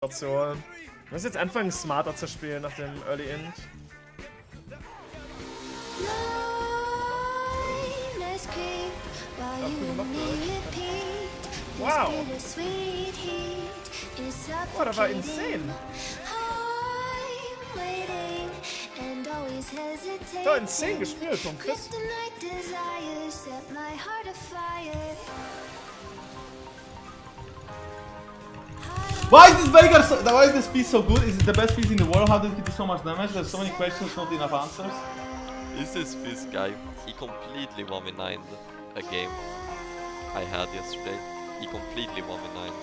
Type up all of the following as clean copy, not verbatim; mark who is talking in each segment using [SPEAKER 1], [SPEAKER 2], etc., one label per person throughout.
[SPEAKER 1] zu holen. Ich muss jetzt anfangen, smarter zu spielen nach dem Early Int. Wow! Oh, das war insane! Das war insane gespielt vom Fizz.
[SPEAKER 2] Why is this Veigar why is this piece so good? Is it the best piece in the world? How did he do so much damage? There's so many questions, not enough answers.
[SPEAKER 3] Is this Fizz guy? He completely 1v9'd a game I had yesterday. He completely 1v9'd.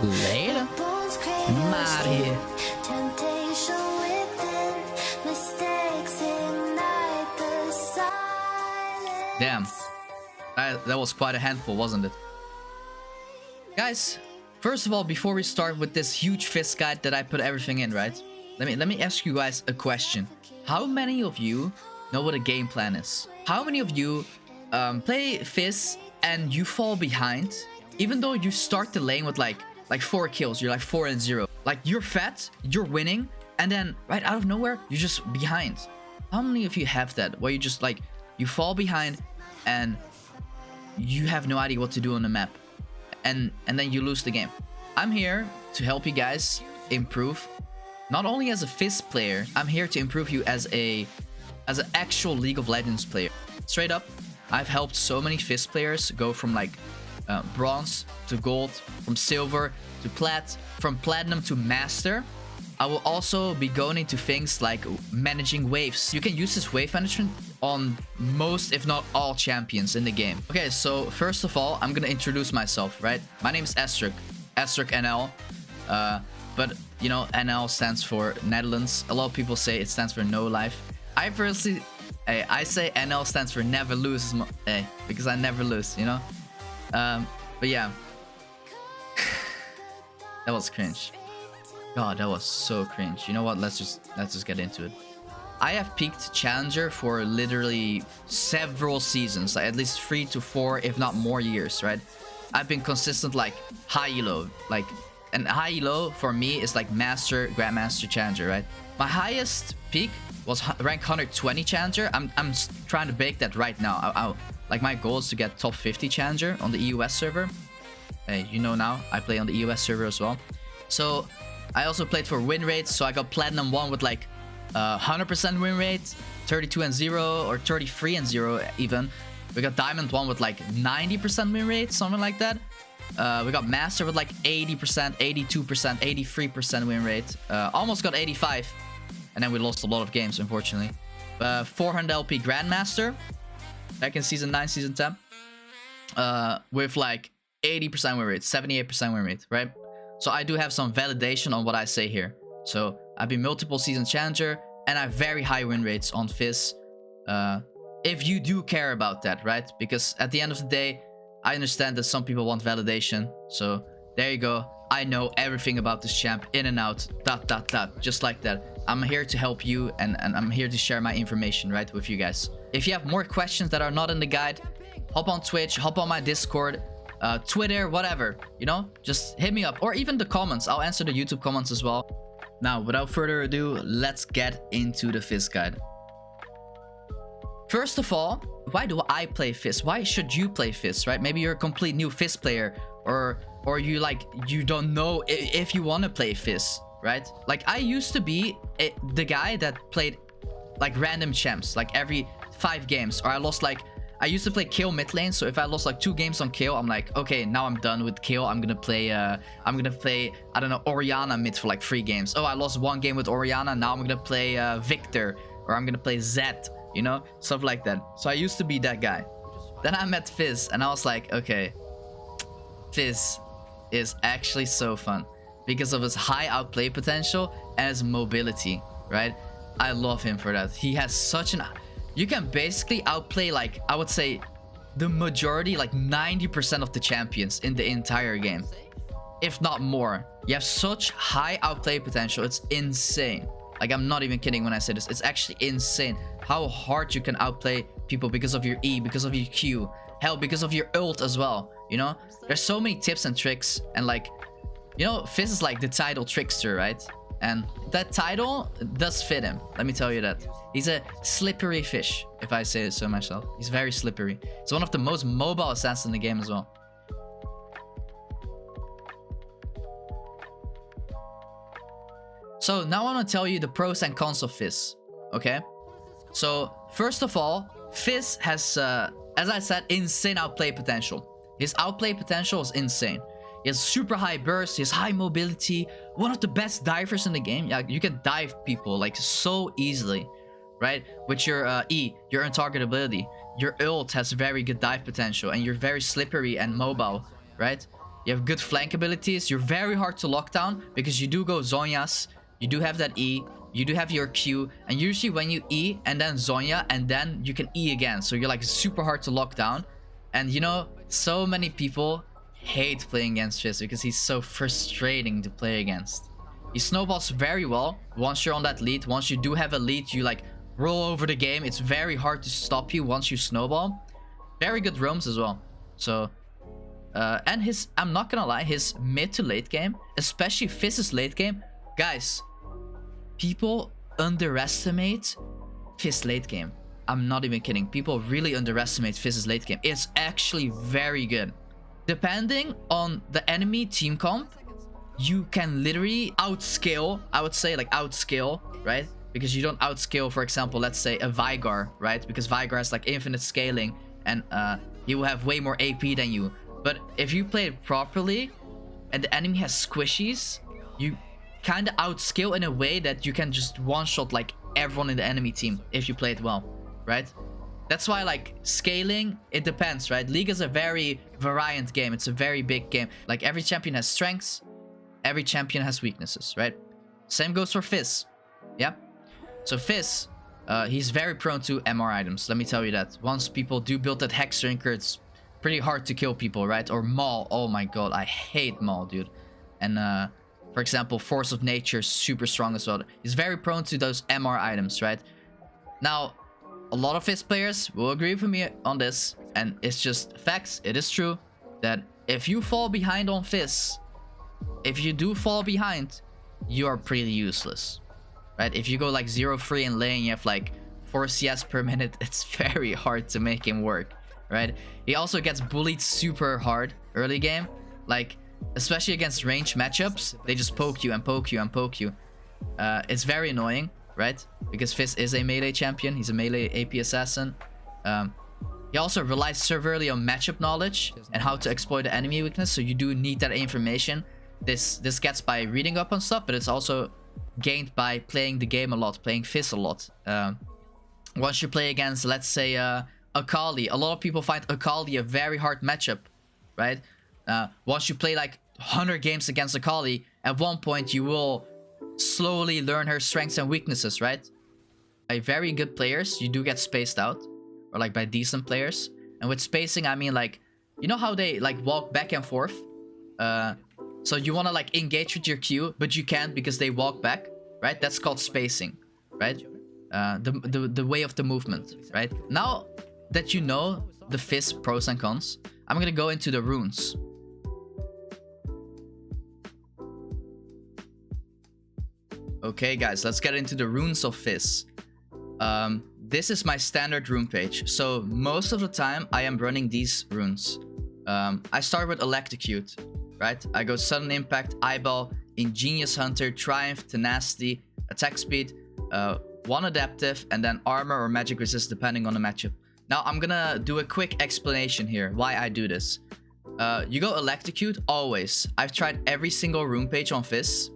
[SPEAKER 4] Later. Mario. Damn. That was quite a handful, wasn't it? Guys, first of all, before we start with this huge Fizz guide that I put everything in, right? Let me ask you guys a question. How many of you know what a game plan is? How many of you play Fizz and you fall behind, even though you start the lane with like 4 kills, you're like 4-0. Like you're fat, you're winning, and then right out of nowhere, you're just behind. How many of you have that, where you just like, you fall behind and you have no idea what to do on the map, and then you lose the game? I'm here to help you guys improve, not only as a Fizz player, I'm here to improve you as an actual League of Legends player. Straight up, I've helped so many Fizz players go from like bronze to gold, from silver to plat, from platinum to master. I will also be going into things like managing waves. You can use this wave management on most, if not all, champions in the game. Okay, so first of all, I'm gonna introduce myself, right? My name is EsrucNL. But you know, NL stands for Netherlands. A lot of people say it stands for no life. I personally, I say NL stands for never lose, because I never lose, you know. But yeah, that was cringe. God, that was so cringe. You know what? Let's just get into it. I have peaked Challenger for literally several seasons, like at least 3 to 4, if not more years, right? I've been consistent like high elo, like, and high elo for me is like Master, Grandmaster, Challenger, right? My highest peak was rank 120 Challenger. I'm trying to break that right now. Like my goal is to get top 50 Challenger on the EUS server. Hey, you know now, I play on the EUS server as well. So I also played for win rates. So I got Platinum 1 with like 100% win rate, 32-0 or 33-0 even. We got Diamond 1 with like 90% win rate, something like that. We got Master with like 80%, 82%, 83% win rate. Almost got 85. And then we lost a lot of games, unfortunately. 400 LP Grandmaster back in Season 9, Season 10. With like 80% win rate, 78% win rate, right? So I do have some validation on what I say here. So I've been multiple season Challenger, and I have very high win rates on Fizz. If you do care about that, right? Because at the end of the day, I understand that some people want validation. So there you go. I know everything about this champ in and out, ... just like that. I'm here to help you, and I'm here to share my information, right, with you guys. If you have more questions that are not in the guide, hop on Twitch, hop on my Discord, Twitter, whatever, you know, just hit me up, or even the comments. I'll answer the YouTube comments as well. Now, without further ado, let's get into the Fizz guide. First of all, why do I play Fizz? Why should you play Fizz, right? Maybe you're a complete new Fizz player, or you don't know if you want to play Fizz, right? Like I used to be the guy that played like random champs, like every 5 games, or I lost like I used to play Kayle mid lane, so if I lost like 2 games on Kayle, I'm like, okay, now I'm done with Kayle. I'm gonna play I don't know, Orianna mid for like 3 games. Oh, I lost 1 game with Orianna, now I'm gonna play Viktor, or I'm gonna play Zed, you know, stuff like that. So I used to be that guy. Then I met Fizz, and I was like, okay, Fizz is actually so fun because of his high outplay potential and his mobility, right? I love him for that. He has such an... You can basically outplay, like, I would say, the majority, like 90% of the champions in the entire game. If not more. You have such high outplay potential. It's insane. Like, I'm not even kidding when I say this. It's actually insane how hard you can outplay people because of your E, because of your Q. Hell, because of your ult as well, you know? There's so many tips and tricks. And, like, you know, Fizz is like the title trickster, right? And that title does fit him. Let me tell you that. He's a slippery fish, if I say it so myself. He's very slippery. He's one of the most mobile assassins in the game as well. So now I want to tell you the pros and cons of Fizz. Okay? So first of all, Fizz has, as I said, insane outplay potential. His outplay potential is insane. He has super high burst, he has high mobility, one of the best divers in the game. Yeah, you can dive people like so easily, right? With your E, your untargetability. Your ult has very good dive potential, and you're very slippery and mobile, right? You have good flank abilities. You're very hard to lock down because you do go Zhonya's. You do have that E, you do have your Q, and usually when you E and then Zhonya and then you can E again, so you're like super hard to lock down. And you know, so many people hate playing against Fizz because he's so frustrating to play against. He snowballs very well once you're on that lead. Once you do have a lead, you like roll over the game. It's very hard to stop you once you snowball. Very good roams as well. So and his, I'm not gonna lie, his mid to late game, especially Fizz's late game, guys, people underestimate Fizz late game. I'm not even kidding. People really underestimate Fizz's late game. It's actually very good. Depending on the enemy team comp, you can literally outscale, I would say, like outscale, right? Because you don't outscale, for example, let's say a Veigar, right? Because Veigar has like infinite scaling and he will have way more AP than you. But if you play it properly and the enemy has squishies, you kind of outscale in a way that you can just one-shot like everyone in the enemy team if you play it well, right? That's why, like, scaling, it depends, right? League is a very variant game. It's a very big game. Like, every champion has strengths. Every champion has weaknesses, right? Same goes for Fizz. Yeah? So Fizz, he's very prone to MR items. Let me tell you that. Once people do build that Hex Drinker, it's pretty hard to kill people, right? Or Maul. Oh my god, I hate Maul, dude. And, for example, Force of Nature, super strong as well. He's very prone to those MR items, right? Now, a lot of Fizz players will agree with me on this, and it's just facts. It is true that if you fall behind on Fizz, if you do fall behind, you are pretty useless, right? If you go like 0-3 in lane, you have like 4 CS per minute, it's very hard to make him work, right? He also gets bullied super hard early game, like especially against range matchups. They just poke you and poke you and poke you. It's very annoying, right? Because Fizz is a melee champion. He's a melee AP assassin. He also relies severely on matchup knowledge and how to exploit the enemy weakness. So you do need that information. This gets by reading up on stuff, but it's also gained by playing the game a lot, playing Fizz a lot. Once you play against, let's say, Akali, a lot of people find Akali a very hard matchup, right? Once you play like 100 games against Akali, at one point you will slowly learn her strengths and weaknesses, right? By very good players, you do get spaced out, or like by decent players. And with spacing, I mean like, you know how they like walk back and forth? So you want to like engage with your Q, but you can't because they walk back, right? That's called spacing, right? The way of the movement, right? Now that you know the Fizz pros and cons, I'm gonna go into the runes. Okay guys, let's get into the runes of Fizz. This is my standard rune page. So most of the time I am running these runes. I start with Electrocute, right? I go Sudden Impact, Eyeball, Ingenious Hunter, Triumph, Tenacity, Attack Speed, 1 Adaptive, and then Armor or Magic Resist depending on the matchup. Now I'm gonna do a quick explanation here why I do this. You go Electrocute always. I've tried every single rune page on Fizz.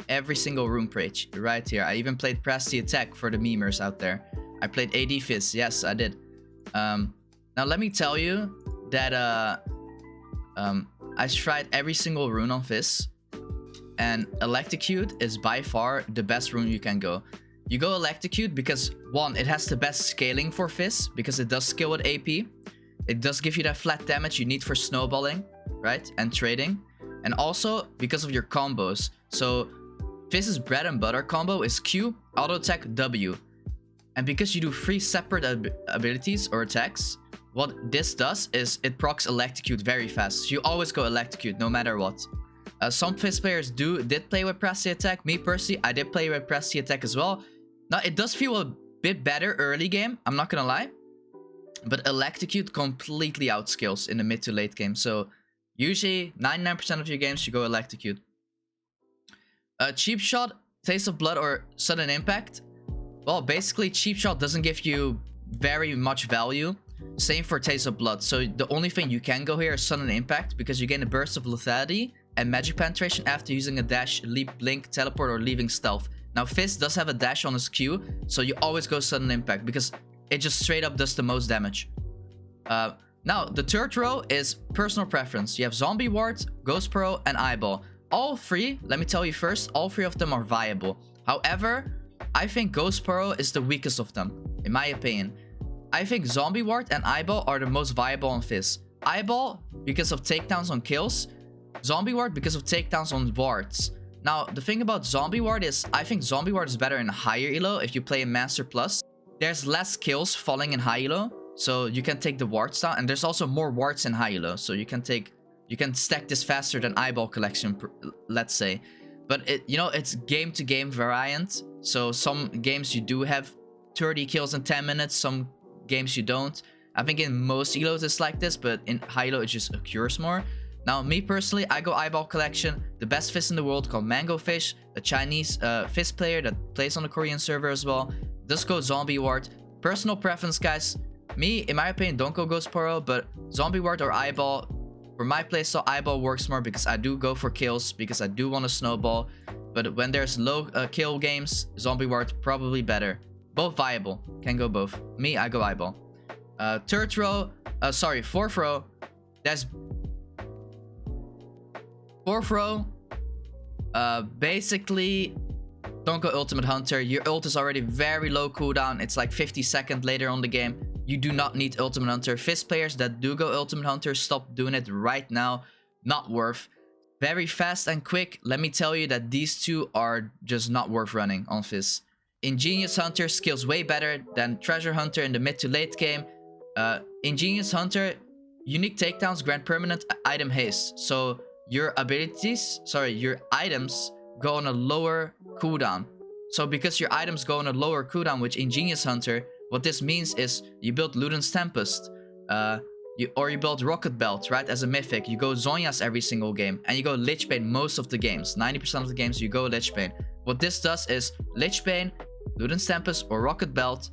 [SPEAKER 4] Every single rune page right here. I even played Press the Attack for the memers out there. I played AD Fizz. Yes, I did. Now let me tell you that I tried every single rune on Fizz, and Electrocute is by far the best rune you can go. You go Electrocute because, one, it has the best scaling for Fizz, because it does scale with AP. It does give you that flat damage you need for snowballing, right? And trading. And also because of your combos. So Fizz's bread and butter combo is Q, auto attack, W. And because you do 3 separate abilities or attacks, what this does is it procs Electrocute very fast. So you always go Electrocute no matter what. Some Fizz players did play with Press the Attack. Me personally, I did play with Press the Attack as well. Now it does feel a bit better early game, I'm not gonna lie. But Electrocute completely outskills in the mid to late game. So usually 99% of your games you go Electrocute. Cheap Shot, Taste of Blood, or Sudden Impact. Well, basically Cheap Shot doesn't give you very much value. Same for Taste of Blood. So the only thing you can go here is Sudden Impact, because you gain a burst of lethality and magic penetration after using a dash, leap, blink, teleport, or leaving stealth. Now Fizz does have a dash on his Q, so you always go Sudden Impact because it just straight up does the most damage. Now the third row is personal preference. You have Zombie Ward, Ghost Pro, and Eyeball. All 3, let me tell you first, all 3 of them are viable. However, I think Ghost Pro is the weakest of them, in my opinion. I think Zombie Ward and Eyeball are the most viable on Fizz. Eyeball because of takedowns on kills. Zombie Ward because of takedowns on wards. Now, the thing about Zombie Ward is, I think Zombie Ward is better in higher elo if you play in Master Plus. There's less kills falling in high elo, so you can take the wards down. And there's also more wards in high elo, so you can stack this faster than Eyeball Collection, let's say. But it's game to game variant. So some games you do have 30 kills in 10 minutes, some games you don't. I think in most elos it's like this, but in high elo it just occurs more. Now, me personally, I go Eyeball Collection. The best Fizz in the world called Mango Fish, a Chinese Fizz player that plays on the Korean server as well. Just go Zombie Ward. Personal preference, guys. Me, in my opinion, don't go Ghost Pro, but Zombie Ward or Eyeball. For my playstyle, Eyeball works more because I do go for kills, because I do want to snowball. But when there's low kill games, Zombie Ward probably better. Both viable. Can go both. Me, I go Eyeball. Fourth row. There's... Fourth row. Basically... Don't go Ultimate Hunter. Your ult is already very low cooldown. It's like 50 seconds later on the game. You do not need Ultimate Hunter. Fizz players that do go Ultimate Hunter, stop doing it right now. Not worth. Very fast and quick. Let me tell you that these two are just not worth running on Fizz. Ingenious Hunter skills way better than Treasure Hunter in the mid to late game. Ingenious Hunter, unique takedowns grant permanent item haste. So your items go on a lower cooldown. So because your items go on a lower cooldown with Ingenious Hunter, what this means is you build Luden's Tempest, you build Rocket Belt, right, as a mythic. You go Zhonya's every single game, and you go Lich Bane most of the games. 90% of the games you go Lich Bane. What this does is Lich Bane, Luden's Tempest, or Rocket Belt,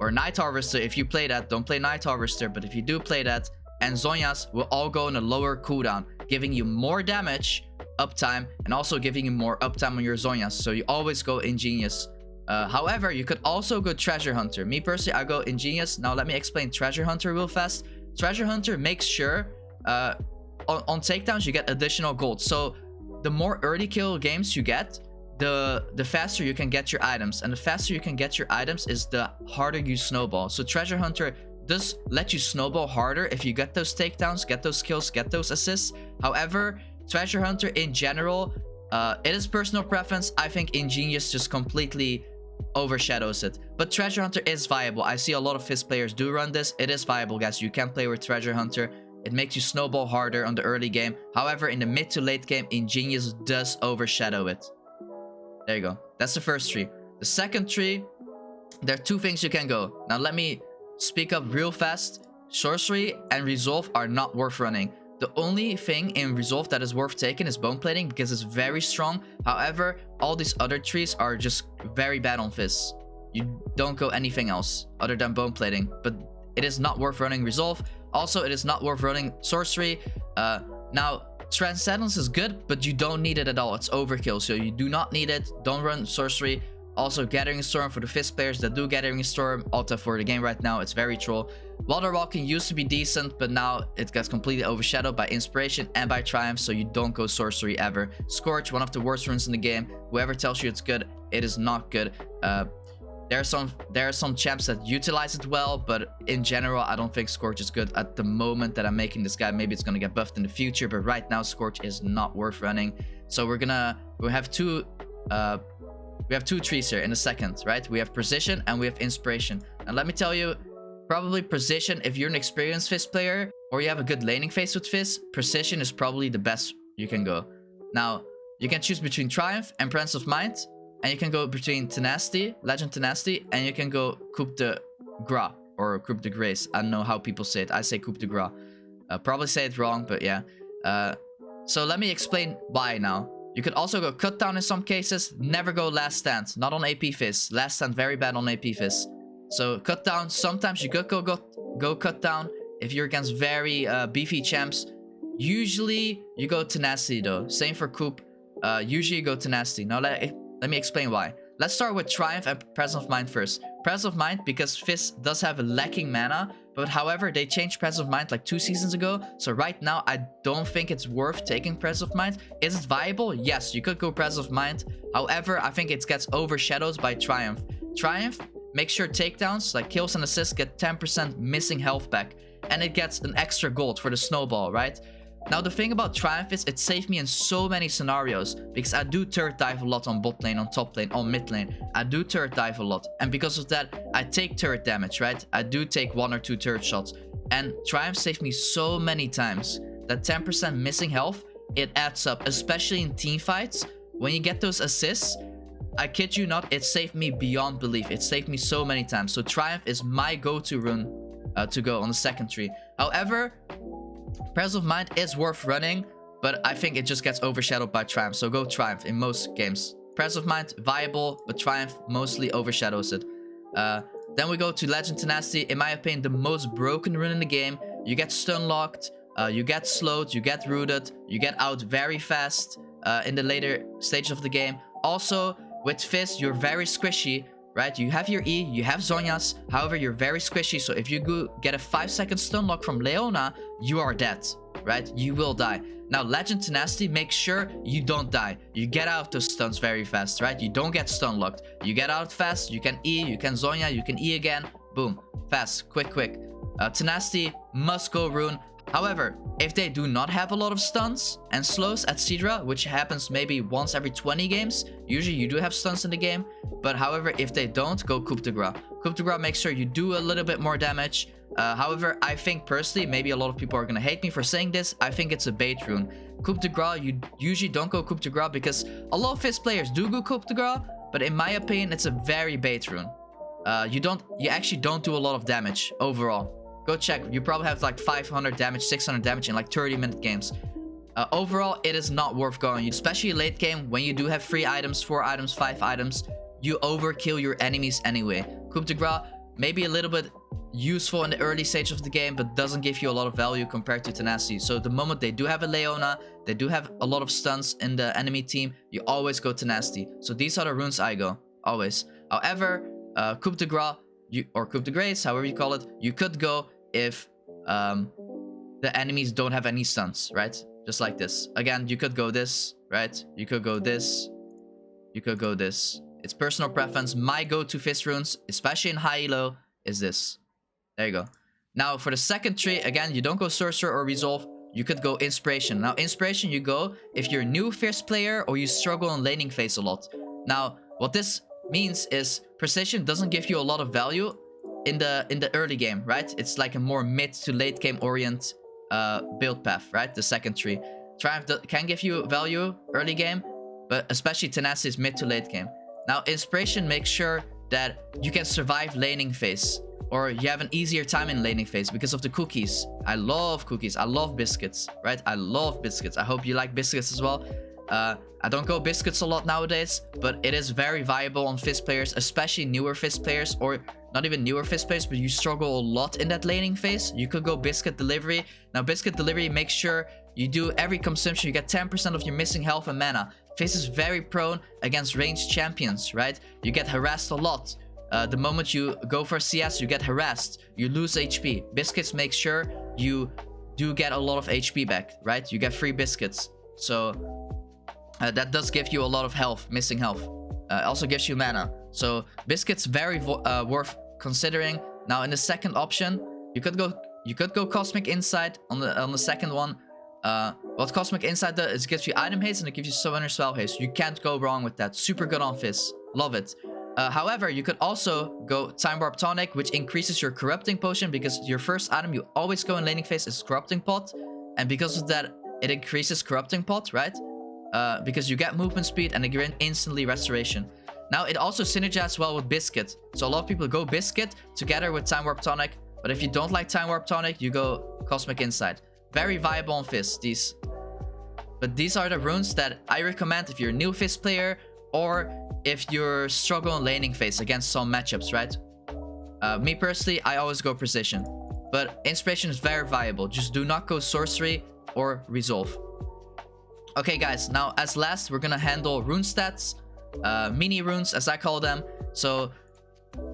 [SPEAKER 4] or Night Harvester. If you play that, don't play Night Harvester, but if you do play that, and Zhonya's will all go on a lower cooldown, giving you more damage, uptime, and also giving you more uptime on your Zhonya's. So you always go Ingenious. However, you could also go Treasure Hunter. Me personally, I go Ingenious. Now let me explain Treasure Hunter real fast. Treasure Hunter makes sure on takedowns you get additional gold. So the more early kill games you get, the faster you can get your items. And the faster you can get your items is the harder you snowball. So Treasure Hunter does let you snowball harder if you get those takedowns, get those kills, get those assists. However, Treasure Hunter in general, it is personal preference. I think Ingenious just completely overshadows it. But Treasure Hunter is viable. I see a lot of Fizz players do run this. It is viable, guys. You can play with Treasure Hunter. It makes you snowball harder on the early game. However, in the mid to late game, Ingenious does overshadow it. There you go. That's the first tree. The second tree, there are 2 things you can go. Now let me speak up real fast. Sorcery and Resolve are not worth running. The only thing in Resolve that is worth taking is Bone Plating because it's very strong. However, all these other trees are just very bad on Fizz. you don't go anything else other than bone plating. But it is not worth running Resolve. Also, it is not worth running Sorcery. Now, Transcendence is good, but you don't need it at all. It's overkill, so you do not need it. Don't run Sorcery. Also, Gathering Storm for the Fizz players that do Gathering Storm. Alta for the game right now, it's very troll. Water Walking used to be decent, but now it gets completely overshadowed by Inspiration and by Triumph, so you don't go Sorcery ever. Scorch, one of the worst runes in the game. Whoever tells you it's good, it is not good. There are some champs that utilize it well, but in general, I don't think Scorch is good at the moment that I'm making this guy. Maybe it's gonna get buffed in the future, but right now Scorch is not worth running. So we have two trees here in a second, right? We have Precision and we have Inspiration. And let me tell you, probably Precision, if you're an experienced Fizz player or you have a good laning phase with Fizz, Precision is probably the best you can go. Now, you can choose between Triumph and Presence of Mind. And you can go between Tenacity, Legend Tenacity, and you can go Coup de Grace or Coup de Grace. I don't know how people say it. I say Coup de Grace. Probably say it wrong, but yeah. So let me explain why now. You could also go Cut Down in some cases. Never go Last Stand. Not on AP Fizz. Last Stand very bad on AP Fizz. So Cut Down. Sometimes you could go Cut Down if you're against very beefy champs. Usually you go Tenacity though. Same for Coup. Usually you go Tenacity. Now let me explain why. Let's start with Triumph and Presence of Mind first. Presence of Mind, because Fizz does have a lacking mana, but however, they changed Presence of Mind like 2 seasons ago. So right now, I don't think it's worth taking Presence of Mind. Is it viable? Yes, you could go Presence of Mind. However, I think it gets overshadowed by Triumph. Triumph makes sure takedowns, like kills and assists, get 10% missing health back. And it gets an extra gold for the snowball, right? Now, the thing about Triumph is it saved me in so many scenarios because I do turret dive a lot on bot lane, on top lane, on mid lane. I do turret dive a lot. And because of that, I take turret damage, right? I do take 1 or 2 turret shots. And Triumph saved me so many times. That 10% missing health, it adds up, especially in team fights. When you get those assists, I kid you not, it saved me beyond belief. It saved me so many times. So Triumph is my go-to rune to go on the second tree. However, Presence of Mind is worth running, but I think it just gets overshadowed by Triumph. So go Triumph in most games. Presence of Mind, viable, but Triumph mostly overshadows it. Then we go to Legend Tenacity. In my opinion, the most broken rune in the game. You get stun locked, you get slowed, you get rooted, you get out very fast in the later stages of the game. Also, with Fizz, you're very squishy, right? You have your E, you have Zhonya's, however, you're very squishy. So if you get a 5-second stun lock from Leona, you are dead, right? You will die. Now, Legend Tenacity makes sure you don't die. You get out those stuns very fast, right? You don't get stun locked. You get out fast, you can E, you can Zhonya, you can E again. Boom. Fast, quick. Tenacity, must go rune. However, if they do not have a lot of stuns and slows at Syndra, which happens maybe once every 20 games, usually you do have stuns in the game. But however, if they don't, go Coup de Grace. Coup de Grace makes sure you do a little bit more damage. However, I think personally, maybe a lot of people are going to hate me for saying this, I think it's a bait rune. Coup de Grace, you usually don't go Coup de Grace because a lot of Fizz players do go Coup de Grace, but in my opinion, it's a very bait rune. You actually don't do a lot of damage overall. Go check. You probably have like 500 damage, 600 damage in like 30-minute games. Overall, it is not worth going. Especially late game, when you do have 3 items, 4 items, 5 items, you overkill your enemies anyway. Coup de Grace, maybe a little bit useful in the early stage of the game, but doesn't give you a lot of value compared to Tenacity. So the moment they do have a Leona, they do have a lot of stuns in the enemy team, you always go Tenacity. So these are the runes I go, always. However, Coup de Grace, or Coup de Grace, however you call it, you could go if the enemies don't have any stuns, right? Just like this. Again, you could go this, right? You could go this. You could go this. It's personal preference. My go-to Fizz runes, especially in high elo, is this. There you go. Now, for the second tree, again, you don't go Sorcerer or Resolve. You could go Inspiration. Now, Inspiration you go if you're a new Fizz player or you struggle in laning phase a lot. Now, what this means is Precision doesn't give you a lot of value in the early game, right? It's like a more mid to late game orient build path, right? The second tree. Triumph can give you value early game, but especially Tenacity is mid to late game. Now, Inspiration makes sure that you can survive laning phase, or you have an easier time in laning phase because of the cookies. I love cookies. I love biscuits, right? I love biscuits. I hope you like biscuits as well. I don't go biscuits a lot nowadays, but it is very viable on Fizz players, especially newer Fizz players, or not even newer Fizz players, but you struggle a lot in that laning phase. You could go biscuit delivery. Now, biscuit delivery, make sure you do every consumption, you get 10% of your missing health and mana. Fizz is very prone against ranged champions, right? You get harassed a lot. The moment you go for CS, you get harassed. You lose HP. Biscuits make sure you do get a lot of HP back, right? You get free biscuits. So that does give you a lot of health, missing health. It also gives you mana. So biscuits very worth considering. Now in the second option, you could go Cosmic Insight on the second one. What Cosmic Insight does is it gives you item haste and it gives you summoner spell haste. You can't go wrong with that. Super good on Fizz. Love it. However, you could also go Time Warp Tonic, which increases your Corrupting Potion, because your first item you always go in laning phase is Corrupting Pot. And because of that, it increases Corrupting Pot, right? Because you get movement speed and you get instantly restoration. Now, it also synergizes well with Biscuit. So a lot of people go Biscuit together with Time Warp Tonic. But if you don't like Time Warp Tonic, you go Cosmic Insight. Very viable on Fizz, these. But these are the runes that I recommend if you're a new Fizz player, or if you're struggling laning phase against some matchups, right? Me personally, I always go Precision. But Inspiration is very viable. Just do not go Sorcery or Resolve. Okay, guys. Now, as last, we're gonna handle rune stats. Mini runes, as I call them. So,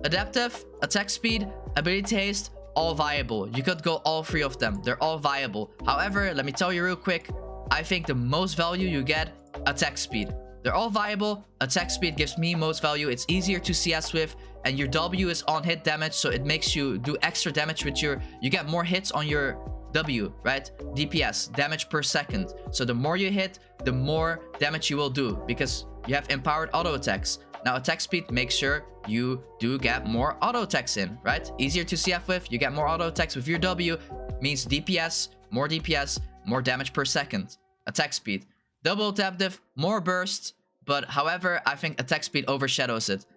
[SPEAKER 4] Adaptive, Attack Speed, Ability Haste, all viable. You could go all three of them. They're all viable. However, let me tell you real quick. I think the most value you get, Attack Speed. They're all viable. Attack Speed gives me most value. It's easier to CS with, and your W is on hit damage, so it makes you do extra damage with your... You get more hits on your W, right? DPS, damage per second. So the more you hit, the more damage you will do, because you have empowered auto attacks. Now, Attack Speed makes sure you do get more auto attacks in, right? Easier to CF with, you get more auto attacks with your W, means DPS, more damage per second. Attack Speed. Double Adaptive, more burst, but however, I think Attack Speed overshadows it.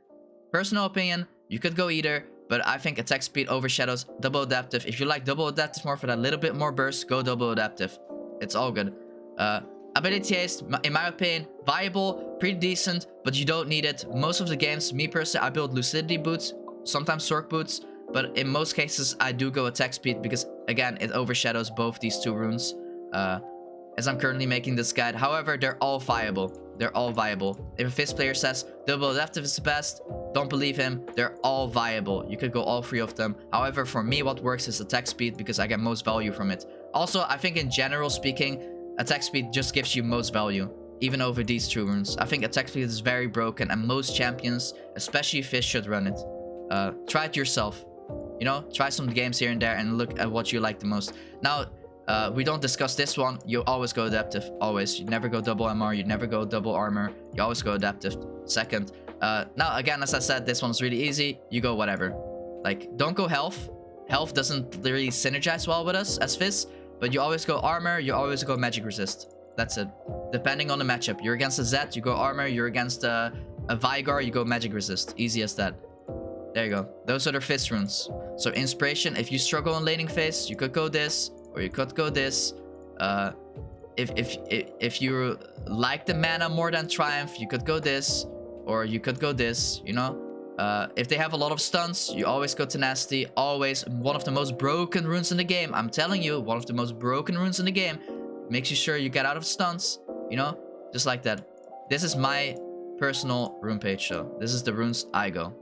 [SPEAKER 4] Personal opinion, you could go either, but I think Attack Speed overshadows Double Adaptive. If you like Double Adaptive more for that little bit more burst, go Double Adaptive. It's all good. Ability Haste, in my opinion, viable, pretty decent, but you don't need it. Most of the games, me personally, I build Lucidity Boots, sometimes Sork Boots, but in most cases, I do go Attack Speed because, again, it overshadows both these two runes. As I'm currently making this guide. However, they're all viable. They're all viable. If a Fizz player says Double Adaptive is the best, don't believe him. They're all viable. You could go all three of them. However, for me, what works is Attack Speed because I get most value from it. Also, I think in general speaking, Attack Speed just gives you most value, even over these two runes. I think Attack Speed is very broken, and most champions, especially Fizz, should run it. Try it yourself. You know, try some games here and there and look at what you like the most. Now, we don't discuss this one. You always go Adaptive. Always. You never go double MR. You never go double armor. You always go Adaptive. Second. Now, again, as I said, this one's really easy. You go whatever. Like, don't go health. Health doesn't really synergize well with us as Fizz. But you always go armor. You always go magic resist. That's it. Depending on the matchup. You're against a Zed, you go armor. You're against a Veigar, you go magic resist. Easy as that. There you go. Those are the Fizz runes. So Inspiration, if you struggle in laning phase, you could go this. Or you could go this. If you like the mana more than Triumph, you could go this. Or you could go this, you know. If they have a lot of stuns, you always go Tenacity. Always one of the most broken runes in the game. I'm telling you, one of the most broken runes in the game. Makes you sure you get out of stuns, you know. Just like that. This is my personal rune page, so this is the runes I go.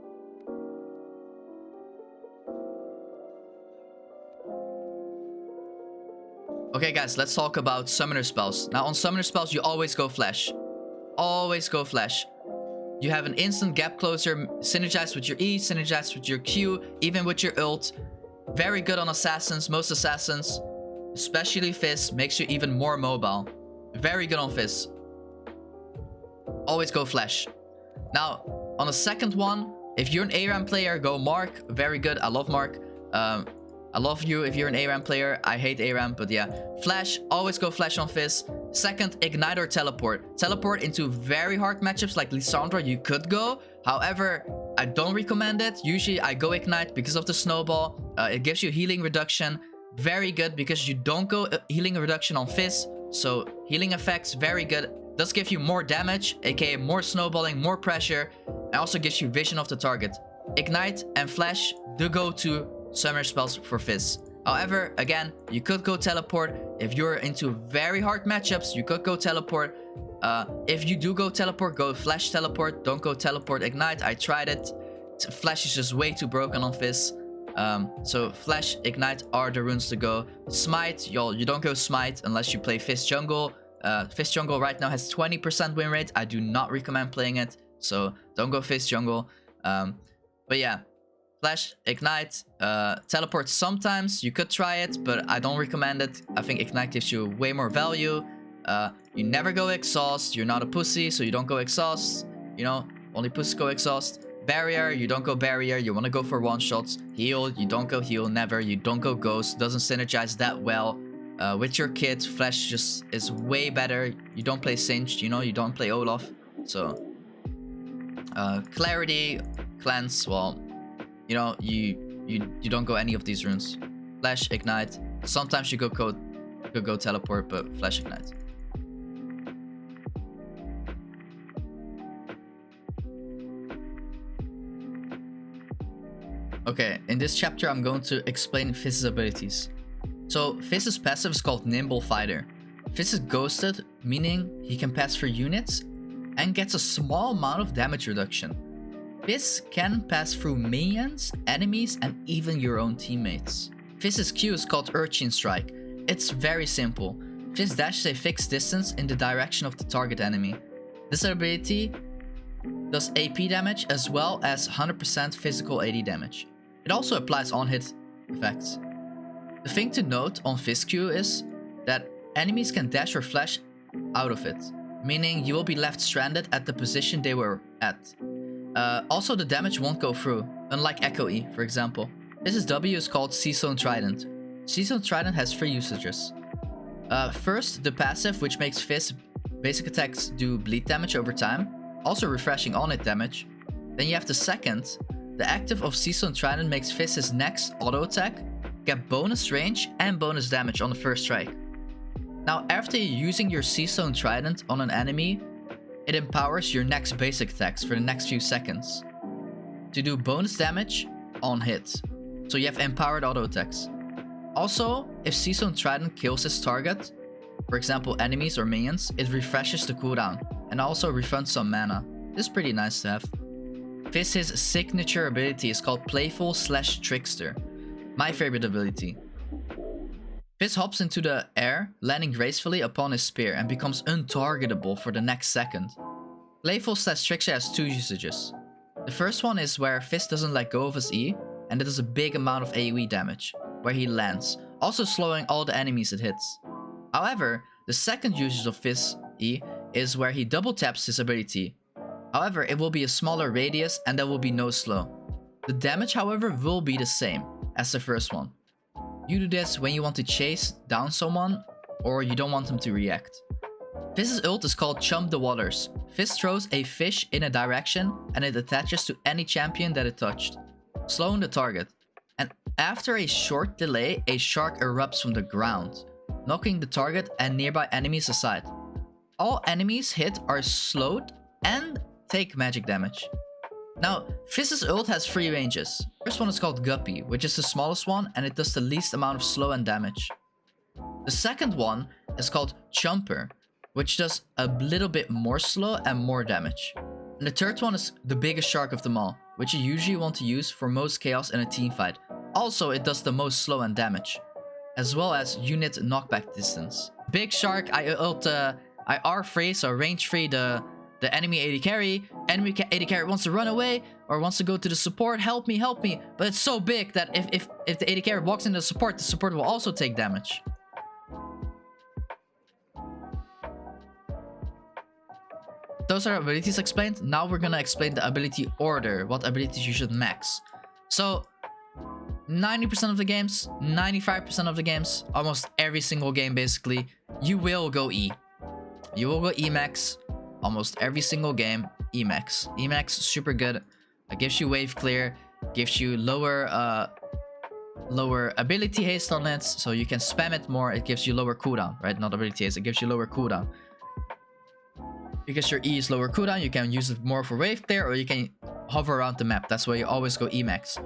[SPEAKER 4] Okay, guys, let's talk about summoner spells. Now, on summoner spells, you always go Flash. Always go Flash. You have an instant gap closer, synergized with your E, synergized with your Q, even with your ult. Very good on assassins. Most assassins, especially Fizz, makes you even more mobile. Very good on Fizz. Always go Flash. Now, on the second one, if you're an ARAM player, go Mark. Very good. I love Mark. I love you if you're an ARAM player. I hate ARAM, but yeah. Flash, always go Flash on Fizz. Second, Ignite or Teleport. Teleport into very hard matchups like Lissandra, you could go. However, I don't recommend it. Usually, I go Ignite because of the snowball. It gives you healing reduction. Very good because you don't go healing reduction on Fizz. So, healing effects, very good. Does give you more damage, aka more snowballing, more pressure, and also gives you vision of the target. Ignite and Flash, the go-to summer spells for Fizz. However, again, you could go Teleport. If you're into very hard matchups, you could go Teleport. If you do go Teleport, go Flash Teleport. Don't go Teleport Ignite. I tried it. Flash is just way too broken on Fizz. So Flash, Ignite are the runes to go. Smite, you don't go Smite unless you play Fizz Jungle. Fizz Jungle right now has 20% win rate. I do not recommend playing it, so don't go Fizz Jungle. But yeah, Flash, Ignite, Teleport sometimes. You could try it, but I don't recommend it. I think Ignite gives you way more value. You never go Exhaust. You're not a pussy, so you don't go Exhaust. You know, only pussies go Exhaust. Barrier, you don't go Barrier. You want to go for one-shots. Heal, you don't go Heal, never. You don't go Ghost. Doesn't synergize that well. With your kit, Flash just is way better. You don't play Singed, you know, you don't play Olaf. So, Clarity, Cleanse, well, you know, you don't go any of these runes. Flash, Ignite. Sometimes you could go Teleport, but Flash, Ignite. Okay, in this chapter I'm going to explain Fizz's abilities. So Fizz's passive is called Nimble Fighter. Fizz is ghosted, meaning he can pass through units and gets a small amount of damage reduction. Fizz can pass through minions, enemies, and even your own teammates. Fizz's Q is called Urchin Strike. It's very simple. Fizz dashes a fixed distance in the direction of the target enemy. This ability does AP damage as well as 100% physical AD damage. It also applies on-hit effects. The thing to note on Fizz Q is that enemies can dash or flash out of it, meaning you will be left stranded at the position they were at. Also, the damage won't go through, unlike Echo E, for example. Fizz's W is called Seastone Trident. Seastone Trident has 3 usages. First, the passive, which makes Fizz basic attacks do bleed damage over time, also refreshing on-hit damage. Then you have the second. The active of Seastone Trident makes Fizz's next auto attack get bonus range and bonus damage on the first strike. Now, after using your Seastone Trident on an enemy, it empowers your next basic attacks for the next few seconds to do bonus damage on hit. So you have empowered auto attacks. Also, if Seastone Trident kills its target, for example enemies or minions, it refreshes the cooldown and also refunds some mana. This is pretty nice to have. Fizz's signature ability is called Playful/Trickster. My favorite ability. Fizz hops into the air, landing gracefully upon his spear and becomes untargetable for the next second. Playful/Trickster has 2 usages. The first one is where Fizz doesn't let go of his E, and it does a big amount of AoE damage, where he lands, also slowing all the enemies it hits. However, the second usage of Fizz E is where he double taps his ability. However, it will be a smaller radius and there will be no slow. The damage, however, will be the same as the first one. You do this when you want to chase down someone or you don't want them to react. Fizz's ult is called Chump the Waters. Fizz throws a fish in a direction and it attaches to any champion that it touched, slowing the target. And after a short delay, a shark erupts from the ground, knocking the target and nearby enemies aside. All enemies hit are slowed and take magic damage. Now, Fizz's ult has 3 ranges. First one is called Guppy, which is the smallest one and it does the least amount of slow and damage. The second one is called Chumper, which does a little bit more slow and more damage. And the third one is the biggest shark of them all, which you usually want to use for most chaos in a team fight. Also, it does the most slow and damage, as well as unit knockback distance. Big shark, I R3, so range 3 the enemy AD carry. Enemy AD carry wants to run away or wants to go to the support. Help me, help me. But it's so big that if the AD carry walks into the support will also take damage. Those are abilities explained. Now we're gonna explain the ability order, what abilities you should max. So 90% of the games, 95% of the games, almost every single game basically, you will go E. You will go E max. Almost every single game, E max. E max is super good. It gives you wave clear, gives you lower ability haste on it, so you can spam it more. It gives you lower cooldown, right? Not ability haste, it gives you lower cooldown. Because your E is lower cooldown, you can use it more for wave clear, or you can hover around the map. That's why you always go E max.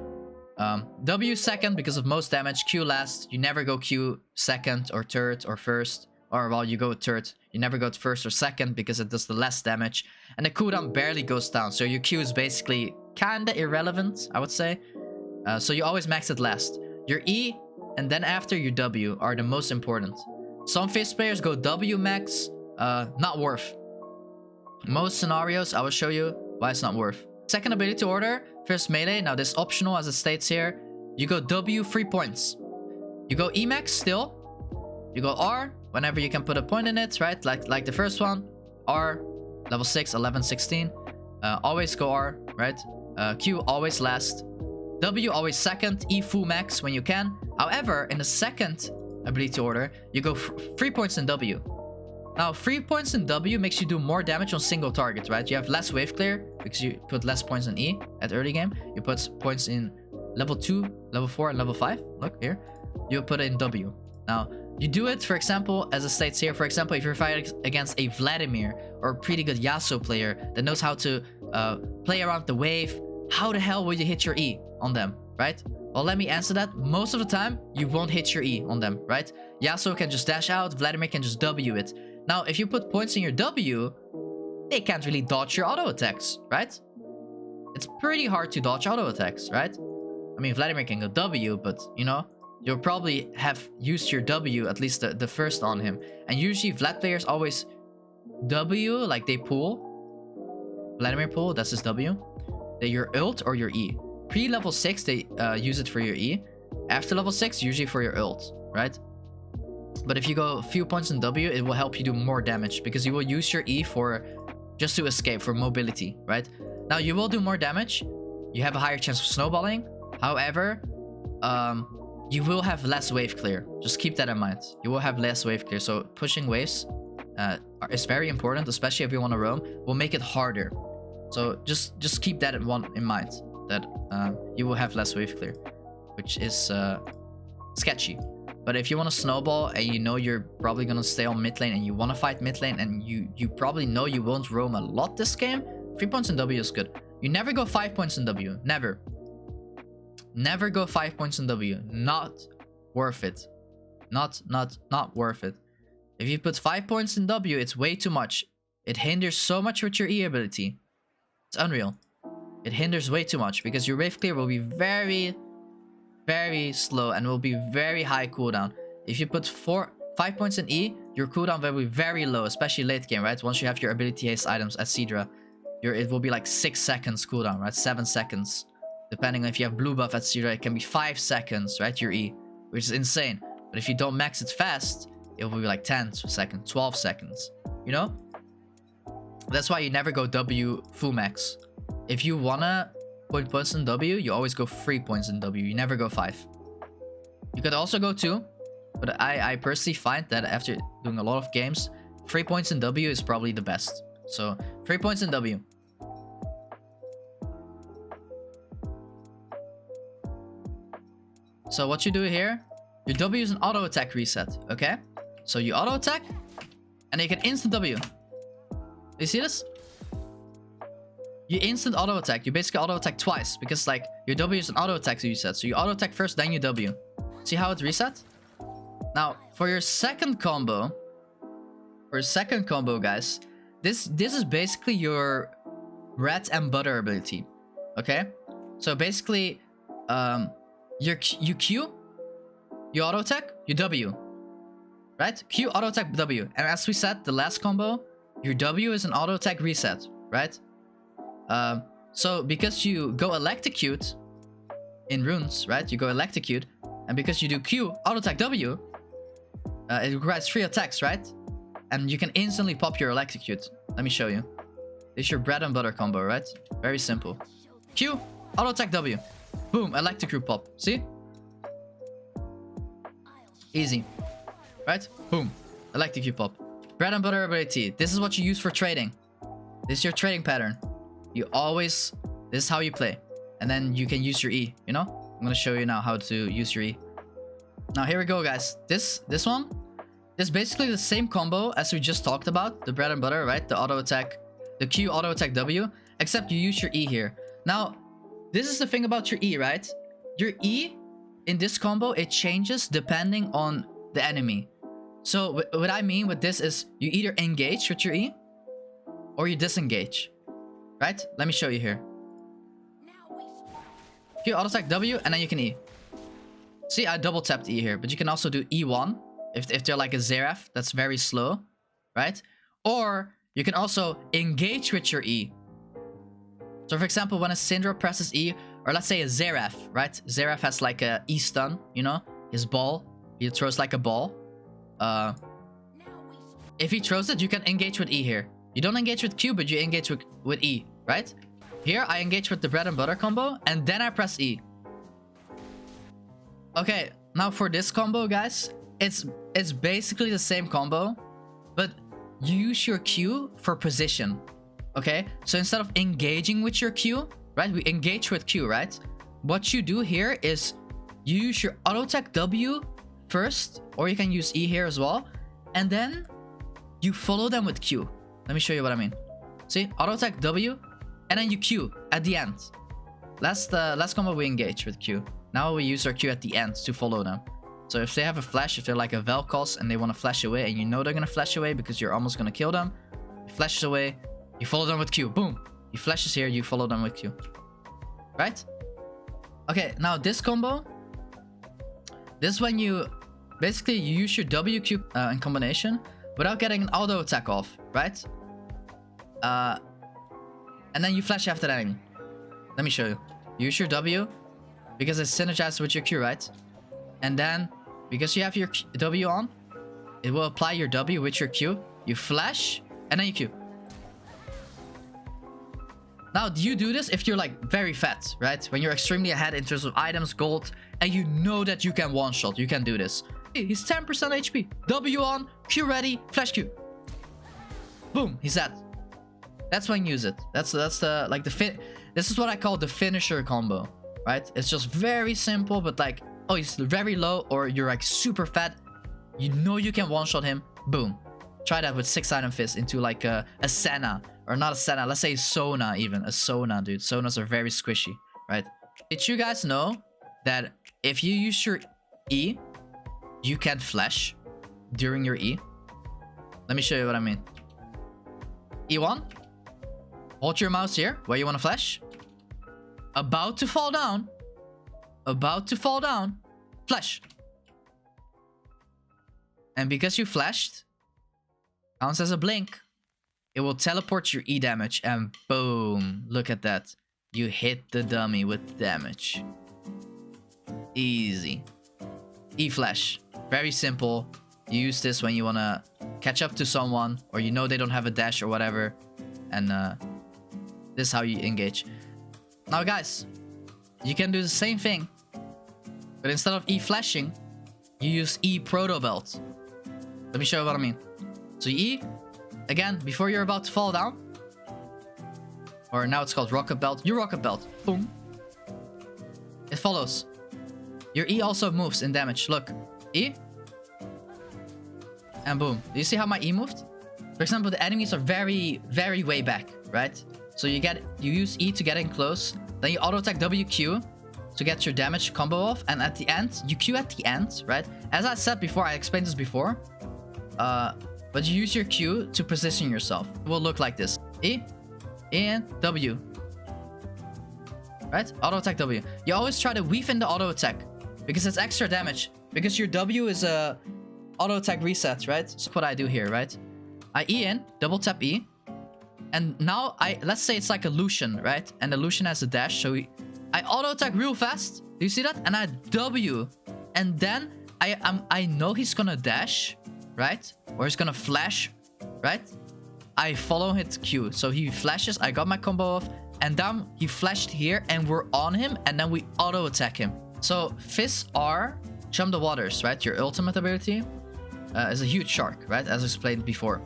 [SPEAKER 4] W second because of most damage. Q last. You never go Q second or third or first. Or well, you go third. You never go first or second because it does the less damage. And the cooldown barely goes down. So your Q is basically kinda irrelevant, I would say. So you always max it last. Your E and then after your W are the most important. Some Fizz players go W max. Not worth. Most scenarios, I will show you why it's not worth. Second ability order, first melee. Now this optional as it states here. You go W 3 points. You go E max still. You go R whenever you can put a point in it, right? Like the first one. R, level 6, 11, 16. Always go R, right? Q always last. W always second. E full max when you can. However, in the second ability order, you go 3 points in W. Now, 3 points in W makes you do more damage on single target, right? You have less wave clear because you put less points in E at early game. You put points in level 2, level 4, and level 5. Look here. You put it in W. Now, you do it, for example, as it states here. For example, if you're fighting against a Vladimir or a pretty good Yasuo player that knows how to play around the wave, how the hell will you hit your E on them, right? Well, let me answer that. Most of the time, you won't hit your E on them, right? Yasuo can just dash out. Vladimir can just W it. Now, if you put points in your W, they can't really dodge your auto attacks, right? It's pretty hard to dodge auto attacks, right? I mean, Vladimir can go W, but, you know, you'll probably have used your W, at least the first on him. And usually, Vlad players always W, like they pull. Vladimir pull, that's his W. They're your ult or your E. Pre-level 6, they use it for your E. After level 6, usually for your ult, right? But if you go a few points in W, it will help you do more damage because you will use your E for just to escape, for mobility, right? Now, you will do more damage. You have a higher chance of snowballing. However, you will have less wave clear. Just keep that in mind. You will have less wave clear. So pushing waves is very important, especially if you want to roam. Will make it harder. So just keep that in mind, that you will have less wave clear, which is sketchy. But if you want to snowball and you know you're probably going to stay on mid lane and you want to fight mid lane and you probably know you won't roam a lot this game, 3 points in W is good. You never go 5 points in W. Never. Never go 5 points in W. Not worth it. Not worth it. If you put 5 points in W, it's way too much. It hinders so much with your E ability. It's unreal. It hinders way too much because your wave clear will be very slow and will be very high cooldown. If you put 5 points in E, your cooldown will be very low, especially late game, right? Once you have your ability haste items at Syndra, it will be like 6 seconds cooldown, right? 7 seconds. Depending on if you have blue buff at Syndra, it can be 5 seconds, right? Your E, which is insane. But if you don't max it fast, it will be like 10 seconds, 12 seconds, you know? That's why you never go W full max. If you wanna put points in W, you always go 3 points in W. You never go 5. You could also go 2, but I personally find that after doing a lot of games, 3 points in W is probably the best. So 3 points in W. So what you do here, your W is an auto attack reset, okay? So you auto attack, and you can instant W. You see this? You instant auto attack. You basically auto attack twice because like your W is an auto attack reset. So you auto attack first, then you W. See how it reset? Now for your second combo, guys, this is basically your bread and butter ability. Okay? So basically, you Q, you auto attack, you W. Right? Q auto attack W. And as we said, the last combo, your W is an auto attack reset, right? So because you go electrocute in runes, right? You go electrocute, and because you do Q auto attack W, it requires 3 attacks, right? And you can instantly pop your electrocute. Let me show you. This is your bread and butter combo, right? Very simple. Q auto attack W, boom, electrocute pop. See? Easy, right? Boom, electrocute pop. Bread and butter ability. This is what you use for trading. This is your trading pattern. You always, this is how you play. And then you can use your E, you know? I'm gonna show you now how to use your E. Now here we go, guys. This one, It's basically the same combo as we just talked about, the bread and butter, right? The auto attack, the Q auto attack W, except you use your E here. Now, this is the thing about your E, right? Your E in this combo, it changes depending on the enemy. So what I mean with this is you either engage with your E or you disengage, right? Let me show you here. Q auto attack W and then you can E. See, I double tapped E here, but you can also do E1 if they're like a Xerath that's very slow, right? Or you can also engage with your E. So for example, when a Syndra presses E, or let's say a Xerath, right? Xerath has like a E stun, you know? His ball, he throws like a ball. If he throws it, you can engage with E here. You don't engage with Q, but you engage with E, right? Here, I engage with the bread and butter combo, and then I press E. Okay, now for this combo, guys, it's basically the same combo, but you use your Q for position, okay? So instead of engaging with your Q, right? We engage with Q, right? What you do here is you use your auto attack W first, or you can use E here as well, and then you follow them with Q. Let me show you what I mean. See, auto attack W, and then you Q at the end. Last combo we engage with Q. Now we use our Q at the end to follow them. So if they have a flash, if they're like a Vel'Koz and they want to flash away, and you know they're gonna flash away because you're almost gonna kill them, he flashes away, you follow them with Q. Boom! He flashes here, you follow them with Q. Right? Okay, now this combo, this is when you basically you use your WQ in combination without getting an auto attack off, right? And then you flash after that enemy. Let me show you. Use your W because it's synergized with your Q, right? And then because you have your W on, it will apply your W with your Q. You flash and then you Q. Now, do you do this if you're like very fat, right? When you're extremely ahead in terms of items, gold, and you know that you can one shot, you can do this. He's 10% HP. W on, Q ready, flash Q. Boom, he's dead. That's when you use it. That's the like the fin. This is what I call the finisher combo, right? It's just very simple, but like, oh, he's very low, or you're like super fat. You know you can one shot him. Boom. Try that with 6-item Fizz into like a Senna. Or not a Senna, let's say Sona even. A Sona, dude. Sonas are very squishy, right? Did you guys know that if you use your E, you can flash during your E? Let me show you what I mean. E1. Hold your mouse here, where you want to flash. About to fall down. About to fall down. Flash. And because you flashed, counts as a blink. It will teleport your E damage, and boom, look at that. You hit the dummy with damage. Easy. E flash. Very simple. You use this when you want to catch up to someone, or you know they don't have a dash or whatever. And this is how you engage. Now guys, you can do the same thing, but instead of E flashing, you use E proto belt. Let me show you what I mean. So E, again, before you're about to fall down, or now it's called rocket belt, you rocket belt, boom. It follows. Your E also moves in damage. Look, E, and boom. Do you see how my E moved? For example, the enemies are very, very way back, right? So you use E to get in close, then you auto attack WQ to get your damage combo off, and at the end, you Q at the end, right? As I said before, I explained this before, but you use your Q to position yourself. It will look like this. E, and W. Right? Auto attack W. You always try to weave in the auto attack because it's extra damage. Because your W is a auto attack reset, right? So what I do here, right? I E in, double tap E. And now let's say it's like a Lucian, right? And the Lucian has a dash, so I auto attack real fast. Do you see that? And I W. And then I know he's gonna dash, right? Or he's gonna flash, right? I follow his Q. So he flashes, I got my combo off, and then he flashed here, and we're on him, and then we auto attack him. So Fizz R, Chum the Waters, right? Your ultimate ability is a huge shark, right? As explained before.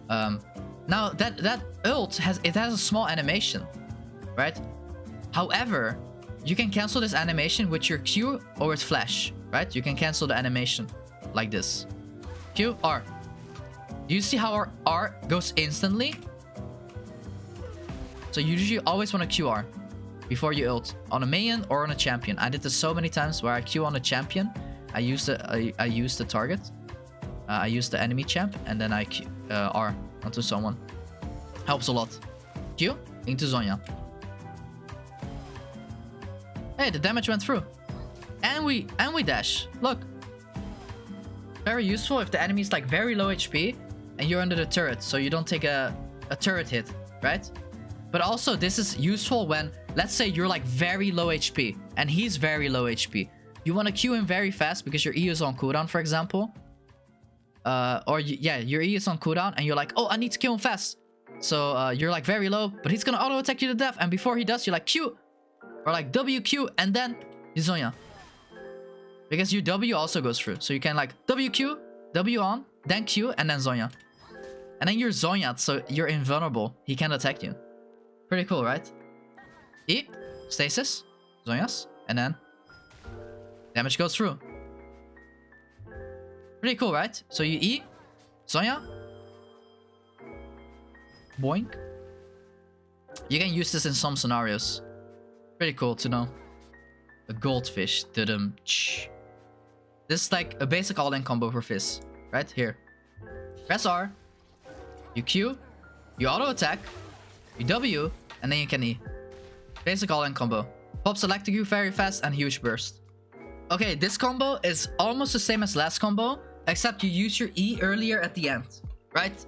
[SPEAKER 4] Now that ult has a small animation, right? However, you can cancel this animation with your Q or with flash, right? You can cancel the animation like this. Q, R. Do you see how our R goes instantly? So you usually always want to Q R before you ult on a minion or on a champion. I did this so many times where I Q on a champion. I use the target. I use the enemy champ, and then I Q, R onto someone. Helps a lot. Q into Zhonya. Hey, the damage went through. And we dash. Look. Very useful if the enemy is like very low HP and you're under the turret, so you don't take a turret hit, right? But also this is useful when, let's say you're like very low HP and he's very low HP. You want to Q him very fast because your E is on cooldown, for example. Your E is on cooldown and you're like, oh, I need to kill him fast. So you're like very low, but he's gonna auto attack you to death, and before he does, you're like Q or like WQ and then you Zhonya. Because your W also goes through. So you can like WQ, W on, then Q, and then Zhonya. And then you're Zhonya'd, so you're invulnerable. He can't attack you. Pretty cool, right? E, stasis, Zhonya's, and then damage goes through. Pretty cool, right? So you E, Zhonya, boink. You can use this in some scenarios. Pretty cool to know. A goldfish, ch. This is like a basic all-in combo for Fizz, right here. Press R, you Q, you auto attack, you W, and then you can E. Basic all-in combo. Pops electric you very fast and huge burst. Okay, this combo is almost the same as last combo, except you use your E earlier at the end, right?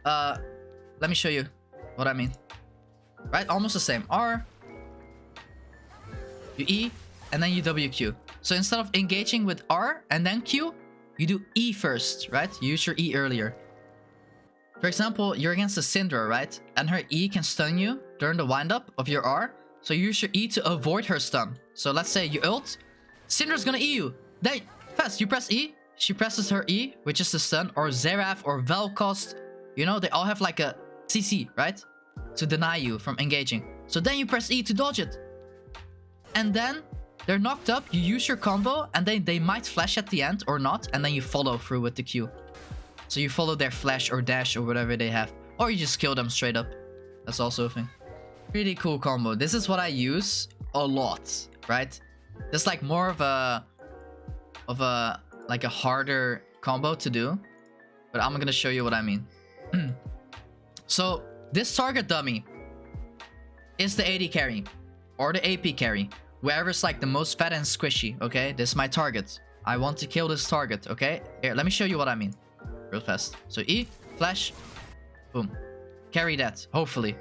[SPEAKER 4] Let me show you what I mean. Right, almost the same. R, you E, and then you WQ. So instead of engaging with R and then Q, you do E first, right? You use your E earlier. For example, you're against a Syndra, right? And her E can stun you during the windup of your R. So you use your E to avoid her stun. So let's say you ult, Syndra's gonna E you. Then, fast, you press E, she presses her E, which is the stun, or Xerath or Vel'Koz. You know, they all have like a CC, right? To deny you from engaging. So then you press E to dodge it. And then they're knocked up, you use your combo, and then they might flash at the end or not, and then you follow through with the Q. So you follow their flash or dash or whatever they have. Or you just kill them straight up. That's also a thing. Pretty cool combo. This is what I use a lot, right? It's like more of a harder combo to do. But I'm gonna show you what I mean. So this target dummy is the AD carry or the AP carry. Whoever's like the most fat and squishy, okay? This is my target. I want to kill this target, okay? Here, let me show you what I mean. Real fast. So E, flash, boom. Carry that, hopefully.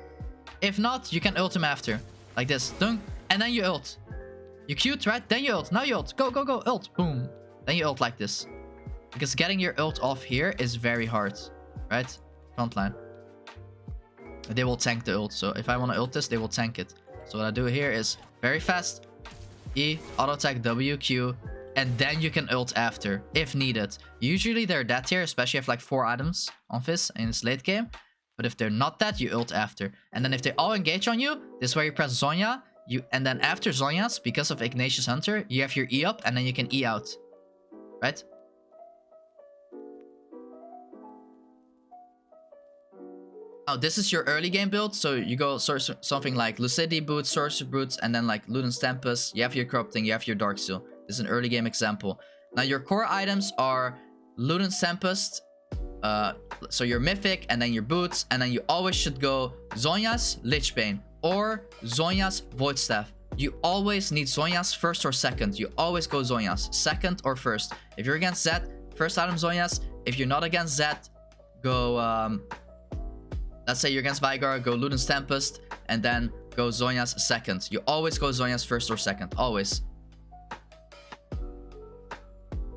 [SPEAKER 4] If not, you can ult him after. Like this, dunk, and then you ult. You Q'd, right? Then you ult. Now you ult. Go, go, go, ult. Boom. Then you ult like this. Because getting your ult off here is very hard, right? Frontline. They will tank the ult. So if I want to ult this, they will tank it. So what I do here is very fast. E, auto attack, W, Q, and then you can ult after, if needed. Usually they're that tier, especially if like 4 items on Fizz in this late game. But if they're not that, you ult after. And then if they all engage on you, this is where you press Zhonya. And then after Zhonya's, because of Ignatius Hunter, you have your E up, and then you can E out. Right? Now, this is your early game build, so you go something like Lucidity Boots, Sorcerer Boots, and then like Luden's Tempest. You have your Corrupting, you have your Dark Seal. This is an early game example. Now, your core items are Luden's Tempest, so your Mythic, and then your Boots, and then you always should go Zhonya's Lichbane or Zhonya's Void Staff. You always need Zhonya's first or second. You always go Zhonya's second or first. If you're against Zed, first item Zhonya's. If you're not against Zed, go let's say you're against Veigar, go Luden's Tempest, and then go Zhonya's second. You always go Zhonya's first or second. Always.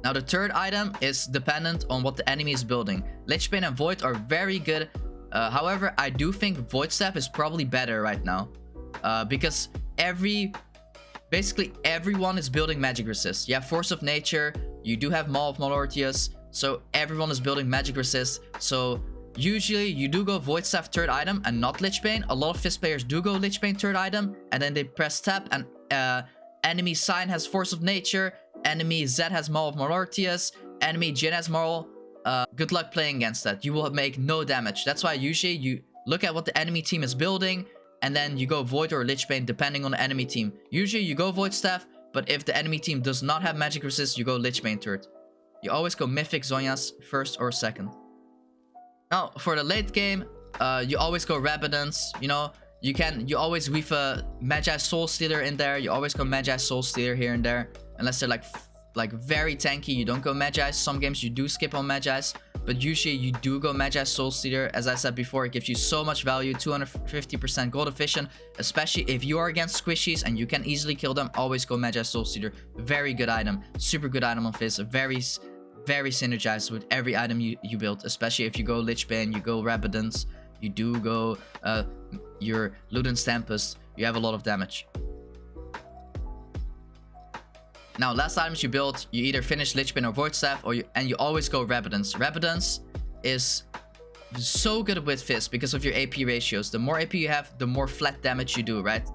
[SPEAKER 4] Now the third item is dependent on what the enemy is building. Lichbane and Void are very good. However, I do think Void Staff is probably better right now. Because basically everyone is building Magic Resist. You have Force of Nature, you do have Maul of Malortius, so everyone is building Magic Resist. So usually you do go Void Staff third item and not Lichbane. A lot of Fizz players do go Lichbane third item, and then they press tap, and enemy Sign has Force of Nature, enemy Zed has Maul of Malortius, enemy Jhin has Maul good luck playing against that. You will make no damage. That's why usually you look at what the enemy team is building, and then you go Void or Lich Bane depending on the enemy team. Usually you go Void Staff, but if the enemy team does not have magic resist, you go Lich Bane turret. You always go Mythic Zhonya's first or second. Now, for the late game, you always go Rabadance. You know, you always weave a Magi Soul Stealer in there. You always go Magi Soul Stealer here and there. Unless they're like very tanky, you don't go Magi. Some games you do skip on Magi's, but usually you do go Magi Soul Stealer. As I said before, it gives you so much value, 250% gold efficient, especially if you are against squishies and you can easily kill them. Always go Magi Soul Stealer. Very good item, super good item on Fizz. Very synergized with every item you build, especially if you go Lich Bane, you go Rabadance, you do go your Luden's Tempest, you have a lot of damage. Now, last items you build, you either finish Lich Bane or Void Staff, and you always go Rabadance. Rabadance is so good with Fizz because of your AP ratios. The more AP you have, the more flat damage you do, right?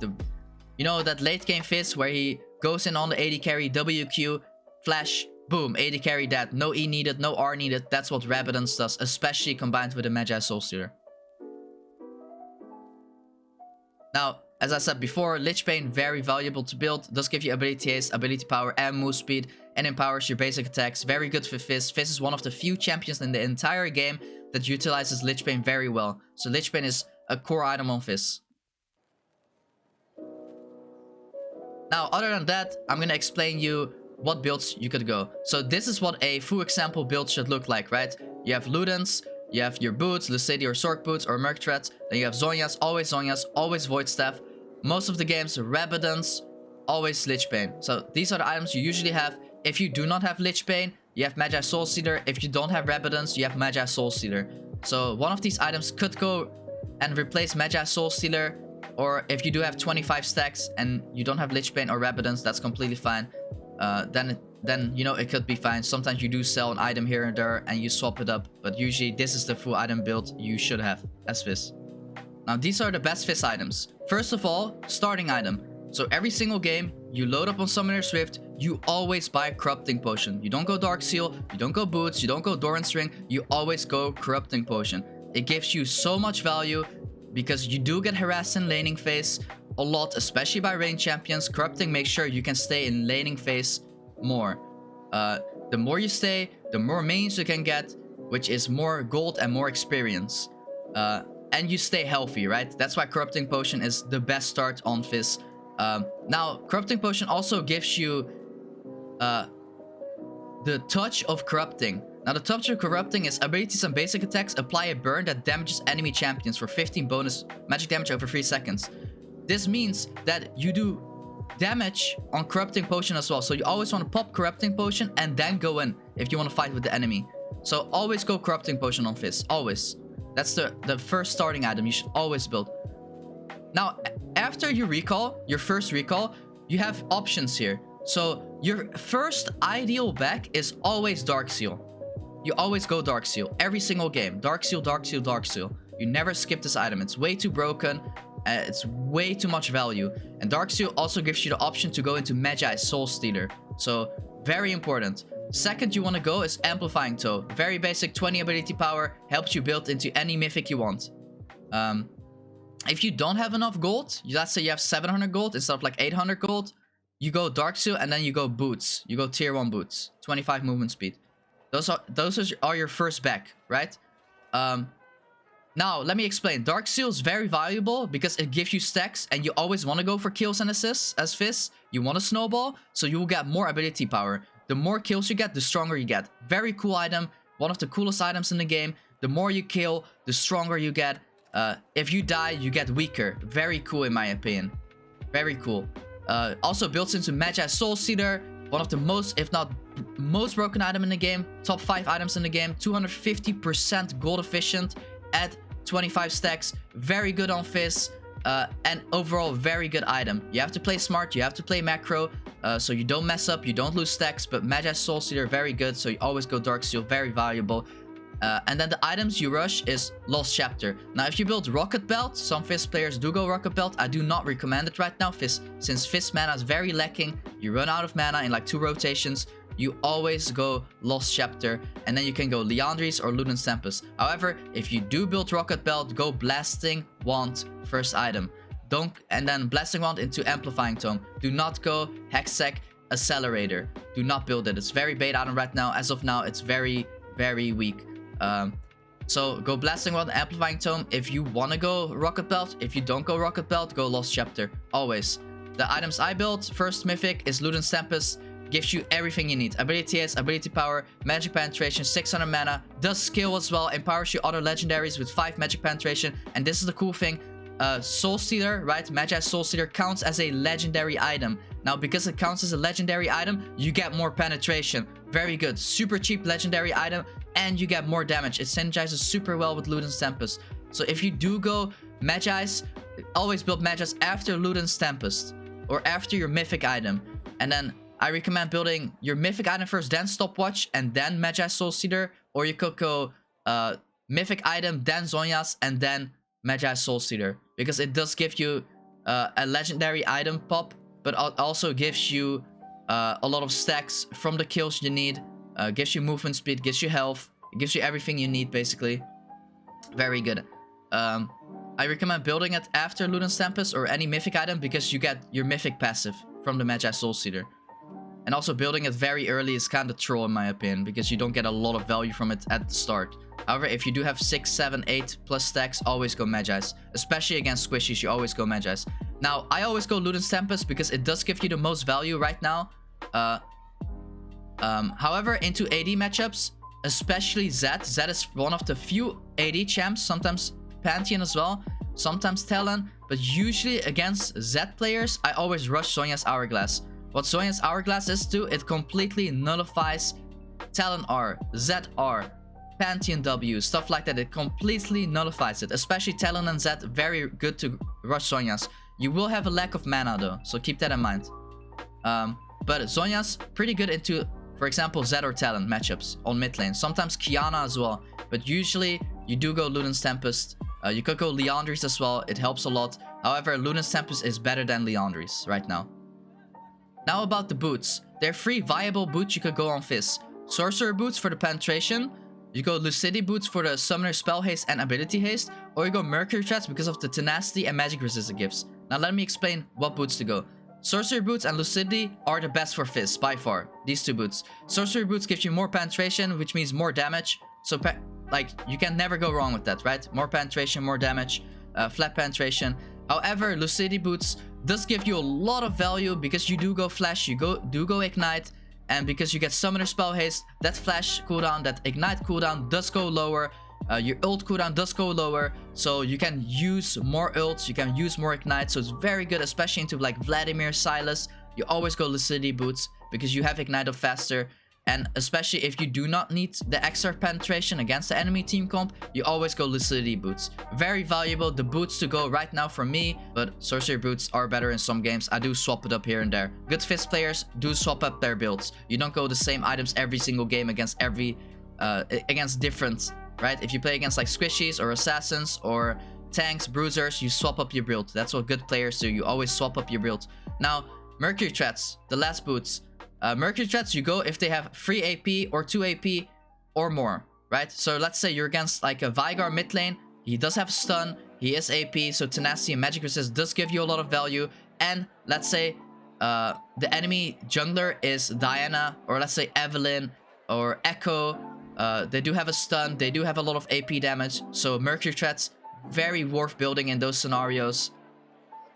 [SPEAKER 4] You know that late game Fizz where he goes in on the AD carry, WQ, flash, boom, AD carry that. No E needed, no R needed. That's what Rabadance does, especially combined with the Magi Soul Stealer. Now, as I said before, Lich Bane, very valuable to build. Does give you ability haste, ability power, and move speed, and empowers your basic attacks. Very good for Fizz. Fizz is one of the few champions in the entire game that utilizes Lich Bane very well. So Lich Bane is a core item on Fizz. Now, other than that, I'm gonna explain you what builds you could go. So this is what a full example build should look like, right? You have Luden's, you have your boots, Lucidy or Sork boots or Merc Threats. Then you have Zhonya's, always Void Staff. Most of the games, Rabadance, always Lich Bane. So these are the items you usually have. If you do not have Lich Bane, you have Magi Soul Stealer. If you don't have Rabadance, you have Magi Soul Stealer. So one of these items could go and replace Magi Soul Stealer. Or if you do have 25 stacks and you don't have Lich Bane or Rabadance, that's completely fine. Then you know, it could be fine. Sometimes you do sell an item here and there and you swap it up. But usually this is the full item build you should have as Fizz. Now, these are the best Fizz items. First of all, starting item. So every single game, you load up on Summoner's Rift, you always buy Corrupting Potion. You don't go Dark Seal, you don't go Boots, you don't go Doran's Ring, you always go Corrupting Potion. It gives you so much value because you do get harassed in laning phase a lot, especially by range champions. Corrupting makes sure you can stay in laning phase more. The more you stay, the more minions you can get, which is more gold and more experience. And you stay healthy, right? That's why Corrupting Potion is the best start on Fizz. Now, Corrupting Potion also gives you the Touch of Corrupting. Now, the Touch of Corrupting is abilities and basic attacks apply a burn that damages enemy champions for 15 bonus magic damage over 3 seconds. This means that you do damage on Corrupting Potion as well. So you always want to pop Corrupting Potion and then go in if you want to fight with the enemy. So always go Corrupting Potion on Fizz, always. That's the first starting item you should always build. Now, after you recall, your first recall, you have options here. So your first ideal back is always Dark Seal. You always go Dark Seal every single game. Dark Seal, Dark Seal, Dark Seal. You never skip this item. It's way too broken. It's way too much value. And Dark Seal also gives you the option to go into Magi Soul Stealer. So very important. Second you want to go is Amplifying Toe. Very basic 20 ability power. Helps you build into any mythic you want. If you don't have enough gold, let's say you have 700 gold instead of like 800 gold, you go Dark Seal and then you go Boots. You go tier 1 Boots. 25 movement speed. Those are your first back, right? Now, let me explain. Dark Seal is very valuable because it gives you stacks and you always want to go for kills and assists as Fizz. You want to snowball, so you will get more ability power. The more kills you get, the stronger you get. Very cool item. One of the coolest items in the game. The more you kill, the stronger you get. If you die, you get weaker. Very cool in my opinion. Very cool. Also builds into Magi Soul Stealer. One of the most, if not most broken item in the game. Top 5 items in the game. 250% gold efficient at 25 stacks. Very good on Fizz. And overall, very good item. You have to play smart. You have to play macro. So you don't mess up. You don't lose stacks. But Magi Soul Stealer, very good. So you always go Dark Seal. Very valuable. And then the items you rush is Lost Chapter. Now, if you build Rocket Belt, some Fizz players do go Rocket Belt. I do not recommend it right now, since Fizz mana is very lacking. You run out of mana in like 2 rotations. you always go Lost Chapter, and then you can go Liandry's or Luden's Tempest. However, if you do build Rocket Belt, go Blasting Wand first item. And then Blasting Wand into Amplifying Tome. Do not go Hextech Accelerator. Do not build it. It's very bait item right now. As of now, it's very, very weak. So go Blasting Wand, Amplifying Tome if you want to go Rocket Belt. If you don't go Rocket Belt, go Lost Chapter. Always. The items I built, first Mythic is Luden's Tempest. Gives you everything you need. Ability haste, ability power, magic penetration, 600 mana. Does skill as well. Empowers you other legendaries with 5 magic penetration. And this is the cool thing. Soul Stealer, right? Magi's Soul Stealer counts as a legendary item. Now, because it counts as a legendary item, you get more penetration. Very good. Super cheap legendary item. And you get more damage. It synergizes super well with Luden's Tempest. So if you do go Magi's, always build Magi's after Luden's Tempest. Or after your Mythic item. And then I recommend building your Mythic item first, then Stopwatch, and then Magi's Soul Stealer. Or you could go Mythic item, then Zhonya's, and then Magi's Soul Stealer. Because it does give you a legendary item pop, but also gives you a lot of stacks from the kills you need. Gives you movement speed, gives you health, it gives you everything you need basically. Very good. I recommend building it after Luden's Tempest or any Mythic item because you get your Mythic passive from the Magi's Soul Stealer. And also building it very early is kind of troll in my opinion because you don't get a lot of value from it at the start. However, if you do have 6, 7, 8 plus stacks, always go Magi's. Especially against squishies, you always go Magi's. Now, I always go Luden's Tempest because it does give you the most value right now. However, into AD matchups, especially Zed. Zed is one of the few AD champs, sometimes Pantheon as well, sometimes Talon. But usually against Zed players, I always rush Zhonya's Hourglass. What Zhonya's Hourglass is to, it completely nullifies Talon R, Zed R, Pantheon W, stuff like that. It completely nullifies it. Especially Talon and Zed, very good to rush Zhonya's. You will have a lack of mana though, so keep that in mind. But Zhonya's pretty good into, for example, Zed or Talon matchups on mid lane. Sometimes Qiyana as well, but usually you do go Luden's Tempest. You could go Liandry's as well, it helps a lot. However, Luden's Tempest is better than Liandry's right now. Now about the boots. There are 3 viable boots you could go on Fizz. Sorcerer boots for the penetration. You go Lucidity boots for the summoner spell haste and ability haste. Or you go Mercury Threads because of the tenacity and magic resist it gives. Now let me explain what boots to go. Sorcery boots and Lucidity are the best for Fizz by far. These 2 boots. Sorcery boots gives you more penetration, which means more damage. So like you can never go wrong with that, right? More penetration, more damage, flat penetration. However, Lucidity boots does give you a lot of value because you do go flash, you do go ignite, and because you get summoner spell haste, that flash cooldown, that ignite cooldown does go lower. Your ult cooldown does go lower, so you can use more ults, you can use more ignite, so it's very good, especially into like Vladimir, Silas. You always go Lucidity boots because you have ignite up faster. And especially if you do not need the extra penetration against the enemy team comp, you always go Lucidity boots. Very valuable, the boots to go right now for me, but Sorcery boots are better in some games. I do swap it up here and there. Good Fizz players do swap up their builds. You don't go the same items every single game against different, right? If you play against like squishies or assassins or tanks, bruisers, you swap up your build. That's what good players do. You always swap up your build. Now, Mercury Threads, the last boots. Mercury Threads, you go if they have 3 AP or 2 AP or more, right? So let's say you're against like a Veigar mid lane. He does have stun, he is AP, so tenacity and magic resist does give you a lot of value. And let's say the enemy jungler is Diana, or let's say Evelynn or Echo. They do have a stun, they do have a lot of AP damage. So Mercury Threads, very worth building in those scenarios.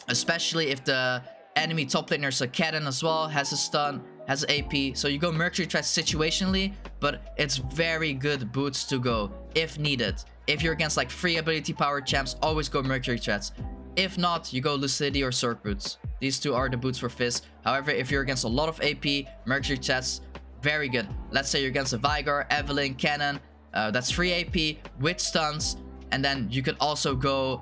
[SPEAKER 4] Especially if the enemy top laner, so Katarina as well, has a stun, has AP. So you go Mercury Threads situationally, but it's very good boots to go if needed. If you're against like 3 ability power champs, always go Mercury Threads. If not, you go Lucidity or Sword boots. These 2 are the boots for Fizz. However, if you're against a lot of AP, Mercury Threads, very good. Let's say you're against a Veigar, Evelynn, Cannon. That's 3 AP with stuns. And then you could also go,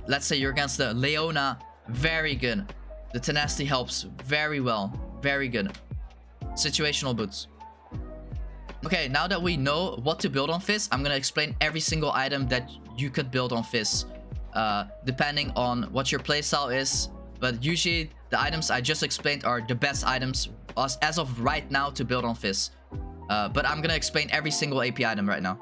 [SPEAKER 4] let's say you're against the Leona. Very good. The tenacity helps very well. Very good. Situational boots. Okay, now that we know what to build on Fizz, I'm gonna explain every single item that you could build on Fizz. Depending on what your playstyle is. But usually, the items I just explained are the best items as of right now to build on Fizz. But I'm gonna explain every single AP item right now.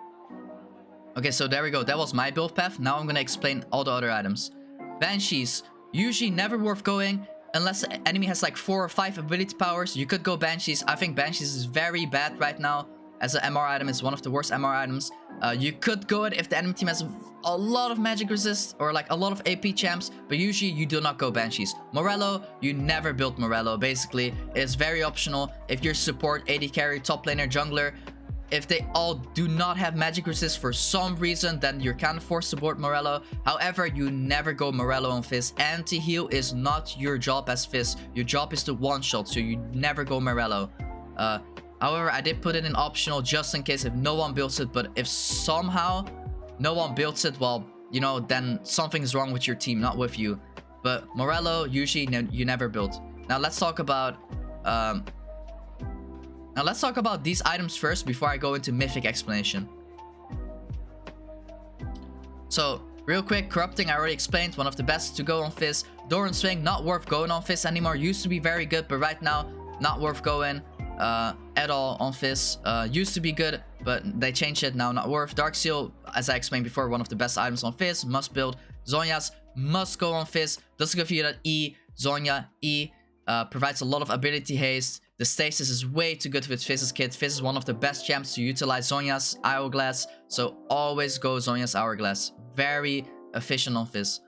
[SPEAKER 4] Okay, so there we go. That was my build path. Now I'm gonna explain all the other items. Banshees, usually never worth going unless the enemy has like 4 or 5 ability powers. You could go Banshees. I think Banshees is very bad right now as an MR item. It's one of the worst MR items. You could go it if the enemy team has a lot of magic resist or like a lot of AP champs, but usually you do not go Banshees. Morello, you never build Morello. Basically, it's very optional. If you're support, AD carry, top laner, jungler, if they all do not have magic resist for some reason, then you're kind of forced to board Morello. However, you never go Morello on Fizz. Anti-heal is not your job as Fizz. Your job is to one-shot, so you never go Morello. However, I did put it in optional just in case if no one builds it, but if somehow no one builds it, well, you know, then something is wrong with your team, not with you. But Morello, usually you never build. Now let's talk about these items first before I go into Mythic explanation. So, real quick, Corrupting I already explained, one of the best to go on Fizz. Doran Swing, not worth going on Fizz anymore. Used to be very good, but right now, not worth going at all on Fizz. Used to be good, but they changed it, now not worth. Dark Seal, as I explained before, one of the best items on Fizz, must build. Zhonya's must go on Fizz. Doesn't give you that E. Zhonya, E, provides a lot of ability haste. The stasis is way too good with Fizz's kit. Fizz is one of the best champs to utilize Zhonya's Hourglass, so always go Zhonya's Hourglass. Very efficient on Fizz.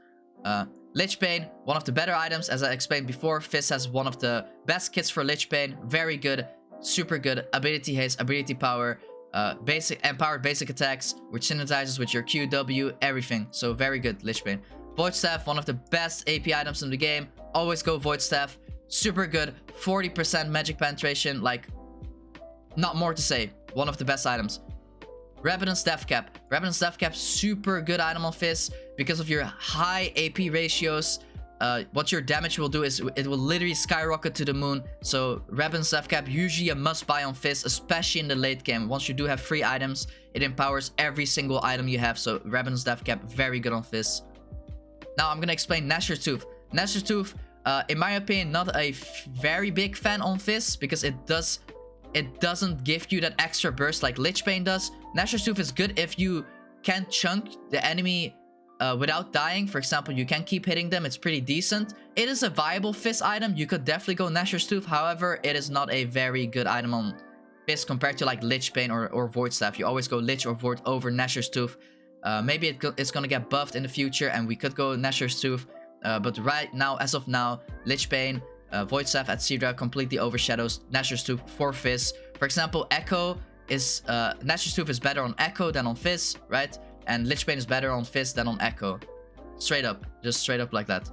[SPEAKER 4] Lich Bane, one of the better items, as I explained before. Fizz has one of the best kits for Lich Bane. Very good, super good. Ability haste, ability power, basic empowered basic attacks, which synergizes with your QW, everything. So very good, Lich Bane. Void Staff, one of the best AP items in the game. Always go Void Staff. Super good, 40% magic penetration, like, not more to say. One of the best items. Revenant's Death Cap. Revenant's Death Cap, super good item on Fizz because of your high AP ratios. What your damage will do is it will literally skyrocket to the moon. So Revenant's Death Cap, usually a must buy on Fizz, especially in the late game. Once you do have free items, it empowers every single item you have. So Revenant's Death Cap, very good on Fizz. Now I'm gonna explain Nashor's Tooth. Nashor's Tooth, in my opinion, not a very big fan on Fizz because it doesn't give you that extra burst like Lich Bane does. Nashor's Tooth is good if you can chunk the enemy without dying. For example, you can keep hitting them. It's pretty decent. It is a viable Fizz item. You could definitely go Nashor's Tooth. However, it is not a very good item on Fizz compared to like Lich Bane or Void Staff. You always go Lich or Void over Nashor's Tooth. Maybe it's gonna get buffed in the future and we could go Nashor's Tooth. But right now, as of now, Lich Bane, Void Staff at Syndra completely overshadows Nashor's Tooth for Fizz. For example, Echo is Nashor's Tooth is better on Echo than on Fizz, right? And Lich Bane is better on Fizz than on Echo. Straight up, just straight up like that.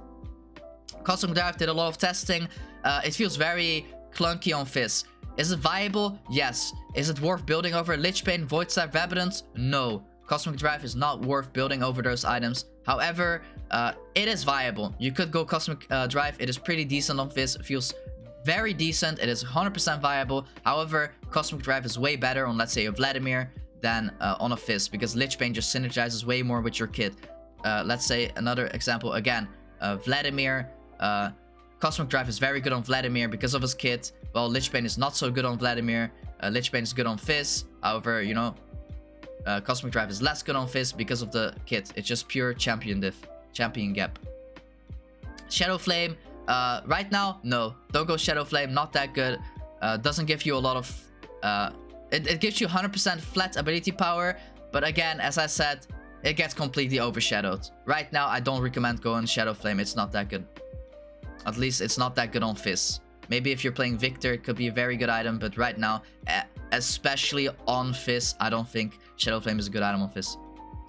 [SPEAKER 4] Cosmic Drive did a lot of testing. It feels very clunky on Fizz. Is it viable? Yes. Is it worth building over Lich Bane, Void Staff, Revenant? No. Cosmic Drive is not worth building over those items. However, it is viable. You could go Cosmic Drive. It is pretty decent on Fizz. It feels very decent. It is 100% viable. However, Cosmic Drive is way better on, let's say, a Vladimir than on a Fizz because Lich Bane just synergizes way more with your kit. Let's say another example again. Vladimir. Cosmic Drive is very good on Vladimir because of his kit. While Lich Bane is not so good on Vladimir. Lich Bane is good on Fizz. However, you know, Cosmic Drive is less good on Fizz because of the kit. It's just pure champion gap. Shadow Flame, right now, no. Don't go Shadow Flame, not that good. Doesn't give you a lot of... It gives you 100% flat ability power. But again, as I said, it gets completely overshadowed. Right now, I don't recommend going Shadow Flame. It's not that good. At least it's not that good on Fizz. Maybe if you're playing Viktor, it could be a very good item. But right now, especially on Fizz, I don't think Shadow Flame is a good item on Fizz.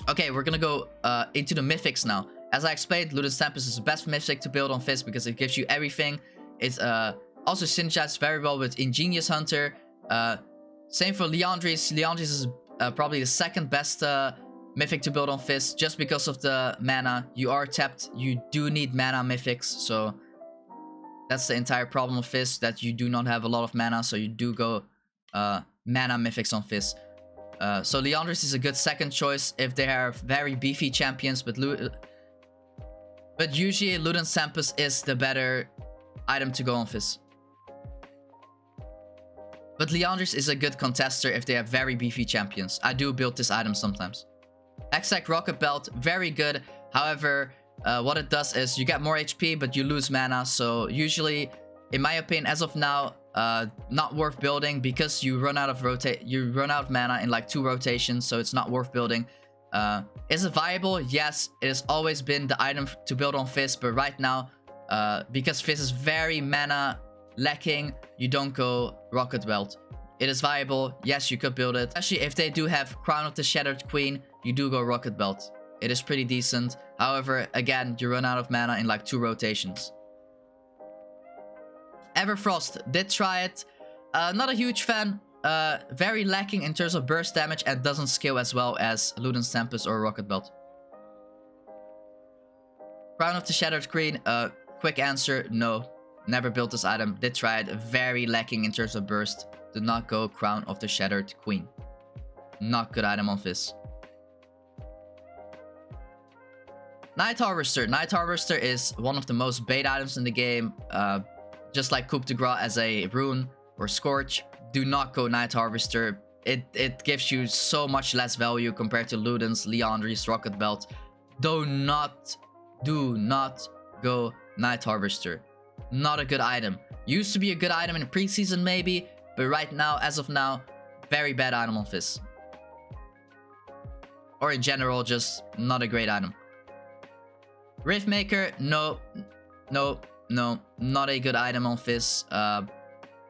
[SPEAKER 4] Okay, we're gonna go into the Mythics now. As I explained, Ludens Tempest is the best Mythic to build on Fizz because it gives you everything. It's also synergizes very well with Ingenious Hunter. Same for Liandry's. Liandry's is probably the second best Mythic to build on Fizz just because of the mana. You are tapped. You do need mana Mythics, so that's the entire problem of Fizz, that you do not have a lot of mana, so you do go mana Mythics on Fizz. So Liandry's is a good second choice if they are very beefy champions, but usually Ludens Tempest is the better item to go on Fizz. But Liandry's is a good contester if they have very beefy champions. I do build this item sometimes. Exact Rocket Belt, very good. However, what it does is you get more HP, but you lose mana. So usually, in my opinion, as of now, not worth building because you run out of mana in like 2 rotations. So it's not worth building. Is it viable? Yes, it has always been the item to build on Fizz. But right now, because Fizz is very mana lacking, you don't go Rocket Belt. It is viable. Yes, you could build it. Especially if they do have Crown of the Shattered Queen, you do go Rocket Belt. It is pretty decent. However, again, you run out of mana in like 2 rotations. Everfrost did try it. Not a huge fan. Very lacking in terms of burst damage and doesn't scale as well as Luden's Tempest or Rocket Belt. Crown of the Shattered Queen. Quick answer, no. Never built this item. Did try it. Very lacking in terms of burst. Do not go Crown of the Shattered Queen. Not good item on Fizz. Night Harvester. Night Harvester is one of the most bait items in the game. Just like Coup de Grace as a rune or Scorch. Do not go Night Harvester. It gives you so much less value compared to Luden's, Liandry's, Rocket Belt. Do not go Night Harvester. Not a good item. Used to be a good item in the preseason maybe, but right now, as of now, very bad item on Fizz. Or in general, just not a great item. Riftmaker, no, not a good item on Fizz.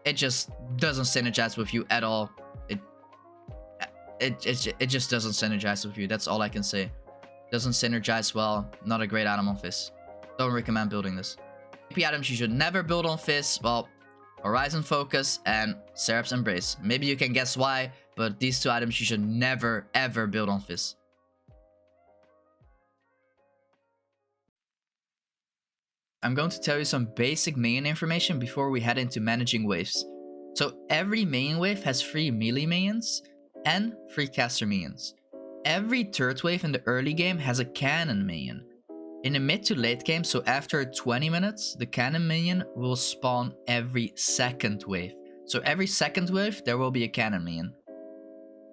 [SPEAKER 4] It just doesn't synergize with you at all. It just doesn't synergize with you. That's all I can say. Doesn't synergize well. Not a great item on Fizz. Don't recommend building this. AP items you should never build on Fizz. Well, Horizon Focus and Seraph's Embrace. Maybe you can guess why, but these 2 items you should never ever build on Fizz. I'm going to tell you some basic main information before we head into managing waves. So every main wave has 3 melee minions and 3 caster minions. Every third wave in the early game has a cannon minion. In the mid to late game, so after 20 minutes, the cannon minion will spawn every second wave. So every second wave, there will be a cannon minion.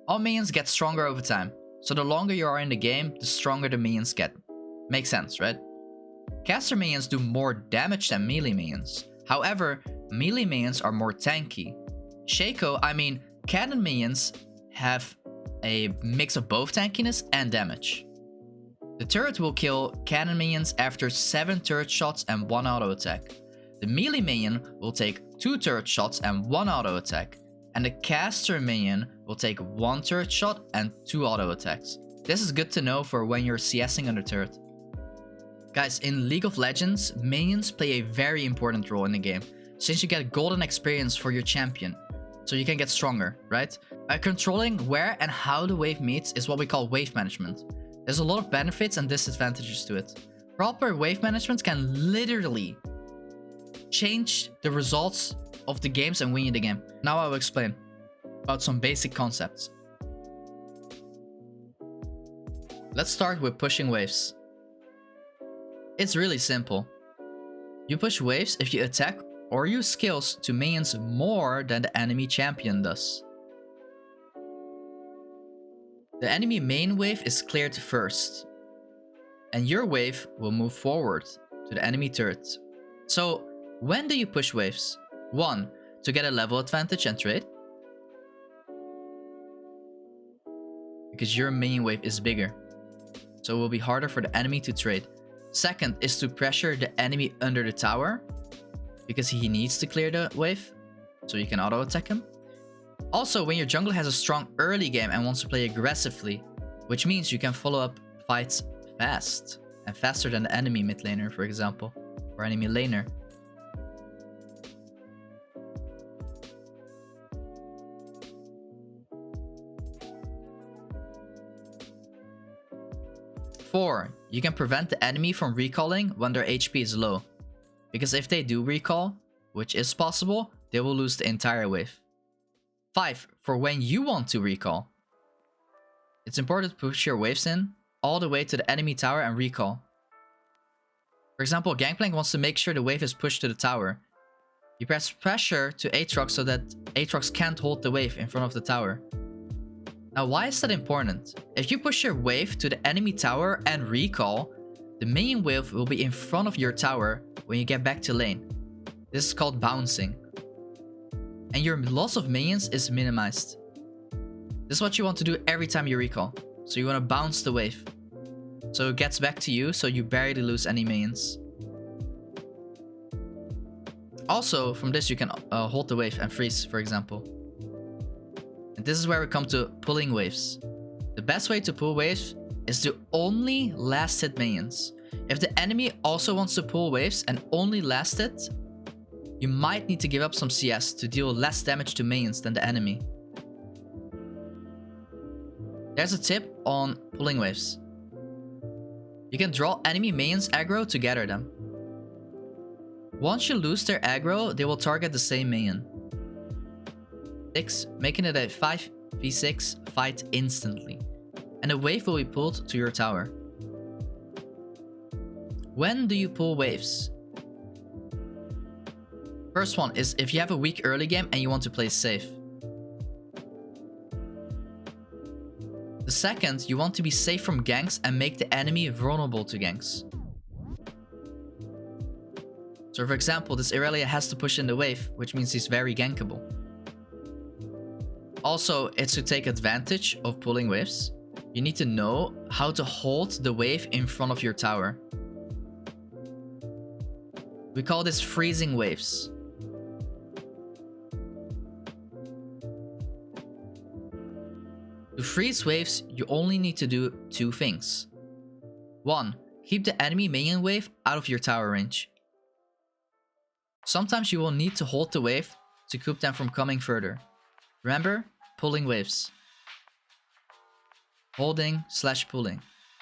[SPEAKER 4] All minions get stronger over time. So the longer you are in the game, the stronger the minions get. Makes sense, right? Caster minions do more damage than melee minions. However, melee minions are more tanky. Cannon minions have a mix of both tankiness and damage. The turret will kill cannon minions after 7 turret shots and 1 auto attack. The melee minion will take 2 turret shots and 1 auto attack. And the caster minion will take 1 turret shot and 2 auto attacks. This is good to know for when you're CSing under turret. Guys, in League of Legends, minions play a very important role in the game, since you get golden experience for your champion, so you can get stronger, right? Controlling where and how the wave meets is what we call wave management. There's a lot of benefits and disadvantages to it. Proper wave management can literally change the results of the games and win you the game. Now I will explain about some basic concepts. Let's start with pushing waves. It's really simple. You push waves if you attack or use skills to minions more than the enemy champion does. The enemy main wave is cleared first, and your wave will move forward to the enemy turret. So, when do you push waves? 1. To get a level advantage and trade, because your main wave is bigger, so it will be harder for the enemy to trade. Second is to pressure the enemy under the tower, because he needs to clear the wave, so you can auto attack him. Also, when your jungler has a strong early game and wants to play aggressively, which means you can follow up fights fast, and faster than the enemy mid laner, for example, or enemy laner. Four, you can prevent the enemy from recalling when their HP is low, because if they do recall, which is possible, they will lose the entire wave. 5, for when you want to recall. It's important to push your waves in all the way to the enemy tower and recall. For example, Gangplank wants to make sure the wave is pushed to the tower. You press pressure to Aatrox so that Aatrox can't hold the wave in front of the tower. Now, why is that important? If you push your wave to the enemy tower and recall, the minion wave will be in front of your tower when you get back to lane. This is called bouncing. And your loss of minions is minimized. This is what you want to do every time you recall. So you want to bounce the wave. So it gets back to you, so you barely lose any minions. Also, from this you can hold the wave and freeze, for example. And this is where we come to pulling waves. The best way to pull waves is to only last hit minions. If the enemy also wants to pull waves and only last hit, you might need to give up some CS to deal less damage to minions than the enemy. There's a tip on pulling waves. You can draw enemy minions aggro to gather them. Once you lose their aggro, they will target the same minion. 6, making it a 5v6 fight instantly. And a wave will be pulled to your tower. When do you pull waves? First one is if you have a weak early game and you want to play safe. The second, you want to be safe from ganks and make the enemy vulnerable to ganks. So for example, this Aurelion has to push in the wave, which means he's very gankable. Also, it's to take advantage of pulling waves. You need to know how to hold the wave in front of your tower. We call this freezing waves. To freeze waves, you only need to do 2 things. 1. Keep the enemy minion wave out of your tower range. Sometimes you will need to hold the wave to keep them from coming further. Remember, pulling waves. Holding/pulling.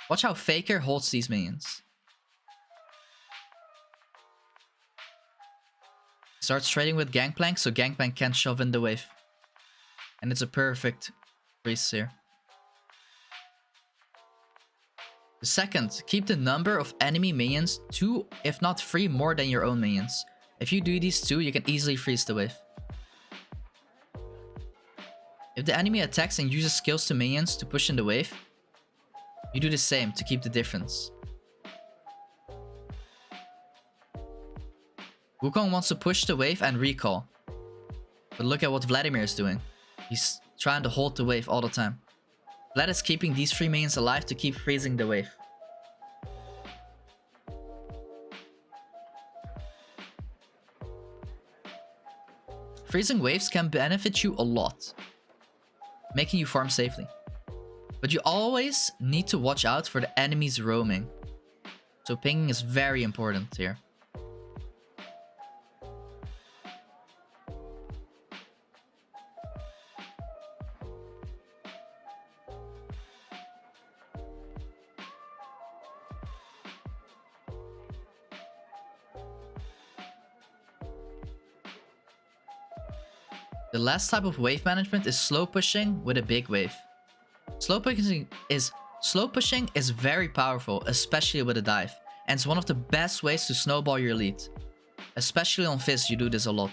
[SPEAKER 4] Watch how Veigar holds these minions. Starts trading with Gangplank, so Gangplank can't shove in the wave. And it's a perfect freeze here. The second, keep the number of enemy minions 2, if not 3 more than your own minions. If you do these 2, you can easily freeze the wave. If the enemy attacks and uses skills to minions to push in the wave, you do the same to keep the difference. Wukong wants to push the wave and recall. But look at what Vladimir is doing. He's trying to hold the wave all the time. Vlad is keeping these 3 minions alive to keep freezing the wave. Freezing waves can benefit you a lot, making you farm safely. But you always need to watch out for the enemies roaming. So pinging is very important here. The last type of wave management is slow pushing with a big wave. Slow pushing is very powerful, especially with a dive, and it's one of the best ways to snowball your lead. Especially on Fizz, you do this a lot.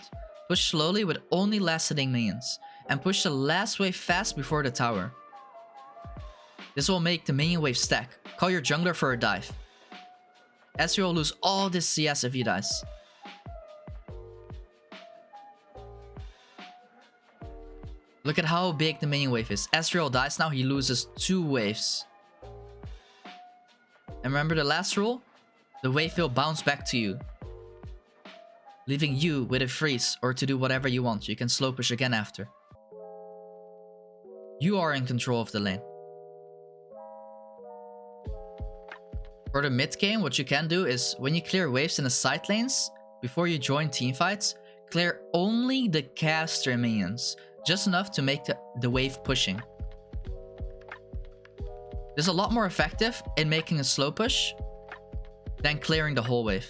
[SPEAKER 4] Push slowly with only last hitting minions, and push the last wave fast before the tower. This will make the minion wave stack. Call your jungler for a dive. Ezreal will lose all this CS if he dies. Look at how big the minion wave is. Ezreal dies now, he loses 2 waves. And remember the last rule? The wave will bounce back to you, leaving you with a freeze or to do whatever you want. You can slow push again after. You are in control of the lane. For the mid game, what you can do is when you clear waves in the side lanes, before you join teamfights, clear only the caster minions. Just enough to make the wave pushing. This is a lot more effective in making a slow push than clearing the whole wave.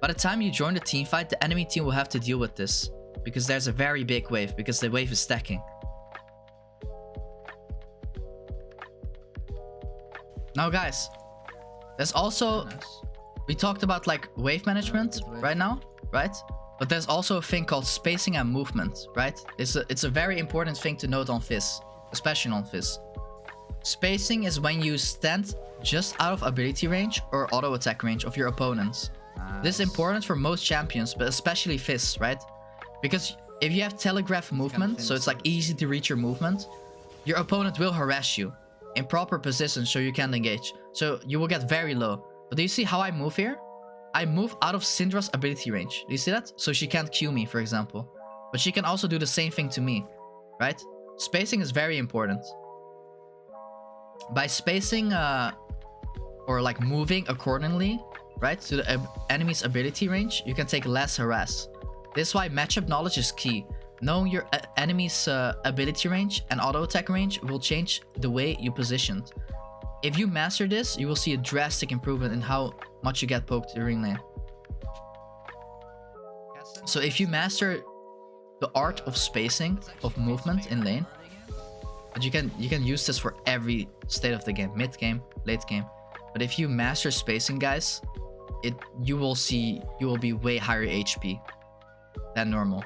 [SPEAKER 4] By the time you join the team fight, the enemy team will have to deal with this, because there's a very big wave, because the wave is stacking. Now guys, there's also, we talked about like wave management right now, right? But there's also a thing called spacing and movement, right? It's a very important thing to note on Fizz, especially on Fizz. Spacing is when you stand just out of ability range or auto attack range of your opponents. This is important for most champions, but especially Fizz, right? Because if you have telegraph movement, so it's like easy to reach your movement, your opponent will harass you in proper position so you can't engage. So you will get very low. But do you see how I move here? I move out of Syndra's ability range. Do you see that? So she can't Q me, for example. But she can also do the same thing to me, right? Spacing is very important. By spacing or like moving accordingly, right, to the enemy's ability range, you can take less harass. This is why matchup knowledge is key. Knowing your enemy's ability range and auto attack range will change the way you positioned. If you master this, you will see a drastic improvement in how much you get poked during lane. So if you master the art of spacing, of movement in lane, but you can use this for every state of the game, mid game, late game. But if you master spacing, guys, you will be way higher HP than normal.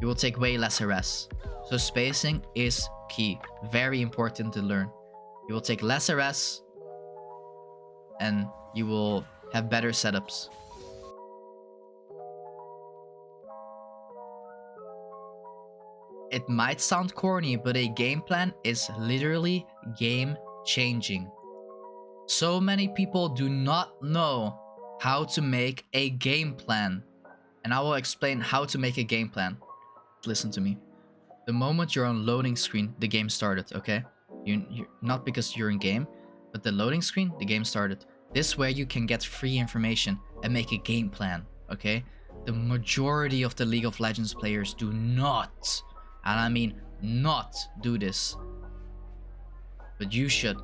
[SPEAKER 4] You will take way less harass. So spacing is key, very important to learn. You will take less harass and you will have better setups. It might sound corny, but a game plan is literally game changing. So many people do not know how to make a game plan. And I will explain how to make a game plan. Listen to me. The moment you're on loading screen, the game started, okay? You're not because you're in game, but the loading screen, the game started. This is where you can get free information and make a game plan, okay? The majority of the League of Legends players do not, and I mean not, do this. But you should.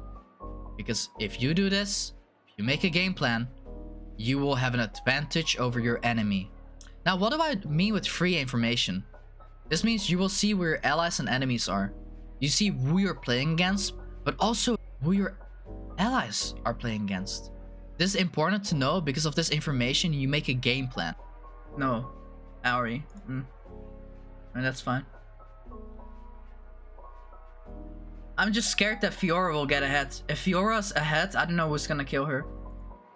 [SPEAKER 4] Because if you do this, if you make a game plan, you will have an advantage over your enemy. Now, what do I mean with free information? This means you will see where your allies and enemies are. You see who you're playing against, but also who your allies are playing against. This is important to know. Because of this information, you make a game plan. No, Auri. And that's fine. I'm just scared that Fiora will get ahead. If Fiora's ahead, I don't know who's gonna kill her.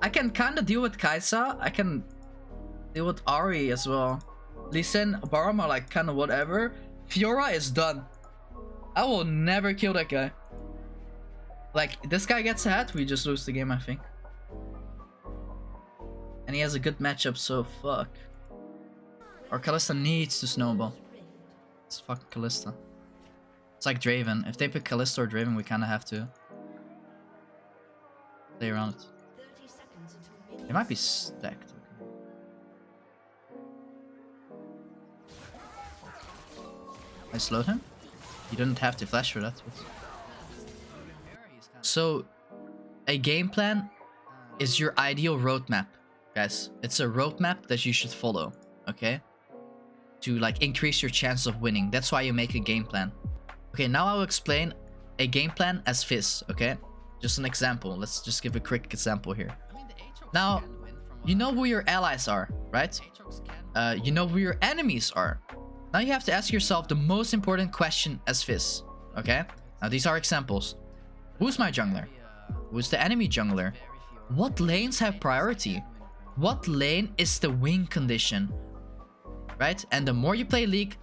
[SPEAKER 4] I can kind of deal with Kai'Sa. I can deal with Ahri as well. Lee Sin, Baram are like kind of whatever. Fiora is done. I will never kill that guy. Like, this guy gets ahead, we just lose the game, I think. And he has a good matchup, so fuck. Or Kalista needs to snowball. It's fucking Kalista. It's like Draven. If they pick Kalista or Draven, we kind of have to play around it. They might be stacked. I slowed him. You didn't have to flash for that. But... So, a game plan is your ideal roadmap, guys. It's a roadmap that you should follow, okay? To like increase your chances of winning. That's why you make a game plan. Okay, now I will explain a game plan as Fizz, okay? Just an example. Let's just give a quick example here. Now, you know who your allies are, right? You know who your enemies are. Now you have to ask yourself the most important question as Fizz, okay? Now these are examples. Who's my jungler? Who's the enemy jungler? What lanes have priority? What lane is the win condition? Right? And the more you play League,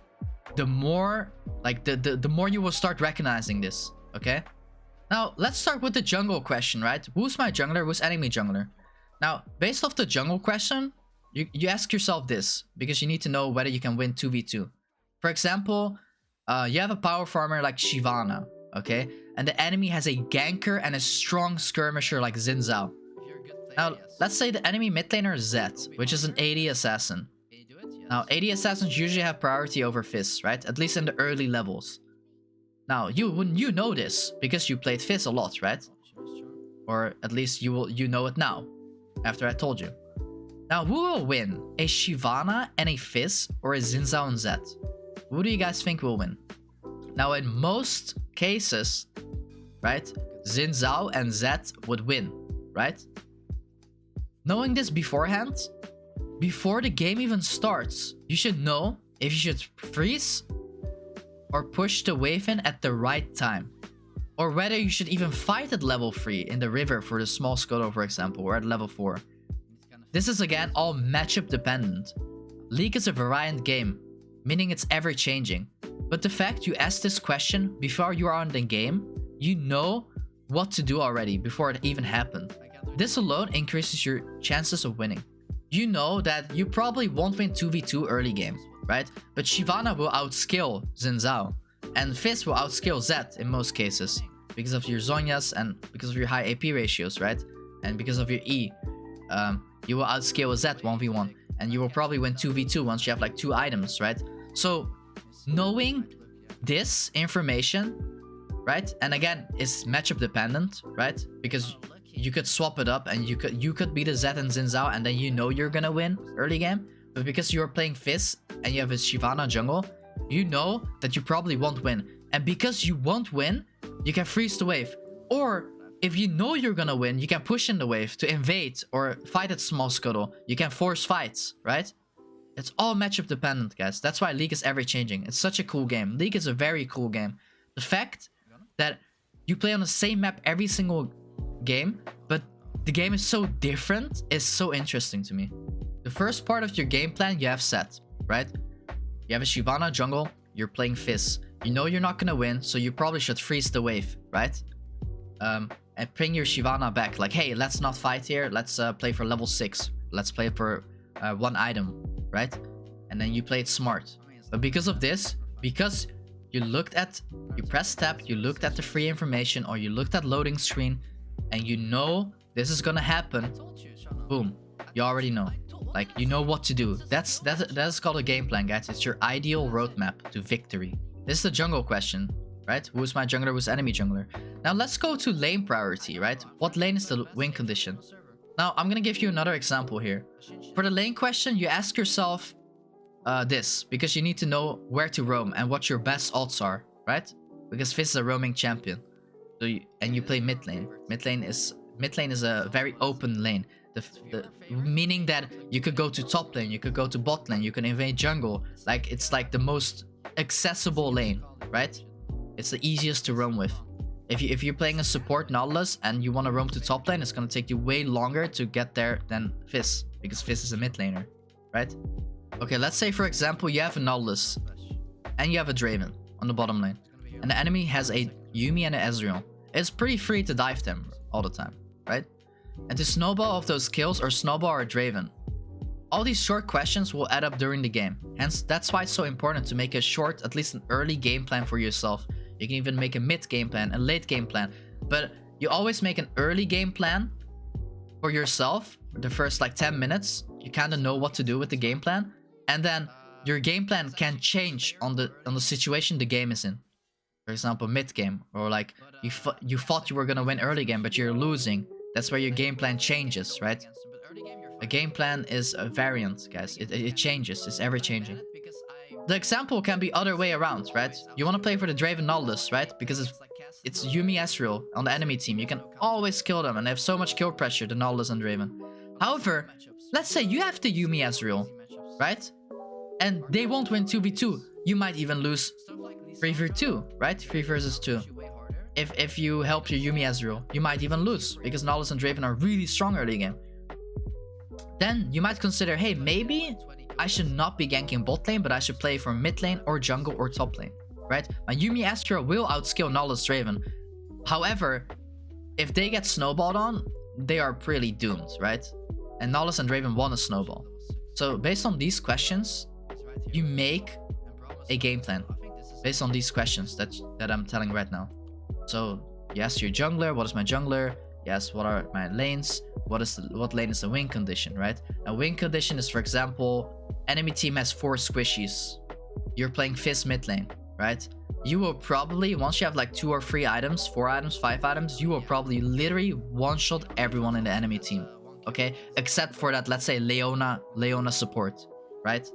[SPEAKER 4] the more like the more you will start recognizing this, okay? Now let's start with the jungle question, right? Who's my jungler? Who's enemy jungler? Now, based off the jungle question, you ask yourself this, because you need to know whether you can win 2v2. For example, you have a power farmer like Shyvana, okay? And the enemy has a ganker and a strong skirmisher like Xin Zhao. Now, let's say the enemy mid laner is Zed, which is an AD assassin. Now, AD assassins usually have priority over Fizz, right? At least in the early levels. Now, you know this, because you played Fizz a lot, right? Or at least you know it now, after I told you. Now, who will win? A Shyvana and a Fizz, or a Xin Zhao and Zed? Who do you guys think will win? Now, in most cases, right, Xin Zhao and Zed would win, right? Knowing this beforehand, before the game even starts, you should know if you should freeze or push the wave in at the right time. Or whether you should even fight at level 3 in the river for the small Scuttle, for example, or at level 4. This is again all matchup dependent. League is a variant game, meaning it's ever changing. But the fact you ask this question before you are on the game, you know what to do already before it even happened. This alone increases your chances of winning. You know that you probably won't win 2v2 early game, right? But Shyvana will outskill Xin Zhao, and Fizz will outskill Zed in most cases, because of your Zhonya's and because of your high AP ratios, right? And because of your E. You will outscale Zed 1v1, and you will probably win 2v2 once you have like 2 items, right? So, knowing this information, right? And again, it's matchup dependent, right? Because you could swap it up and you could beat a Zed and Xin Zhao and then you know you're gonna win early game. But because you're playing Fizz and you have a Shyvana jungle, you know that you probably won't win. And because you won't win, you can freeze the wave. Or if you know you're gonna win, you can push in the wave to invade or fight at small Scuttle. You can force fights, right? It's all matchup dependent, guys. That's why League is ever changing. It's such a cool game. League is a very cool game. The fact that you play on the same map every single game, but the game is so different is so interesting to me. The first part of your game plan you have set, right? You have a Shyvana jungle, you're playing Fizz. You know you're not gonna win, so you probably should freeze the wave, right? And bring your Shyvana back. Like, hey, let's not fight here. Let's play for level 6. Let's play for 1 item, right? And then you play it smart. But because of this, because you pressed tab, you looked at the free information, or you looked at loading screen, and you know this is gonna happen, boom, you already know. Like, you know what to do. That's called a game plan, guys. It's your ideal roadmap to victory. This is the jungle question, right? Who's my jungler, who's enemy jungler? Now let's go to lane priority, right? What lane is the win condition? Now I'm gonna give you another example here. For the lane question, you ask yourself this, because you need to know where to roam and what your best ults are, right? Because Fizz is a roaming champion. So you play mid lane. Mid lane is a very open lane. Meaning that you could go to top lane, you could go to bot lane, you can invade jungle. Like, it's like the most accessible lane, right? It's the easiest to roam with. If you're playing a support Nautilus and you want to roam to top lane, it's gonna take you way longer to get there than Fizz, because Fizz is a mid laner, right? Okay, let's say for example you have a Nautilus and you have a Draven on the bottom lane, and the enemy has a Yuumi and an Ezreal. It's pretty free to dive them all the time, right? And to snowball off those kills or snowball or Draven. All these short questions will add up during the game. Hence, that's why it's so important to make a short, at least an early game plan for yourself. You can even make a mid game plan, a late game plan. But you always make an early game plan for yourself. For the first like 10 minutes, you kind of know what to do with the game plan. And then your game plan can change on the situation the game is in. For example, mid game, or like you thought you were gonna win early game, but you're losing. That's where your game plan changes, right? A game plan is a variant, guys. It changes. It's ever changing. The example can be other way around, right? You want to play for the Draven Nautilus, right? Because it's Yuumi Ezreal on the enemy team. You can always kill them, and they have so much kill pressure, the Nautilus and Draven. However, let's say you have the Yuumi Ezreal, right? And they won't win 2v2. You might even lose 3v2, right? 3 versus 2. If you help your Yuumi Ezreal, you might even lose, because Nautilus and Draven are really strong early game. Then you might consider, hey, maybe I should not be ganking bot lane, but I should play for mid lane or jungle or top lane, right? My Yuumi Ezreal will outskill Nautilus Draven. However, if they get snowballed on, they are pretty doomed, right? And Nautilus and Draven want a snowball. So based on these questions, you make a game plan based on these questions that I'm telling right now. So you ask your jungler, what is my jungler? Yes, what are my lanes? What lane is the win condition, right? A win condition is, for example, enemy team has 4 squishies. You're playing Fizz mid lane, right? You will probably, once you have like 2 or 3 items, 4 items, 5 items, you will probably literally one-shot everyone in the enemy team, okay? Except for that, let's say Leona support, right?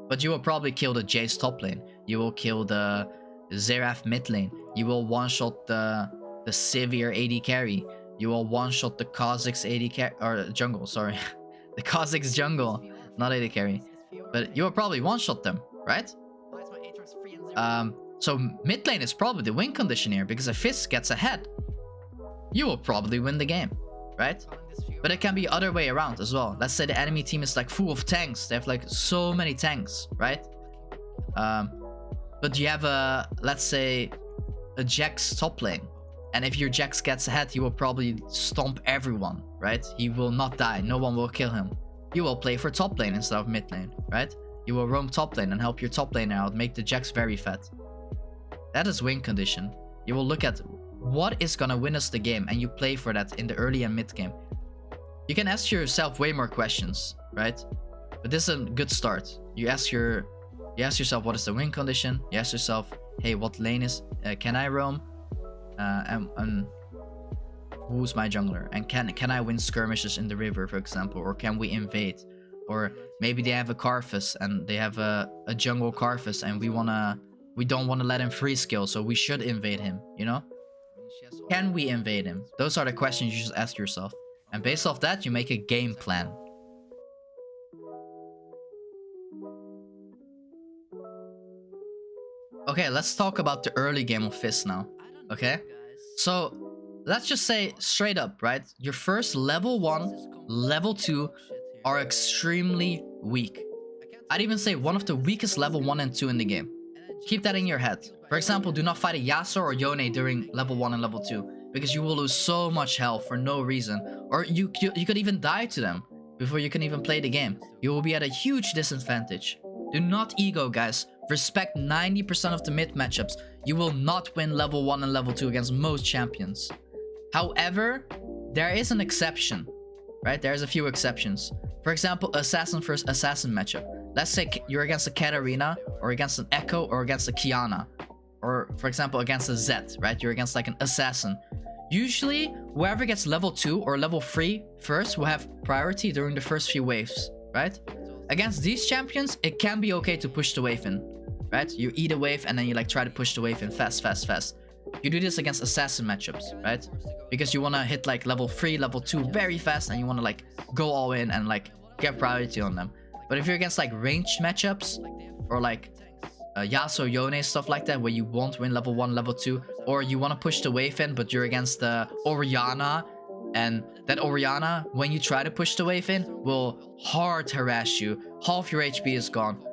[SPEAKER 4] But you will probably kill the Jace top lane. You will kill the Xerath mid lane. You will one-shot the Sivir AD carry. You will one-shot the Kha'Zix AD carry, or jungle, sorry. The Kha'Zix jungle. not AD carry. But you will probably one-shot them, right? So mid lane is probably the win condition here, because if Fizz gets ahead, you will probably win the game, right? But it can be other way around as well. Let's say the enemy team is like full of tanks. They have like so many tanks, right? But you have a, let's say, a Jax top lane. And if your Jax gets ahead, he will probably stomp everyone, right? He will not die. No one will kill him. You will play for top lane instead of mid lane, right? You will roam top lane and help your top laner out, make the Jax very fat. That is win condition. You will look at what is gonna win us the game, and you play for that in the early and mid game. You can ask yourself way more questions, right? But this is a good start. You ask yourself, what is the win condition? You ask yourself, hey, what lane can I roam? And who's my jungler? And can I win skirmishes in the river, for example? Or can we invade? Or maybe they have a Karthus and they have a jungle Karthus, and we don't wanna let him free skill, so we should invade him, you know? Can we invade him? Those are the questions you should ask yourself. And based off that, you make a game plan. Okay, let's talk about the early game of Fizz now. Okay? So, let's just say straight up, right? Your first level 1, level 2 are extremely weak. I'd even say one of the weakest level 1 and 2 in the game. Keep that in your head. For example, do not fight a Yasuo or Yone during level 1 and level 2, because you will lose so much health for no reason. Or you could even die to them before you can even play the game. You will be at a huge disadvantage. Do not ego, guys. Respect 90% of the mid matchups. You will not win level 1 and level 2 against most champions. However, there is an exception, right? There's a few exceptions. For example, assassin versus assassin matchup. Let's say you're against a Katarina, or against an Echo, or against a Qiyana. Or, for example, against a Zed, right? You're against like an assassin. Usually, whoever gets level 2 or level 3 first will have priority during the first few waves, right? Against these champions, it can be okay to push the wave in, right? You eat a wave and then you like try to push the wave in fast. You do this against assassin matchups, right? Because you want to hit like level 3, level 2 very fast, and you want to like go all in and like get priority on them. But if you're against like ranged matchups, or like Yasuo, Yone, stuff like that, where you won't win level 1, level 2, or you want to push the wave in, but you're against the Orianna, and that Orianna, when you try to push the wave in, will hard harass you. Half your HP is gone.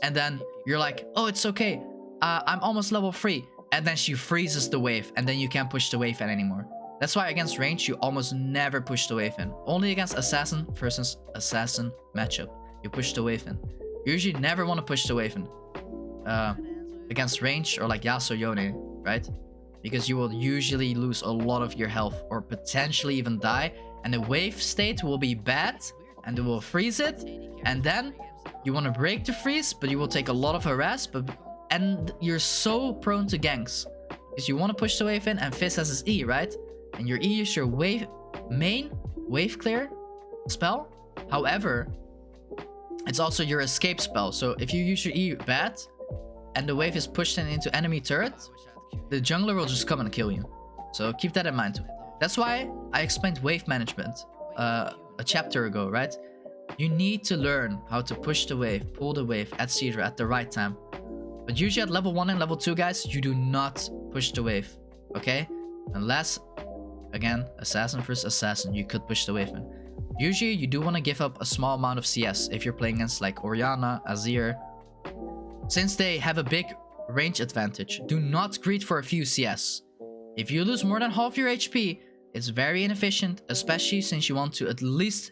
[SPEAKER 4] And then you're like, oh, it's okay. I'm almost level 3. And then she freezes the wave, and then you can't push the wave in anymore. That's why against range, you almost never push the wave in. Only against assassin versus assassin matchup, you push the wave in. You usually never want to push the wave in against range or like Yasuo, Yone, right? Because you will usually lose a lot of your health, or potentially even die, and the wave state will be bad, and it will freeze it, and then you want to break the freeze, but you will take a lot of harass, and you're so prone to ganks, because you want to push the wave in, and Fizz has his E, right? And your E is your main wave clear spell. However, it's also your escape spell, so if you use your E bad, and the wave is pushed into enemy turret, the jungler will just come and kill you. So keep that in mind. That's why I explained wave management a chapter ago, right? You need to learn how to push the wave, pull the wave at Syndra at the right time. But usually at level 1 and level 2, guys, you do not push the wave, okay? Unless, again, assassin versus assassin, you could push the wave in. Usually, you do want to give up a small amount of CS if you're playing against like Orianna, Azir. Since they have a big range advantage, do not greed for a few CS. If you lose more than half your HP, it's very inefficient, especially since you want to at least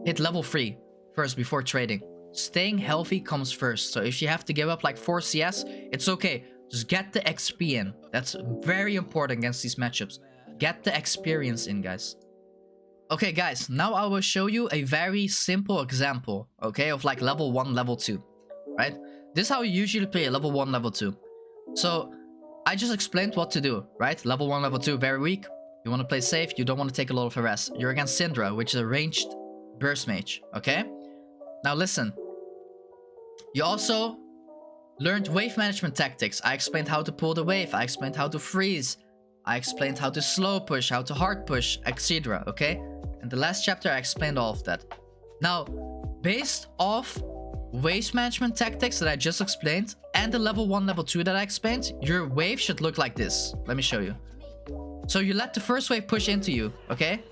[SPEAKER 4] hit level 3 first before trading. Staying healthy comes first, so if you have to give up like 4 CS, it's okay. Just get the XP in. That's very important against these matchups. Get the experience in, guys. Okay, guys, now I will show you a very simple example, okay, of like level 1, level 2, right? This is how you usually play level 1, level 2. So, I just explained what to do, right? Level 1, level 2, very weak. You want to play safe, you don't want to take a lot of harass. You're against Syndra, which is a ranged burst mage, okay? Now listen. You also learned wave management tactics. I explained how to pull the wave, I explained how to freeze, I explained how to slow push, how to hard push, etc. Okay? In the last chapter, I explained all of that. Now, based off wave management tactics that I just explained and the level 1, level 2 that I explained, your wave should look like this. Let me show you. So you let the first wave push into you, okay?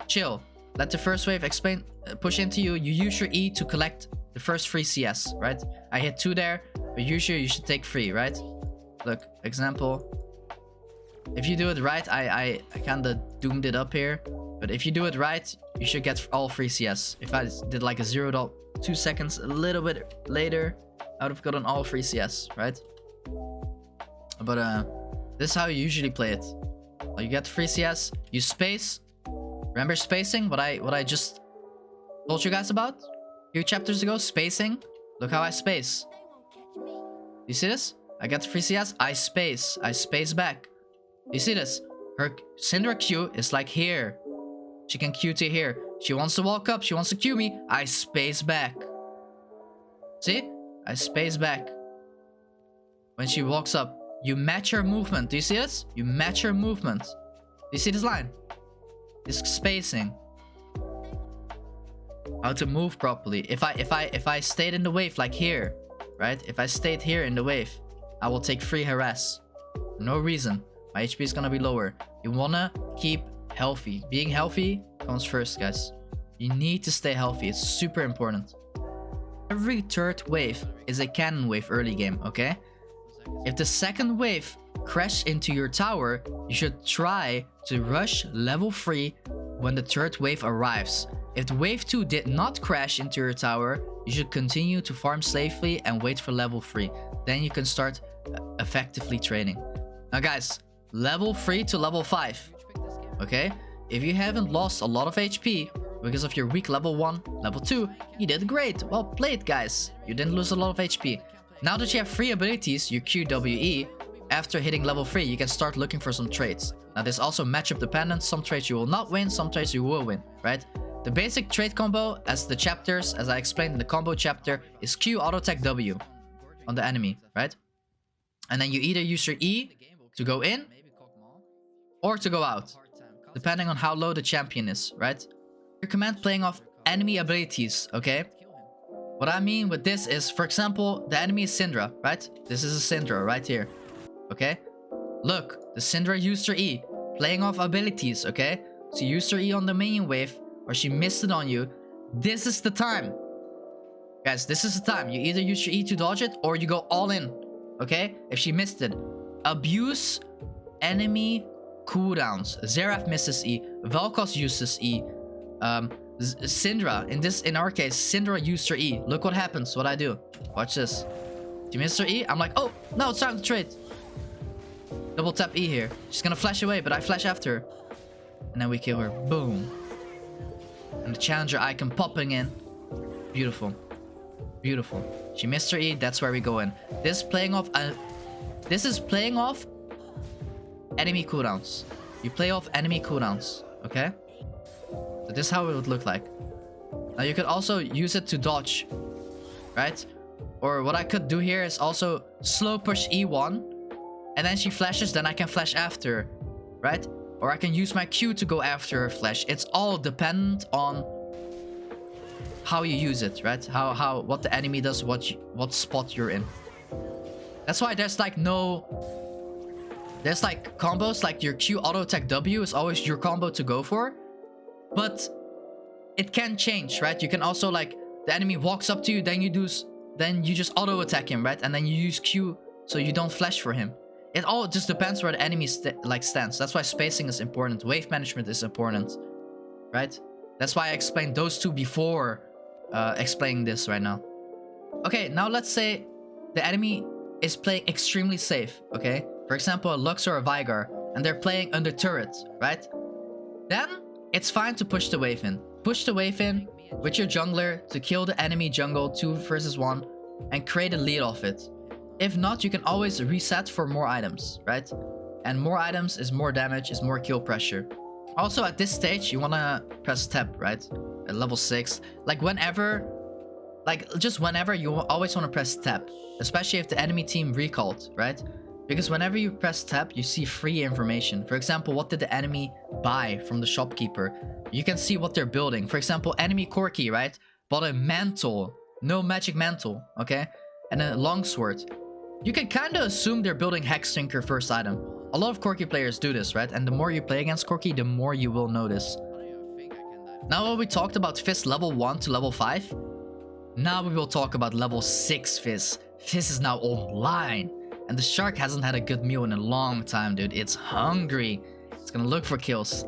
[SPEAKER 4] Chill. Let the first wave push into you. You use your E to collect the first free CS, right? I hit 2 there, but usually you should take 3, right? Look, example. If you do it right, I kinda doomed it up here. But if you do it right, you should get all 3 CS. If I did like a 0.2 seconds a little bit later, I would have gotten all 3 CS, right? But this is how you usually play it. You get 3 CS, you space. Remember spacing? What I just told you guys about a few chapters ago? Spacing. Look how I space. You see this? I get 3 CS, I space back. You see this? Her Syndra Q is like here. She can Q to here. She wants to walk up, she wants to Q me, I space back. See? I space back. When she walks up, you match her movement. Do you see this? You match her movement. Do you see this line? This spacing. How to move properly. If I stayed in the wave like here, right? If I stayed here in the wave, I will take 3 harass. For no reason. My HP is gonna be lower. You wanna keep healthy. Being healthy comes first, guys. You need to stay healthy. It's super important. Every third wave is a cannon wave early game, okay? If the second wave crashes into your tower, you should try to rush level 3 when the third wave arrives. If the wave 2 did not crash into your tower, you should continue to farm safely and wait for level 3. Then you can start effectively training. Now guys, level 3 to level 5, okay? If you haven't lost a lot of HP because of your weak level 1, level 2, you did great. Well played, guys. You didn't lose a lot of HP. Now that you have 3 abilities, you QWE, after hitting level 3, you can start looking for some traits. Now this is also matchup dependent. Some traits you will not win, some traits you will win, right? The basic trait combo, as the chapters, as I explained in the combo chapter, is Q auto attack W on the enemy, right? And then you either use your E to go in or to go out, depending on how low the champion is, right? Your command playing off enemy abilities, okay? What I mean with this is, for example, the enemy is Syndra, right? This is a Syndra right here, okay? Look, the Syndra used her E, playing off abilities, okay? She used her E on the minion wave, or she missed it on you. This is the time. Guys, this is the time. You either use your E to dodge it, or you go all in, okay? If she missed it. Abuse enemy cooldowns. Xerath misses E. Vel'Koz uses E. Syndra, in our case, Syndra used her E. Look what happens, what I do. Watch this. She missed her E. I'm like, oh, no, it's time to trade. Double tap E here. She's gonna flash away, but I flash after her. And then we kill her. Boom. And the challenger icon popping in. Beautiful. Beautiful. She missed her E. That's where we go in. This is playing off enemy cooldowns. You play off enemy cooldowns, okay? So this is how it would look like. Now you could also use it to dodge, right? Or what I could do here is also slow push E1, and then she flashes, then I can flash after, right? Or I can use my Q to go after her flash. It's all dependent on how you use it, right? What the enemy does, what spot you're in. That's why there's like combos, like your Q auto attack W is always your combo to go for. But it can change, right? You can also, like, the enemy walks up to you, then you just auto attack him, right? And then you use Q so you don't flash for him. It all just depends where the enemy stands. That's why spacing is important. Wave management is important, right? That's why I explained those two before explaining this right now. Okay, now let's say the enemy is playing extremely safe, okay? For example, a Lux or a Veigar, and they're playing under turret, right? Then it's fine to push the wave in. Push the wave in with your jungler to kill the enemy jungle 2 versus 1 and create a lead off it. If not, you can always reset for more items, right? And more items is more damage, is more kill pressure. Also, at this stage, you want to press tab, right? At level 6. Like whenever, you always want to press tab. Especially if the enemy team recalled, right? Because whenever you press tab, you see free information. For example, what did the enemy buy from the shopkeeper? You can see what they're building. For example, enemy Corki, right? bought a mantle, no magic mantle, okay, and a longsword, you can kind of assume they're building Hextinker first item. A lot of Corki players do this, right? And the more you play against Corki, the more you will notice. Now when we talked about Fizz level 1 to level 5, now we will talk about level 6 Fizz. Fizz is now online. And the shark hasn't had a good meal in a long time, dude. It's hungry. It's gonna look for kills.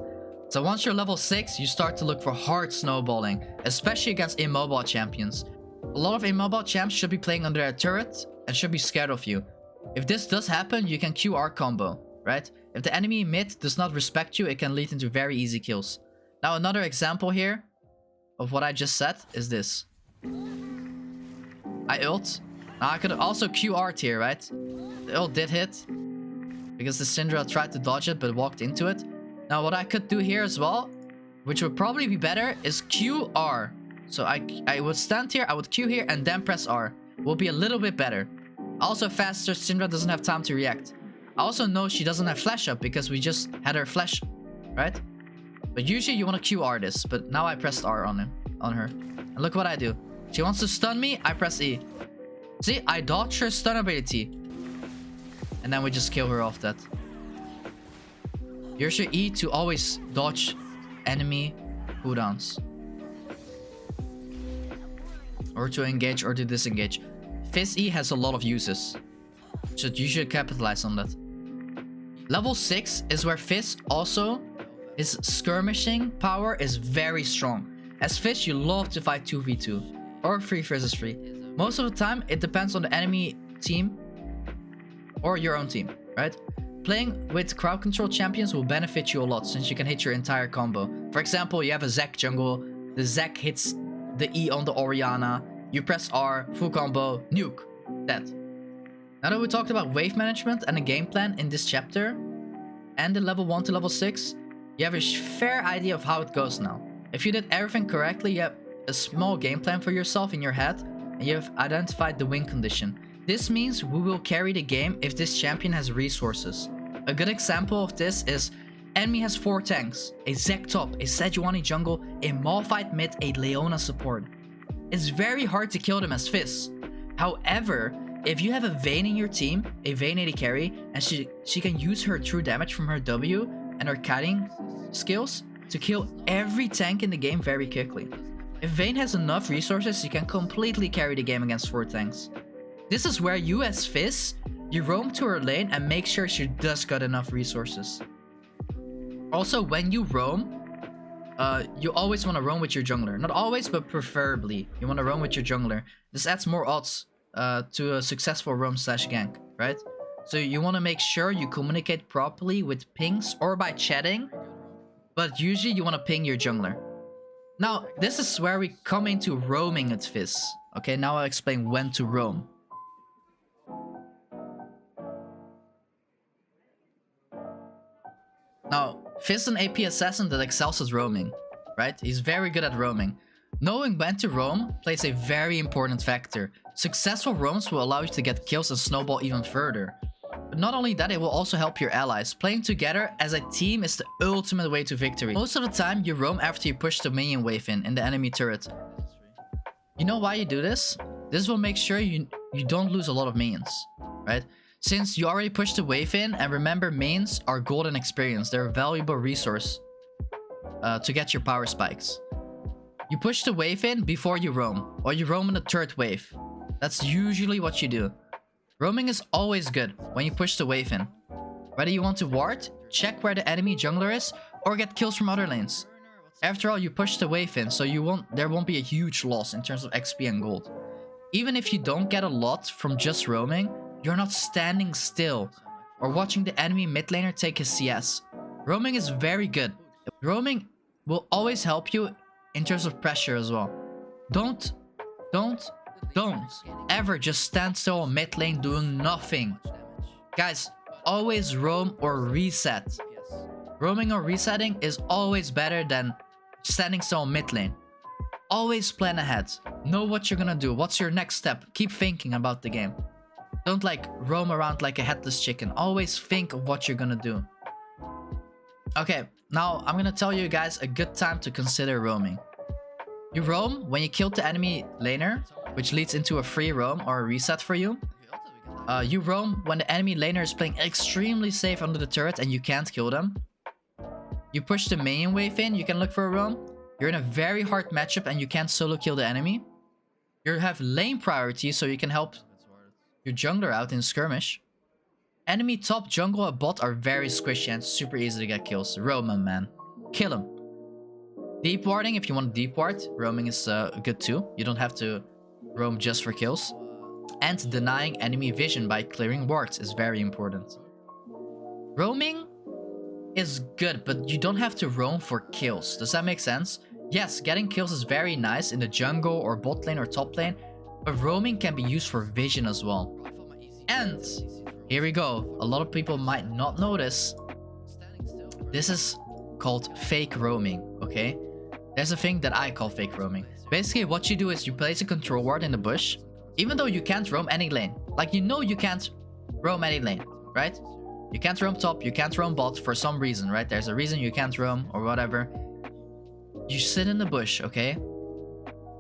[SPEAKER 4] So once you're level 6, you start to look for hard snowballing, especially against immobile champions. A lot of immobile champs should be playing under their turret and should be scared of you. If this does happen, you can QR combo, right? If the enemy mid does not respect you, it can lead into very easy kills. Now another example here of what I just said is this. I ult. Now I could also QR'd here, right? The ult did hit because the Syndra tried to dodge it but walked into it. Now what I could do here as well, which would probably be better, is QR. So I would stand here, I would Q here and then press R. Will be a little bit better. Also faster, Syndra doesn't have time to react. I also know she doesn't have flash up because we just had her flash, right? But usually you want to QR this, but now I pressed R on her. And look what I do. She wants to stun me, I press E. See, I dodge her stun ability. And then we just kill her off that. Use your E to always dodge enemy cooldowns. Or to engage or to disengage. Fizz E has a lot of uses. So you should capitalize on that. Level 6 is where Fizz also, his skirmishing power is very strong. As Fizz, you love to fight 2v2 or 3 versus 3. Most of the time, it depends on the enemy team or your own team, right? Playing with crowd control champions will benefit you a lot since you can hit your entire combo. For example, you have a Zek jungle, the Zek hits the E on the Orianna, you press R, full combo, nuke, dead. Now that we talked about wave management and the game plan in this chapter, and the level 1 to level 6, you have a fair idea of how it goes now. If you did everything correctly, you have a small game plan for yourself in your head, and you have identified the win condition. This means we will carry the game if this champion has resources. A good example of this is enemy has 4 tanks, a Zek top, a Sejuani jungle, a Malphite mid, a Leona support. It's very hard to kill them as Fizz. However, if you have a Vayne in your team, a Vayne AD carry, and she can use her true damage from her W and her kiting skills to kill every tank in the game very quickly. If Vayne has enough resources, you can completely carry the game against 4 tanks. This is where you as Fizz, you roam to her lane and make sure she does got enough resources. Also, when you roam, you always want to roam with your jungler. Not always, but preferably. You want to roam with your jungler. This adds more odds to a successful roam / gank, right? So you want to make sure you communicate properly with pings or by chatting. But usually you want to ping your jungler. Now, this is where we come into roaming at Fizz. Okay, now I'll explain when to roam. Now, Fizz is an AP assassin that excels at roaming, right? He's very good at roaming. Knowing when to roam plays a very important factor. Successful roams will allow you to get kills and snowball even further. But not only that, it will also help your allies. Playing together as a team is the ultimate way to victory. Most of the time, you roam after you push the minion wave in the enemy turret. You know why you do this? This will make sure you don't lose a lot of minions, right? Since you already pushed the wave in, and remember, minions are golden experience. They're a valuable resource to get your power spikes. You push the wave in before you roam, or you roam in the third wave. That's usually what you do. Roaming is always good when you push the wave in. Whether you want to ward, check where the enemy jungler is, or get kills from other lanes. After all, you push the wave in, so there won't be a huge loss in terms of XP and gold. Even if you don't get a lot from just roaming, you're not standing still or watching the enemy mid laner take his CS. Roaming is very good. Roaming will always help you in terms of pressure as well. Don't ever just stand still on mid lane doing nothing. Guys, always roam or reset. Roaming or resetting is always better than standing still on mid lane. Always plan ahead. Know what you're gonna do. What's your next step? Keep thinking about the game. Don't like roam around like a headless chicken. Always think of what you're gonna do. Okay, now I'm gonna tell you guys a good time to consider roaming. You roam when you killed the enemy laner, which leads into a free roam or a reset for you. You roam when the enemy laner is playing extremely safe under the turret and you can't kill them. You push the minion wave in, you can look for a roam. You're in a very hard matchup and you can't solo kill the enemy. You have lane priority so you can help your jungler out in skirmish. Enemy top, jungle, and bot are very squishy and super easy to get kills. Roam them, man. Kill them. Deep warding, if you want deep ward, roaming is good too. You don't have to roam just for kills. And denying enemy vision by clearing wards is very important. Roaming is good, but you don't have to roam for kills. Does that make sense? Yes, getting kills is very nice in the jungle or bot lane or top lane, but roaming can be used for vision as well. And here we go. A lot of people might not know this. This is called fake roaming, okay? There's a thing that I call fake roaming. Basically, what you do is you place a control ward in the bush, even though you can't roam any lane. Like, you know you can't roam any lane, right? You can't roam top, you can't roam bot for some reason, right? There's a reason you can't roam or whatever. You sit in the bush, okay?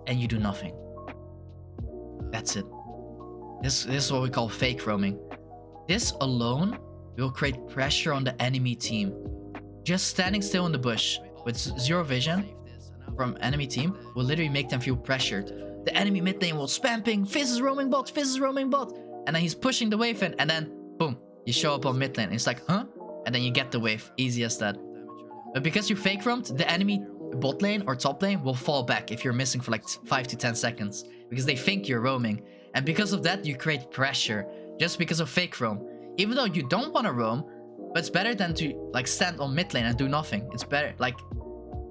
[SPEAKER 4] And you do nothing. That's it. This is what we call fake roaming. This alone will create pressure on the enemy team. Just standing still in the bush with zero vision from enemy team will literally make them feel pressured. The enemy mid lane will spam ping, Fizz is roaming bot, Fizz is roaming bot. And then he's pushing the wave in and then boom, you show up on mid lane. It's like, huh? And then you get the wave, easy as that. But because you fake roamed, the enemy bot lane or top lane will fall back if you're missing for like 5 to 10 seconds. Because they think you're roaming. And because of that, you create pressure. Just because of fake roam. Even though you don't want to roam, but it's better than to like stand on mid lane and do nothing. It's better, like,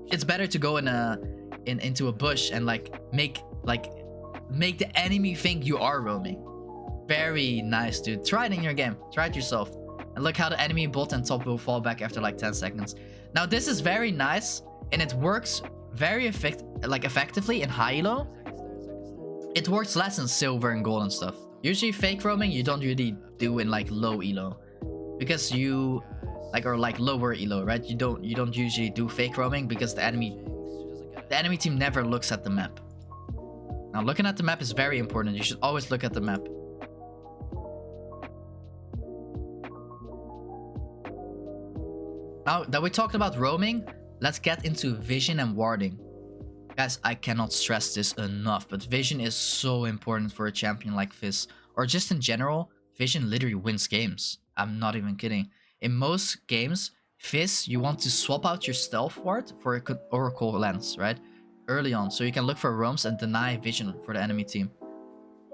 [SPEAKER 4] it's better to go into a bush and like make the enemy think you are roaming. Very nice, dude. Try it in your game. Try it yourself. And look how the enemy bot and top will fall back after like 10 seconds. Now this is very nice and it works very effectively in high elo. It works less in silver and gold and stuff. Usually fake roaming you don't really do in like low elo. Because you or like lower elo, right? You don't usually do fake roaming because the enemy team never looks at the map. Now looking at the map is very important. You should always look at the map. Now that we talked about roaming, let's get into vision and warding. Guys, I cannot stress this enough, but vision is so important for a champion like Fizz. Or just in general, vision literally wins games. I'm not even kidding. In most games, Fizz, you want to swap out your stealth ward for an oracle lens, right? Early on, so you can look for roams and deny vision for the enemy team.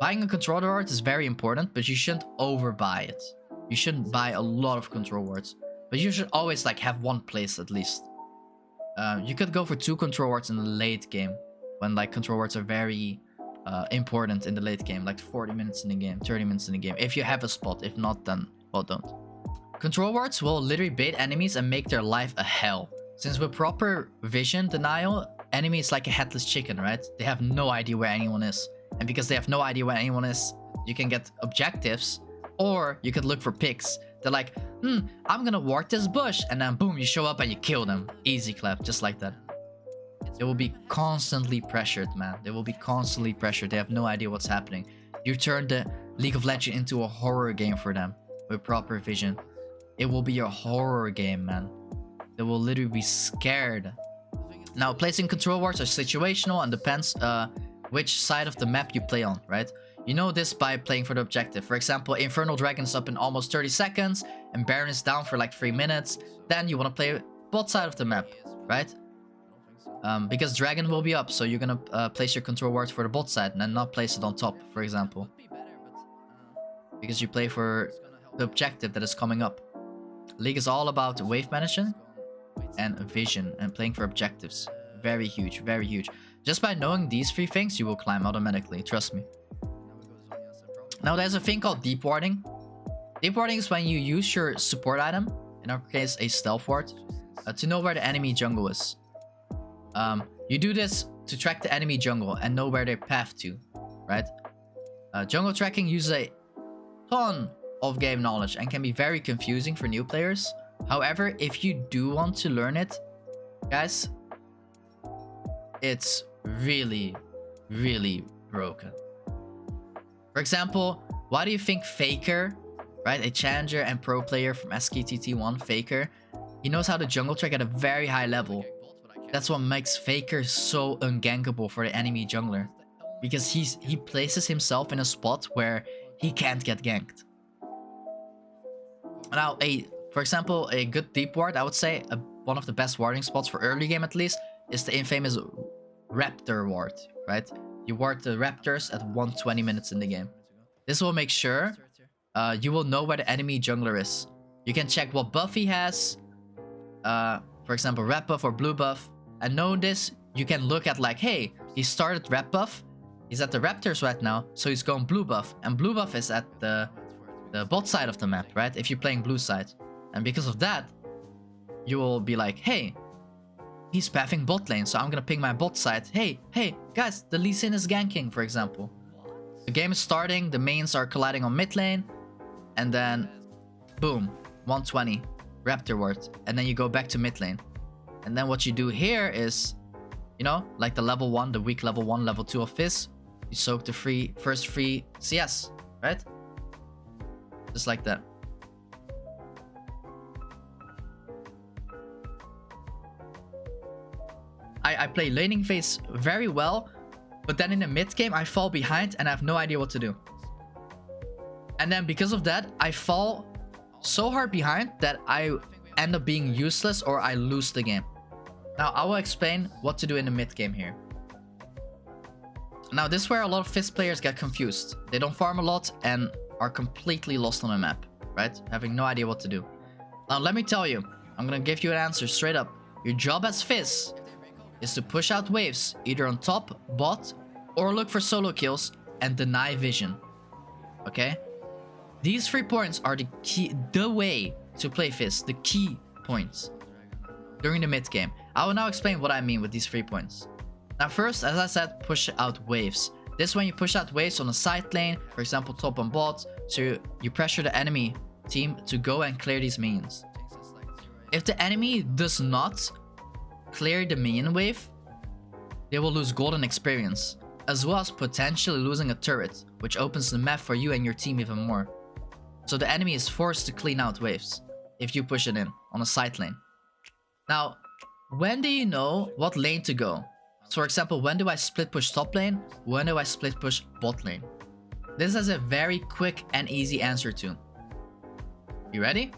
[SPEAKER 4] Buying a controller ward is very important, but you shouldn't overbuy it. You shouldn't buy a lot of control wards. But you should always like have one place at least. You could go for 2 control wards in the late game. When like control wards are very important in the late game. Like 40 minutes in the game, 30 minutes in the game. If you have a spot. If not, then well, don't. Control wards will literally bait enemies and make their life a hell. Since with proper vision denial, enemy is like a headless chicken, right? They have no idea where anyone is. And because they have no idea where anyone is, you can get objectives. Or you could look for picks. They're like, I'm gonna ward this bush. And then boom, you show up and you kill them. Easy clap, just like that. They will be constantly pressured, man. They will be constantly pressured. They have no idea what's happening. You turn the League of Legends into a horror game for them. With proper vision. It will be a horror game, man. They will literally be scared. Now, placing control wards are situational and depends which side of the map you play on, right? You know this by playing for the objective. For example, Infernal Dragon is up in almost 30 seconds and Baron is down for like 3 minutes. Then you want to play bot side of the map, right? Because Dragon will be up, so you're gonna place your control ward for the bot side and then not place it on top, for example. Because you play for the objective that is coming up. League is all about wave management and vision and playing for objectives. Very huge, very huge. Just by knowing these 3 things, you will climb automatically, trust me. Now there's a thing called deep warding. Deep warding is when you use your support item, in our case a stealth ward, to know where the enemy jungle is. You do this to track the enemy jungle and know where they path to, right? Jungle tracking uses a ton of game knowledge and can be very confusing for new players. However, if you do want to learn it, guys, it's really, really broken. For example, why do you think Faker, right, a challenger and pro player from SKTT1, Faker, he knows how to jungle track at a very high level. That's what makes Faker so ungankable for the enemy jungler. Because he places himself in a spot where he can't get ganked. Now, for example, a good deep ward, I would say, one of the best warding spots for early game at least, is the infamous Raptor ward, right? You ward the Raptors at 120 minutes in the game. This will make sure you will know where the enemy jungler is. You can check what buff he has, for example, red buff or blue buff. And knowing this, you can look at like, hey, he started red buff, he's at the Raptors right now, so he's going blue buff. And blue buff is at the bot side of the map, right? If you're playing blue side. And because of that, you will be like, hey, he's pathing bot lane, so I'm gonna ping my bot side. Hey, guys, the Lee Sin is ganking, for example. The game is starting, the mains are colliding on mid lane, and then, boom, 120, Raptor ward. And then you go back to mid lane. And then what you do here is, you know, like the level 1, the weak level 1, level 2 of Fizz, you soak the first free CS, right? Just like that. I play laning phase very well, but then in the mid game I fall behind and I have no idea what to do. And then because of that, I fall so hard behind that I end up being useless or I lose the game. Now I will explain what to do in the mid game here. Now this is where a lot of Fizz players get confused. They don't farm a lot and are completely lost on the map, right? Having no idea what to do. Now let me tell you, I'm gonna give you an answer straight up. Your job as Fizz is to push out waves, either on top, bot, or look for solo kills and deny vision. Okay? These 3 points are the way to play Fizz, the key points during the mid game. I will now explain what I mean with these 3 points. Now first, as I said, push out waves. This is when you push out waves on a side lane, for example top and bot, so you pressure the enemy team to go and clear these minions. If the enemy does not clear the minion wave, they will lose golden experience, as well as potentially losing a turret, which opens the map for you and your team even more. So the enemy is forced to clean out waves if you push it in on a side lane. Now, when do you know what lane to go? So for example, when do I split push top lane? When do I split push bot lane? This has a very quick and easy answer to. You ready?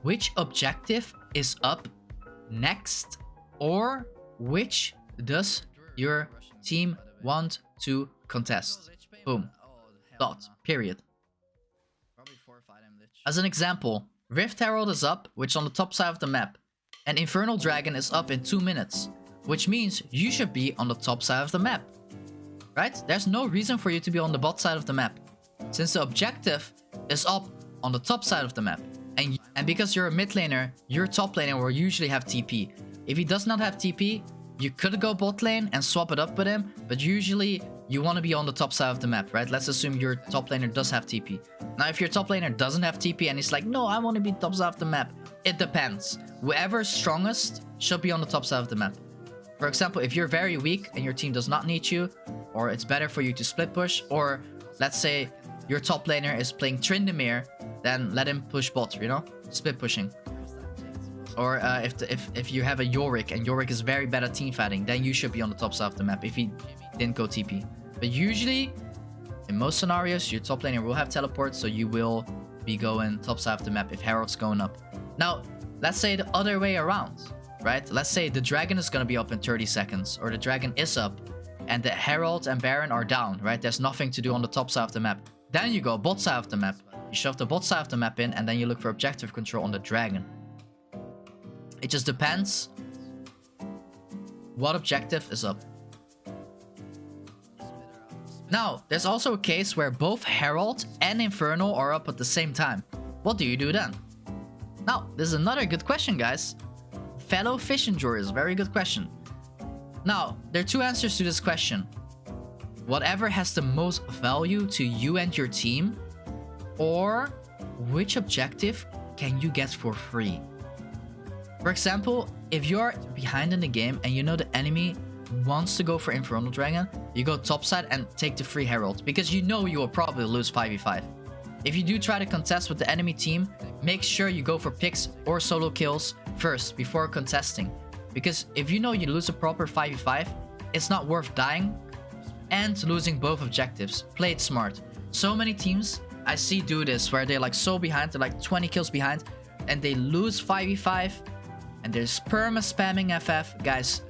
[SPEAKER 4] Which objective is up next, or which does your team want to contest? Boom. Dot. Period. As an example, Rift Herald is up, which is on the top side of the map, and Infernal Dragon is up in 2 minutes, which means you should be on the top side of the map. Right? There's no reason for you to be on the bot side of the map, since the objective is up on the top side of the map. And because you're a mid laner, your top laner will usually have TP. If he does not have TP, you could go bot lane and swap it up with him, but usually you want to be on the top side of the map, right? Let's assume your top laner does have TP. Now if your top laner doesn't have TP and he's like, no, I want to be top side of the map, it depends. Whoever's strongest should be on the top side of the map. For example, if you're very weak and your team does not need you, or it's better for you to split push, or let's say your top laner is playing Tryndamere, then let him push bot, you know? Split pushing. Or if you have a Yorick and Yorick is very bad at teamfighting, then you should be on the top side of the map if he didn't go TP. But usually, in most scenarios, your top laner will have teleport, so you will be going top side of the map if Herald's going up. Now, let's say the other way around, right? Let's say the dragon is going to be up in 30 seconds, or the dragon is up, and the Herald and Baron are down, right? There's nothing to do on the top side of the map. Then you go bot side of the map. You shove the bot side of the map in, and then you look for objective control on the dragon. It just depends what objective is up. Now, there's also a case where both Herald and Infernal are up at the same time. What do you do then? Now, this is another good question, guys. Fellow Fish Enjoyers, very good question. Now, there are 2 answers to this question. Whatever has the most value to you and your team, or which objective can you get for free? For example, if you're behind in the game and you know the enemy wants to go for Infernal Dragon, you go topside and take the free Herald, because you know you will probably lose 5v5. If you do try to contest with the enemy team, make sure you go for picks or solo kills first before contesting. Because if you know you lose a proper 5v5, it's not worth dying and losing both objectives. Play it smart. So many teams I see do this where they're like so behind, they're like 20 kills behind, and they lose 5v5 and they're perma spamming FF. Guys,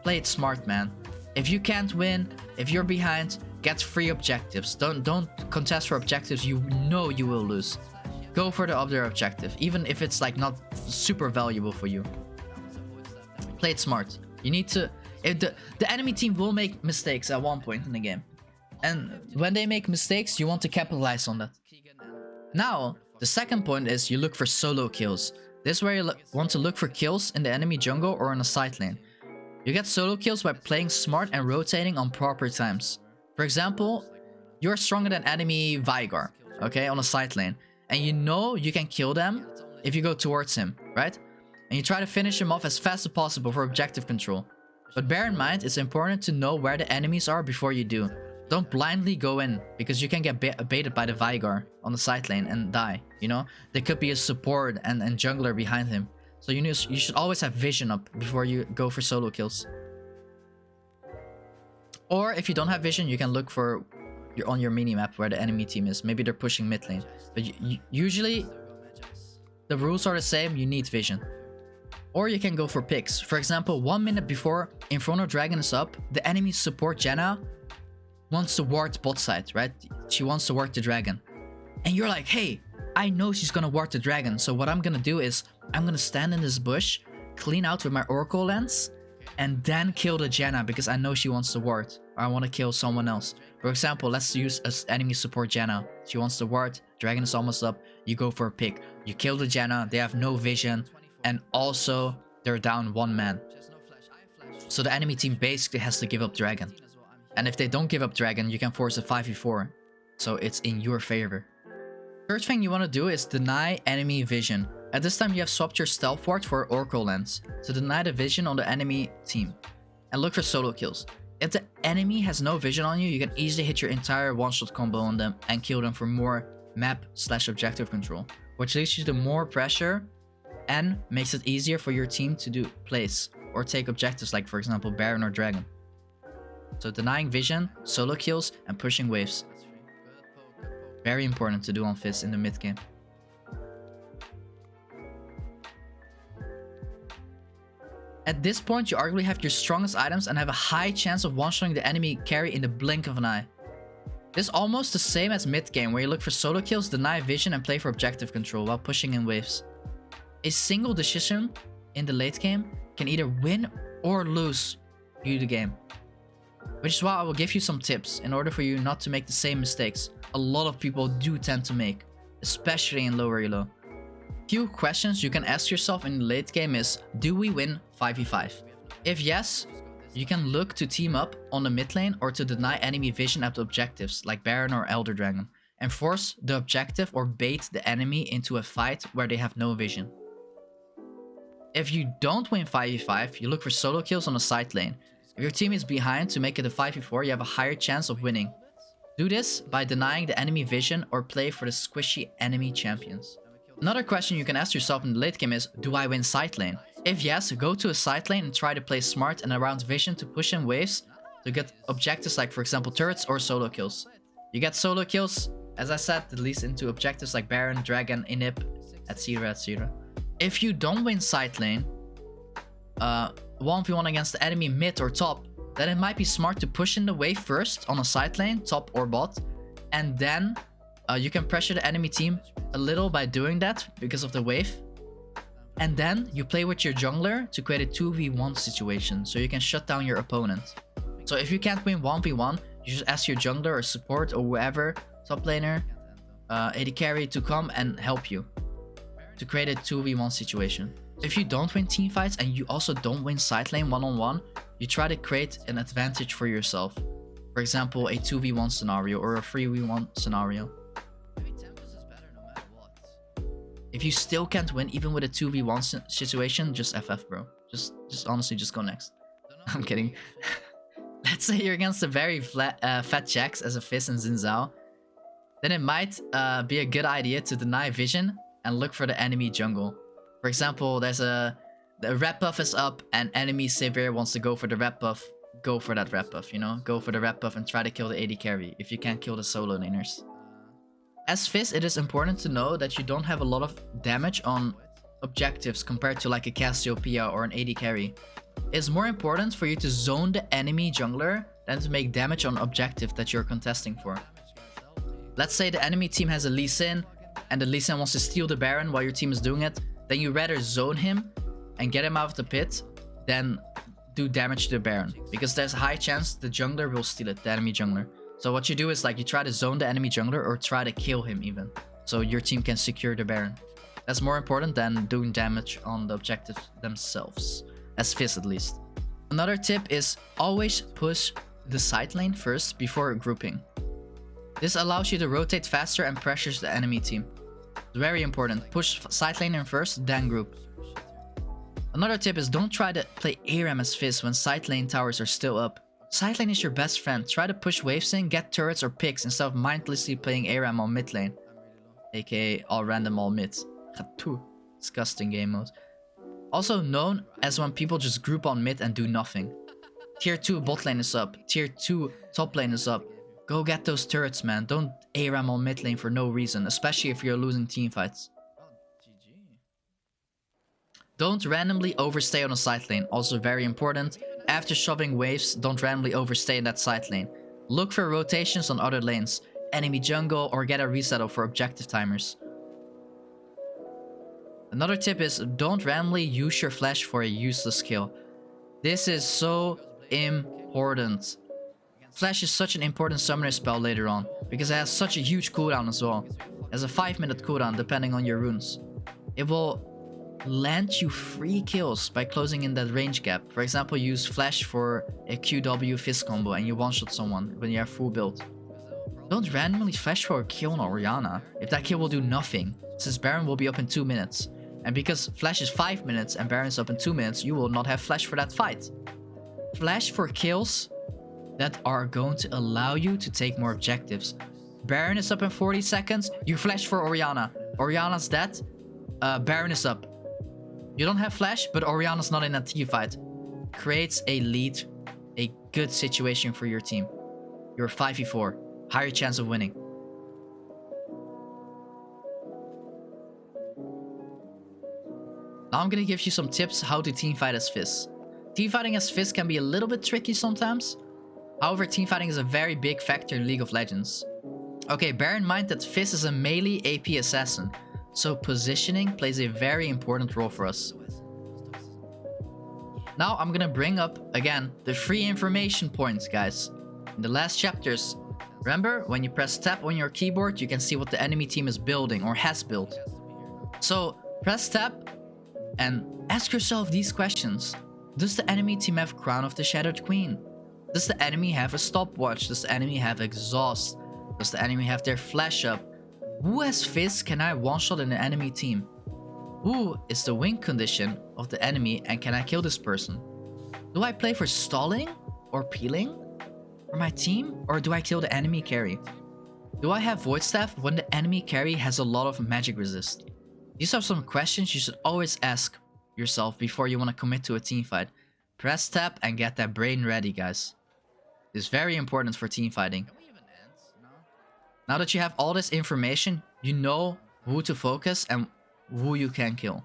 [SPEAKER 4] play it smart, man. If you can't win, if you're behind, get free objectives. Don't contest for objectives you know you will lose. Go for the other objective, even if it's like not super valuable for you. Play it smart. You need to... If the enemy team will make mistakes at one point in the game. And when they make mistakes, you want to capitalize on that. Now, the second point is you look for solo kills. This is where you want to look for kills in the enemy jungle or in a side lane. You get solo kills by playing smart and rotating on proper times. For example, you're stronger than enemy Veigar, okay, on a side lane. And you know you can kill them if you go towards him, right? And you try to finish him off as fast as possible for objective control. But bear in mind, it's important to know where the enemies are before you do. Don't blindly go in, because you can get baited by the Veigar on the side lane and die, you know? There could be a support and jungler behind him. So you should always have vision up before you go for solo kills. Or if you don't have vision, you can look for on your minimap where the enemy team is. Maybe they're pushing mid lane. But usually, the rules are the same, you need vision. Or you can go for picks. For example, 1 minute before Infernal Dragon is up, the enemy support Janna wants to ward bot side, right? She wants to ward the dragon. And you're like, hey, I know she's gonna ward the dragon. So what I'm gonna do is, I'm gonna stand in this bush, clean out with my Oracle lens, and then kill the Janna because I know she wants to ward. Or I want to kill someone else. For example, let's use an enemy support Janna. She wants to ward, dragon is almost up, you go for a pick. You kill the Janna, they have no vision, and also they're down 1 man. So the enemy team basically has to give up dragon. And if they don't give up dragon, you can force a 5v4. So it's in your favor. Third thing you want to do is deny enemy vision. At this time you have swapped your stealth ward for Oracle lens to deny the vision on the enemy team. And look for solo kills. If the enemy has no vision on you, you can easily hit your entire one-shot combo on them and kill them for more map/objective control. Which leads you to more pressure and makes it easier for your team to do plays or take objectives like, for example, Baron or Dragon. So denying vision, solo kills, and pushing waves. Very important to do on Fizz in the mid game. At this point, you arguably have your strongest items and have a high chance of one-shotting the enemy carry in the blink of an eye. This is almost the same as mid game, where you look for solo kills, deny vision, and play for objective control while pushing in waves. A single decision in the late game can either win or lose you the game. Which is why I will give you some tips in order for you not to make the same mistakes a lot of people do tend to make, especially in lower elo. Few questions you can ask yourself in the late game is, do we win 5v5? If yes, you can look to team up on the mid lane or to deny enemy vision at the objectives like Baron or Elder Dragon and force the objective or bait the enemy into a fight where they have no vision. If you don't win 5v5, you look for solo kills on the side lane. If your team is behind to make it a 5v4, you have a higher chance of winning. Do this by denying the enemy vision or play for the squishy enemy champions. Another question you can ask yourself in the late game is, do I win side lane? If yes, go to a side lane and try to play smart and around vision to push in waves to get objectives like, for example, turrets or solo kills. You get solo kills, as I said, that leads into objectives like Baron, Dragon, Inhib, etc, etc. If you don't win side lane, 1v1 against the enemy mid or top, then it might be smart to push in the wave first on a side lane, top or bot, and then you can pressure the enemy team a little by doing that because of the wave. And then you play with your jungler to create a 2v1 situation, so you can shut down your opponent. So if you can't win 1v1, you just ask your jungler or support or whoever, top laner, AD carry to come and help you to create a 2v1 situation. If you don't win team fights and you also don't win side lane one-on-one, you try to create an advantage for yourself. For example, a 2v1 scenario or a 3v1 scenario. If you still can't win even with a 2v1 situation, just FF, bro. Just honestly, just go next. I'm kidding. Let's say you're against a very fat Jax as a Fizz and Xin Zhao. Then it might be a good idea to deny vision and look for the enemy jungle. For example, there's the red buff is up and enemy Severe wants to go for the red buff. Go for that red buff, you know? Go for the red buff and try to kill the AD carry if you can't kill the solo laners. As Fizz, it is important to know that you don't have a lot of damage on objectives compared to like a Cassiopeia or an AD carry. It's more important for you to zone the enemy jungler than to make damage on objective that you're contesting for. Let's say the enemy team has a Lee Sin and the Lee Sin wants to steal the Baron while your team is doing it. Then you rather zone him and get him out of the pit than do damage to the Baron, because there's a high chance the jungler will steal it, the enemy jungler. So what you do is like you try to zone the enemy jungler or try to kill him even, so your team can secure the Baron. That's more important than doing damage on the objectives themselves, as Fizz at least. Another tip is always push the side lane first before grouping. This allows you to rotate faster and pressures the enemy team. It's very important. Push side lane in first, then group. Another tip is don't try to play ARAM as Fizz when side lane towers are still up. Side lane is your best friend. Try to push waves in, get turrets or picks instead of mindlessly playing ARAM on mid lane. AKA all random all mid. Disgusting game mode. Also known as when people just group on mid and do nothing. Tier 2 bot lane is up. Tier 2 top lane is up. Go get those turrets, man. Don't ARAM on mid lane for no reason, especially if you're losing team fights. Don't randomly overstay on a side lane, also very important. After shoving waves, don't randomly overstay in that side lane. Look for rotations on other lanes, enemy jungle, or get a resettle for objective timers. Another tip is don't randomly use your flash for a useless kill. This is so important. Flash is such an important summoner spell later on, because it has such a huge cooldown as well. It has a 5-minute cooldown depending on your runes. It will land you free kills by closing in that range gap. For example, use flash for a QW Fizz combo and you one-shot someone when you have full build. Don't randomly flash for a kill on Orianna if that kill will do nothing, since Baron will be up in 2 minutes. And because flash is 5 minutes and Baron is up in 2 minutes, you will not have flash for that fight. Flash for kills that are going to allow you to take more objectives. Baron is up in 40 seconds, you flash for Orianna. Orianna's dead, Baron is up. You don't have flash, but Orianna's not in a team fight. Creates a lead, a good situation for your team. You're 5v4, higher chance of winning. Now I'm gonna give you some tips how to teamfight as Fizz. Teamfighting as Fizz can be a little bit tricky sometimes. However, teamfighting is a very big factor in League of Legends. Okay, bear in mind that Fizz is a melee AP assassin, so positioning plays a very important role for us. Now I'm gonna bring up, again, the free information points, guys. In the last chapters, remember, when you press tab on your keyboard, you can see what the enemy team is building or has built. So, press tab and ask yourself these questions. Does the enemy team have Crown of the Shattered Queen? Does the enemy have a stopwatch? Does the enemy have exhaust? Does the enemy have their flash up? Who has Fizz can I one-shot in the enemy team? Who is the win condition of the enemy and can I kill this person? Do I play for stalling or peeling for my team, or do I kill the enemy carry? Do I have Void Staff when the enemy carry has a lot of magic resist? These are some questions you should always ask yourself before you want to commit to a team fight. Press tab and get that brain ready, guys. It's very important for team fighting. Now that you have all this information, you know who to focus and who you can kill.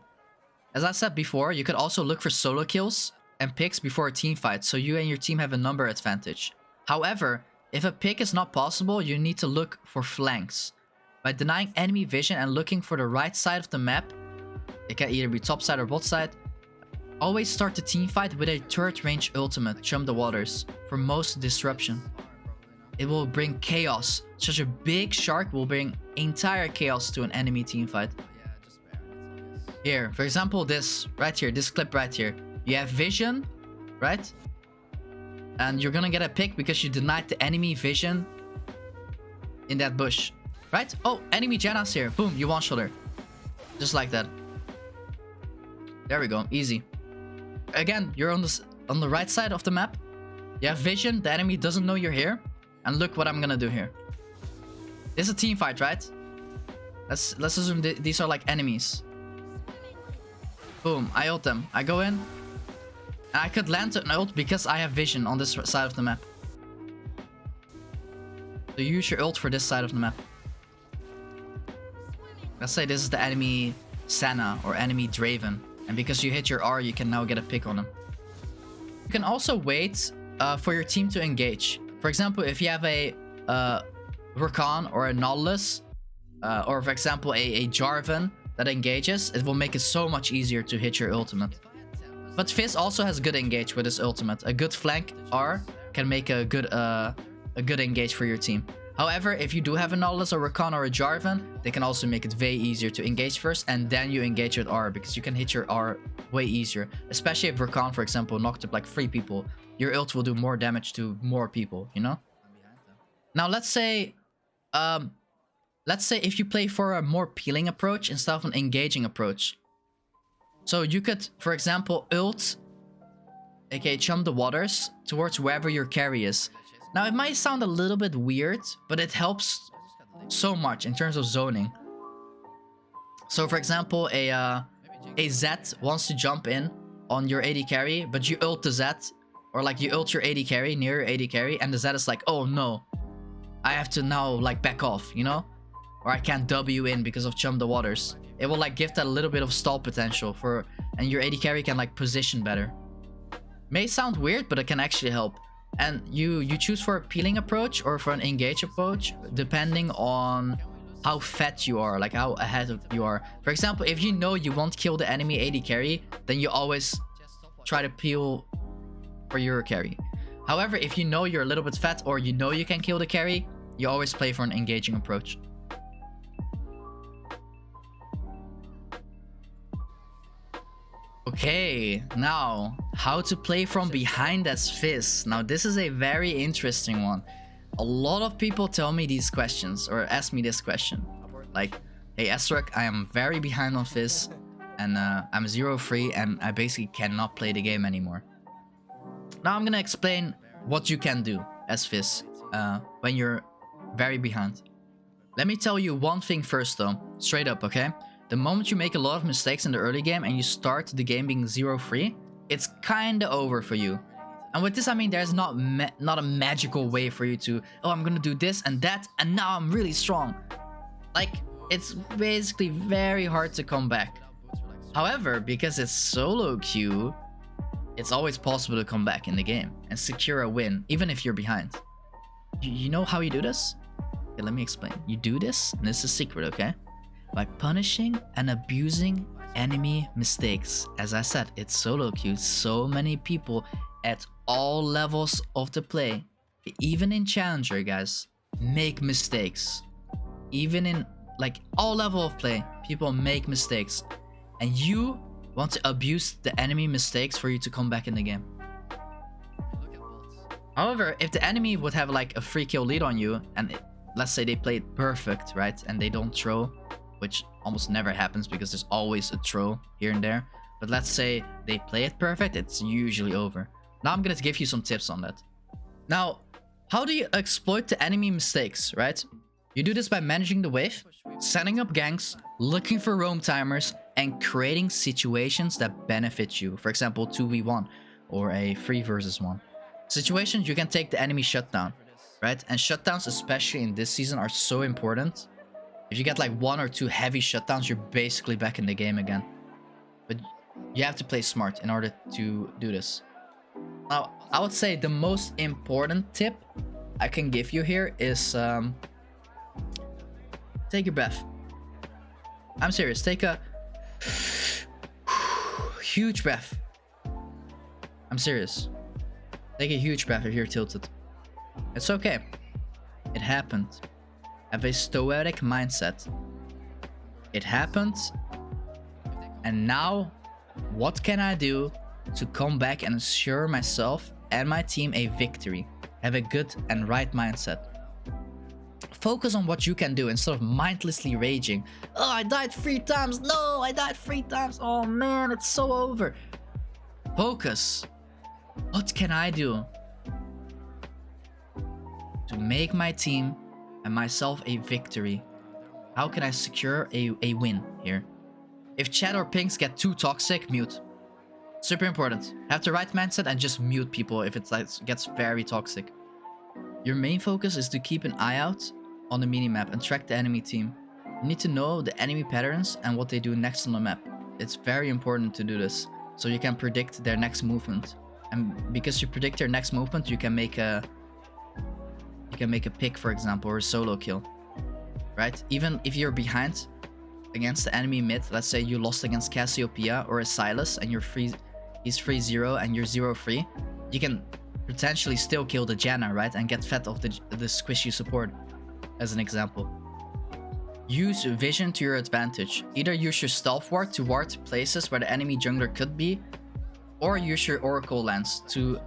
[SPEAKER 4] As I said before, you could also look for solo kills and picks before a team fight, so you and your team have a number advantage. However, if a pick is not possible, you need to look for flanks. By denying enemy vision and looking for the right side of the map, it can either be top side or bot side, always start the team fight with a turret range ultimate, Chum the Waters, for most disruption. It will bring chaos. Such a big shark will bring entire chaos to an enemy team fight. Here, for example, this right here, this clip right here. You have vision, right? And you're gonna get a pick because you denied the enemy vision in that bush, right? Oh, enemy Janna's here. Boom, you one-shot her. Just like that. There we go, easy. Again, you're on this. on the right side of the map, you have vision, the enemy doesn't know you're here. And look what I'm gonna do here. This is a team fight, right? Let's assume these are like enemies. Boom, I ult them. I go in. And I could land an ult because I have vision on this side of the map. So use your ult for this side of the map. Let's say this is the enemy Senna or enemy Draven. And because you hit your R, you can now get a pick on them. You can also wait for your team to engage. For example, if you have a Rakan or a Nautilus, or for example a Jarvan that engages, it will make it so much easier to hit your ultimate. But Fizz also has good engage with his ultimate. A good flank R can make a good engage for your team. However, if you do have a Nautilus or Rakan or a Jarvan, they can also make it way easier to engage first and then you engage with R, because you can hit your R way easier. Especially if Rakan, for example, knocked up like 3 people, your ult will do more damage to more people, you know? Now let's say if you play for a more peeling approach instead of an engaging approach. So you could, for example, ult, aka chum the waters, towards wherever your carry is. Now it might sound a little bit weird, but it helps so much in terms of zoning. So for example, a Zed wants to jump in on your AD carry, but you ult the Zed, or like you ult your AD carry near your AD carry, and the Zed is like, oh no, I have to now like back off, you know? Or I can't W in because of chum the waters. It will like give that a little bit of stall potential for, and your AD carry can like position better. May sound weird, but it can actually help. And you choose for a peeling approach or for an engage approach, depending on how fat you are, like how ahead of you are. For example, if you know you won't kill the enemy AD carry, then you always try to peel for your carry. However, if you know you're a little bit fat or you know you can kill the carry, you always play for an engaging approach. Okay, now how to play from behind as Fizz. Now this is a very interesting one. A lot of people tell me these questions or ask me this question. Like, hey Esruc, I am very behind on Fizz and I'm 0-3 and I basically cannot play the game anymore. Now I'm gonna explain what you can do as Fizz when you're very behind. Let me tell you one thing first though, straight up, okay? The moment you make a lot of mistakes in the early game and you start the game being 0-3, it's kinda over for you. And with this I mean there's not a magical way for you to, oh I'm gonna do this and that and now I'm really strong. Like, it's basically very hard to come back. However, because it's solo queue, it's always possible to come back in the game and secure a win, even if you're behind. You know how you do this? Okay, let me explain. You do this, and this is a secret, okay? By punishing and abusing enemy mistakes. As I said, it's solo queue. So many people at all levels of the play, even in Challenger, guys, make mistakes. Even in like all level of play, people make mistakes. And you want to abuse the enemy mistakes for you to come back in the game. However, if the enemy would have like a free kill lead on you, and let's say they play it perfect, right? And they don't throw, which almost never happens because there's always a throw here and there. But let's say they play it perfect, it's usually over. Now I'm gonna give you some tips on that. Now, how do you exploit the enemy mistakes, right? You do this by managing the wave, setting up ganks, looking for roam timers, and creating situations that benefit you. For example, 2v1 or a 3 versus 1. Situations you can take the enemy shutdown, right? And shutdowns, especially in this season, are so important. If you get like 1 or 2 heavy shutdowns, you're basically back in the game again. But you have to play smart in order to do this. Now, I would say the most important tip I can give you here is take your breath. I'm serious. Take a huge breath. I'm serious. Take a huge breath if you're tilted. It's okay. It happened. Have a stoic mindset. It happened. And now, what can I do to come back and assure myself and my team a victory? Have a good and right mindset. Focus on what you can do instead of mindlessly raging. Oh, I died 3 times. No, I died 3 times. Oh man, it's so over. Focus. What can I do to make my team and myself a victory? How can I secure a win here? If chat or pings get too toxic, mute. Super important. Have the right mindset and just mute people if it like, gets very toxic. Your main focus is to keep an eye out on the minimap and track the enemy team. You need to know the enemy patterns and what they do next on the map. It's very important to do this, so you can predict their next movement. And because you predict their next movement, you can make a pick, for example, or a solo kill. Right? Even if you're behind against the enemy mid, let's say you lost against Cassiopeia or a Silas and he's 3-0 and you're 0-3, you can potentially still kill the Janna, right? And get fed off the squishy support, as an example. Use vision to your advantage. Either use your stealth ward to ward places where the enemy jungler could be, or use your oracle lens to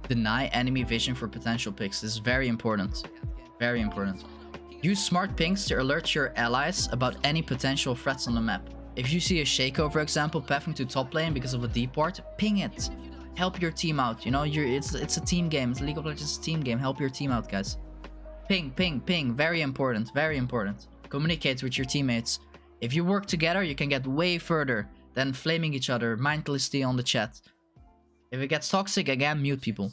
[SPEAKER 4] deny enemy vision for potential picks. This is very important. Very important. Use smart pings to alert your allies about any potential threats on the map. If you see a Shaco, for example, pathing to top lane because of a deep ward, ping it. Help your team out. You know, it's a team game. It's a League of Legends team game. Help your team out, guys. Ping, ping, ping. Very important. Very important. Communicate with your teammates. If you work together, you can get way further than flaming each other mindlessly on the chat. If it gets toxic, again, mute people.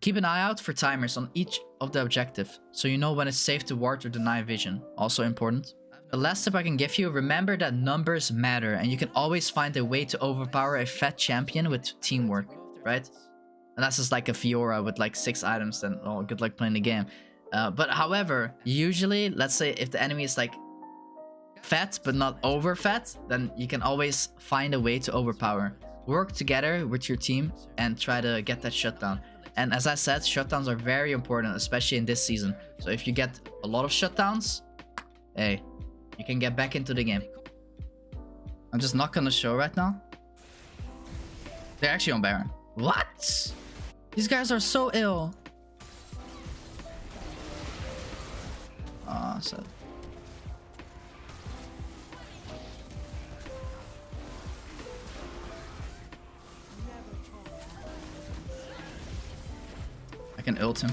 [SPEAKER 4] Keep an eye out for timers on each of the objectives, so you know when it's safe to ward or deny vision. Also important. The last tip I can give you, remember that numbers matter, and you can always find a way to overpower a fat champion with teamwork, right? And that's just like a Fiora with like 6 items, then oh, good luck playing the game. But however, usually, let's say if the enemy is like fat but not over fat, then you can always find a way to overpower. Work together with your team and try to get that shutdown. And as I said, shutdowns are very important, especially in this season. So if you get a lot of shutdowns, hey, you can get back into the game. I'm just not gonna show right now. They're actually on Baron. What? These guys are so ill. Ah, sad. I can ult him.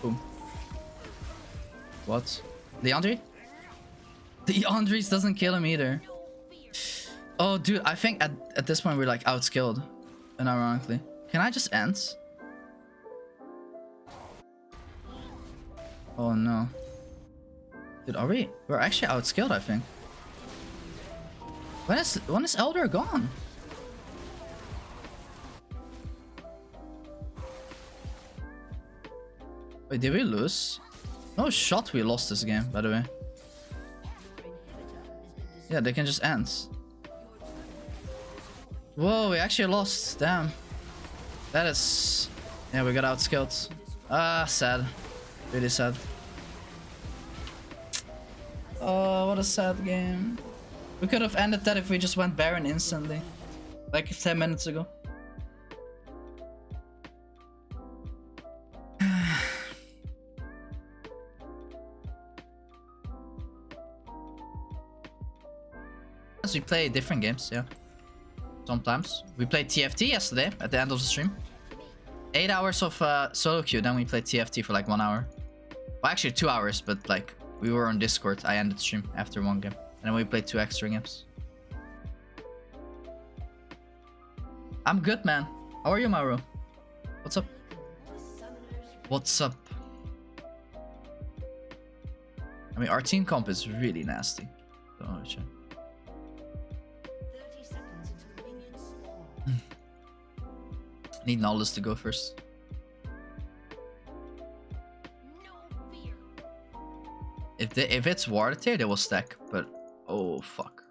[SPEAKER 4] Boom. What? The Andre? The Andres doesn't kill him either. Oh, dude, I think at this point we're like outskilled. Unironically. Can I just end? Oh no. Dude, are we? We're actually outskilled, I think. When is Elder gone? Wait, did we lose? No shot we lost this game, by the way. Yeah, they can just end. Whoa, we actually lost. Damn. That is... Yeah, we got outskilled. Ah, sad. Really sad. Oh, what a sad game. We could have ended that if we just went Baron instantly. Like 10 minutes ago. We play different games, yeah. Sometimes. We played TFT yesterday at the end of the stream. 8 hours of solo queue, then we played TFT for like 1 hour. Well, actually 2 hours, but like we were on Discord. I ended the stream after 1 game. And then we played 2 extra games. I'm good, man. How are you, Mauro? What's up? What's up? I mean, our team comp is really nasty. Oh, shit. Need Nolus to go first. If it's warded here, they will stack, but oh fuck.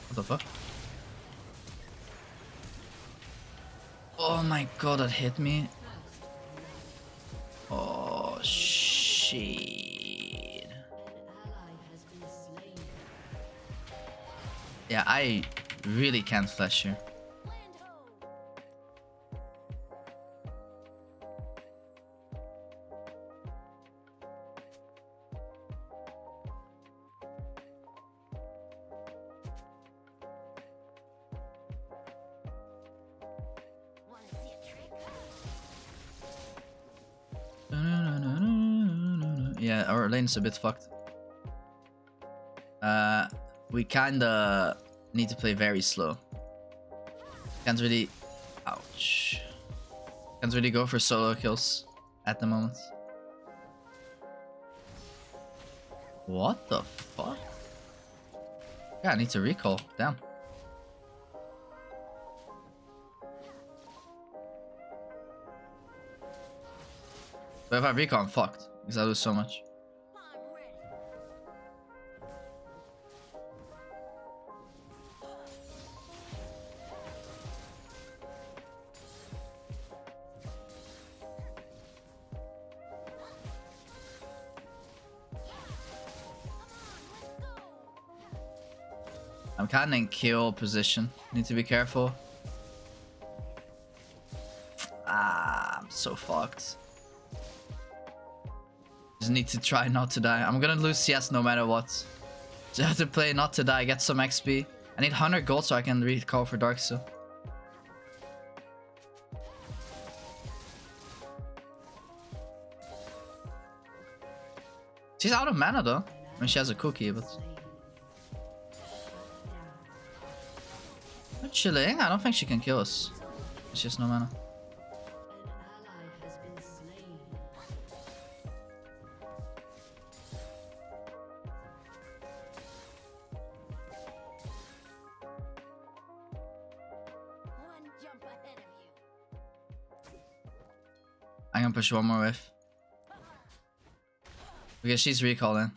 [SPEAKER 4] What the fuck? Oh my god, that hit me. Oh shit. Yeah, I really can't flash here. Yeah, our lane's a bit fucked. We kinda need to play very slow. Can't really... Ouch. Can't really go for solo kills at the moment. What the fuck? Yeah, I need to recall. Damn. But if I recall, I'm fucked. Because I lose so much. I'm kinda in kill position. Need to be careful. Ah, I'm so fucked. Just need to try not to die. I'm gonna lose CS no matter what. So I have to play not to die, get some XP. I need 100 gold so I can recall for Dark Seal. She's out of mana though. I mean, she has a cookie, but... We're chilling. I don't think she can kill us. She has no mana. I'm gonna push one more wave. Because she's recalling.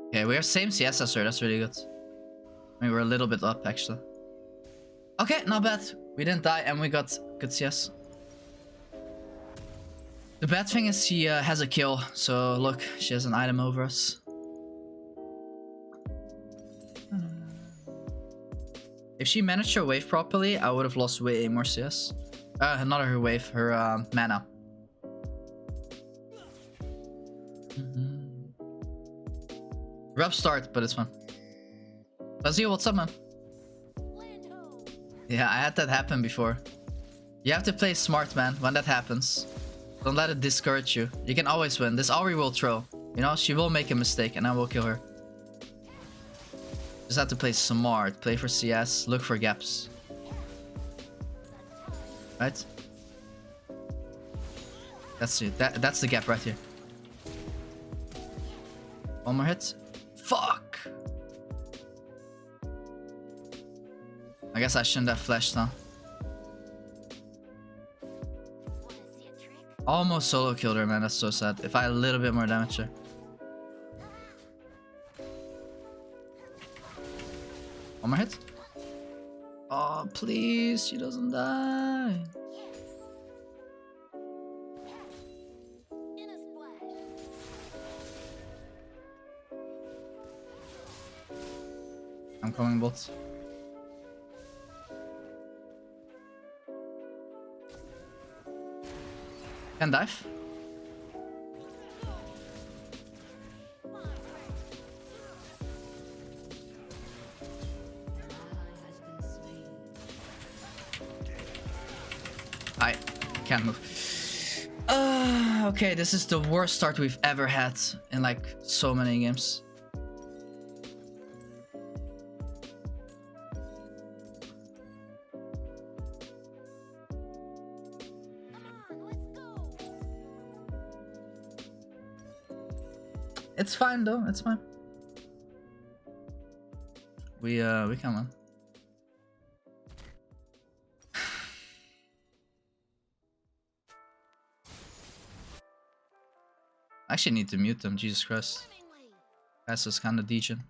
[SPEAKER 4] Okay, we have same CS as her, that's really good. I mean, we're a little bit up actually. Okay, not bad. We didn't die and we got good CS. The bad thing is she has a kill, so look, she has an item over us. If she managed her wave properly, I would have lost way more CS. Not her wave, her mana. Rough start, but it's fun. Fuzzy, what's up, man? Yeah, I had that happen before. You have to play smart, man, when that happens. Don't let it discourage you. You can always win. This Auri will throw. You know, she will make a mistake and I will kill her. Just have to play smart. Play for CS. Look for gaps. Right? That's it. That's the gap right here. One more hit. Fuck! I guess I shouldn't have flashed now. Almost solo killed her, man. That's so sad. If I had a little bit more damage there. One more hit. Oh, please. She doesn't die. I'm coming bots. Can dive. I can't move. Okay, this is the worst start we've ever had in like so many games. It's fine though, it's fine. We can win. I actually need to mute them, Jesus Christ. That's kinda degen.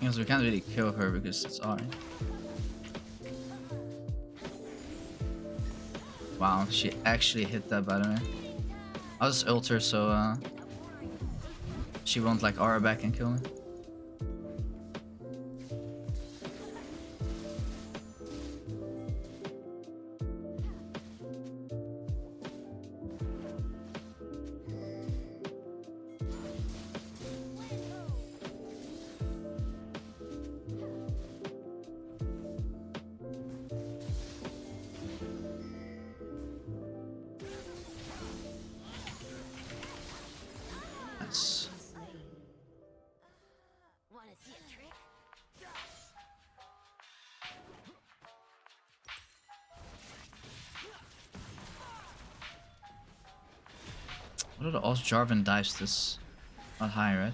[SPEAKER 4] Because we can't really kill her because it's R. Wow, she actually hit that, by the way. I'll just ult her so she won't like aura back and kill me. What are the odds Jarvan dives this? Not high, right?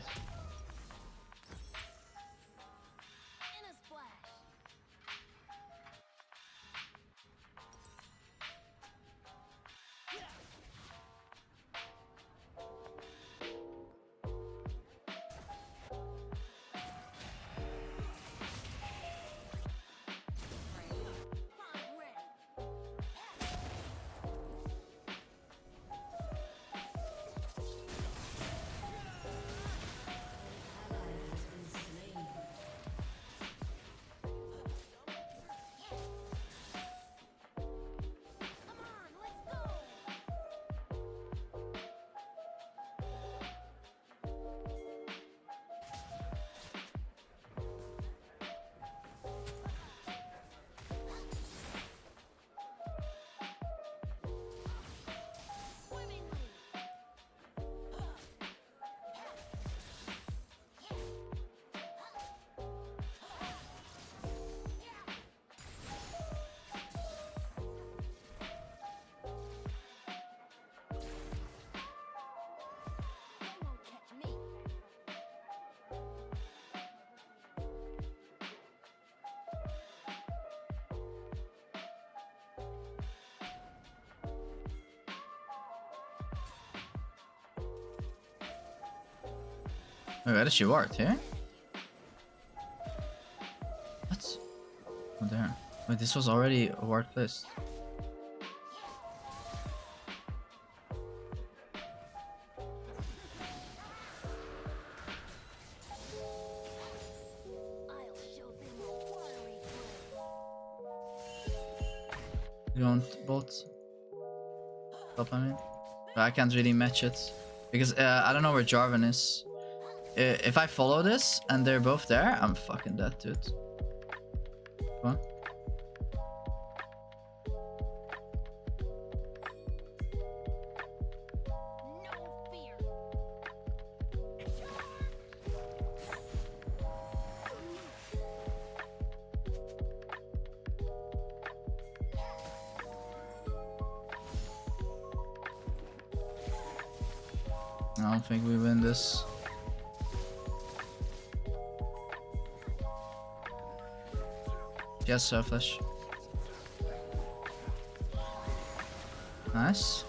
[SPEAKER 4] Wait, where did she ward? Here? What? Oh, there. Wait, this was already a ward placed. You want both? Top, I mean. But I can't really match it. Because I don't know where Jarvan is. If I follow this and they're both there, I'm fucking dead, dude. Come on. I don't think we win this. Yes, flash. Nice.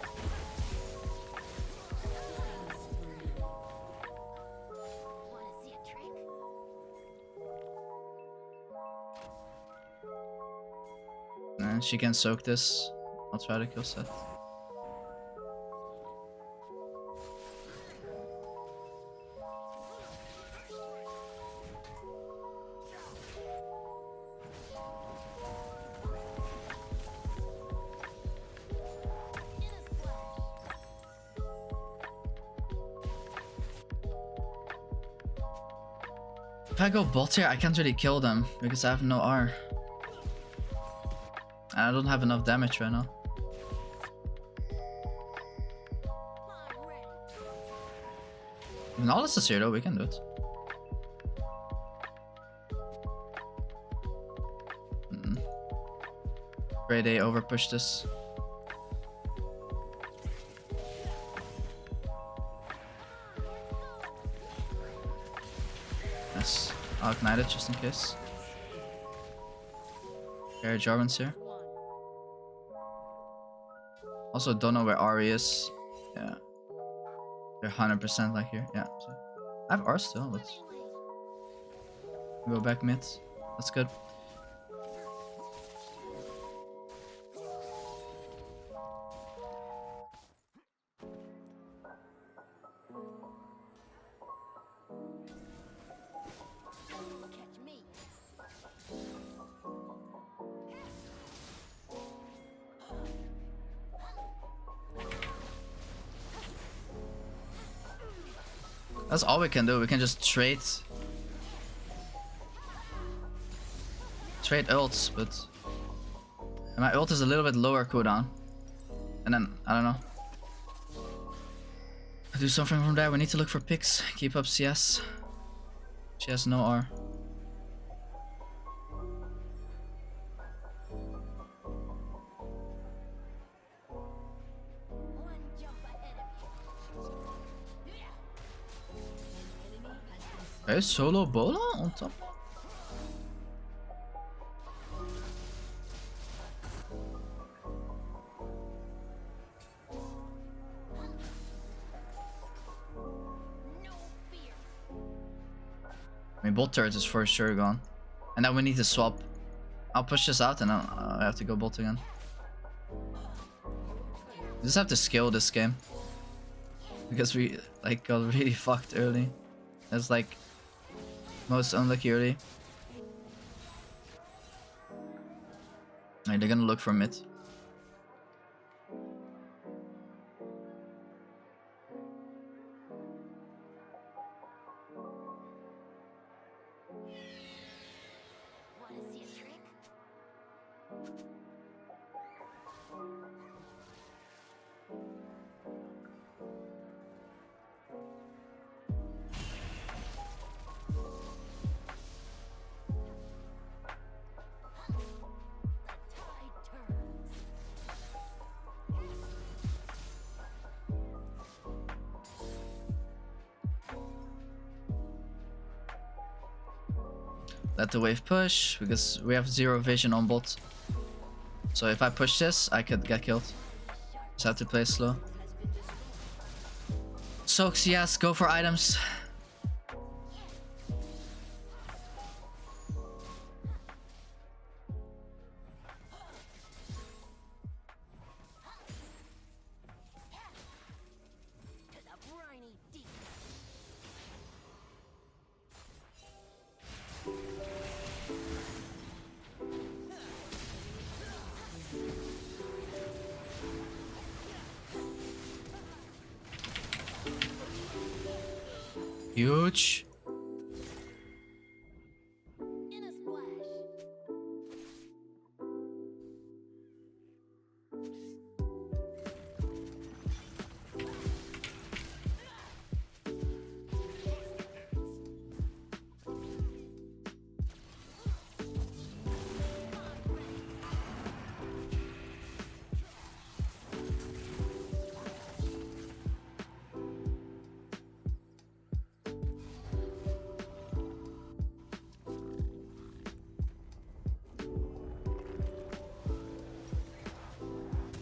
[SPEAKER 4] And she can soak this. I'll try to kill Seth. If I go bot here, I can't really kill them because I have no R. And I don't have enough damage right now. If Nolus is here though, we can do it. Great, they overpushed this. Yes, I'll ignite it just in case. Okay, Jarvan's here. Also, don't know where Ari is. Yeah. They're 100% like here. Yeah. So I have R still, but Go back mid. That's good. That's all we can do. We can just trade ults, but my ult is a little bit lower cooldown. And then I don't know. Do something from there. We need to look for picks. Keep up CS. She has no R. There's solo Bola on top. I mean, bot turret is for sure gone. And then we need to swap. I'll push this out and I have to go bot again. We just have to skill this game. Because we like got really fucked early. That's like most unlucky early. Right, they're gonna look for mid. Let the wave push, because we have 0 vision on bot. So if I push this, I could get killed. Just have to play slow. Soaks, yes, go for items. Huge.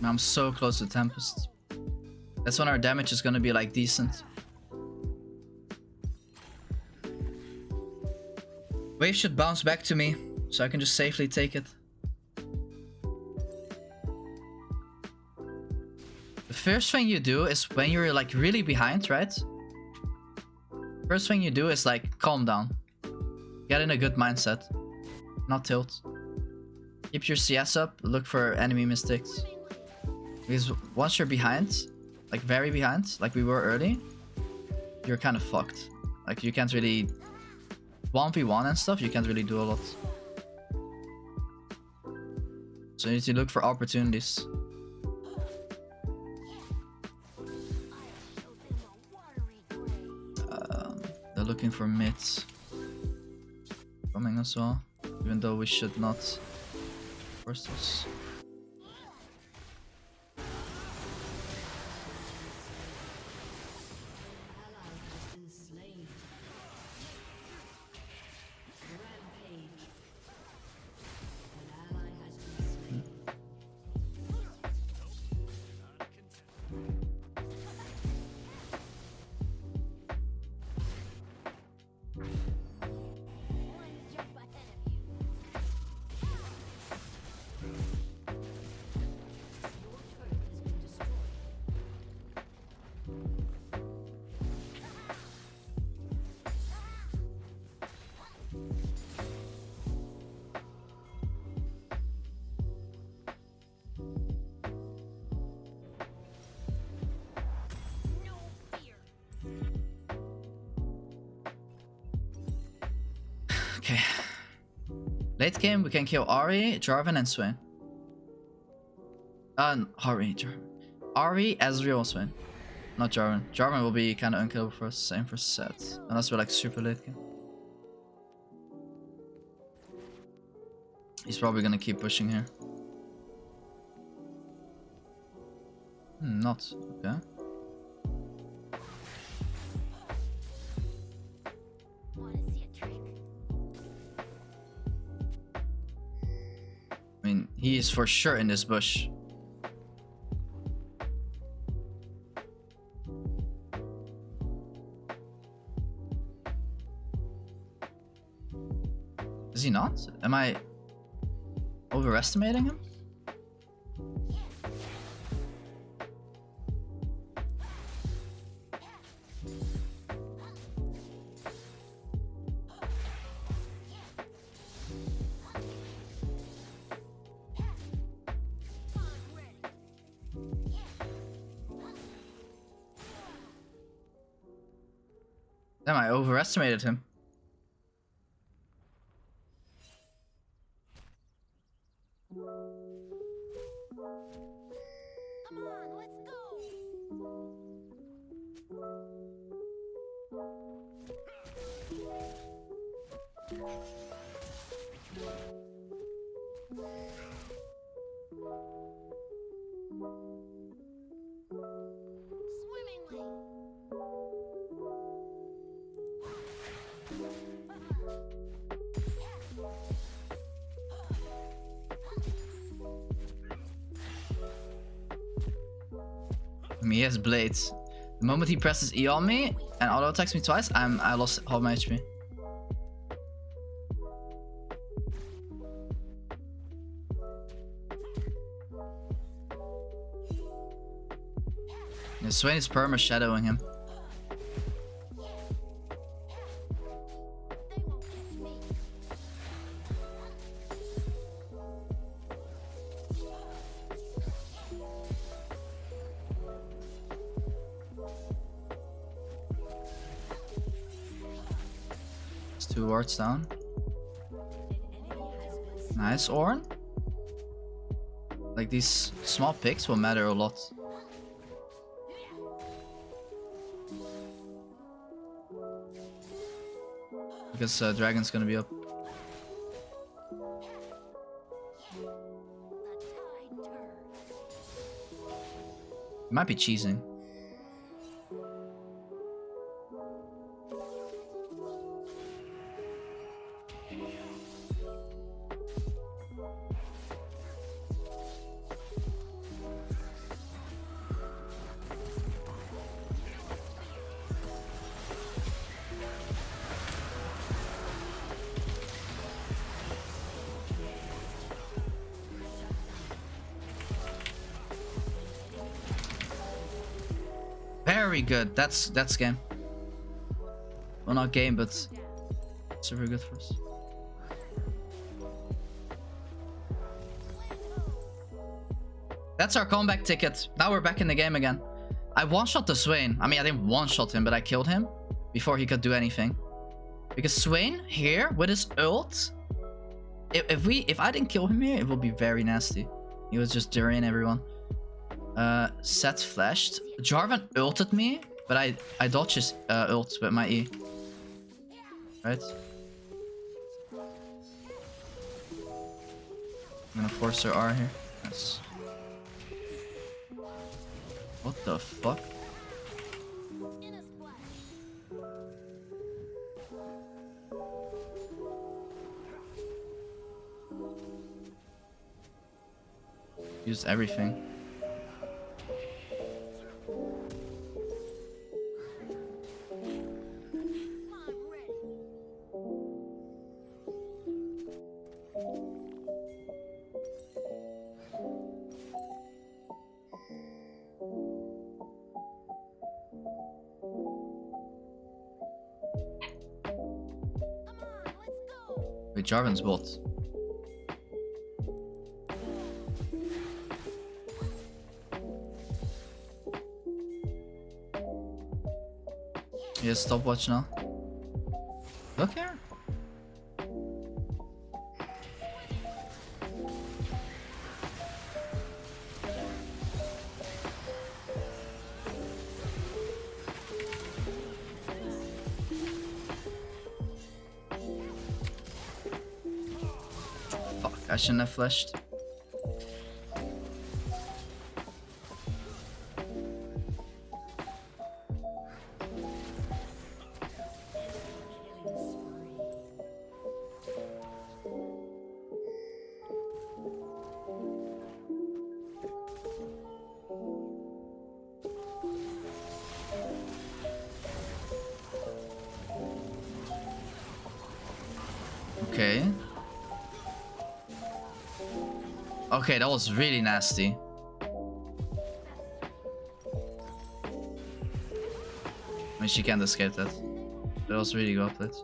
[SPEAKER 4] I'm so close to Tempest. That's when our damage is gonna be like decent. Wave should bounce back to me, so I can just safely take it. The first thing you do is when you're like really behind, right? First thing you do is like calm down. Get in a good mindset. Not tilt. Keep your CS up, look for enemy mistakes. Because once you're behind, like very behind, like we were early, you're kind of fucked. Like you can't really 1v1 and stuff, you can't really do a lot. So you need to look for opportunities. They're looking for mids. Coming as well, even though we should not force this. Okay. Late game, we can kill Ahri, Jarvan, and Swain. Ahri, Jarvan. Ahri, Ezreal, Swain. Not Jarvan. Jarvan will be kind of unkillable for us. Same for Seth. Unless we're like super late game. He's probably gonna keep pushing here. Not. Okay. I mean, he is for sure in this bush. Is he not? Am I overestimating him? Damn, I overestimated him. I mean, he has blades. The moment he presses E on me and auto attacks me twice, I lost half my HP. Yeah, Swain is perma shadowing him. Two wards down. Nice, Ornn. Like, these small picks will matter a lot. Because Dragon's gonna be up. He might be cheesing. Very good. That's game. Well, not game, but super good for us. That's our comeback ticket. Now we're back in the game again. I one-shot the Swain. I mean, I didn't one-shot him, but I killed him before he could do anything. Because Swain here with his ult, if I didn't kill him here, it would be very nasty. He was just Zeriing everyone. Seth flashed. Jarvan ulted me, but I dodged his ult with my E. Right? I'm gonna force her R here. Yes. What the fuck? Use everything. Wait, Jarvan's bot. He has stopwatch now. Look here. I shouldn't have flashed. Okay. Okay, that was really nasty. I mean, she can't escape that. That was really goblet.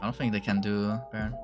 [SPEAKER 4] I don't think they can do Baron.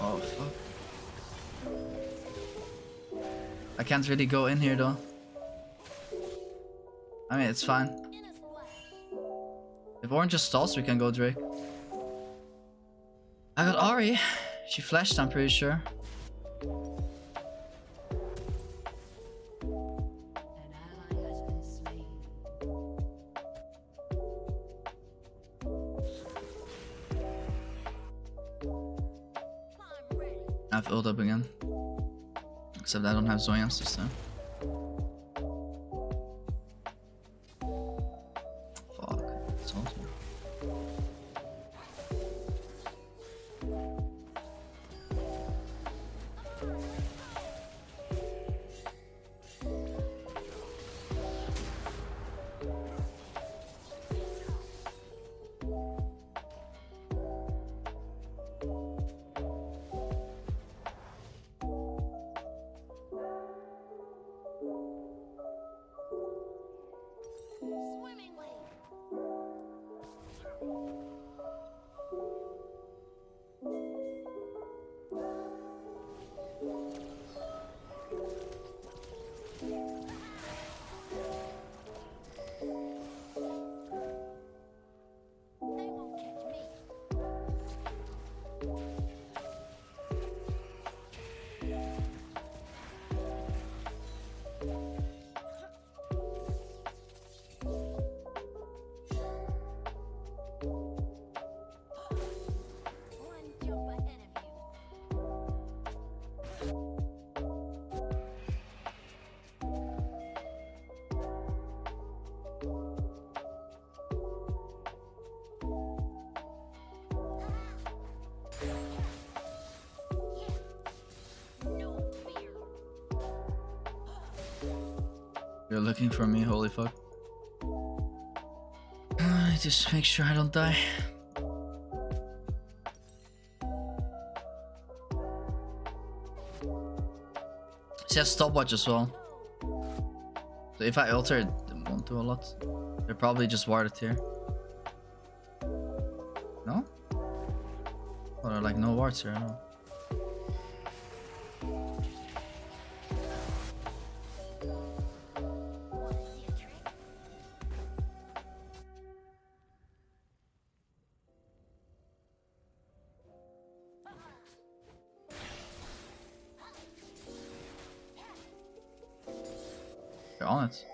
[SPEAKER 4] Oh, fuck. I can't really go in here though. I mean, it's fine. If Orange just stalls, we can go Drake. I got Ahri. She flashed, I'm pretty sure. I have ult up again. Except I don't have Zoyans this time. Fuck, it's awesome. You're looking for me, holy fuck. Just make sure I don't die. She has stopwatch as well. So if I alter it, won't do a lot. They're probably just warded here. No? Oh, there are like no wards here at all. They're on it.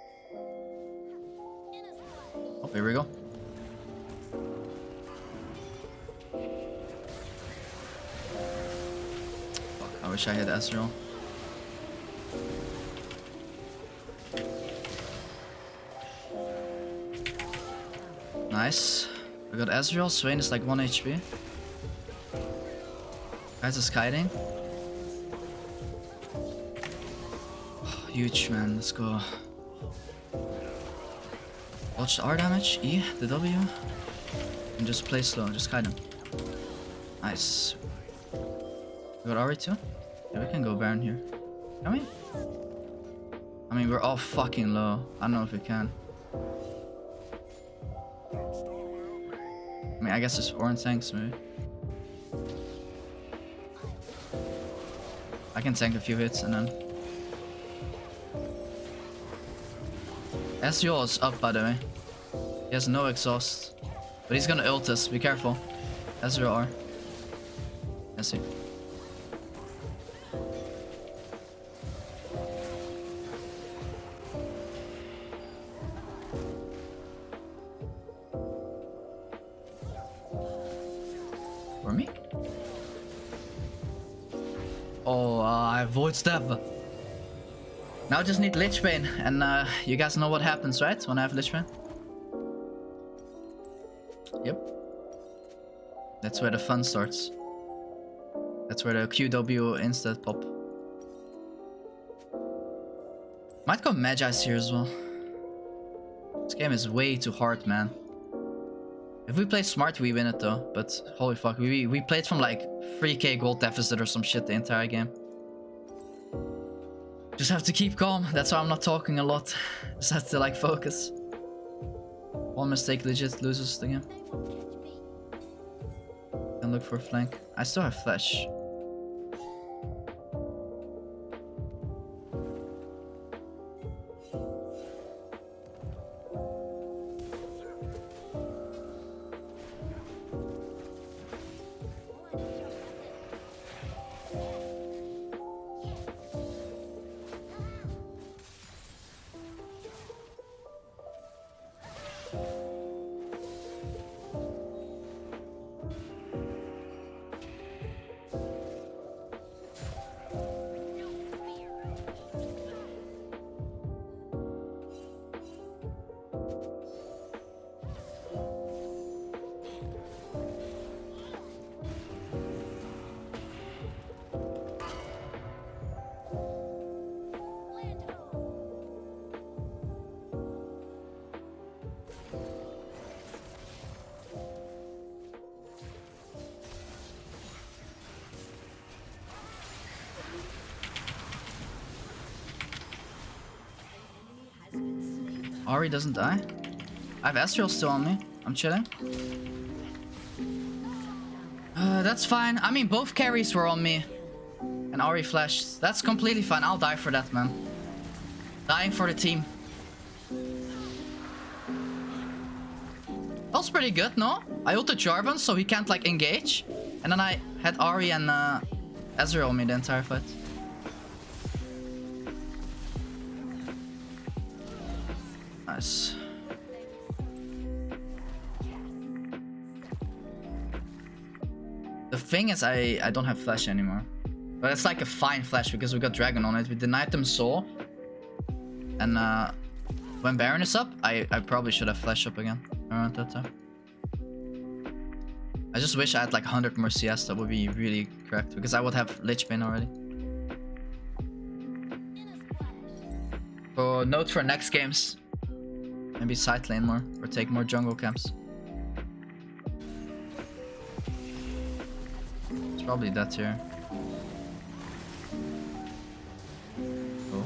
[SPEAKER 4] Oh, here we go. Fuck, I wish I had Ezreal. Nice. We got Ezreal. Swain is like 1 HP. Guys is kiting. Oh, huge, man. Let's go. Watch the R damage. E, the W. And just play slow. Just kite him. Nice. We got RE too? Yeah, we can go Baron here. Can we? I mean, we're all fucking low. I don't know if we can. I mean, I guess it's orange tanks maybe. I can tank a few hits and then... Ezreal is up, by the way. He has no exhaust. But he's gonna ult us, be careful. Ezreal R. Let's see. For me? Oh, I avoid step. Now I just need Lich Bane, and you guys know what happens, right? When I have Lich Bane? Yep. That's where the fun starts. That's where the QW insta pop. Might go Magi's here as well. This game is way too hard, man. If we play smart, we win it though. But holy fuck, we played from like 3k gold deficit or some shit the entire game. Just have to keep calm. That's why I'm not talking a lot. Just have to like focus. One mistake legit loses the game. Can look for a flank. I still have flash. Ahri doesn't die. I have Ezreal still on me. I'm chilling. That's fine. I mean, both carries were on me. And Ahri flashed. That's completely fine. I'll die for that, man. Dying for the team. That was pretty good, no? I ulted Jarvan, so he can't, like, engage. And then I had Ahri and Ezreal on me the entire fight. Nice. The thing is, I don't have flash anymore. But it's like a fine flash because we got dragon on it. We denied them soul. And when Baron is up, I probably should have flash up again around that time. I just wish I had like 100 more CS. That would be really correct because I would have Lich Bane already. So note for next games. Maybe side lane more or take more jungle camps. It's probably that here. Oh.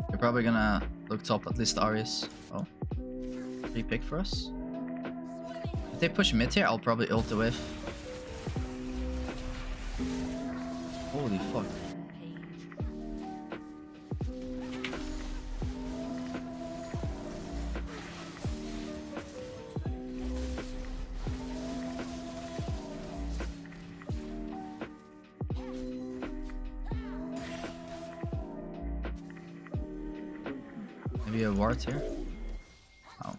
[SPEAKER 4] They're probably gonna Look top, at least Arius. Oh. Free pick for us. If they push mid here, I'll probably ult the wave. Holy fuck. Maybe a ward here? Oh.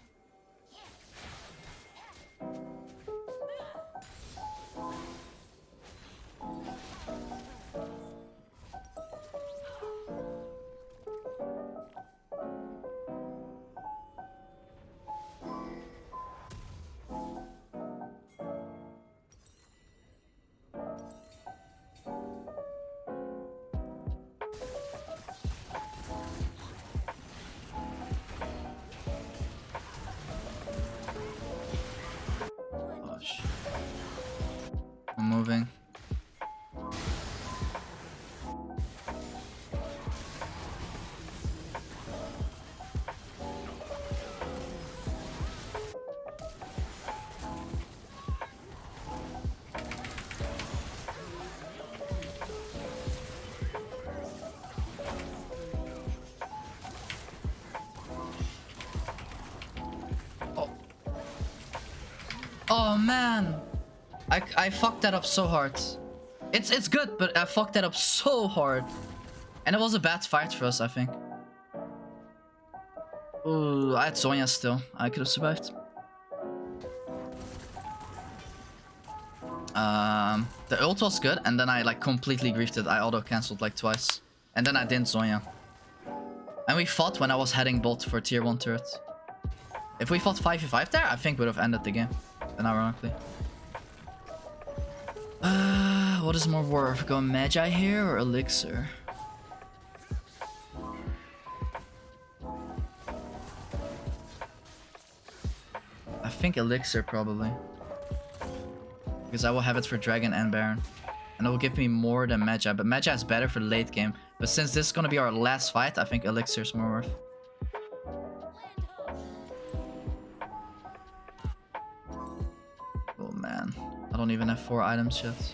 [SPEAKER 4] Gosh. I'm moving. Oh man, I fucked that up so hard. It's good, but I fucked that up so hard, and it was a bad fight for us, I think. Ooh, I had Zhonya still. I could have survived. The ult was good, and then I like completely griefed it. I auto cancelled like twice, and then I didn't Zhonya. And we fought when I was heading bot for tier 1 turret. If we fought 5v5 there, I think would have ended the game. Then ironically. What is more worth? Go Magi here or Elixir? I think Elixir probably. Because I will have it for Dragon and Baron. And it will give me more than Magi. But Magi is better for the late game. But since this is going to be our last fight, I think Elixir is more worth. Oh man. I don't even have 4 items yet.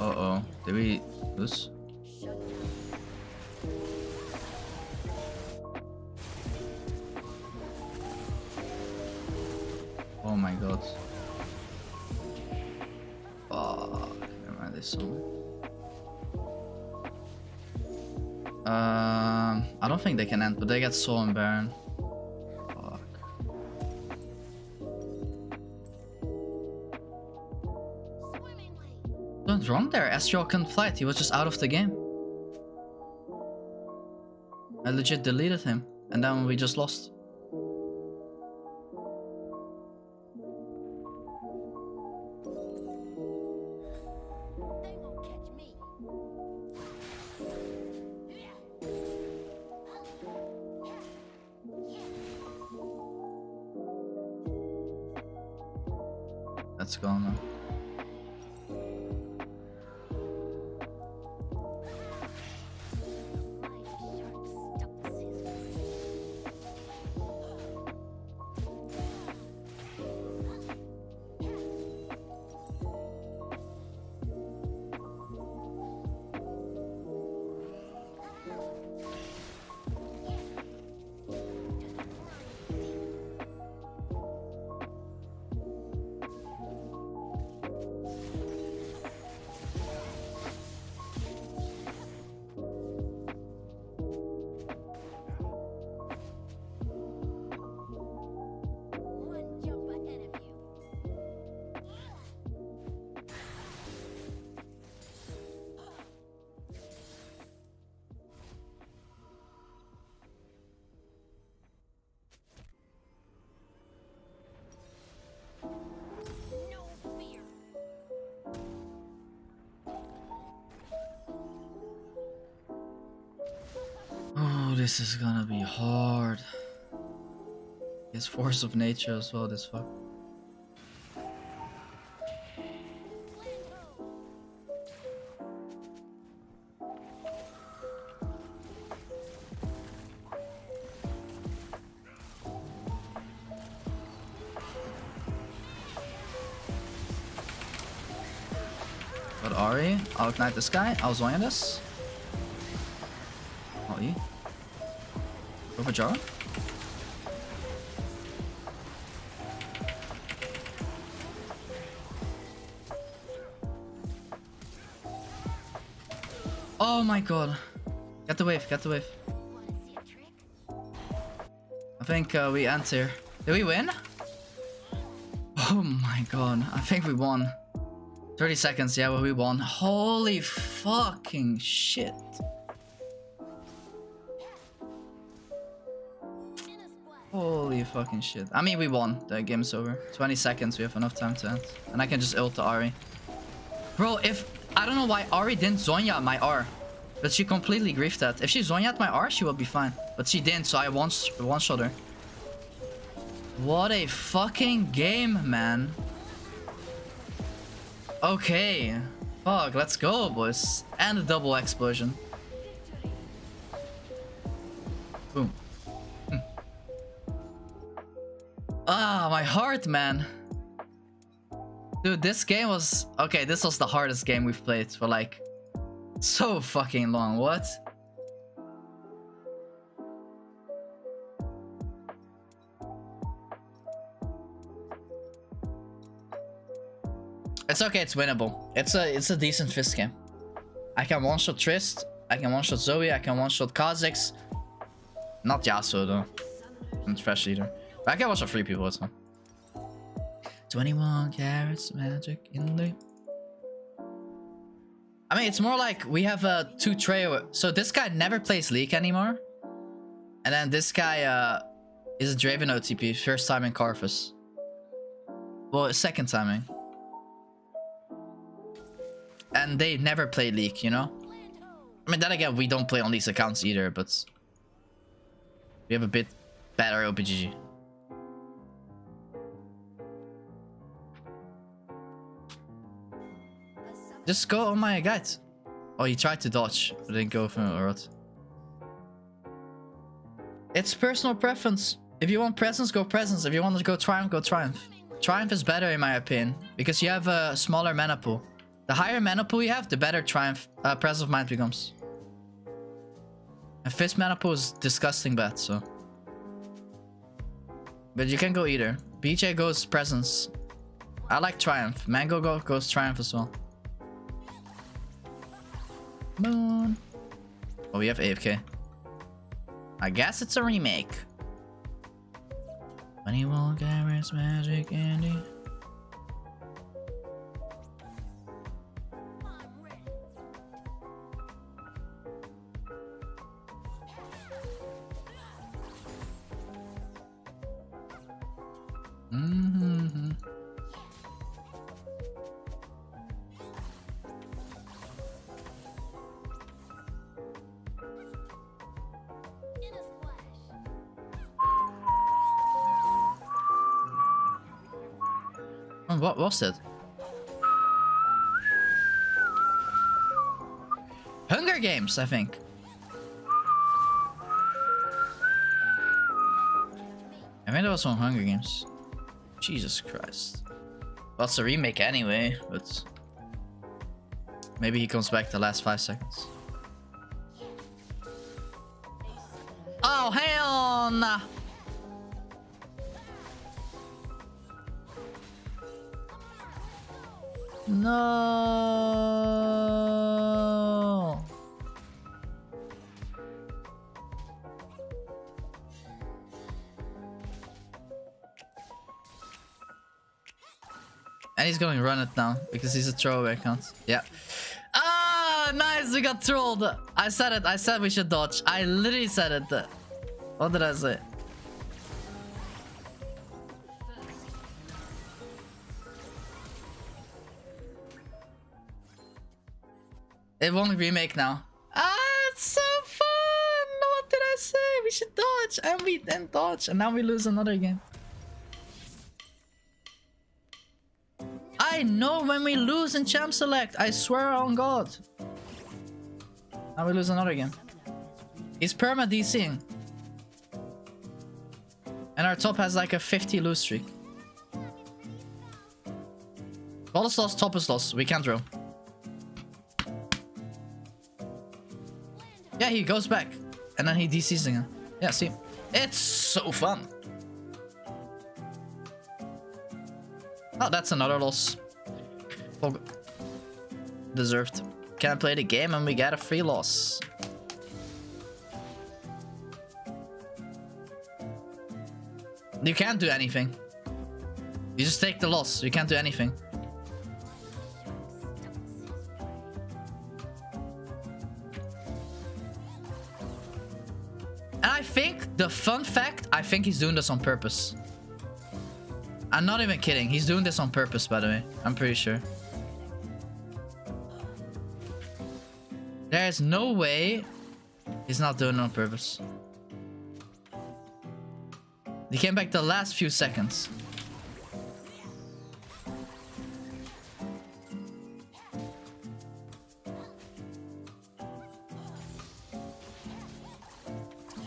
[SPEAKER 4] Uh-oh. Did we lose? Oh my god. Fuck. Never mind this song. I don't think they can end, but they get Sol and Baron. Fuck. What's wrong there? Ezreal couldn't fight. He was just out of the game. I legit deleted him, and then we just lost. Let's go now. this is gonna be hard. It's force of nature as well, this fuck. Got Ahri, I'll ignite this guy, I'll Zonya this. I'll E. Go for Jara. Oh my god. Get the wave, get the wave. I think we end here. Did we win? Oh my god, I think we won. 30 seconds, yeah, well, we won. Holy fucking shit. Holy fucking shit. I mean, we won. The game's over. 20 seconds, we have enough time to end. And I can just ult the Ahri. Bro, if... I don't know why Ahri didn't Zonya my R. But she completely griefed that. If she Zonya'd my R, she would be fine. But she didn't, so I one-shot her. What a fucking game, man. Okay. Fuck, let's go, boys. And a double explosion. Boom. Ah, my heart, man. Dude, this game was... Okay, this was the hardest game we've played for like... so fucking long. What? It's okay, it's winnable. It's a decent Fizz game. I can one-shot Trist, I can one-shot Zoe, I can one-shot Kha'Zix. Not Yasuo though. And Thresh either. But I can one-shot 3 people as well. 21 carats magic in the... I mean, it's more like we have a 2 trio. So this guy never plays League anymore. And then this guy is a Draven OTP, first time in Karthus. Well, second timing. And they never play League, you know? I mean, then again, we don't play on these accounts either, but... we have a bit better OPGG. Just go on my guide. Oh, he tried to dodge, but didn't go for or what? It's personal preference. If you want presence, go presence. If you want to go Triumph, go Triumph. Triumph is better in my opinion, because you have a smaller mana pool. The higher mana pool you have, the better Triumph Presence of Mind becomes. And Fizz mana pool is disgusting bad, so. But you can go either. BJ goes Presence. I like Triumph. Mango goes Triumph as well. Moon. Oh, we have AFK. I guess it's a remake. 21 carats magic Andy. What was it? Hunger Games, I think. I mean, there was some Hunger Games. Jesus Christ. Well, it's a remake anyway, but... maybe he comes back the last 5 seconds. Oh, hell nah! No. And he's going to run it now because he's a throwaway account. Yeah. Ah, nice. We got trolled. I said it. I said we should dodge. I literally said it. What did I say? It won't remake now. Ah, it's so fun! What did I say? dodge, and we then dodge, and now we lose another game. I know when we lose in champ select. I swear on God. Now we lose another game. He's perma DCing. And our top has like a 50 lose streak. Ball is lost, top is lost. We can't row. Yeah, he goes back. And then he DCs again. Yeah, see? It's so fun. Oh, that's another loss. Oh, deserved. Can't play the game and we got a free loss. You can't do anything. You just take the loss. You can't do anything. And I think, the fun fact, I think he's doing this on purpose. I'm not even kidding. He's doing this on purpose, by the way. I'm pretty sure. There's no way he's not doing it on purpose. He came back the last few seconds.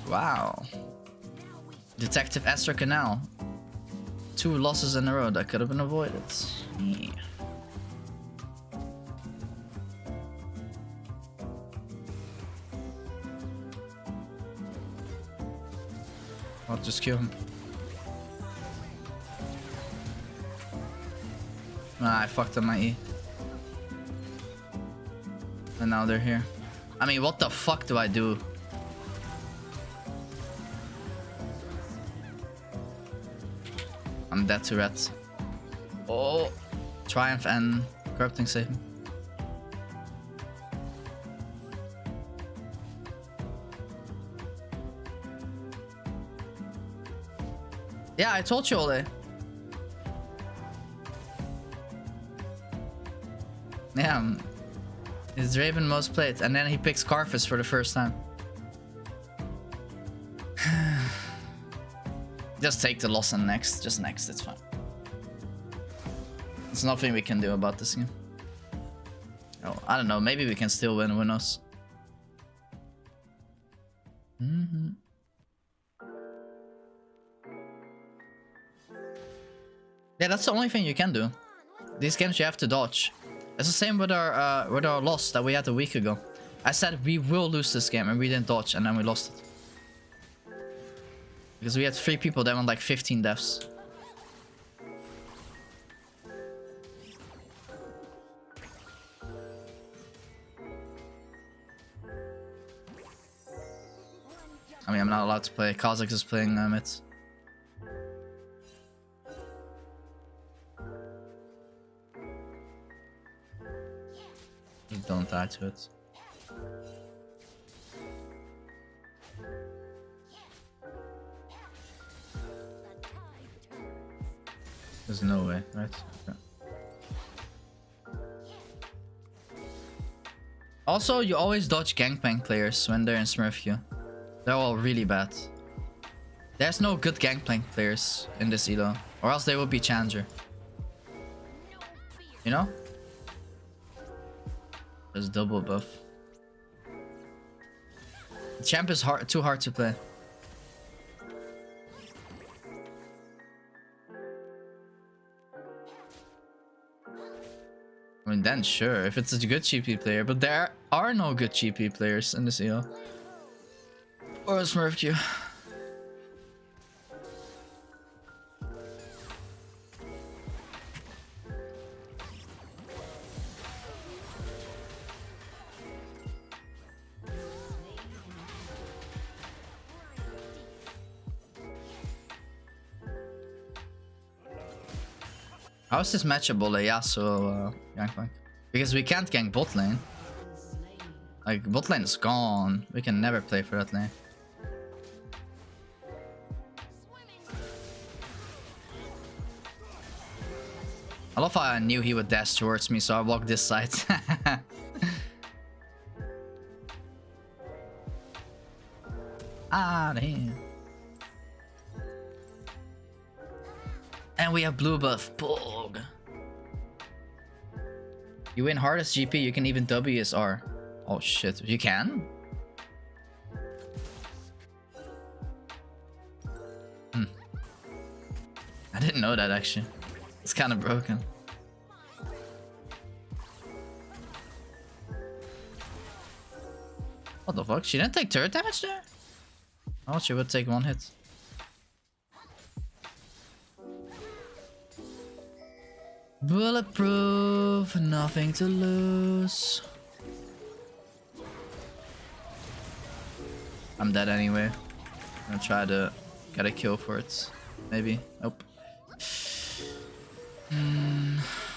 [SPEAKER 4] Wow. Detective EsrucNL. 2 losses in a row that could have been avoided. Yeah. I'll just kill him. Ah, I fucked up my E. And now they're here. I mean, what the fuck do I do? I'm dead to rats. Oh, Triumph and Corrupting save me. Yeah, I told you all day. Yeah, it's Raven most played, and then he picks Karthus for the first time. Just take the loss and next. Just next, it's fine. There's nothing we can do about this game. Oh, I don't know, maybe we can still win, who knows? Yeah, that's the only thing you can do. These games you have to dodge. It's the same with our loss that we had a week ago. I said we will lose this game and we didn't dodge and then we lost it. Because we had 3 people that went like 15 deaths. I mean, I'm not allowed to play. Kha'Zix is playing mid. Don't die to it. There's no way, right? Okay. Also, you always dodge Gangplank players when they're in Smurf queue. They're all really bad. There's no good Gangplank players in this elo, or else they would be Challenger. You know? There's double buff. The champ is too hard to play. I mean, then sure, if it's a good GP player, but there are no good GP players in this EO. Or a Smurf queue. How is this matchup Yasuo Gangplank? Because we can't gank bot lane. Like, bot lane is gone. We can never play for that lane. I love how I knew he would dash towards me, so I walked this side. Ah, damn. And we have blue buff. Bog. You win hardest GP, you can even WSR. Oh shit, you can? I didn't know that actually. It's kind of broken. What the fuck? She didn't take turret damage there? Oh, she would take one hit. Bulletproof, nothing to lose. I'm dead anyway. I'm gonna try to get a kill for it. Maybe. Nope.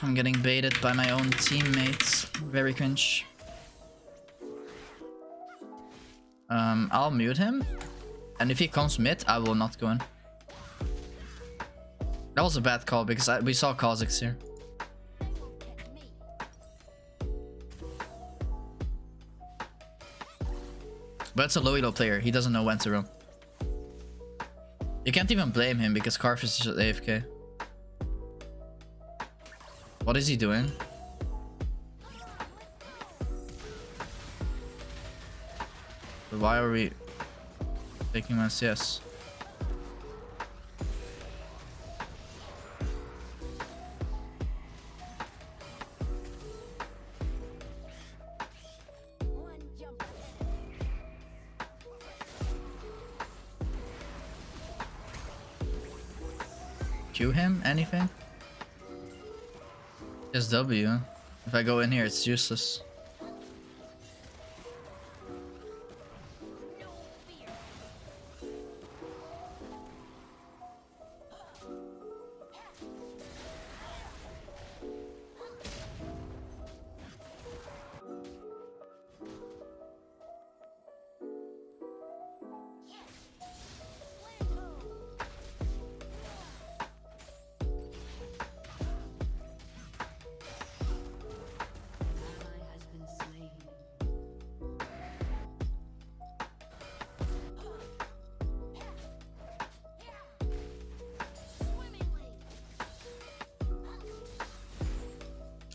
[SPEAKER 4] I'm getting baited by my own teammates. Very cringe. I'll mute him. And if he comes mid, I will not go in. That was a bad call because we saw Kha'Zix here. But it's a low elo player. He doesn't know when to run. You can't even blame him because Karthus is just AFK. What is he doing? But why are we taking my CS? Q him? Anything? Just W. If I go in here, it's useless.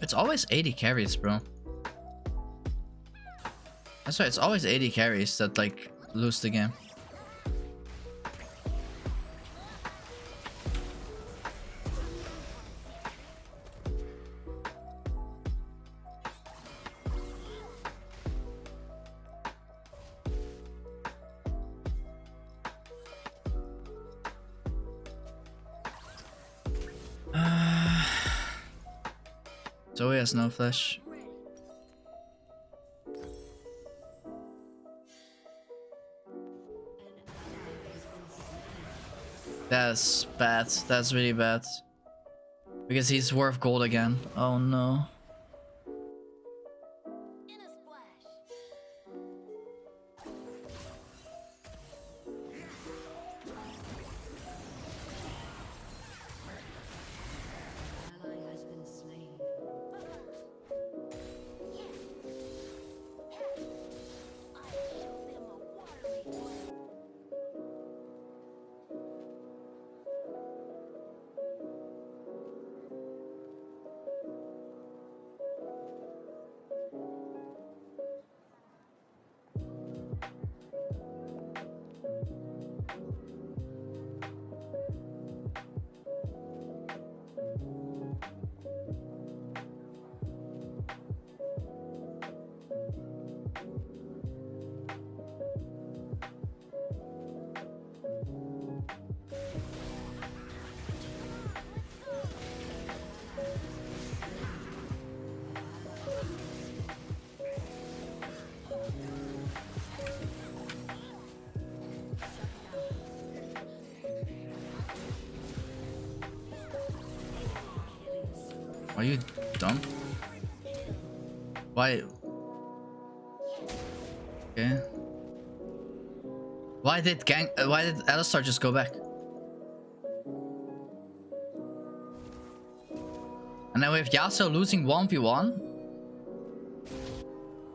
[SPEAKER 4] It's always 80 carries, bro. That's right, it's always 80 carries that like lose the game. Zoe has no flash. That's bad. That's really bad. Because he's worth gold again. Oh no. Are you dumb? Why? Okay. Why did Alistar just go back? And then we have Yasuo losing 1v1?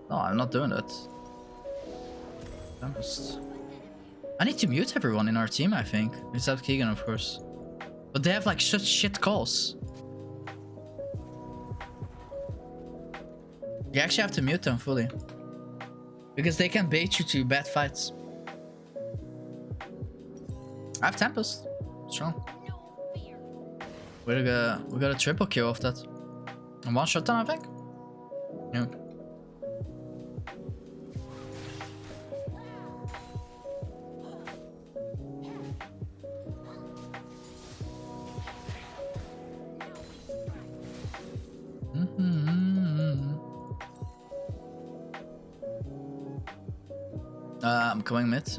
[SPEAKER 4] No, I'm not doing that. I need to mute everyone in our team, I think. Except Keegan, of course. But they have like such shit calls. You actually have to mute them fully. Because they can bait you to bad fights. I have Tempest. Strong. We got a triple kill off that. And one shot down, I think. Yeah. I'm coming mid.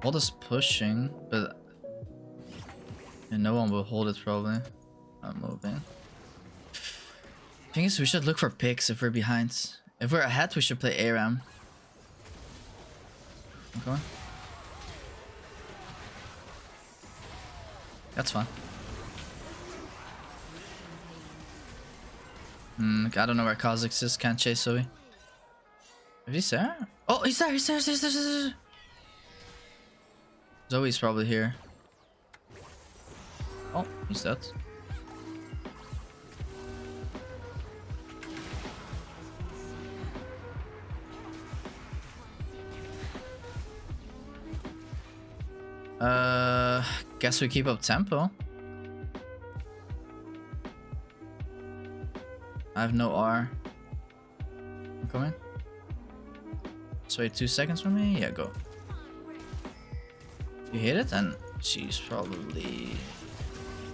[SPEAKER 4] All this pushing, but and no one will hold it probably. I'm moving. Thing is, we should look for picks if we're behind. If we're ahead, we should play ARAM. Okay. That's fine. I don't know where Kha'Zix is. Can't chase Zoe. Is he there? Oh, he's there. He's there. Zoe's probably here. Oh, he's dead. Guess we keep up tempo. I have no R. I'm coming. Just wait 2 seconds for me. Yeah, go. You hit it, and she's probably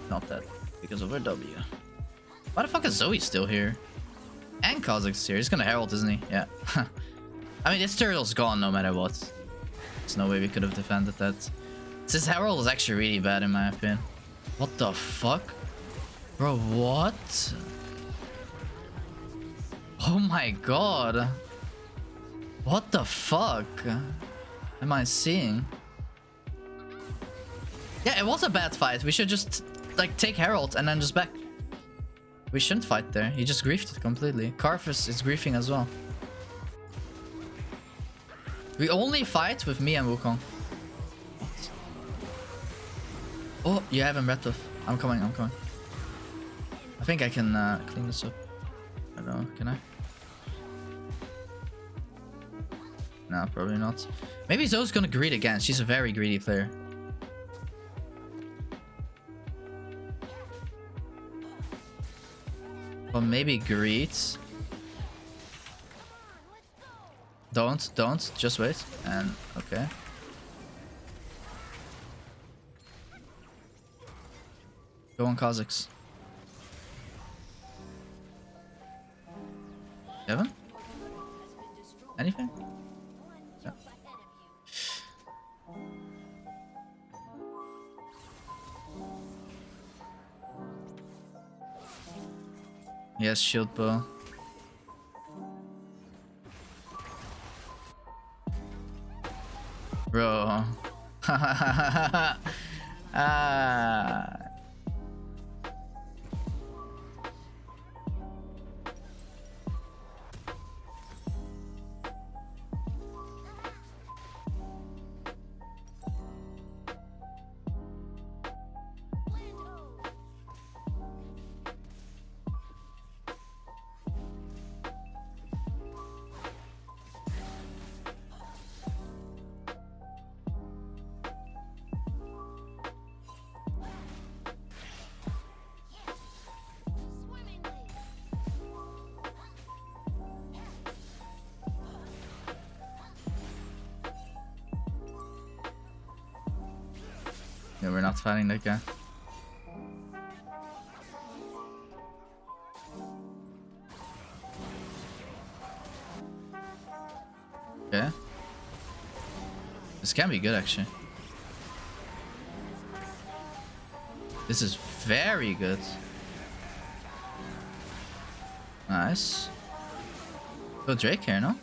[SPEAKER 4] not dead because of her W. Why the fuck is Zoe still here? And Kha'Zix here. He's gonna Herald, isn't he? Yeah. I mean, this turtle's gone no matter what. There's no way we could have defended that. This Herald is actually really bad in my opinion. What the fuck? Bro, what? Oh my god. What the fuck am I seeing? Yeah, it was a bad fight. We should just like take Herald and then just back. We shouldn't fight there. He just griefed it completely. Karthus is griefing as well. We only fight with me and Wukong. Oh, you have him red buff. I'm coming. I think I can clean this up. I don't know, can I? No, probably not. Maybe Zoe's gonna greed again. She's a very greedy player. Well, maybe greed. Don't. Just wait. And, okay. Go on Kha'Zix. Kevin? Anything? Yeah. Yes, shield bow. Bro. Ah. Yeah, we're not fighting that guy. Okay. This can be good, actually. This is very good. Nice. Go Drake here, no?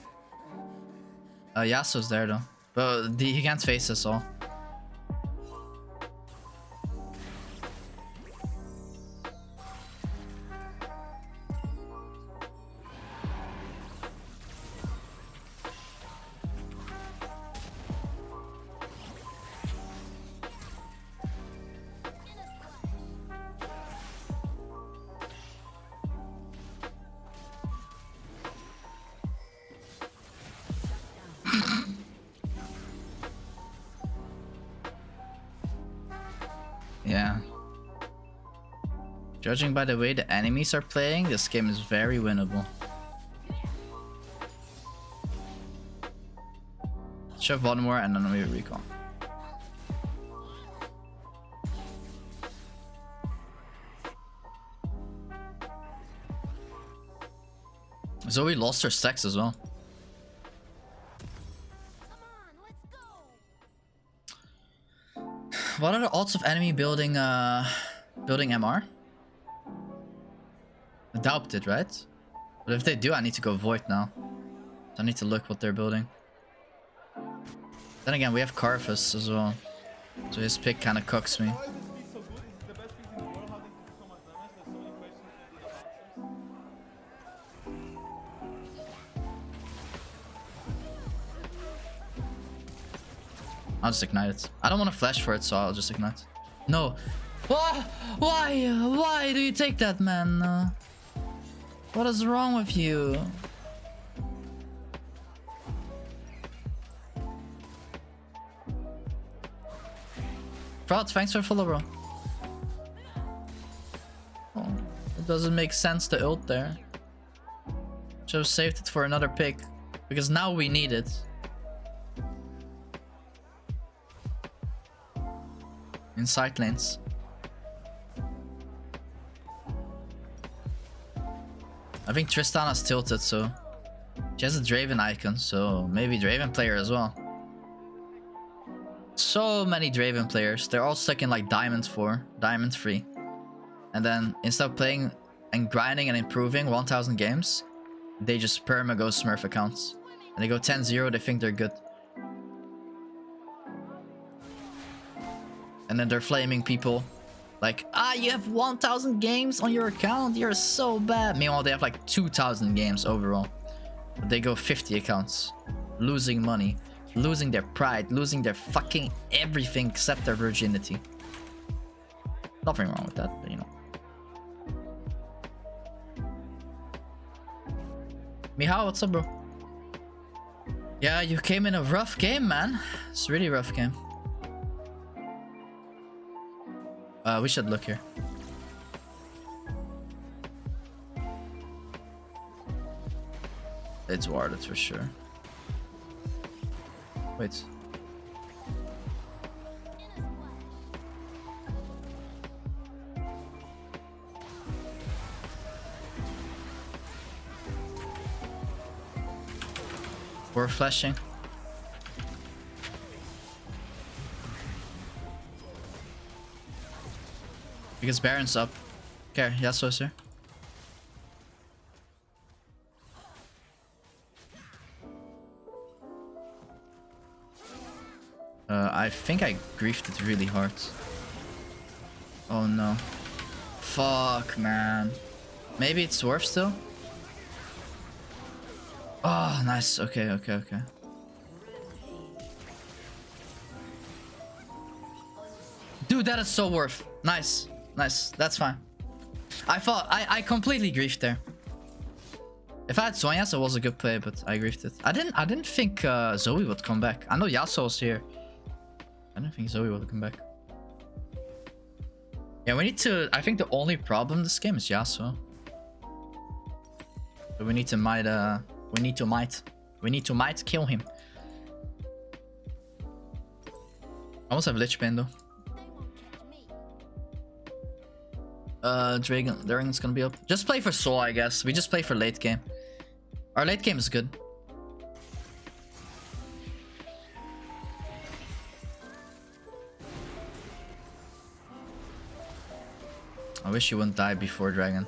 [SPEAKER 4] Yasuo's there, though. But he can't face us all. Judging by the way the enemies are playing, this game is very winnable. Shove one more and then we recall. Zoe lost her stacks as well. What are the odds of enemy building building MR? I doubt it, right? But if they do, I need to go Void now. So I need to look what they're building. Then again, we have Karthus as well. So his pick kind of cooks me.
[SPEAKER 2] Why is this piece so good? Is it the best piece in the world? How did it do so much damage? There's so many questions that need answers.
[SPEAKER 4] I'll just ignite it. I don't want to flash for it, so I'll just ignite. No. Why? Why do you take that, man? What is wrong with you? Fraud, thanks for follow, bro. Oh, it doesn't make sense to ult there. Should have saved it for another pick. Because now we need it. In side lanes. I think Tristana's tilted, so she has a Draven icon, so maybe Draven player as well. So many Draven players, they're all stuck in like Diamond 4, Diamond 3. And then instead of playing and grinding and improving 1000 games, they just perma go Smurf accounts. And they go 10-0, they think they're good. And then they're flaming people like, you have 1000 games on your account, you're so bad. Meanwhile, they have like 2000 games overall. But they go 50 accounts, losing money, losing their pride, losing their fucking everything except their virginity. Nothing wrong with that, but you know. Mihao, what's up, bro? Yeah, you came in a rough game, man. It's a really rough game. We should look here. It's warded for sure. Wait. We're flashing. Because Baron's up. Okay, Yasuo's here. I think I griefed it really hard. Oh no. Fuck, man. Maybe it's worth still? Oh, nice. Okay. Dude, that is so worth. Nice. That's fine. I completely griefed there. If I had Zhonya's, it was a good play, but I griefed it. I didn't think Zoe would come back. I know Yasuo's here. I didn't think Zoe would come back. Yeah, we need to. I think the only problem this game is Yasuo. So we need to might. We need to might kill him. I almost have Lich Bane though. Dragon's gonna be up. Just play for Sol, I guess. We just play for late game. Our late game is good. I wish you wouldn't die before Dragon.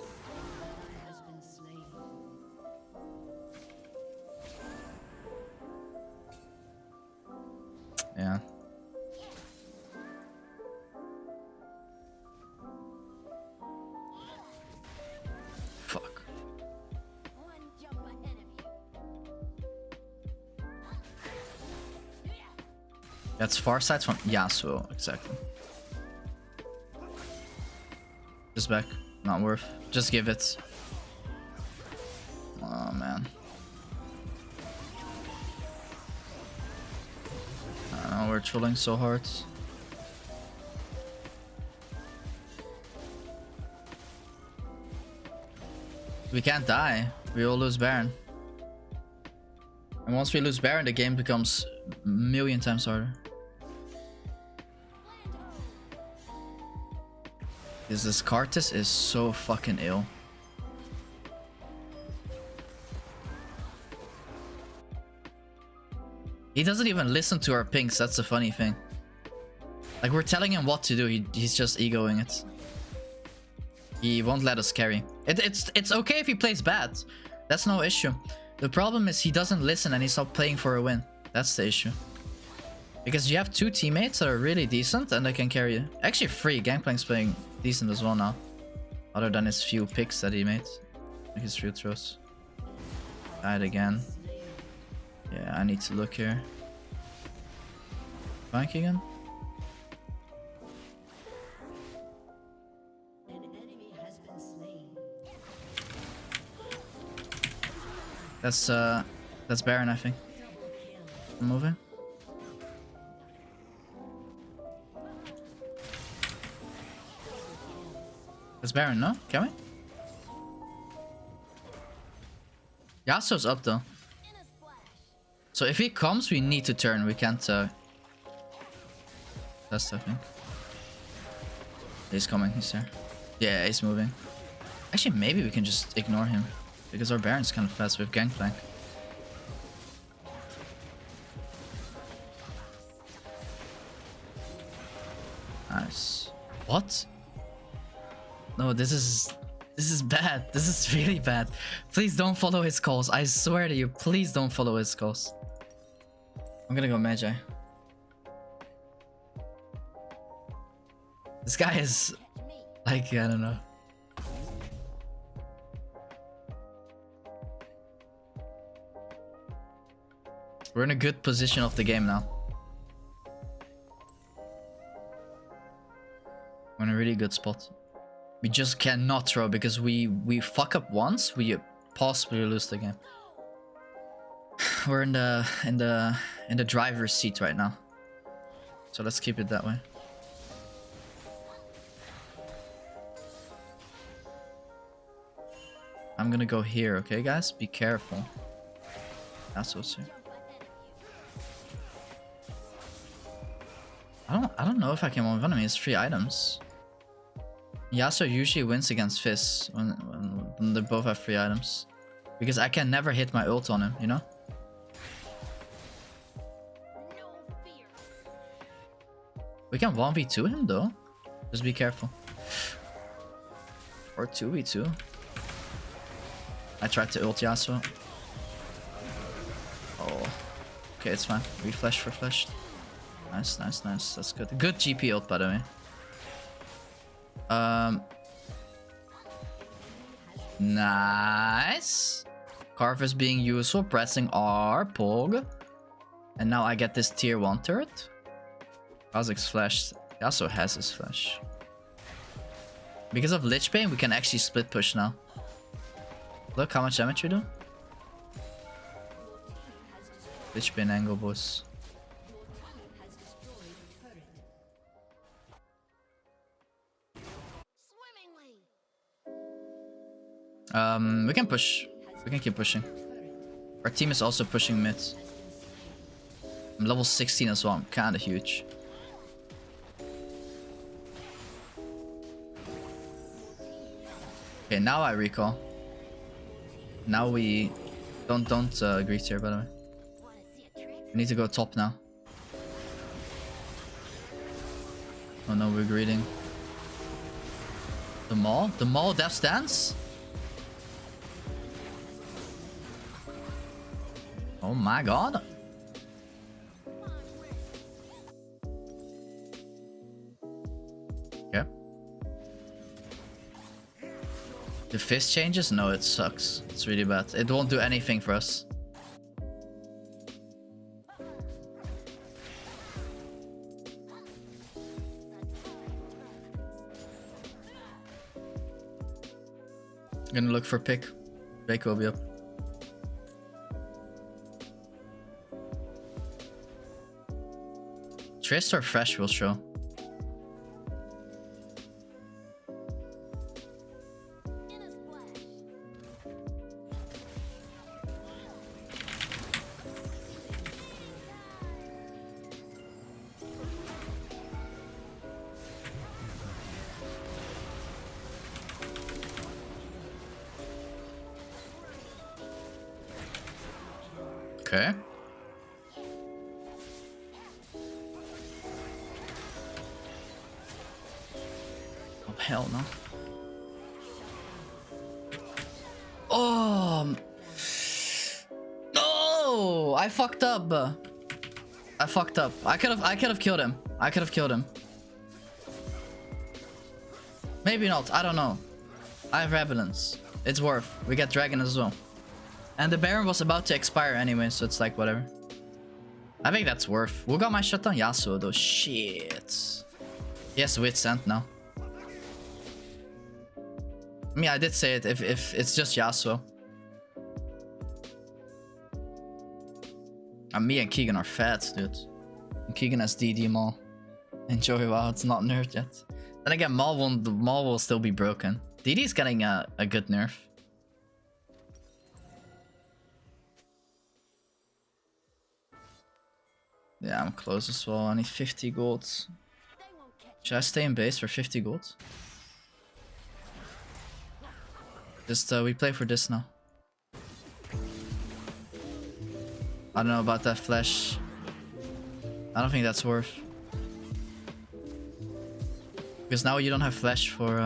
[SPEAKER 4] Yeah. Fuck. That's far side from Yasuo, exactly. Just back. Not worth. Just give it. Oh man. I know we're trolling so hard. We can't die. We will lose Baron. And once we lose Baron, the game becomes a million times harder. Because this Karthus is so fucking ill. He doesn't even listen to our pings, that's the funny thing. Like, we're telling him what to do, he's just egoing it. He won't let us carry. It's okay if he plays bad. That's no issue. The problem is he doesn't listen and he's not playing for a win. That's the issue. Because you have two teammates that are really decent and they can carry you. Actually, free. Gangplank's playing decent as well now. Other than his few picks that he made. Like his few throws. Died again. Yeah, I need to look here. Pyke again? That's Baron, I think. I'm moving. That's Baron, no? Can we? Yasuo's up though. So if he comes, we need to turn. We can't test, I think. He's coming, he's here. Yeah, he's moving. Actually, maybe we can just ignore him. Because our Baron's kind of fast with Gangplank. Nice. What? No, this is bad. This is really bad. Please don't follow his calls. I swear to you, please don't follow his calls. I'm gonna go Magi. This guy is like, I don't know. We're in a good position of the game now. We're in a really good spot. We just cannot throw because we fuck up once, we possibly lose the game. We're in the driver's seat right now. So let's keep it that way. I'm gonna go here, okay guys? Be careful. That's what's here. I don't know if I can one of his 3 items. Yasuo usually wins against Fizz when they both have 3 items. Because I can never hit my ult on him, you know? We can 1v2 him though. Just be careful. Or 2v2. I tried to ult Yasuo. Oh. Okay, it's fine. We flash for flash. Nice, nice, nice. That's good. Good GP ult, by the way. Nice. Karthus being useful, pressing R, Pog. And now I get this tier 1 turret. Kha'Zix flashed. He also has his flash. Because of Lich Bane, we can actually split push now. Look how much damage we do. Lich Bane angle, boys. We can push. We can keep pushing. Our team is also pushing mid. I'm level 16 as well. I'm kinda huge. Okay, now I recall. Now we don't greet here, by the way. We need to go top now. Oh no, we're greeting. The Maul? The Maul death stance? Oh my god. Okay. The Fizz changes? No, it sucks. It's really bad. It won't do anything for us. I'm gonna look for Pyke. Pyke will be up. Trist or Fresh will show. Okay. Oh, hell no. Oh. No! I fucked up. I fucked up. I could have killed him. I could have killed him. Maybe not. I don't know. I have Rebellions. It's worth. We get Dragon as well. And the Baron was about to expire anyway, so it's like whatever. I think that's worth. Who got my shot on Yasuo though? Shit. Yes, Wit's End now. I mean, I did say it if it's just Yasuo. And me and Keegan are fat, dude. And Keegan has DD Maul. Enjoy while it's not nerfed yet. Then again, Maul will still be broken. DD's getting a good nerf. Yeah, I'm close as well. I need 50 gold. Should I stay in base for 50 gold? Just we play for this now. I don't know about that flash. I don't think that's worth. Because now you don't have flash for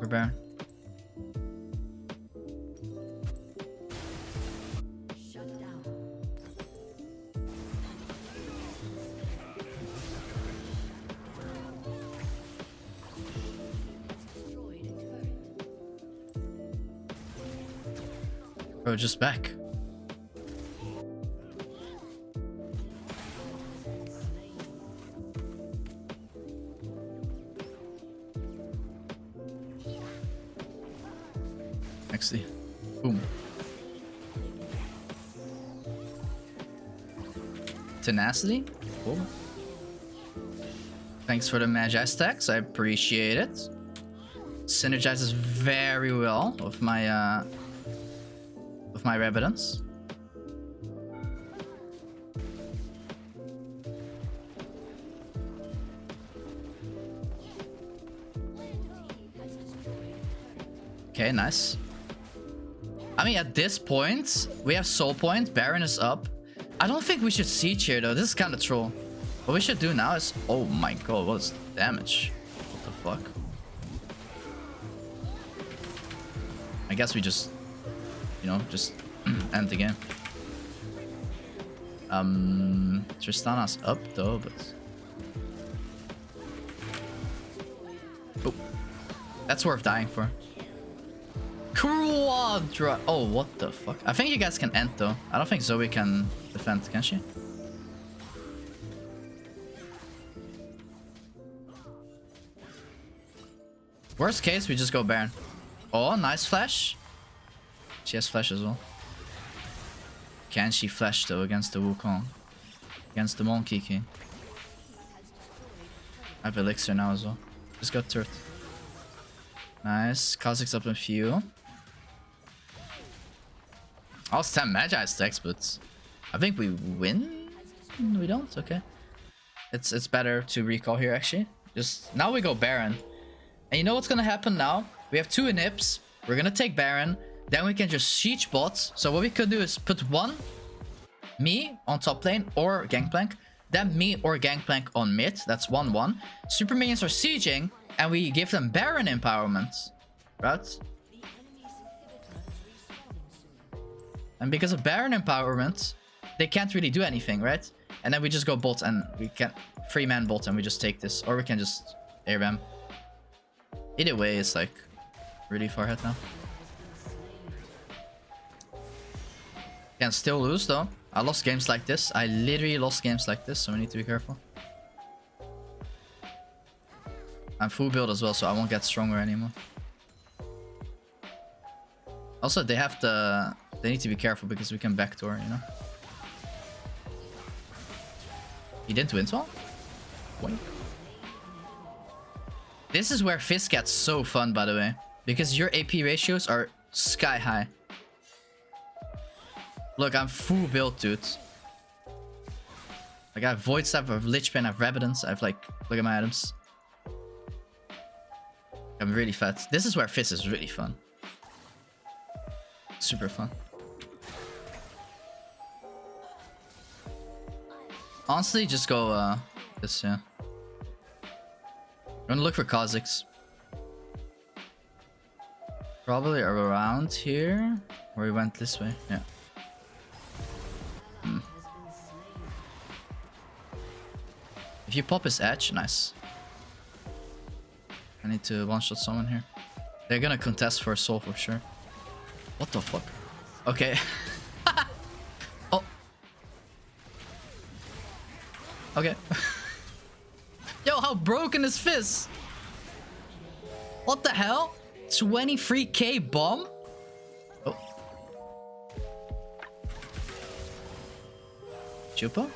[SPEAKER 4] Baron. Bro, just back. Actually, boom. Tenacity? Cool. Thanks for the Magi stacks, I appreciate it. Synergizes very well with my Rebellions. Okay, nice. I mean, at this point, we have Soul Point, Baron is up. I don't think we should siege here though, this is kind of troll. What we should do now is... Oh my god, what is the damage? What the fuck? I guess we just... You know, just end the game. Tristana's up though, but... Oh. That's worth dying for. Quadra... Oh, what the fuck? I think you guys can end though. I don't think Zoe can defend, can she? Worst case, we just go Baron. Oh, nice flash. She has flash as well. Can she flash though against the Wukong? Against the Monkey King? I have Elixir now as well. Just got turret. Nice. Kha'Zix's up in few. I was 10 Magi stacks, but I think we win? We don't? Okay. It's better to recall here actually. Just now we go Baron. And you know what's gonna happen now? We have 2 inhibs. We're gonna take Baron. Then we can just siege bots. So what we could do is put me on top lane or Gangplank. Then me or Gangplank on mid. That's 1-1. Super minions are sieging. And we give them Baron empowerment. Right? And because of Baron empowerment, they can't really do anything, right? And then we just go bot and we can 3-man bot and we just take this. Or we can just airbam. Either way, it's like really far ahead now. Can still lose though. I lost games like this. I literally lost games like this, so we need to be careful. I'm full build as well, so I won't get stronger anymore. Also, they need to be careful because we can backdoor, you know. He didn't win well? Wait. This is where Fizz gets so fun, by the way. Because your AP ratios are sky high. Look, I'm full build, dude. Like, I have Void Staff, I have Lich Bane, I have Rabidance, I have like... Look at my items. I'm really fat. This is where Fizz is really fun. Super fun. Honestly, just go this, yeah. I'm gonna look for Kha'Zix. Probably around here. Or he went this way, yeah. If you pop his edge, nice. I need to one-shot someone here. They're gonna contest for a soul for sure. What the fuck? Okay. Oh. Okay. Yo, how broken is Fizz? What the hell? 23k bomb? Oh. Chupa?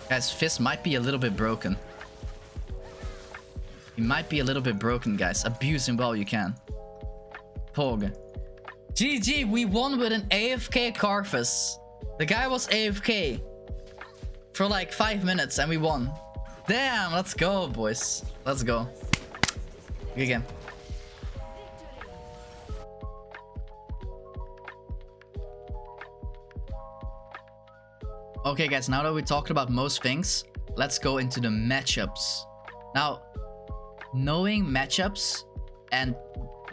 [SPEAKER 4] Guys, Fizz might be a little bit broken. He might be a little bit broken, guys. Abuse him while you can. Pog. GG, we won with an AFK Karthus. The guy was AFK for like 5 minutes and we won. Damn, let's go, boys. Let's go. Good game. Okay, guys, now that we talked about most things, let's go into the matchups. Now, knowing matchups and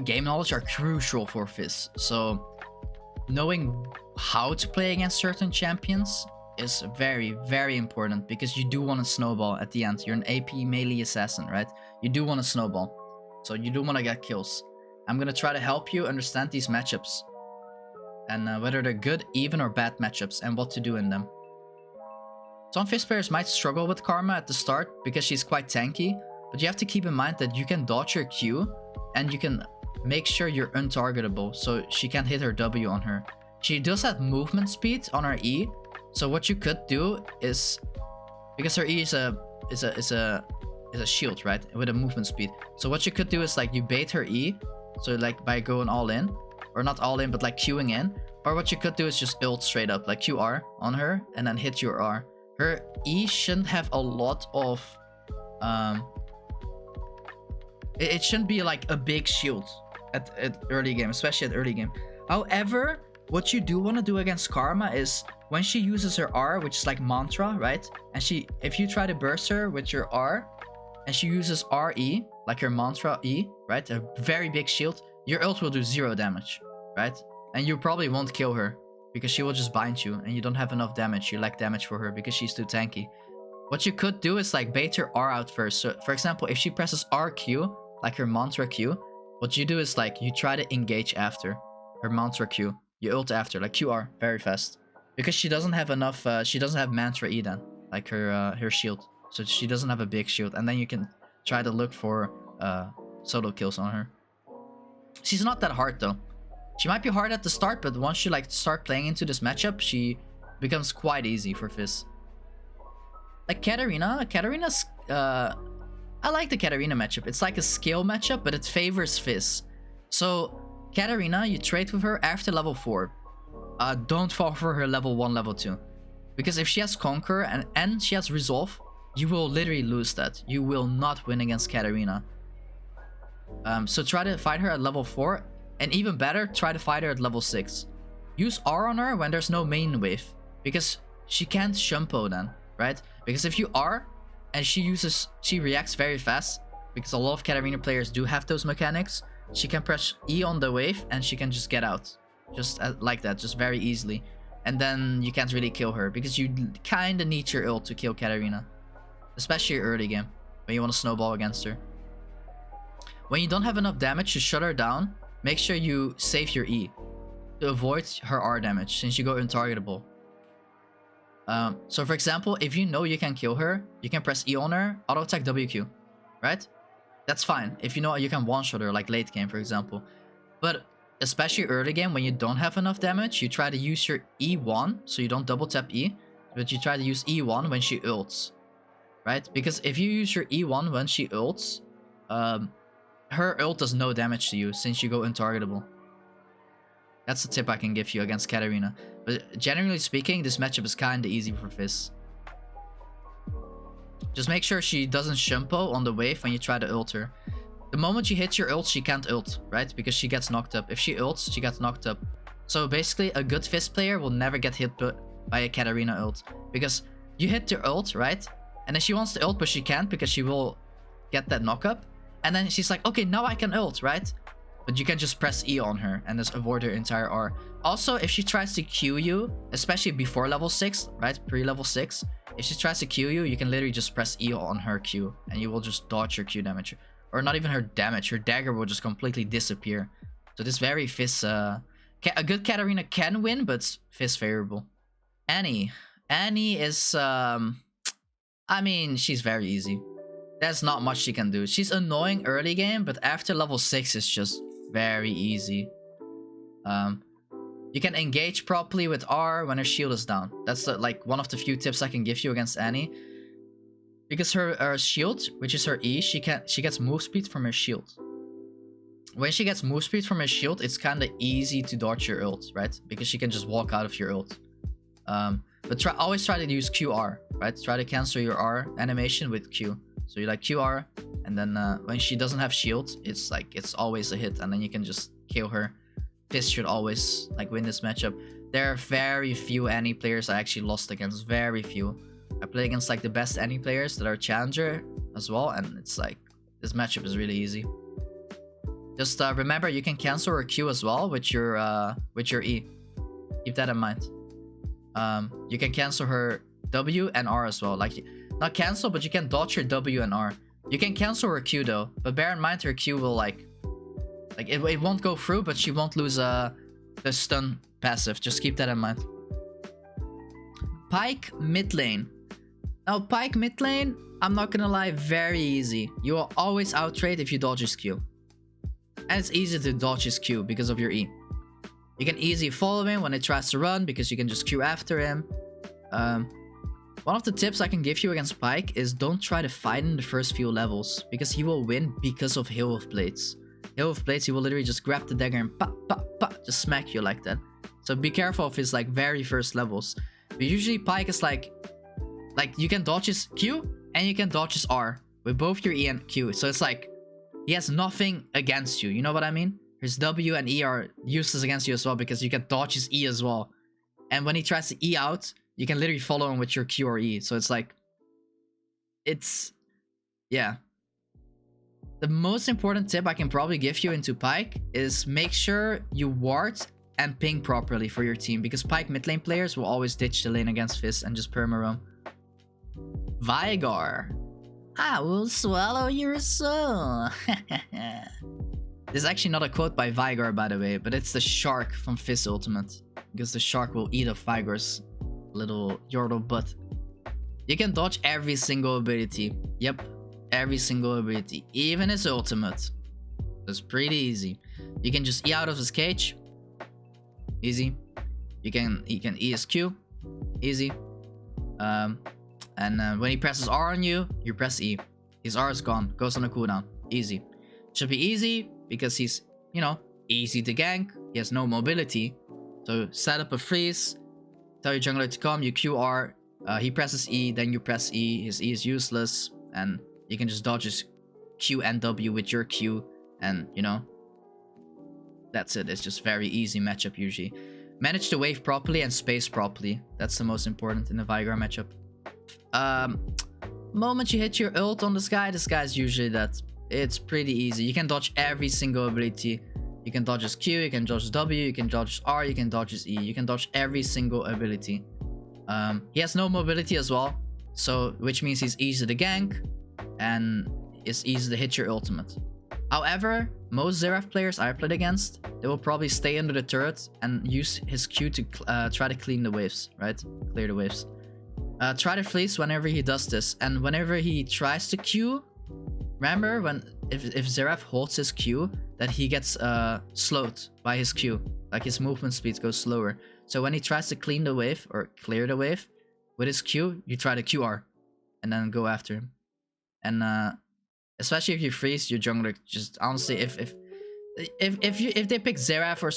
[SPEAKER 4] game knowledge are crucial for Fizz. So, knowing how to play against certain champions is very, very important because you do want to snowball at the end. You're an AP melee assassin, right? You do want to snowball. So, you do want to get kills. I'm going to try to help you understand these matchups and whether they're good, even, or bad matchups and what to do in them. Some Fizz players might struggle with Karma at the start because she's quite tanky, but you have to keep in mind that you can dodge her Q and you can make sure you're untargetable so she can't hit her W on her. She does have movement speed on her E, so what you could do is, because her E is a shield, right, with a movement speed. So what you could do is like you bait her E, so like by going all in, or not all in, but like queuing in. Or what you could do is just ult straight up, like QR on her and then hit your R. Her E shouldn't have a lot of it shouldn't be like a big shield at early game, especially at early game. However, what you do want to do against Karma is when she uses her R, which is like mantra, right? And if you try to burst her with your R and she uses RE, like her mantra E, right? A very big shield, your ult will do 0 damage, right? And you probably won't kill her because she will just bind you and you don't have enough damage. You lack damage for her because she's too tanky. What you could do is like bait her R out first. So for example, if she presses RQ, like her mantra Q, what you do is like you try to engage after her mantra Q. You ult after, like QR, very fast. Because she doesn't have enough, she doesn't have mantra E then, like her shield. So she doesn't have a big shield. And then you can try to look for solo kills on her. She's not that hard though. She might be hard at the start, but once you like start playing into this matchup, she becomes quite easy for Fizz. Like Katarina's I like the Katarina matchup. It's like a skill matchup, but it favors Fizz. So Katarina, you trade with her after level 4. Don't fall for her level 1, level 2. Because if she has Conquer and she has Resolve, you will literally lose that. You will not win against Katarina. So try to fight her at level 4. And even better, try to fight her at level 6. Use R on her when there's no main wave. Because she can't shumpo then, right? Because if you R and she reacts very fast. Because a lot of Katarina players do have those mechanics. She can press E on the wave and she can just get out. Just like that, just very easily. And then you can't really kill her. Because you kinda need your ult to kill Katarina. Especially early game. When you want to snowball against her. When you don't have enough damage to shut her down, make sure you save your E to avoid her R damage since you go untargetable. So for example, if you know you can kill her, you can press E on her, auto attack WQ, right? That's fine if you know you can one-shot her like late game, for example. But especially early game when you don't have enough damage, you try to use your E1 so you don't double tap E, but you try to use E1 when she ults, right? Because if you use your E1 when she ults, her ult does no damage to you since you go untargetable. That's a tip I can give you against Katarina. But generally speaking, this matchup is kinda easy for Fizz. Just make sure she doesn't shumpo on the wave when you try to ult her. The moment you hit your ult, she can't ult, right? Because she gets knocked up. If she ults, she gets knocked up. So basically, a good Fizz player will never get hit by a Katarina ult. Because you hit your ult, right? And then she wants to ult, but she can't because she will get that knock up. And then she's like, okay, now I can ult, right? But you can just press E on her and just avoid her entire R. Also, if she tries to Q you, especially before level 6, right? Pre-level 6. If she tries to Q you, you can literally just press E on her Q. And you will just dodge her Q damage. Or not even her damage. Her dagger will just completely disappear. So this very Fizz... a good Katarina can win, but it's Fizz favorable. Annie. Annie is... I mean, she's very easy. There's not much she can do. She's annoying early game, but after level 6 it's just very easy. You can engage properly with R when her shield is down. That's like one of the few tips I can give you against Annie. Because her shield, which is her E, she gets move speed from her shield. When she gets move speed from her shield, it's kind of easy to dodge your ult, right? Because she can just walk out of your ult. But always try to use QR, right? Try to cancel your R animation with Q. So you like QR, and then when she doesn't have shield, it's like it's always a hit, and then you can just kill her. Fizz should always like win this matchup. There are very few Annie players I actually lost against. Very few. I played against like the best Annie players that are Challenger as well, and it's like this matchup is really easy. Just remember you can cancel her Q as well with your E. Keep that in mind. You can cancel her W and R as well. Like not cancel, but you can dodge her W and R. You can cancel her Q though, but bear in mind her Q will like it won't go through, but she won't lose the stun passive. Just keep that in mind. Pyke mid lane. Now Pyke mid lane, I'm not gonna lie, very easy. You will always outtrade if you dodge his Q. And it's easy to dodge his Q because of your E. You can easily follow him when he tries to run because you can just Q after him. One of the tips I can give you against Pyke is don't try to fight in the first few levels because he will win because of Hail of Blades. Hail of Blades, he will literally just grab the dagger and pop, pop, pop, just smack you like that. So be careful of his like very first levels. But usually Pyke is like you can dodge his Q and you can dodge his R with both your E and Q. So it's like he has nothing against you. You know what I mean? His W and E are useless against you as well because you can dodge his E as well. And when he tries to E out, you can literally follow him with your Q or E. So it's like, yeah. The most important tip I can probably give you into Pyke is make sure you ward and ping properly for your team. Because Pyke mid lane players will always ditch the lane against Fizz and just perma roam. Veigar. I will swallow your soul. This is actually not a quote by Veigar, by the way, but it's the shark from Fizz Ultimate. Because the shark will eat up Veigar's little yordle butt. You can dodge every single ability. Yep, every single ability. Even his ultimate. It's pretty easy. You can just E out of his cage. Easy. He can E his Q. Easy. And when he presses R on you, you press E. His R is gone. Goes on a cooldown. Easy. Should be easy because he's, you know, easy to gank. He has no mobility. So set up a freeze. Tell your jungler to come. You QR. He presses E. Then you press E. His E is useless. And you can just dodge his Q and W with your Q. And, you know, that's it. It's just very easy matchup usually. Manage the wave properly and space properly. That's the most important in the Veigar matchup. Moment you hit your ult on this guy's usually dead. It's pretty easy. You can dodge every single ability. You can dodge his Q, you can dodge his W, you can dodge his R, you can dodge his E. You can dodge every single ability. He has no mobility as well, so which means he's easy to gank and it's easy to hit your ultimate. However, most Xerath players I played against, they will probably stay under the turret and use his Q to try to clean the waves, right? Clear the waves. Try to freeze whenever he does this, and whenever he tries to Q, remember if Xerath holds his Q, that he gets slowed by his Q, like his movement speed goes slower. So when he tries to clean the wave or clear the wave with his Q, you try to QR and then go after him. And especially if you freeze your jungler, just honestly, if they pick Xerath or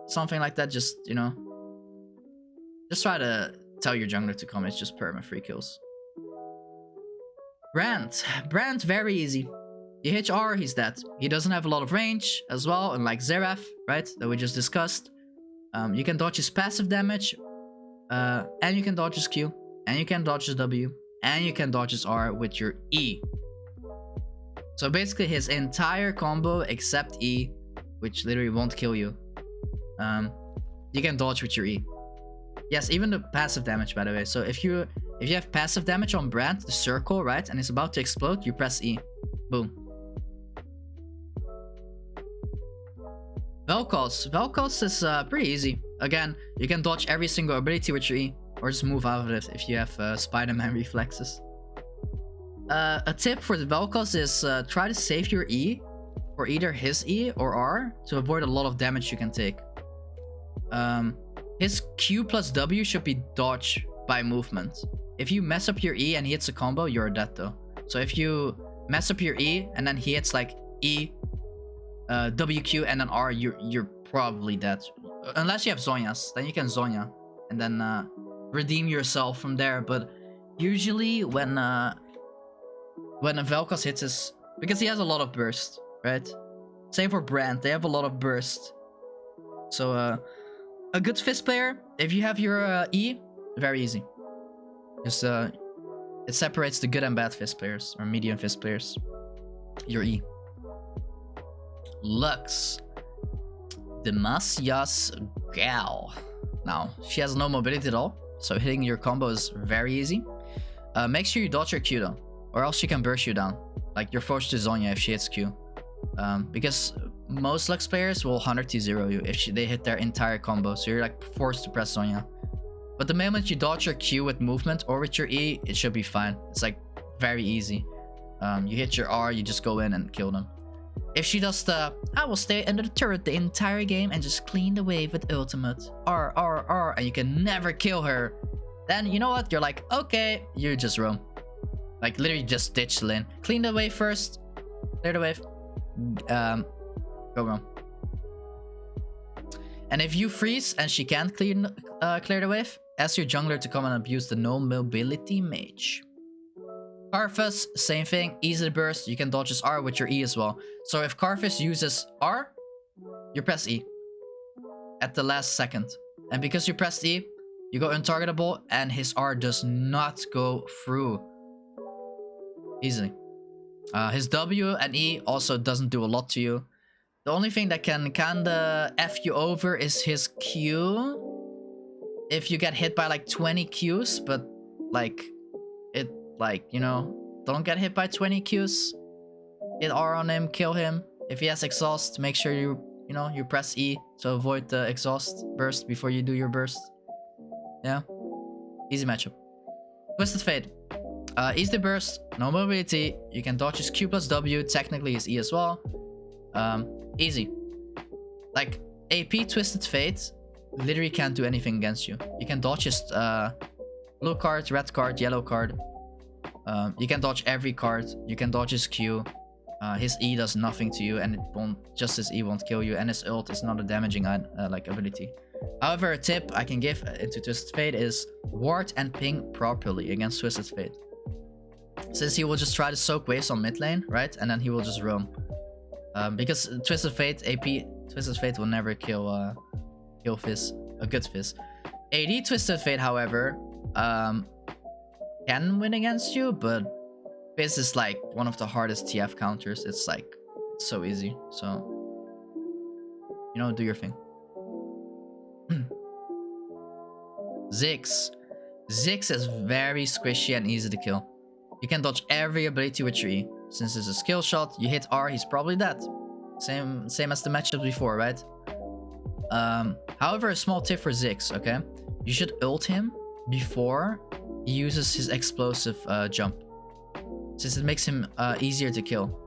[SPEAKER 4] something like that, just, you know, just try to tell your jungler to come. It's just perma free kills. Brand, very easy. You hit R, he's dead. He doesn't have a lot of range as well, unlike Xerath, right? That we just discussed. You can dodge his passive damage, and you can dodge his Q, and you can dodge his W, and you can dodge his R with your E. So basically his entire combo except E, which literally won't kill you, you can dodge with your E. Yes, even the passive damage, by the way. So if you have passive damage on Brand, the circle, right, and it's about to explode, you press E. Boom. Vel'Koz. Vel'Koz is pretty easy. Again, you can dodge every single ability with your E, or just move out of it if you have Spider-Man reflexes. A tip for the Vel'Koz is try to save your E for either his E or R to avoid a lot of damage you can take. His Q plus W should be dodged by movement. If you mess up your E and he hits a combo, you're dead though. So if you mess up your E and then he hits like E, WQ and then R, you're probably dead. Unless you have Zhonya's, then you can Zhonya and then redeem yourself from there. But usually when a Vel'Koz hits his, because he has a lot of burst, right? Same for Brand, they have a lot of burst. So a good Fizz player, if you have your E, very easy. Just it separates the good and bad Fizz players, or medium Fizz players. Your E. Lux. Demasias Gal. Now, she has no mobility at all, so hitting your combo is very easy. Make sure you dodge your Q though, or else she can burst you down. Like, you're forced to Zhonya if she hits Q. Because most Lux players will 100-0 you if they hit their entire combo, so you're like forced to press Zhonya. But the moment you dodge your Q with movement or with your E, it should be fine. It's like very easy. You hit your R, you just go in and kill them. If she does the, I will stay under the turret the entire game and just clean the wave with ultimate, R, and you can never kill her, then you know what? You're like, okay, you just roam. Like, literally just ditch the lane. Clean the wave first, clear the wave, go roam. And if you freeze and she can't clear the wave, ask your jungler to come and abuse the no mobility mage. Karthus, same thing, easy burst, you can dodge his R with your E as well. So if Karthus uses R, you press E at the last second. And because you pressed E, you go untargetable and his R does not go through. Easily. His W and E also doesn't do a lot to you. The only thing that can kinda F you over is his Q. If you get hit by like 20 Qs, but like, you know, don't get hit by 20 Qs. Hit R on him, kill him. If he has exhaust, make sure you press E to avoid the exhaust burst before you do your burst. Yeah. Easy matchup. Twisted Fate. Easy burst, no mobility. You can dodge his Q plus W, technically his E as well. Easy. Like, AP Twisted Fate literally can't do anything against you. You can dodge his blue card, red card, yellow card. You can dodge every card. You can dodge his Q. His E does nothing to you, and it won't. Just his E won't kill you, and his ult is not a damaging like ability. However, a tip I can give into Twisted Fate is ward and ping properly against Twisted Fate. Since he will just try to soak waves on mid lane, right, and then he will just roam. Because Twisted Fate, AP Twisted Fate will never kill Fizz, a good Fizz. AD Twisted Fate, however, can win against you, but Fizz is like one of the hardest TF counters. It's like, it's so easy. So, you know, do your thing. Ziggs. Ziggs is very squishy and easy to kill. You can dodge every ability with your E. Since it's a skill shot, you hit R, he's probably dead. Same as the matchup before, right? However, a small tip for Ziggs, okay? You should ult him before he uses his explosive jump, since it makes him easier to kill.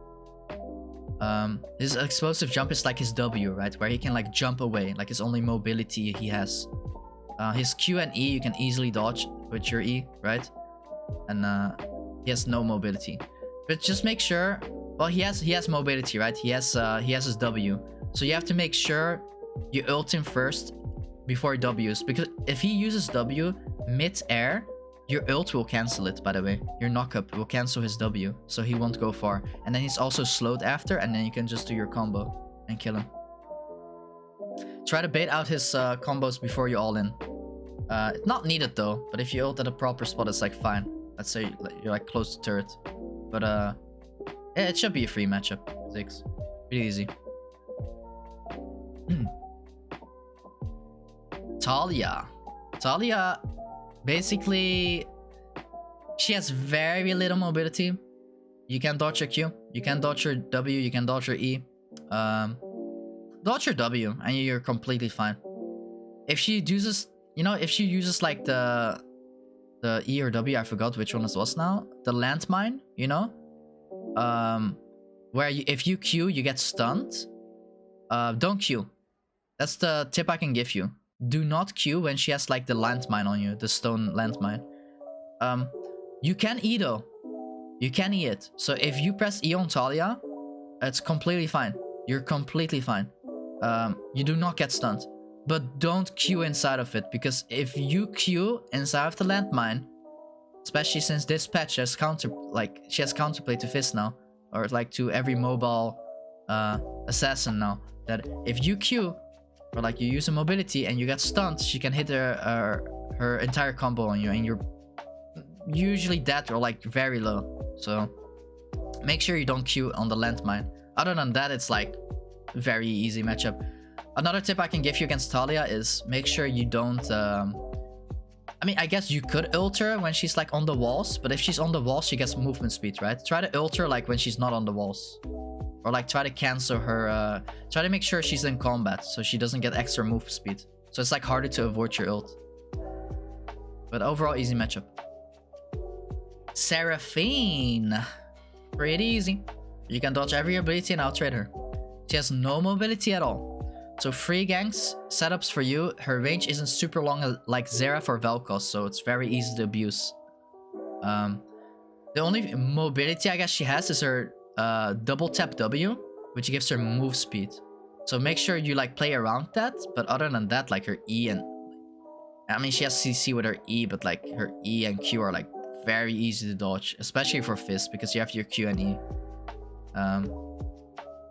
[SPEAKER 4] His explosive jump is like his W, right? Where he can like jump away, like his only mobility he has. His Q and E you can easily dodge with your E, right? And he has no mobility. But just make sure, well, he has mobility, right? He has his W. So you have to make sure you ult him first before W's, because if he uses W mid-air, your ult will cancel it, by the way. Your knockup will cancel his W, so he won't go far. And then he's also slowed after, and then you can just do your combo and kill him. Try to bait out his combos before you all in. Not needed though, but if you ult at a proper spot, it's like fine. Let's say you're like close to turret. But yeah, it should be a free matchup. Ziggs. Pretty easy. Taliyah. Taliyah, basically, she has very little mobility. You can dodge her Q, you can dodge her W, you can dodge her E. Dodge her W and you're completely fine. If she uses, you know, if she uses like the E or W, I forgot which one it was now. The landmine, you know, where if you Q, you get stunned. Don't Q. That's the tip I can give you. Do not Q when she has like the landmine on you, the stone landmine. You can E though. You can E it. So if you press E on Taliyah, it's completely fine. You're completely fine. You do not get stunned. But don't Q inside of it, because if you Q inside of the landmine, especially since this patch has she has counterplay to Fizz now, or like to every mobile assassin now, that if you Q or like you use a mobility and you get stunned, she can hit her entire combo on you, and you're usually dead or like very low. So make sure you don't Q on the landmine. Other than that, it's like very easy matchup. Another tip I can give you against Taliyah is make sure you don't I mean, I guess you could ult her when she's like on the walls, but if she's on the walls, she gets movement speed, right? Try to ult her like when she's not on the walls, or like try to cancel her try to make sure she's in combat so she doesn't get extra move speed, so it's like harder to avoid your ult. But overall, easy matchup. Seraphine, pretty easy. You can dodge every ability and outtrade her. She has no mobility at all. So free ganks, setups for you. Her range isn't super long like Xerath or Vel'Koz, so it's very easy to abuse. The only mobility I guess she has is her double tap W, which gives her move speed. So make sure you like play around that, but other than that, like her E and... I mean, she has CC with her E, but like her E and Q are like very easy to dodge, especially for Fizz, because you have your Q and E.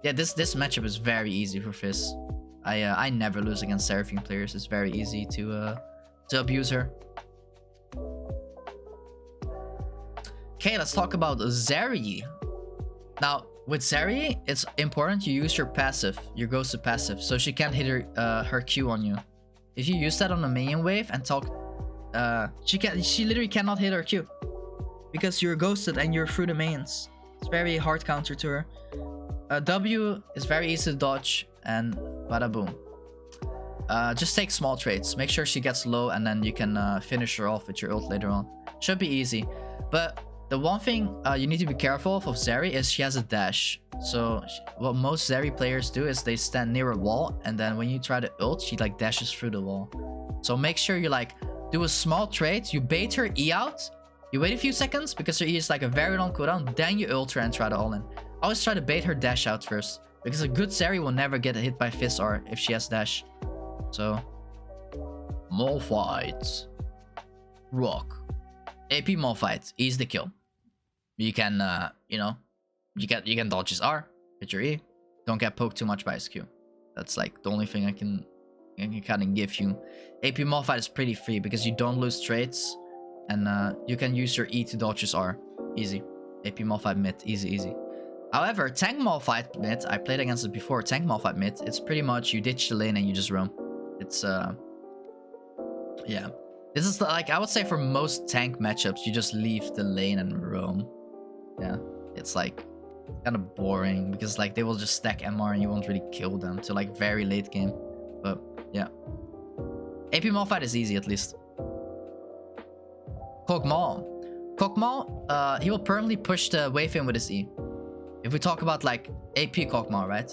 [SPEAKER 4] Yeah, this matchup is very easy for Fizz. I never lose against Seraphine players. It's very easy to abuse her. Okay, let's talk about Zeri. Now, with Zeri, it's important you use your passive, your ghosted passive, so she can't hit her Q on you. If you use that on the minion wave and talk, she literally cannot hit her Q because you're ghosted and you're through the mains. It's very hard counter to her. W is very easy to dodge, and bada boom. Just take small trades. Make sure she gets low, and then you can finish her off with your ult later on. Should be easy. But the one thing you need to be careful of Zeri is she has a dash. So what most Zeri players do is they stand near a wall, and then when you try to ult, she like dashes through the wall. So make sure you like do a small trade. You bait her E out. You wait a few seconds because her E is like a very long cooldown. Then you ult her and try to all in. Always try to bait her dash out first, because a good Zeri will never get hit by Fizz R if she has dash. So Malphite, rock, AP Malphite, easy the kill. You can you know, you can dodge his R, hit your E. Don't get poked too much by his Q. That's like the only thing I can kind of give you. AP Malphite is pretty free because you don't lose trades, and you can use your E to dodge his R. Easy. AP Malphite mid, easy. However, tank Malphite mid, I played against it before. Tank Malphite mid, it's pretty much you ditch the lane and you just roam. It's yeah. This is like, I would say for most tank matchups, you just leave the lane and roam. Yeah, it's like kind of boring because like they will just stack MR and you won't really kill them till like very late game. But yeah, AP Malphite is easy at least. Kog'Maw, he will permanently push the wave in with his E. If we talk about like AP Kog'Maw, right?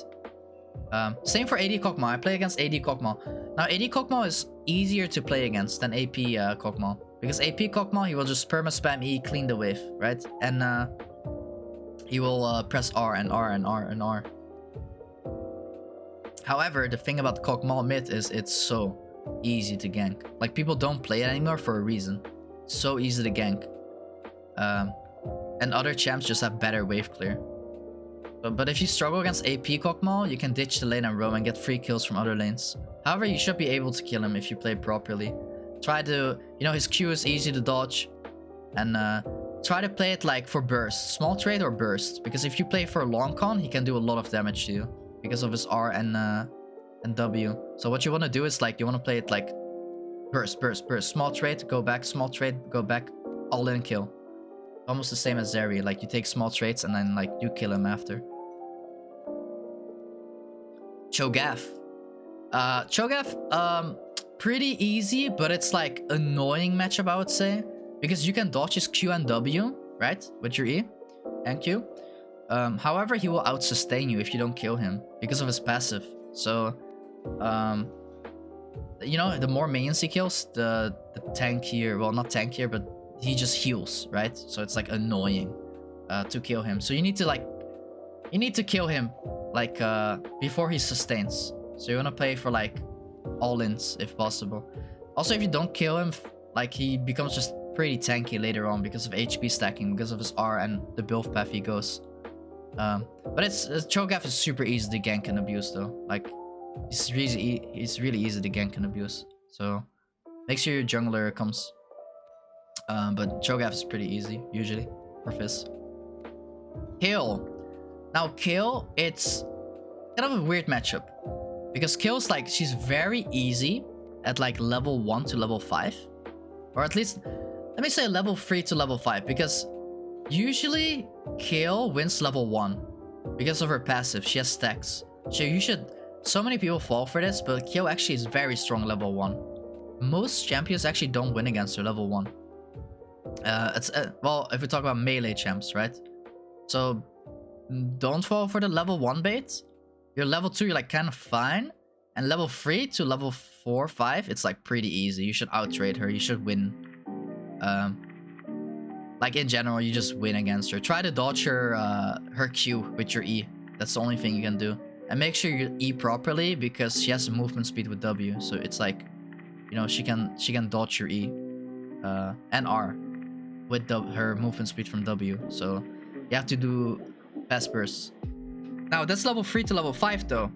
[SPEAKER 4] Same for AD Kog'Maw. I play against AD Kog'Maw. Now AD Kog'Maw is easier to play against than AP Kog'Maw, because AP Kog'Maw, he will just perma spam E, clean the wave, right? And he will press R and R and R and R. However, the thing about Kog'Maw mid is it's so easy to gank. Like people don't play it anymore for a reason. So easy to gank. And other champs just have better wave clear. But if you struggle against AP Kog'Maw, you can ditch the lane and roam and get free kills from other lanes. However, you should be able to kill him if you play properly. Try to, you know, his Q is easy to dodge. And try to play it like for burst. Small trade or burst. Because if you play for long con, he can do a lot of damage to you. Because of his R and W. So what you want to do is like, you want to play it like burst, burst, burst. Small trade, go back, small trade, go back. All in kill. Almost the same as Zeri. Like you take small trades and then like you kill him after. Cho'gath. Cho'gath, pretty easy, but it's like annoying matchup, I would say. Because you can dodge his Q and W, right? With your E and Q. However, he will out-sustain you if you don't kill him. Because of his passive. So, you know, the more minions he kills, the tankier, well, not tankier, but he just heals, right? So it's like annoying to kill him. So you need to like, you need to kill him like before he sustains. So you want to play for like all-ins if possible. Also, if you don't kill him, like he becomes just pretty tanky later on because of HP stacking, because of his R and the build path he goes. But Cho'gath is super easy to gank and abuse though. Like it's really easy to gank and abuse. So make sure your jungler comes. But Cho'gath is pretty easy usually for Fizz. Kayle. Now Kayle, it's kind of a weird matchup because Kayle's like, she's very easy at like level 1 to level 5, or at least let me say level 3 to level 5, because usually Kayle wins level 1 because of her passive. She has stacks. So you should, so many people fall for this, but Kayle actually is very strong level 1. Most champions actually don't win against her level 1. Well, if we talk about melee champs, right? So don't fall for the level 1 bait. Your level 2, you're like kind of fine, and level 3 to level 4, 5, it's like pretty easy. You should out-trade her. You should win. Like in general, you just win against her. Try to dodge her Q with your E. That's the only thing you can do. And make sure you E properly because she has movement speed with W. So it's like, you know, she can dodge your E and R with her movement speed from W. So you have to do fast bursts. Now that's level 3 to level 5 though.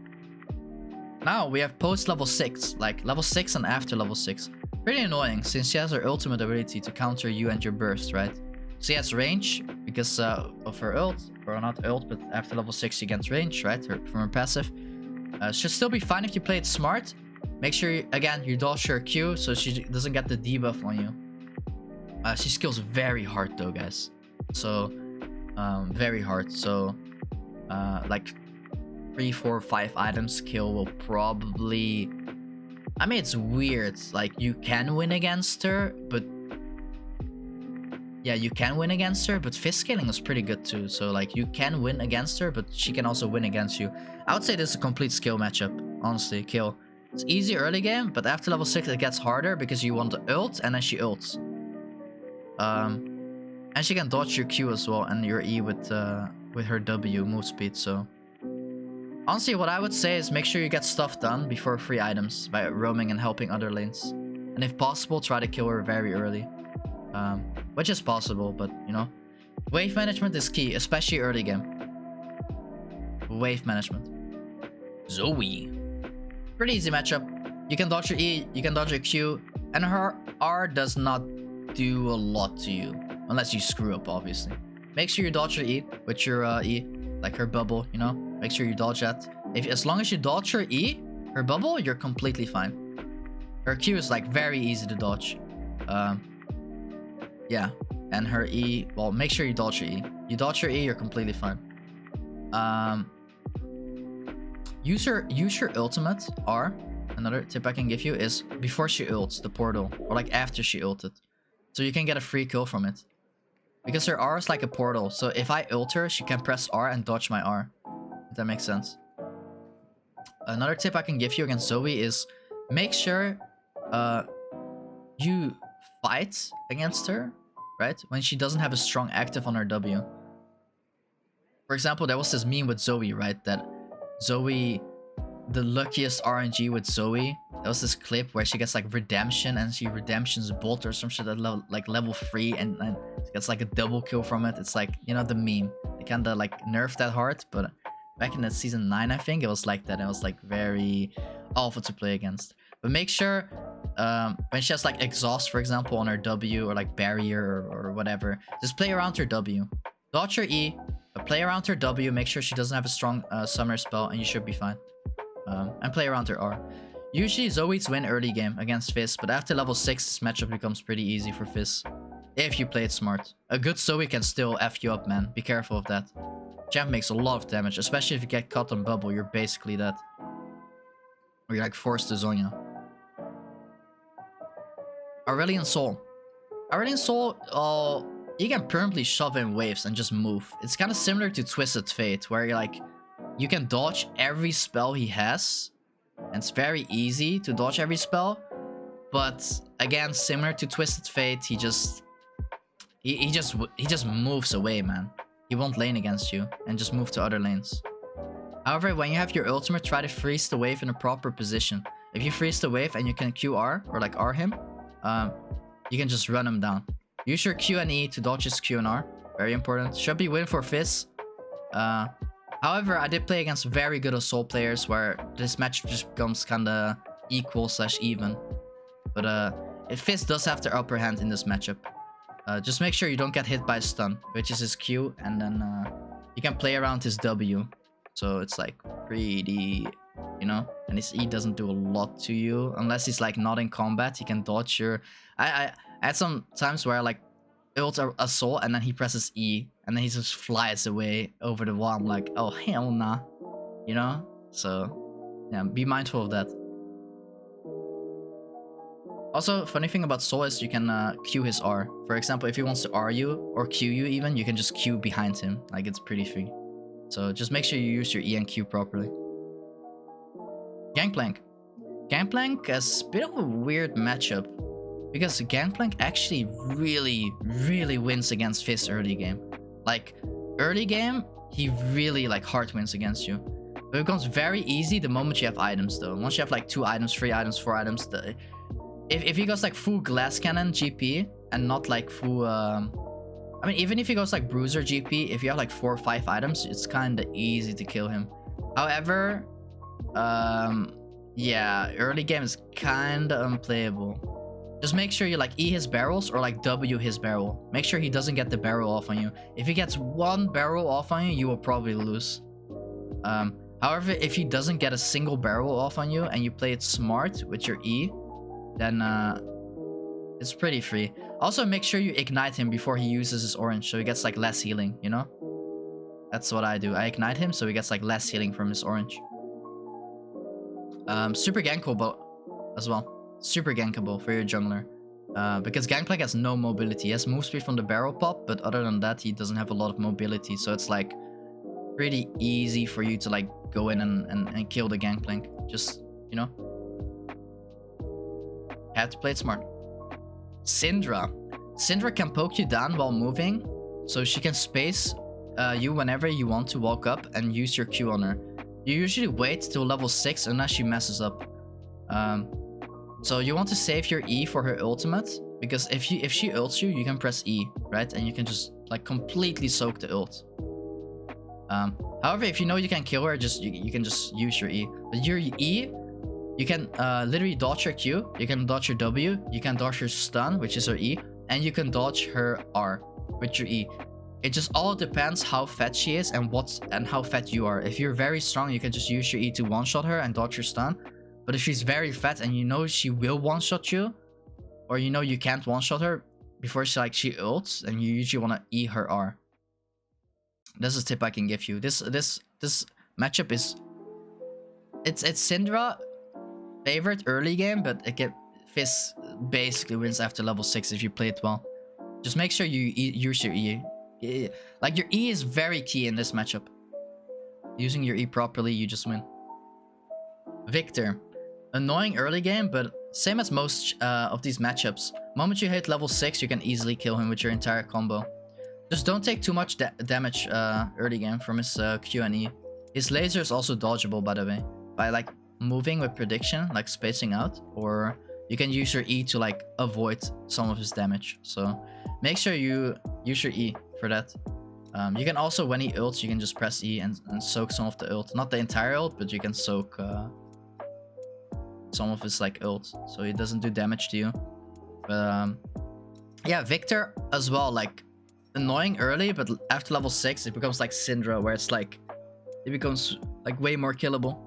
[SPEAKER 4] Now we have post level 6, like level 6 and after level 6. Pretty annoying since she has her ultimate ability to counter you and your burst, right? She has range because of her ult, or not ult, but after level 6 she gets range, right? From her passive. Should still be fine if you play it smart. Make sure, again, you dodge her Q so she doesn't get the debuff on you. She skills very hard though, guys. So, very hard. So, like 3, 4, 5 items kill will probably... I mean, it's weird. Like, you can win against her, but... Yeah, you can win against her, but Fizz scaling is pretty good too. So, like, you can win against her, but she can also win against you. I would say this is a complete skill matchup, honestly, Kayle. It's easy early game, but after level 6 it gets harder because you want to ult, and then she ults. And she can dodge your Q as well, and your E with her W move speed, so... Honestly, what I would say is make sure you get stuff done before free items by roaming and helping other lanes. And if possible, try to kill her very early. Which is possible, but you know. Wave management is key, especially early game. Wave management. Zoe. Pretty easy matchup. You can dodge your E, you can dodge your Q, and her R does not do a lot to you. Unless you screw up, obviously. Make sure you dodge your E with your E. Like her bubble, you know? Make sure you dodge that. As long as you dodge her E, her bubble, you're completely fine. Her Q is like very easy to dodge. Yeah. And her E, well, make sure you dodge your E. You dodge your E, you're completely fine. Use your ultimate R. Another tip I can give you is before she ults the portal, or like after she ulted. So you can get a free kill from it. Because her R is like a portal, so if I ult her, she can press R and dodge my R. If that makes sense. Another tip I can give you against Zoe is make sure you fight against her, right? When she doesn't have a strong active on her W. For example, there was this meme with Zoe, right? That Zoe, the luckiest RNG with Zoe. There was this clip where she gets like redemption and she redemptions bolt or some shit at level 3 and gets like a double kill from it. It's like, you know, the meme. They kinda like nerfed that hard, but back in the season 9, I think it was like that. It was like very awful to play against. But make sure when she has like exhaust, for example, on her W or like barrier or whatever, just play around her W. Dodge her E, but play around her W. Make sure she doesn't have a strong summoner spell, and you should be fine. And play around her R. Usually Zoes win early game against Fizz, but after level 6, this matchup becomes pretty easy for Fizz. If you play it smart. A good Zoe can still F you up, man. Be careful of that. Champ makes a lot of damage, especially if you get caught on bubble, you're basically dead. Or you're like forced to Zonya. Aurelion Sol. Aurelion Sol, you can permanently shove in waves and just move. It's kind of similar to Twisted Fate, where you're like, you can dodge every spell he has. And it's very easy to dodge every spell. But again, similar to Twisted Fate, he just moves away, man. He won't lane against you and just move to other lanes. However, when you have your ultimate, try to freeze the wave in a proper position. If you freeze the wave and you can QR or like R him, you can just run him down. Use your Q and E to dodge his Q and R. Very important. Should be win for Fizz. However, I did play against very good Soul players where this match just becomes kinda equal/even. But if Fizz does have the upper hand in this matchup. Just make sure you don't get hit by a stun, which is his Q, and then you can play around his W. So it's like pretty, you know, and his E doesn't do a lot to you unless he's like not in combat. He can dodge your. I had some times where I like ult a Soul and then he presses E and then he just flies away over the wall. I'm like, oh hell nah, you know. So yeah, be mindful of that. Also, funny thing about Sol is you can Q his R. For example, if he wants to R you or Q you even, you can just Q behind him. Like, it's pretty free. So just make sure you use your E and Q properly. Gangplank. Gangplank is a bit of a weird matchup. Because Gangplank actually really wins against Fizz early game. Like, early game, he really like hard wins against you. But it becomes very easy the moment you have items though. Once you have like 2 items, 3 items, 4 items, if he goes like full glass cannon GP and not like full I mean, even if he goes like bruiser GP, if you have like 4 or 5 items, it's kind of easy to kill him. However, yeah, early game is kind of unplayable. Just make sure you like E his barrels or like W his barrel. Make sure he doesn't get the barrel off on you. If he gets 1 barrel off on you, you will probably lose. However, if he doesn't get a single barrel off on you and you play it smart with your E, then it's pretty free. Also, make sure you ignite him before he uses his orange, so he gets like less healing, you know? That's what I do. I ignite him so he gets like less healing from his orange. Super gankable as well. Super gankable for your jungler. Because Gangplank has no mobility. He has move speed from the barrel pop, but other than that, he doesn't have a lot of mobility. So it's like pretty easy for you to like go in and kill the Gangplank. Just, you know? Have to play it smart. Syndra. Syndra can poke you down while moving, so she can space you whenever you want to walk up and use your Q on her. You usually wait till level 6 unless she messes up. So you want to save your E for her ultimate, because if she ults you, you can press E, right? And you can just like completely soak the ult. However, if you know you can kill her, you can just use your E. But your E, you can literally dodge her Q, you can dodge her W, you can dodge her stun, which is her E, and you can dodge her R with your E. It just all depends how fat she is and how fat you are. If you're very strong, you can just use your E to one-shot her and dodge her stun. But if she's very fat and you know she will one-shot you, or you know you can't one-shot her before she ults, then you usually want to E her R. This is a tip I can give you. This matchup is it's Syndra favorite early game, but Fizz basically wins after level 6 if you play it well. Just make sure you use your E. Like, your E is very key in this matchup. Using your E properly, you just win. Viktor. Annoying early game, but same as most of these matchups. Moment you hit level 6, you can easily kill him with your entire combo. Just don't take too much damage early game from his Q and E. His laser is also dodgeable, by the way. By like moving with prediction, like spacing out, or you can use your E to like avoid some of his damage. So make sure you use your E for that. You can also, when he ults, you can just press E and soak some of the ult. Not the entire ult, but you can soak some of his like ult, so it doesn't do damage to you. But yeah, Viktor as well, like annoying early, but after level 6 it becomes like Syndra, where it's like it becomes like way more killable.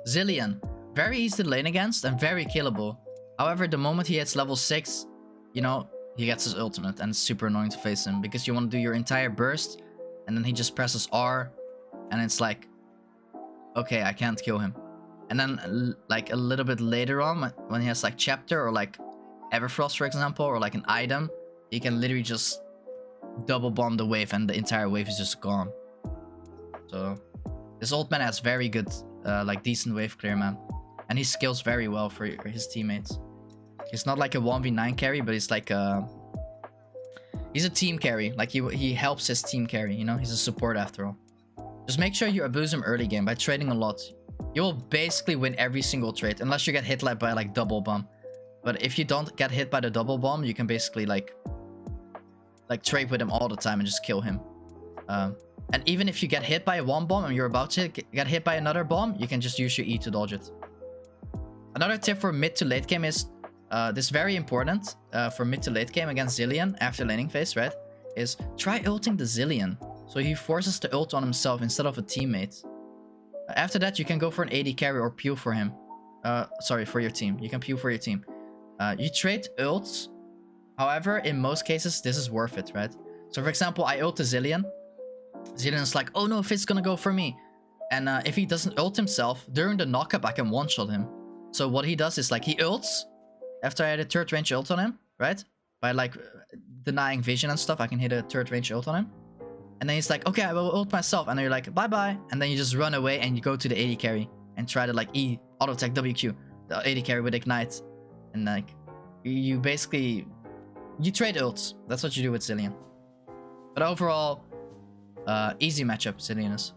[SPEAKER 4] Zilean, very easy to lane against and very killable. However, the moment he hits level 6, you know, he gets his ultimate and it's super annoying to face him because you want to do your entire burst and then he just presses R and it's like, okay, I can't kill him. And then like a little bit later on, when he has like Chapter or like Everfrost, for example, or like an item, he can literally just double bomb the wave and the entire wave is just gone. So this old man has very good, like decent wave clear, man. And he scales very well for his teammates. He's not like a 1v9 carry, but he's like he's a team carry. Like he helps his team carry, you know? He's a support after all. Just make sure you abuse him early game by trading a lot. You will basically win every single trade, unless you get hit like by like double bomb. But if you don't get hit by the double bomb, you can basically like trade with him all the time and just kill him. And even if you get hit by one bomb and you're about to get hit by another bomb, you can just use your E to dodge it. Another tip for mid to late game is, this is very important for mid to late game against Zilean after laning phase, right? Is try ulting the Zilean, so he forces the ult on himself instead of a teammate. After that, you can go for an AD carry or pew for him. Sorry, for your team. You can pew for your team. You trade ults. However, in most cases, this is worth it, right? So for example, I ult the Zilean. Zilean's like, oh no, Fizz gonna go for me. And if he doesn't ult himself, during the knockup, I can one-shot him. So what he does is like, he ults. After I had a third range ult on him, right? By like denying vision and stuff, I can hit a third range ult on him. And then he's like, okay, I will ult myself. And then you're like, bye-bye. And then you just run away and you go to the AD carry and try to like E, auto attack WQ, the AD carry with Ignite. And like, you basically, you trade ults. That's what you do with Zilean. But overall, easy matchup, Zilean is.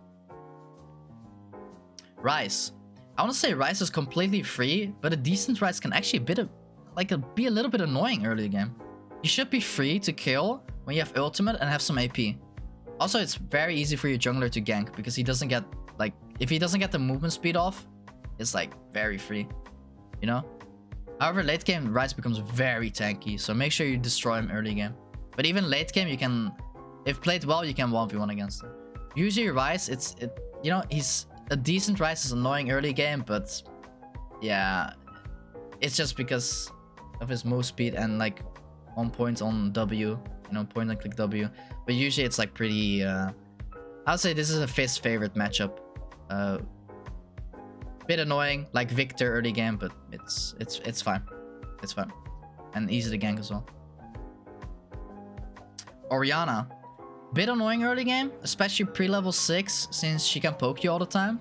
[SPEAKER 4] Ryze. I want to say Ryze is completely free, but a decent Ryze can actually be a little bit annoying early game. You should be free to kill when you have ultimate and have some AP. Also, it's very easy for your jungler to gank because he doesn't get, like, if he doesn't get the movement speed off, it's like very free, you know? However, late game Ryze becomes very tanky, so make sure you destroy him early game. But even late game, you can, if played well, you can 1v1 against him. Usually Ryze, you know, he's a decent Ryze is annoying early game, but yeah, it's just because of his move speed and like on point on W, you know, point and click W. But usually it's like pretty, I would say this is a Fizz favorite matchup. Bit annoying, like Viktor early game, but it's fine. It's fine. And easy to gank as well. Orianna. Bit annoying early game, especially pre-level 6, since she can poke you all the time.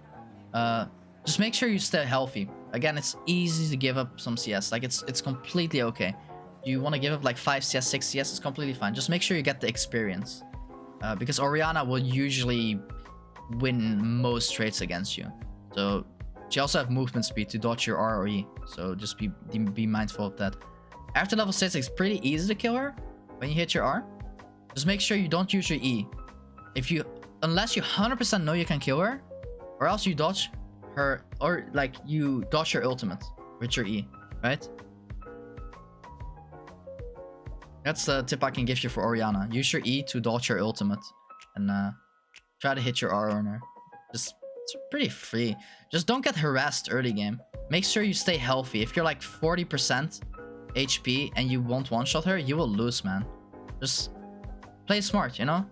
[SPEAKER 4] Just make sure you stay healthy. Again, it's easy to give up some CS. Like, it's completely okay. You want to give up like 5 CS, 6 CS, it's completely fine. Just make sure you get the experience. Because Orianna will usually win most trades against you. So, she also has movement speed to dodge your R or E. So, just be mindful of that. After level 6, it's pretty easy to kill her when you hit your R. Just make sure you don't use your E. Unless you 100% know you can kill her, or else you dodge her, or like you dodge her ultimate with your E, right? That's the tip I can give you for Orianna. Use your E to dodge her ultimate and try to hit your R on her. It's pretty free. Just don't get harassed early game. Make sure you stay healthy. If you're like 40% HP and you won't one-shot her, you will lose, man. Just play smart, you know?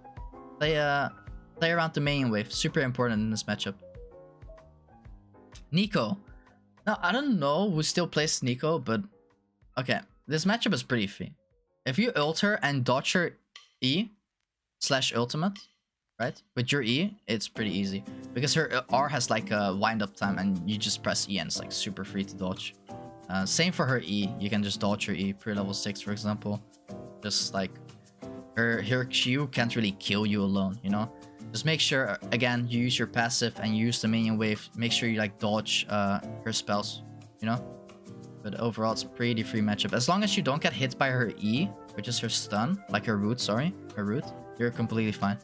[SPEAKER 4] Play around the main wave. Super important in this matchup. Neeko. Now, I don't know who still plays Neeko, but okay. This matchup is pretty free. If you ult her and dodge her E/ultimate, right? With your E, it's pretty easy. Because her R has like a wind-up time and you just press E and it's like super free to dodge. Same for her E. You can just dodge her E pre-level 6, for example. Just like her Q can't really kill you alone, you know? Just make sure, again, you use your passive and you use the minion wave. Make sure you like dodge her spells, you know? But overall, it's a pretty free matchup. As long as you don't get hit by her E which is her stun, like her root, sorry, her root, you're completely fine.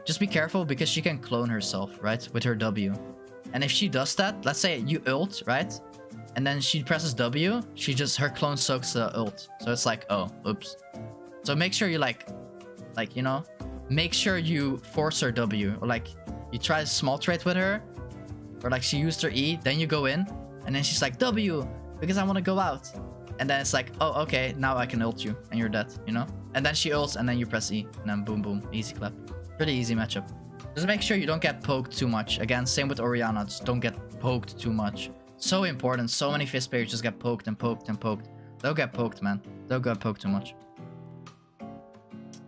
[SPEAKER 4] Just be careful because she can clone herself, right, with her W. And if she does that, let's say you ult, right, and then she presses W, her clone soaks the ult. So it's like, oh, oops. So make sure you like, you know, make sure you force her W, or like you try a small trade with her, or like she used her E, then you go in, and then she's like, W, because I want to go out. And then it's like, oh, okay, now I can ult you, and you're dead, you know? And then she ults, and then you press E, and then boom, boom, easy clap. Pretty easy matchup. Just make sure you don't get poked too much. Again, same with Orianna, just don't get poked too much. So important, so many Fizz players just get poked and poked and poked. Don't get poked, man. Don't get poked too much.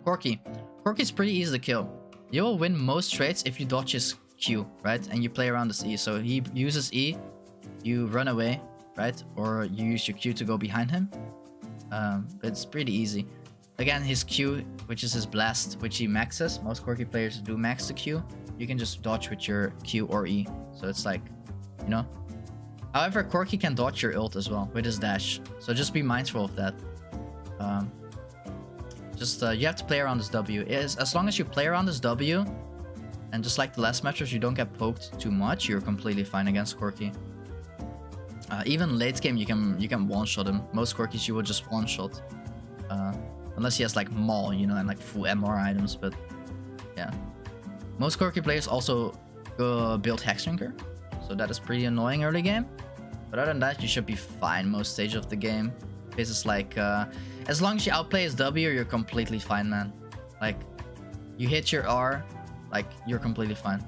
[SPEAKER 4] Corki. Corki's pretty easy to kill. You will win most trades if you dodge his Q, right? And you play around this E. So he uses E, you run away, right? Or you use your Q to go behind him. It's pretty easy. Again, his Q, which is his blast, which he maxes. Most Corki players do max the Q. You can just dodge with your Q or E. So it's like, you know. However, Corki can dodge your ult as well with his dash. So just be mindful of that. You have to play around this W. As long as you play around this W, and just like the last matches, you don't get poked too much, you're completely fine against Corki. Even late game, you can one-shot him. Most Corkis you will just one-shot. Unless he has like Maul, you know, and like full MR items, but yeah. Most Corki players also build Hexdrinker, so that is pretty annoying early game. But other than that, you should be fine most stage of the game. This is like, as long as you outplay his W, you're completely fine, man. Like, you hit your R, like, you're completely fine.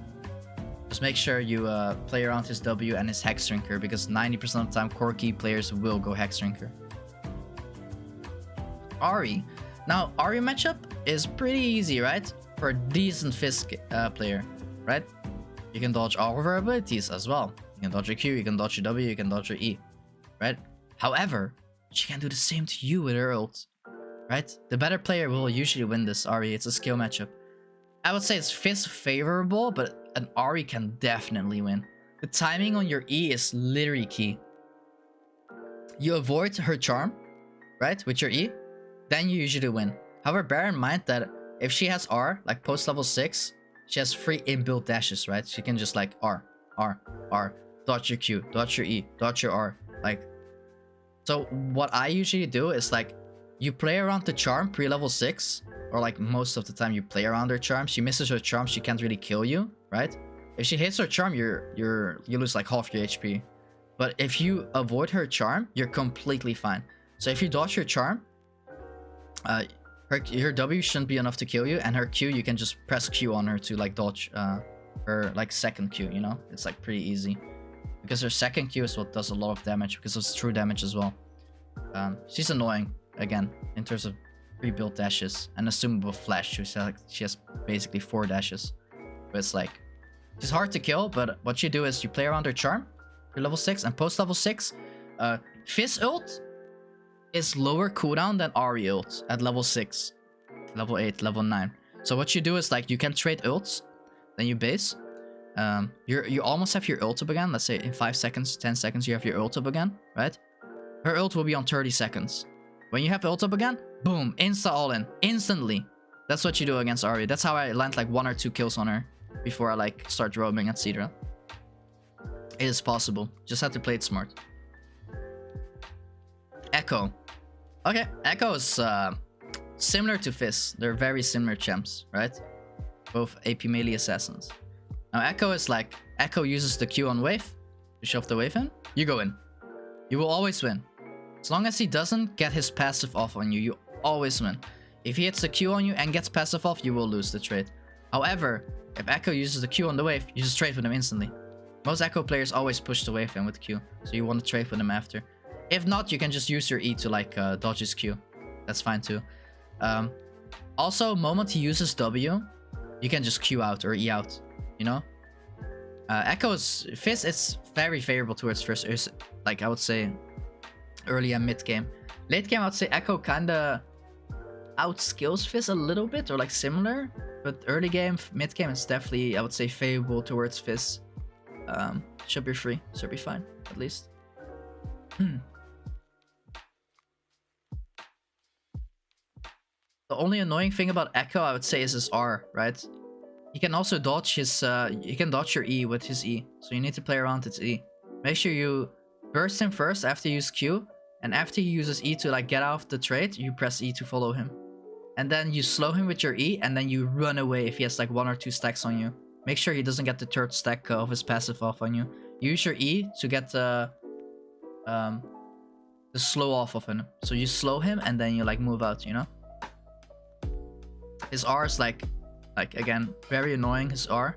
[SPEAKER 4] Just make sure you play around his W and his Hexdrinker, because 90% of the time, Corki players will go Hexdrinker. Ahri. Now, Ahri matchup is pretty easy, right? For a decent Fizz player, right? You can dodge all of her abilities as well. You can dodge your Q, you can dodge your W, you can dodge your E, right? However, she can do the same to you with her ult, right? The better player will usually win this Ahri. It's a skill matchup. I would say it's Fizz favorable, but an Ahri can definitely win. The timing on your E is literally key. You avoid her charm, right, with your E, then you usually win. However, bear in mind that if she has R, like post level 6, she has free inbuilt dashes, right? She can just like R, dodge your Q, dodge your E, dodge your R, like. So what I usually do is like, you play around the charm pre-level 6, or like most of the time you play around her charm. She misses her charm, she can't really kill you, right? If she hits her charm, you lose like half your HP. But if you avoid her charm, you're completely fine. So if you dodge her charm, her W shouldn't be enough to kill you, and her Q, you can just press Q on her to like dodge her like second Q, you know? It's like pretty easy. Because her second Q is what does a lot of damage, because it's true damage as well. She's annoying, again, in terms of pre-built dashes and assumable flash. She has basically 4 dashes. But it's like, she's hard to kill, but what you do is you play around her charm, you're level 6, and post level 6, Fizz ult is lower cooldown than Ahri ult at level 6, level 8, level 9. So what you do is like, you can trade ults, then you base. You almost have your ult up again. Let's say in 5 seconds, 10 seconds, you have your ult up again, right? Her ult will be on 30 seconds. When you have ult up again, boom, insta all in, instantly. That's what you do against Ahri. That's how I land like 1 or 2 kills on her before I like start roaming at Syndra. It is possible. Just have to play it smart. Echo. Okay, Echo is similar to Fizz. They're very similar champs, right? Both AP melee assassins. Now Echo is like, Echo uses the Q on wave. You shove the wave in, you go in. You will always win. As long as he doesn't get his passive off on you, you always win. If he hits the Q on you and gets passive off, you will lose the trade. However, if Echo uses the Q on the wave, you just trade with him instantly. Most Echo players always push the wave in with Q, so you want to trade with him after. If not, you can just use your E to like dodge his Q. That's fine too. Also, moment he uses W, you can just Q out or E out, you know? Echo's Fizz is very favorable towards first, like I would say, early and mid game. Late game, I would say Echo kinda outskills Fizz a little bit, or like similar. But early game, mid game, it's definitely, I would say, favorable towards Fizz. Should be free, should be fine, at least. The only annoying thing about Echo, I would say, is his R, right? He can also dodge his, he can dodge your E with his E. So you need to play around its E. Make sure you burst him first after you use Q. And after he uses E to like get out of the trade, you press E to follow him. And then you slow him with your E, and then you run away if he has like 1 or 2 stacks on you. Make sure he doesn't get the 3rd stack of his passive off on you. Use your E to get the slow off of him. So you slow him and then you like move out, you know? His R is like again, very annoying, his R.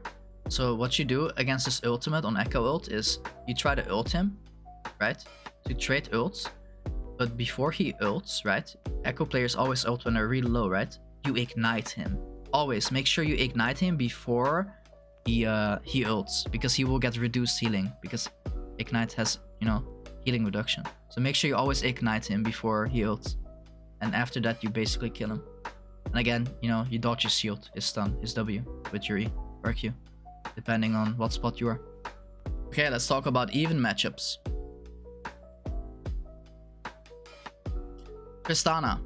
[SPEAKER 4] So what you do against his ultimate on Echo ult is you try to ult him, right? To trade ults. But before he ults, right? Echo players always ult when they're really low, right? You ignite him. Always make sure you ignite him before he ults, because he will get reduced healing, because ignite has, you know, healing reduction. So make sure you always ignite him before he ults, and after that you basically kill him. And again, you know, you dodge his shield, his stun, his W with your E or Q, depending on what spot you are. Okay, let's talk about even matchups. Tristana.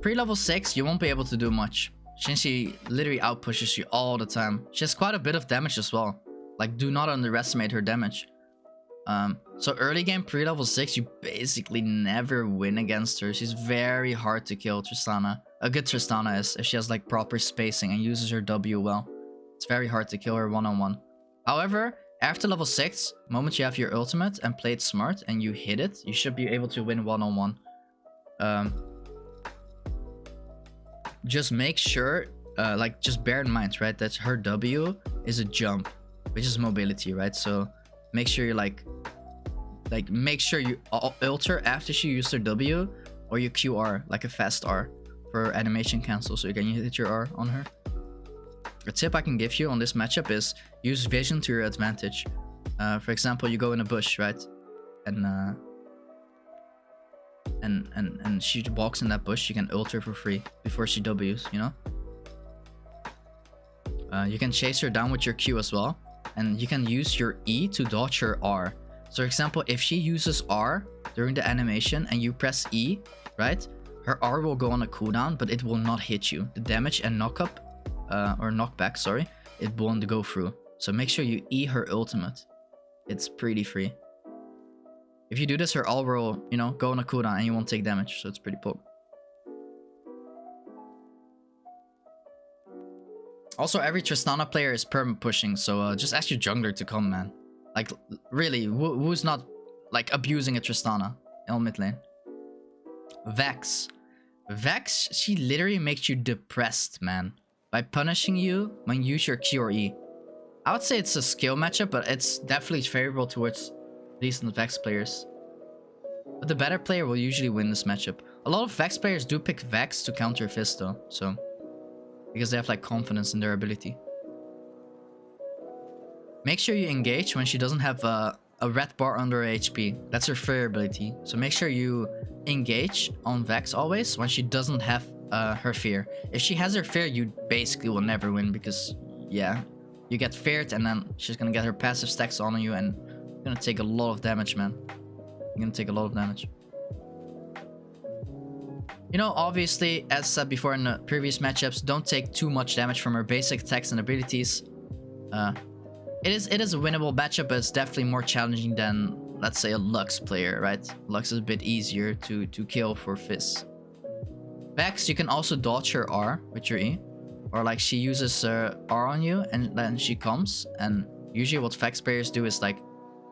[SPEAKER 4] Pre-level 6, you won't be able to do much, since she literally outpushes you all the time. She has quite a bit of damage as well. Like, do not underestimate her damage. So early game pre-level 6, you basically never win against her. She's very hard to kill, Tristana. A good Tristana is, if she has like proper spacing and uses her W well. It's very hard to kill her one-on-one. However, after level 6, moment you have your ultimate and play it smart and you hit it, you should be able to win one-on-one. Just make sure, like, just bear in mind, right, that her W is a jump, which is mobility, right? So make sure you like make sure you ult her after she used her W, or you QR, like a fast R, for animation cancel, so you can hit your R on her. A tip I can give you on this matchup is use vision to your advantage. For example, you go in a bush, right? And she walks in that bush, you can ult her for free before she Ws, you know? You can chase her down with your Q as well. And you can use your E to dodge her R. So for example, if she uses R during the animation and you press E, right? Her R will go on a cooldown, but it will not hit you. The damage and knock-up, or knockback, sorry, it won't go through. So make sure you E her ultimate. It's pretty free. If you do this, her R will, you know, go on a cooldown and you won't take damage. So it's pretty poke. Also, every Tristana player is perma pushing, so just ask your jungler to come, man. Like, really, who's not, like, abusing a Tristana in mid lane? Vex. Vex, she literally makes you depressed, man, by punishing you when you use your Q or E. I would say it's a skill matchup, but it's definitely favorable towards decent Vex players. But the better player will usually win this matchup. A lot of Vex players do pick Vex to counter Fizz though, so... because they have like confidence in their ability. Make sure you engage when she doesn't have a red bar under her HP. That's her fear ability. So make sure you engage on Vex always when she doesn't have her fear. If she has her fear, you basically will never win, because yeah, you get feared and then she's gonna get her passive stacks on you and you're gonna take a lot of damage, man. You're gonna take a lot of damage. You know, obviously, as said before in the previous matchups, don't take too much damage from her basic attacks and abilities. It is a winnable matchup, but it's definitely more challenging than, let's say, a Lux player, right? Lux is a bit easier to kill for Fizz. Vex, you can also dodge her R with your E. Or like she uses R on you and then she comes. And usually what Vex players do is like,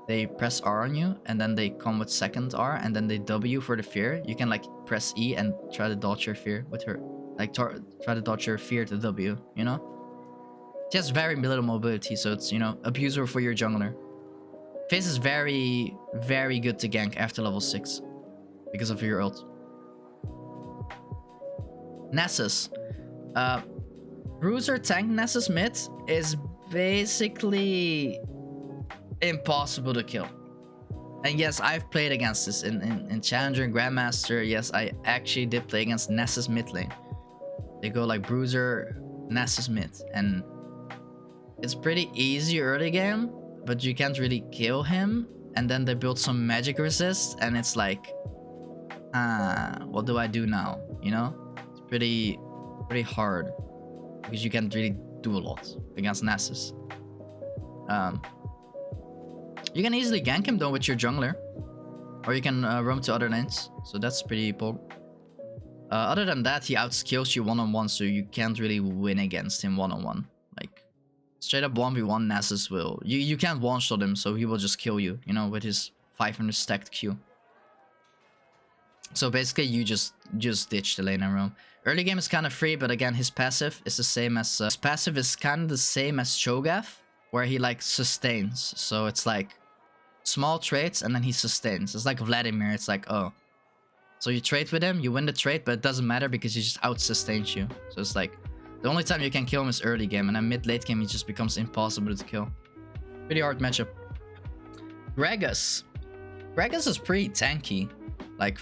[SPEAKER 4] they press R on you and then they come with second R and then they W for the fear. You can like press E and try to dodge your fear with her. Like try to dodge your fear to W, you know? She has very little mobility, so it's, you know, abuser for your jungler. Fizz is very, very good to gank after level 6 because of your ult. Nessus. Bruiser tank Nessus mid is basically impossible to kill. And yes, I've played against this in Challenger and Grandmaster. Yes, I actually did play against Nessus mid lane. They go like Bruiser, Nessus mid, and it's pretty easy early game, but you can't really kill him. And then they build some magic resist, and it's like, what do I do now? you know? It's pretty hard because you can't really do a lot against Nasus. You can easily gank him though with your jungler, or you can roam to other lanes, so that's pretty potent. Other than that, he outskills you one-on-one, so you can't really win against him one-on-one. Like, straight up 1v1, Nasus will... You can't one-shot him, so he will just kill you, you know, with his 500 stacked Q. So basically, you just ditch the lane and roam. Early game is kind of free, but again, his passive is the same as... his passive is kind of the same as Cho'Gath, where he, like, sustains. So it's like... small traits, and then he sustains. It's like Vladimir, it's like, oh. So you trade with him, you win the trade, but it doesn't matter because he just out-sustains you. So it's like, the only time you can kill him is early game, and then mid-late game he just becomes impossible to kill. Pretty hard matchup. Gragas. Gragas is pretty tanky. Like,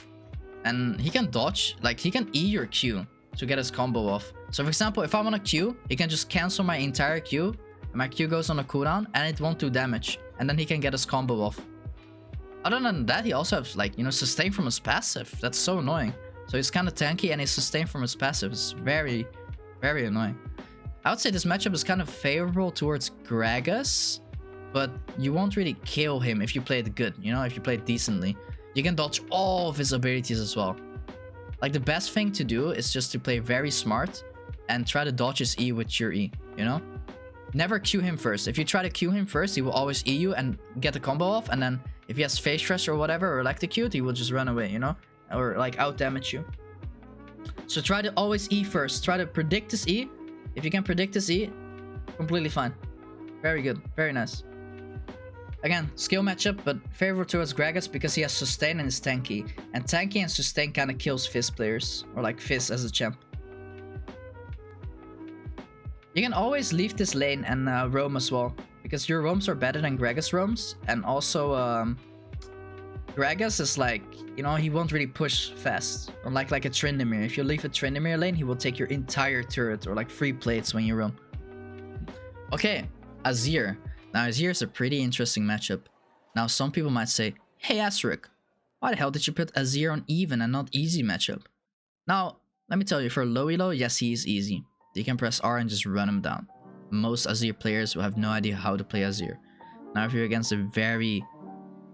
[SPEAKER 4] and he can dodge, like he can E your Q to get his combo off. So for example, if I want a Q, he can just cancel my entire Q, and my Q goes on a cooldown, and it won't do damage. And then he can get his combo off. Other than that, he also has, like, you know, sustain from his passive. That's so annoying. So he's kind of tanky, and he's sustained from his passive. It's very, very annoying. I would say this matchup is kind of favorable towards Gragas, but you won't really kill him if you play it good, you know, if you play it decently. You can dodge all of his abilities as well. Like, the best thing to do is just to play very smart and try to dodge his E with your E, you know? Never Q him first. If you try to Q him first, he will always E you and get the combo off, and then if he has phase stress or whatever, or electrocute, he will just run away, you know? Or like out damage you. So try to always E first. Try to predict his E. If you can predict his E, completely fine. Very good. Very nice. Again, skill matchup, but favorable towards Gragas because he has sustain and is tanky. And tanky and sustain kind of kills Fizz players. Or like Fizz as a champ. You can always leave this lane and roam as well, because your roams are better than Gragas roams, and also Gragas is like, you know, he won't really push fast, unlike like a Tryndamere. If you leave a Tryndamere lane, he will take your entire turret or like 3 plates when you roam. Okay, Azir. Now Azir is a pretty interesting matchup. Now some people might say, hey Esruc, why the hell did you put Azir on even and not easy matchup? Now, let me tell you, for low elo, yes, he is easy. You can press R and just run him down. Most Azir players will have no idea how to play Azir. Now if you're against a very,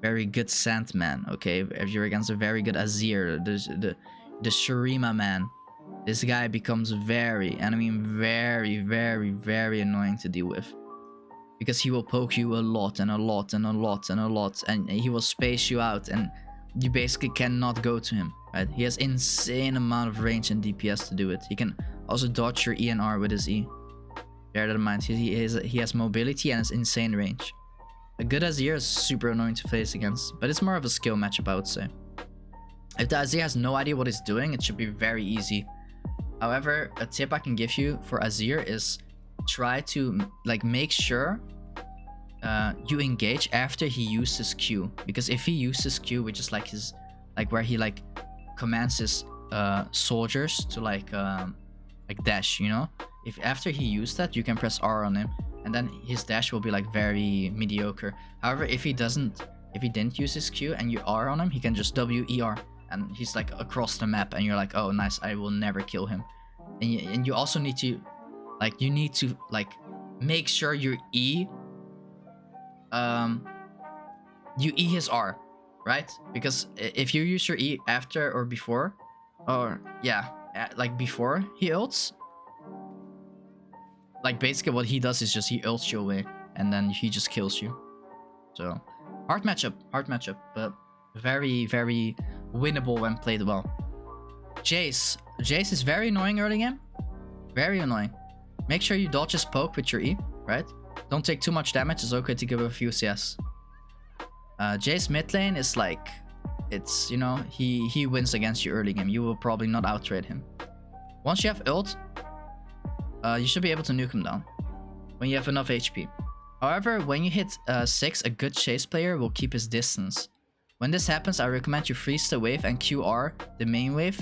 [SPEAKER 4] very good Sandman, okay? If you're against a very good Azir, the Shurima man, this guy becomes very, and I mean very, very, very annoying to deal with. Because he will poke you a lot and a lot and a lot and a lot, and he will space you out, and you basically cannot go to him, right? He has insane amount of range and DPS to do it. He can also dodge your E and R with his E. Bear that in mind. He has mobility and has insane range. A good Azir is super annoying to face against, but it's more of a skill matchup, I would say. If the Azir has no idea what he's doing, it should be very easy. However, a tip I can give you for Azir is try to like make sure you engage after he uses Q, because if he uses Q, which is like his where he like commands his soldiers to like dash, you know, if after he used that, you can press R on him, and then his dash will be like very mediocre. However, if he didn't use his Q and you R on him, he can just WER and he's like across the map, and you're like, oh nice, I will never kill him. And you also need to make sure your E you E his R, right? Because if you use your E after or before, or yeah, like before he ults, like basically what he does is just he ults you away and then he just kills you. So hard matchup, but very, very winnable when played well. Jace is very annoying early game. Very annoying. Make sure you dodge his poke with your E, right? Don't take too much damage. It's okay to give a few CS. Jace mid lane is like, it's, you know, he wins against you early game. You will probably not outtrade him. Once you have ult, you should be able to nuke him down when you have enough HP. However, when you hit 6, a good chase player will keep his distance. When this happens, I recommend you freeze the wave and QR the main wave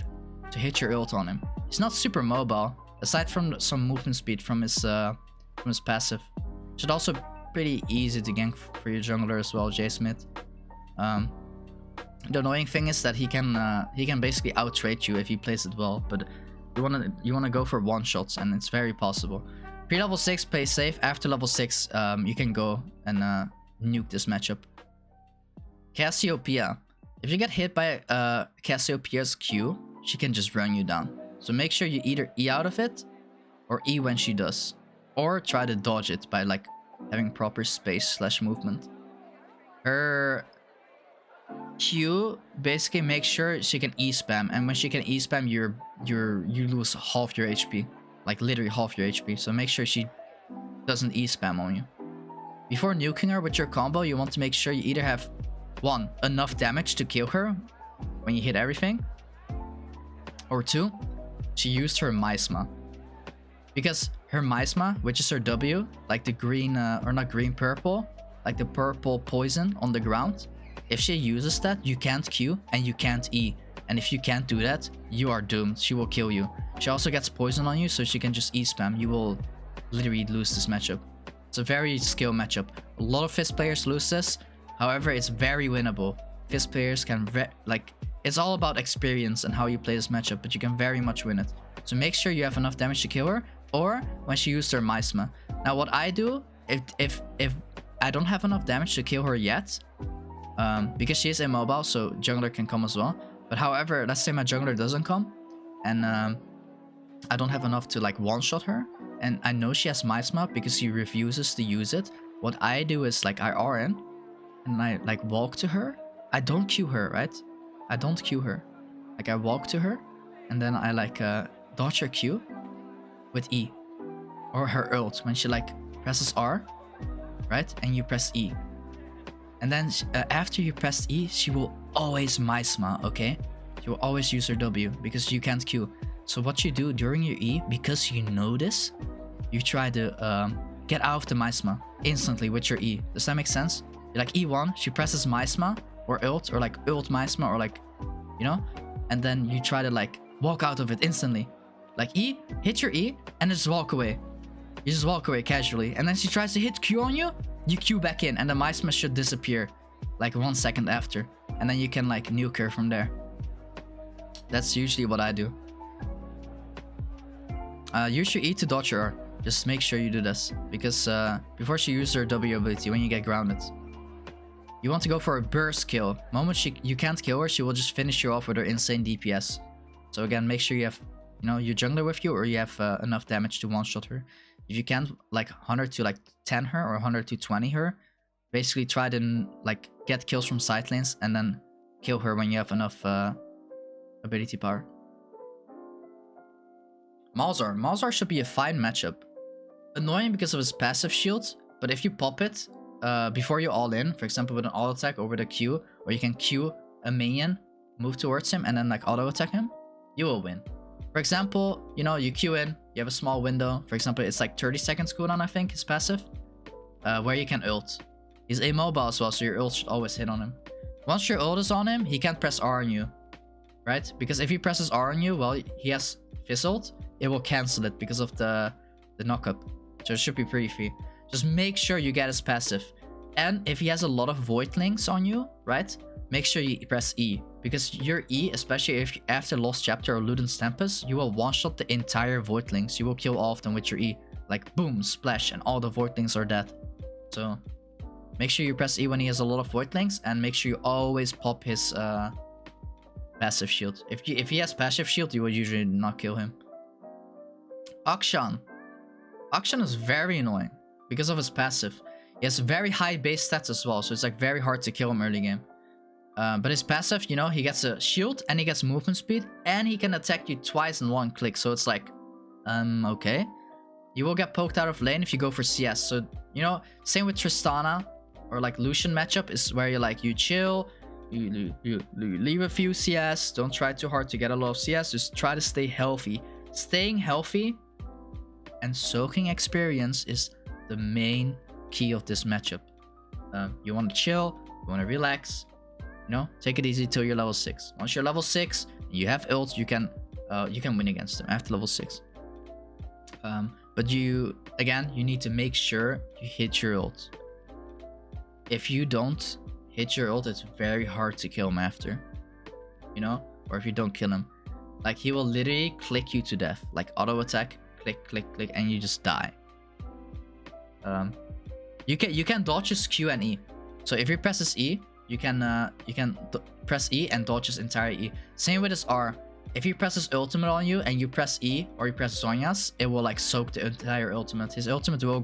[SPEAKER 4] to hit your ult on him. He's not super mobile, aside from some movement speed from his passive. Should also pretty easy to gank for your jungler as well, Jace mid. The annoying thing is that he can basically out-trade you if he plays it well, but you wanna go for one-shots, and it's very possible. Pre-level 6, play safe. After level 6, you can go and nuke this matchup. Cassiopeia. If you get hit by Cassiopeia's Q, she can just run you down. So make sure you either E out of it, or E when she does. Or try to dodge it by like having proper space/movement. Her Q basically makes sure she can E spam, and when she can E spam, you lose half your HP. Like literally half your HP, so make sure she doesn't E spam on you. Before nuking her with your combo, you want to make sure you either have 1, enough damage to kill her when you hit everything, or 2, she used her Misma. Because her Misma, which is her W, like the green, or not green, purple, like the purple poison on the ground, if she uses that, you can't Q and you can't E. And if you can't do that, you are doomed. She will kill you. She also gets poison on you, so she can just E-spam. You will literally lose this matchup. It's a very skill matchup. A lot of Fizz players lose this. However, it's very winnable. Fizz players can... it's all about experience and how you play this matchup, but you can very much win it. So make sure you have enough damage to kill her, or when she used her Misma. Now what I do, if I don't have enough damage to kill her yet, because she is immobile, so jungler can come as well. But however, let's say my jungler doesn't come, and I don't have enough to like one-shot her, and I know she has Misma because she refuses to use it. What I do is like I RN, and I like walk to her. I don't Q her, right? I don't Q her. Like I walk to her, and then I like dodge her Q with E, or her ult when she like presses R, right? And you press E. And then after you press E, she will always Misma, okay? She will always use her W because you can't Q. So what you do during your E, because you know this, you try to get out of the Misma instantly with your E. Does that make sense? You're like E1, she presses Misma or ult, or like ult Misma, or like, you know? And then you try to like walk out of it instantly. Like E, hit your E, and just walk away. You just walk away casually. And then she tries to hit Q on you, you Q back in, and the Misma should disappear like 1 second after. And then you can like nuke her from there. That's usually what I do. Use your E to dodge her. Just make sure you do this, because before she uses her W ability when you get grounded, you want to go for a burst kill. Moment you can't kill her, she will just finish you off with her insane DPS. So again, make sure you have, you know, your jungler with you, or you have enough damage to one-shot her. If you can't, like 100 to like 10 her or 100 to 20 her, basically try to like get kills from side lanes and then kill her when you have enough ability power. Malzahar. Malzahar should be a fine matchup. Annoying because of his passive shield, but if you pop it before you all in, for example with an auto attack or with a Q, or you can Q a minion, move towards him, and then like auto attack him, you will win. For example, you know, you Q in, you have a small window. For example, it's like 30 seconds cooldown, I think, his passive, where you can ult. He's immobile as well, so your ult should always hit on him. Once your ult is on him, he can't press R on you, right? Because if he presses R on you, well, he has Fizz ult, it will cancel it because of the knock-up. So it should be pretty free. Just make sure you get his passive. And if he has a lot of Voidlings on you, right? Make sure you press E. Because your E, especially if after Lost Chapter or Luden's Tempest, you will one-shot the entire Voidlings. You will kill all of them with your E. Like boom, splash, and all the Voidlings are dead. So make sure you press E when he has a lot of Voidlings, and make sure you always pop his passive shield. If he has passive shield, you will usually not kill him. Akshan. Akshan is very annoying because of his passive. He has very high base stats as well, so it's like very hard to kill him early game. But his passive, you know, he gets a shield and he gets movement speed, and he can attack you twice in one click. So it's like, okay. You will get poked out of lane if you go for CS. So, you know, same with Tristana or like Lucian matchup is where you like, you chill, you leave a few CS, don't try too hard to get a lot of CS, just try to stay healthy. Staying healthy and soaking experience is the main key of this matchup. You want to chill, you want to relax, you know, take it easy till you're level 6. Once you're level 6, you have ult, you can win against them after level 6. But you need to make sure you hit your ult. If you don't hit your ult, it's very hard to kill him after. You know? Or if you don't kill him. Like, he will literally click you to death. Like, auto attack, click, click, click, and you just die. You can dodge his Q and E. So if he presses E, you can press E and dodge his entire E. Same with his R. If he presses ultimate on you and you press E or you press Zhonya's, it will like soak the entire ultimate. His ultimate will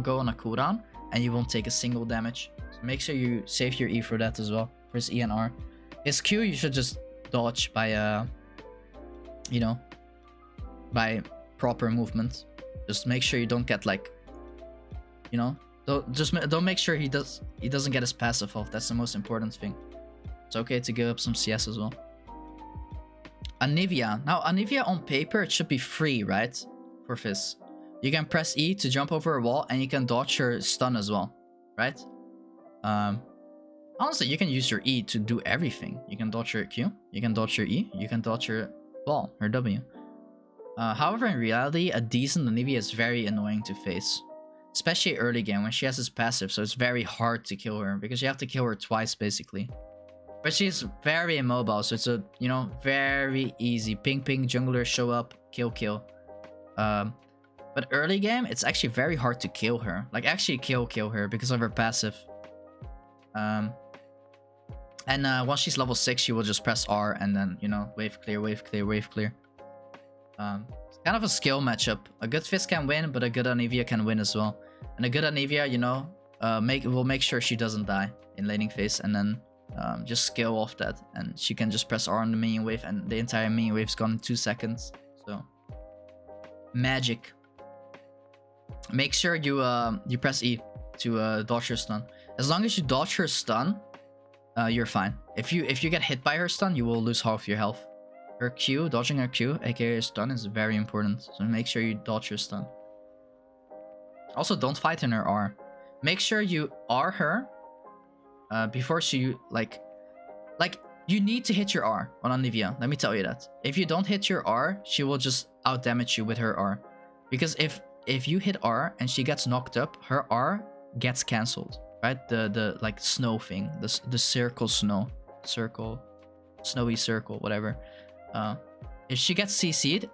[SPEAKER 4] go on a cooldown and you won't take a single damage. So make sure you save your E for that as well. For his E and R. His Q you should just dodge by you know, by proper movement. Just make sure you don't get like, you know, don't make sure he doesn't get his passive off. That's the most important thing. It's okay to give up some CS as well. Anivia. Now, Anivia on paper, it should be free, right? For Fizz. You can press E to jump over a wall, and you can dodge her stun as well, right? Honestly, you can use your E to do everything. You can dodge your Q, you can dodge your E, you can dodge your wall, her W. However, in reality, a decent Anivia is very annoying to face. Especially early game, when she has his passive, so it's very hard to kill her, because you have to kill her twice, basically. But she's very immobile, so it's a, you know, very easy. Ping ping, jungler, show up, kill, kill. But early game, it's actually very hard to kill her. Like, actually kill her because of her passive. And once she's level 6, you will just press R and then, you know, wave clear, wave clear, wave clear. It's kind of a skill matchup. A good Fizz can win, but a good Anivia can win as well. And a good Anivia, you know, will make sure she doesn't die in laning phase, and then just scale off that, and she can just press R on the minion wave, and the entire minion wave's gone in 2 seconds. So magic. Make sure you press E to dodge her stun. As long as you dodge her stun, you're fine. If you get hit by her stun, you will lose half your health. Her Q, dodging her Q, aka her stun, is very important. So make sure you dodge her stun. Also, don't fight in her R. Make sure you R her before she like you need to hit your R on Anivia. Let me tell you that. If you don't hit your R, she will just out damage you with her R. Because if you hit R and she gets knocked up, her R gets cancelled. Right? The like snow thing, the circle snow, circle, snowy circle, whatever. If she gets CC'd,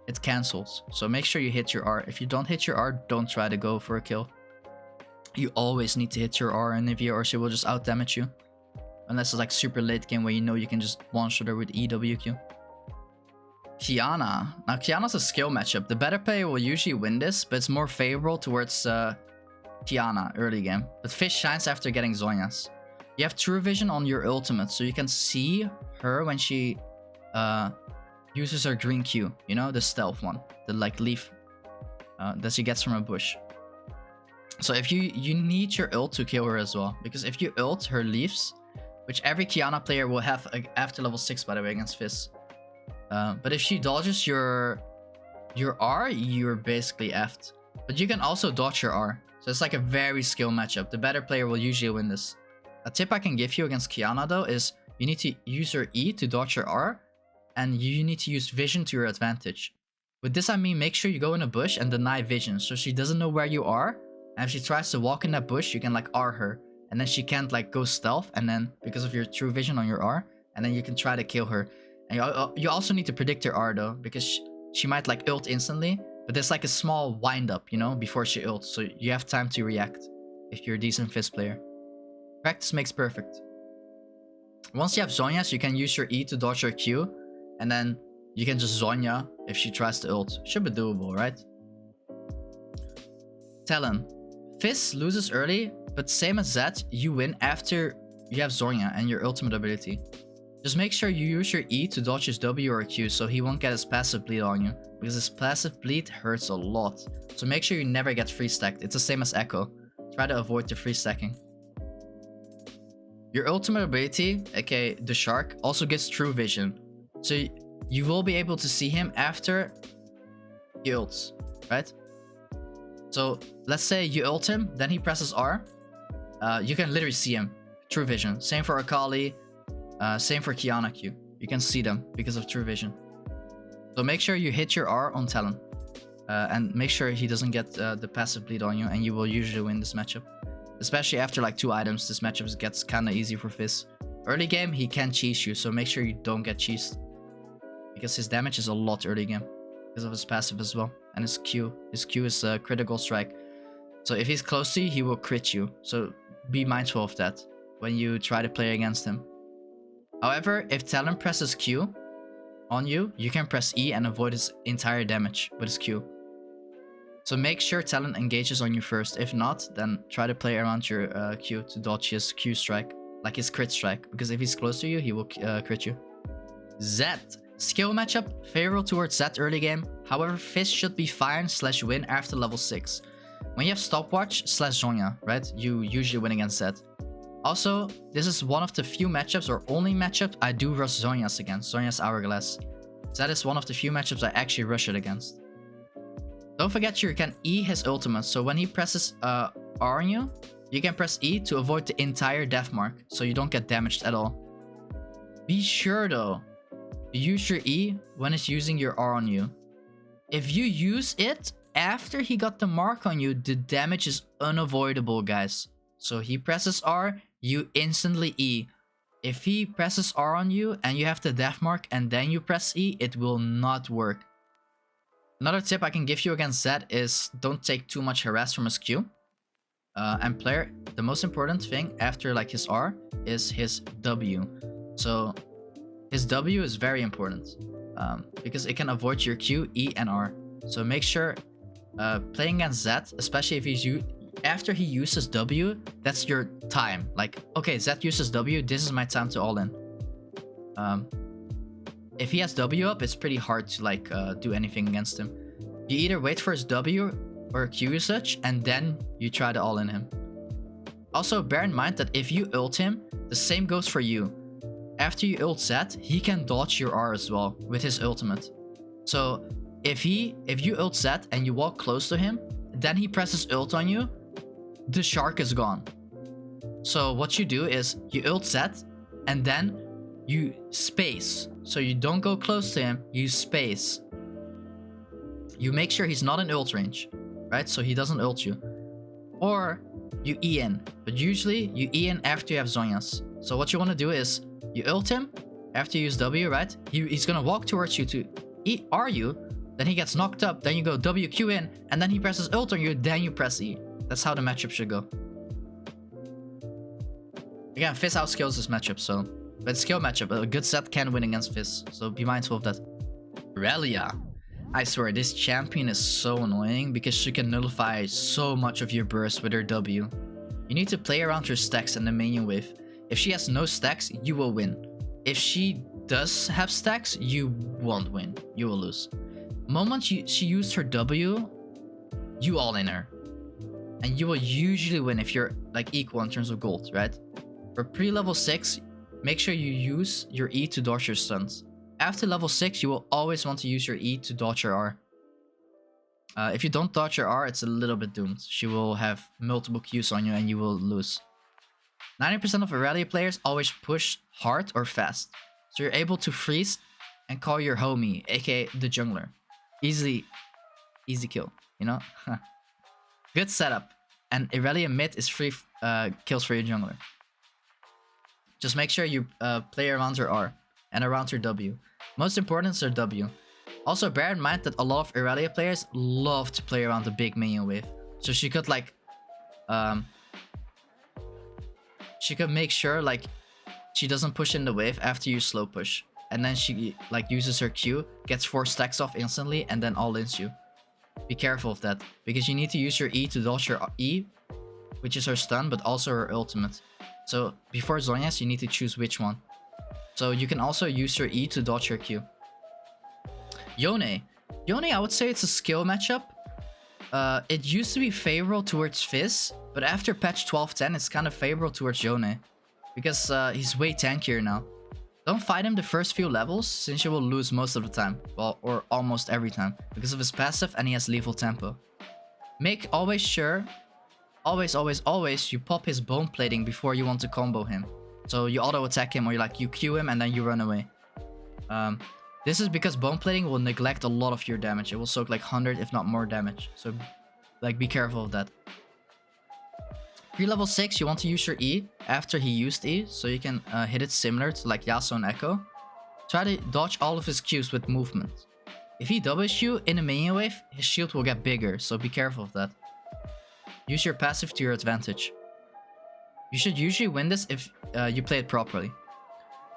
[SPEAKER 4] it cancels. So make sure you hit your R. If you don't hit your R, don't try to go for a kill. You always need to hit your R and Anivia, or she will just out damage you. Unless it's like super late game where you know you can just one-shot her with EWQ. Qiyana. Now Qiyana's a skill matchup. The better player will usually win this, but it's more favorable towards Qiyana early game. But Fizz shines after getting Zhonya's. You have true vision on your ultimate, so you can see her when she uses her green Q. You know, the stealth one, the like leaf that she gets from a bush. So if you need your ult to kill her as well, because if you ult her leaves, which every Qiyana player will have after level 6 by the way against Fizz. But if she dodges your R, you're basically effed. But you can also dodge your R. So it's like a very skill matchup. The better player will usually win this. A tip I can give you against Qiyana though is you need to use your E to dodge your R, and you need to use vision to your advantage. With this I mean make sure you go in a bush and deny vision, so she doesn't know where you are, and if she tries to walk in that bush, you can like R her, and then she can't like go stealth, and then because of your true vision on your R, and then you can try to kill her. And you also need to predict her R though, because she might like ult instantly, but there's like a small wind up, you know, before she ults, so you have time to react if you're a decent Fizz player. Practice makes perfect. Once you have Zhonya's, you can use your E to dodge her Q, and then you can just Zhonya if she tries to ult. Should be doable, right? Talon. Fizz loses early, but same as that, you win after you have Zhonya and your ultimate ability. Just make sure you use your E to dodge his W or Q so he won't get his passive bleed on you, because his passive bleed hurts a lot. So make sure you never get free stacked. It's the same as Echo. Try to avoid the free stacking. Your ultimate ability, aka the shark, also gets true vision. So you will be able to see him after he ults, right? So let's say you ult him, then he presses R. You can literally see him. True vision. Same for Akali. Same for Qiyana Q. You can see them because of true vision. So make sure you hit your R on Talon. And make sure he doesn't get the passive bleed on you, and you will usually win this matchup. Especially after like 2 items, this matchup gets kind of easy for Fizz. Early game, he can cheese you, so make sure you don't get cheesed. Because his damage is a lot early game. Because of his passive as well. And his Q. His Q is a critical strike. So if he's close to you, he will crit you. So be mindful of that when you try to play against him. However, if Talon presses Q on you, you can press E and avoid his entire damage with his Q. So make sure Talon engages on you first. If not, then try to play around your Q to dodge his Q strike. Like his crit strike. Because if he's close to you, he will crit you. Zed. Skill matchup, favorable towards Zed early game. However, Fizz should be fine/win after level 6. When you have stopwatch/Zhonya, right? You usually win against Zed. Also, this is one of the few matchups or only matchup I do rush Zhonya's against. Zhonya's Hourglass. That is one of the few matchups I actually rush it against. Don't forget you can E his ultimate. So when he presses R on you, you can press E to avoid the entire death mark. So you don't get damaged at all. Be sure though, use your E when it's using your R on you. If you use it after he got the mark on you, the damage is unavoidable, guys. So he presses R, you instantly E. If he presses R on you and you have the death mark and then you press E, it will not work. Another tip I can give you against Zed is don't take too much harass from his Q. And player, the most important thing after like his R is his W. So his W is very important because it can avoid your Q, E, and R. So make sure playing against Zed, especially if he's after he uses W, that's your time. Like, okay, Zed uses W, this is my time to all in. If he has W up, it's pretty hard to like do anything against him. You either wait for his W or Q usage, and then you try to all in him. Also, bear in mind that if you ult him, the same goes for you. After you ult Zed, he can dodge your R as well with his ultimate. So if you ult Zed and you walk close to him, then he presses ult on you, the shark is gone. So what you do is you ult Zed and then you space. So you don't go close to him, you space. You make sure he's not in ult range, right? So he doesn't ult you. Or you E in, but usually you E in after you have Zhonya's. So what you want to do is you ult him after you use W, right? He's gonna walk towards you to R you, then he gets knocked up, then you go W, Q in, and then he presses ult on you, then you press E. That's how the matchup should go. Again, Fizz outskills this matchup, so... But skill matchup, a good set can win against Fizz, so be mindful of that. Aurelion. I swear, this champion is so annoying because she can nullify so much of your burst with her W. You need to play around her stacks and the minion wave. If she has no stacks, you will win. If she does have stacks, you won't win. You will lose. Moment she used her W, you all in her. And you will usually win if you're like equal in terms of gold, right? For pre-level 6, make sure you use your E to dodge your stuns. After level 6, you will always want to use your E to dodge your R. If you don't dodge your R, it's a little bit doomed. She will have multiple Qs on you and you will lose. 90% of Aurelion players always push hard or fast. So you're able to freeze and call your homie, aka the jungler. Easy kill, you know? Good setup. And Aurelion mid is free kills for your jungler. Just make sure you play around her R and around her W. Most important is her W. Also bear in mind that a lot of Aurelion players love to play around the big minion wave. So she could like... she could make sure like she doesn't push in the wave after you slow push. And then she like uses her Q, gets 4 stacks off instantly, and then all-ins you. Be careful of that. Because you need to use your E to dodge her E, which is her stun, but also her ultimate. So before Zhonya's, you need to choose which one. So you can also use your E to dodge your Q. Yone. Yone, I would say it's a skill matchup. It used to be favorable towards Fizz, but after patch 12.10, it's kind of favorable towards Yone. Because he's way tankier now. Don't fight him the first few levels, since you will lose most of the time. Well, or almost every time. Because of his passive and he has lethal tempo. Make always sure... Always, you pop his bone plating before you want to combo him. So you auto attack him or you Q him and then you run away. This is because bone plating will neglect a lot of your damage. It will soak like 100 if not more damage. So like be careful of that. Pre-level 6, you want to use your E after he used E, so you can hit it similar to like Yasuo and Echo. Try to dodge all of his Qs with movement. If he W's you in a minion wave, his shield will get bigger, so be careful of that. Use your passive to your advantage. You should usually win this if you play it properly.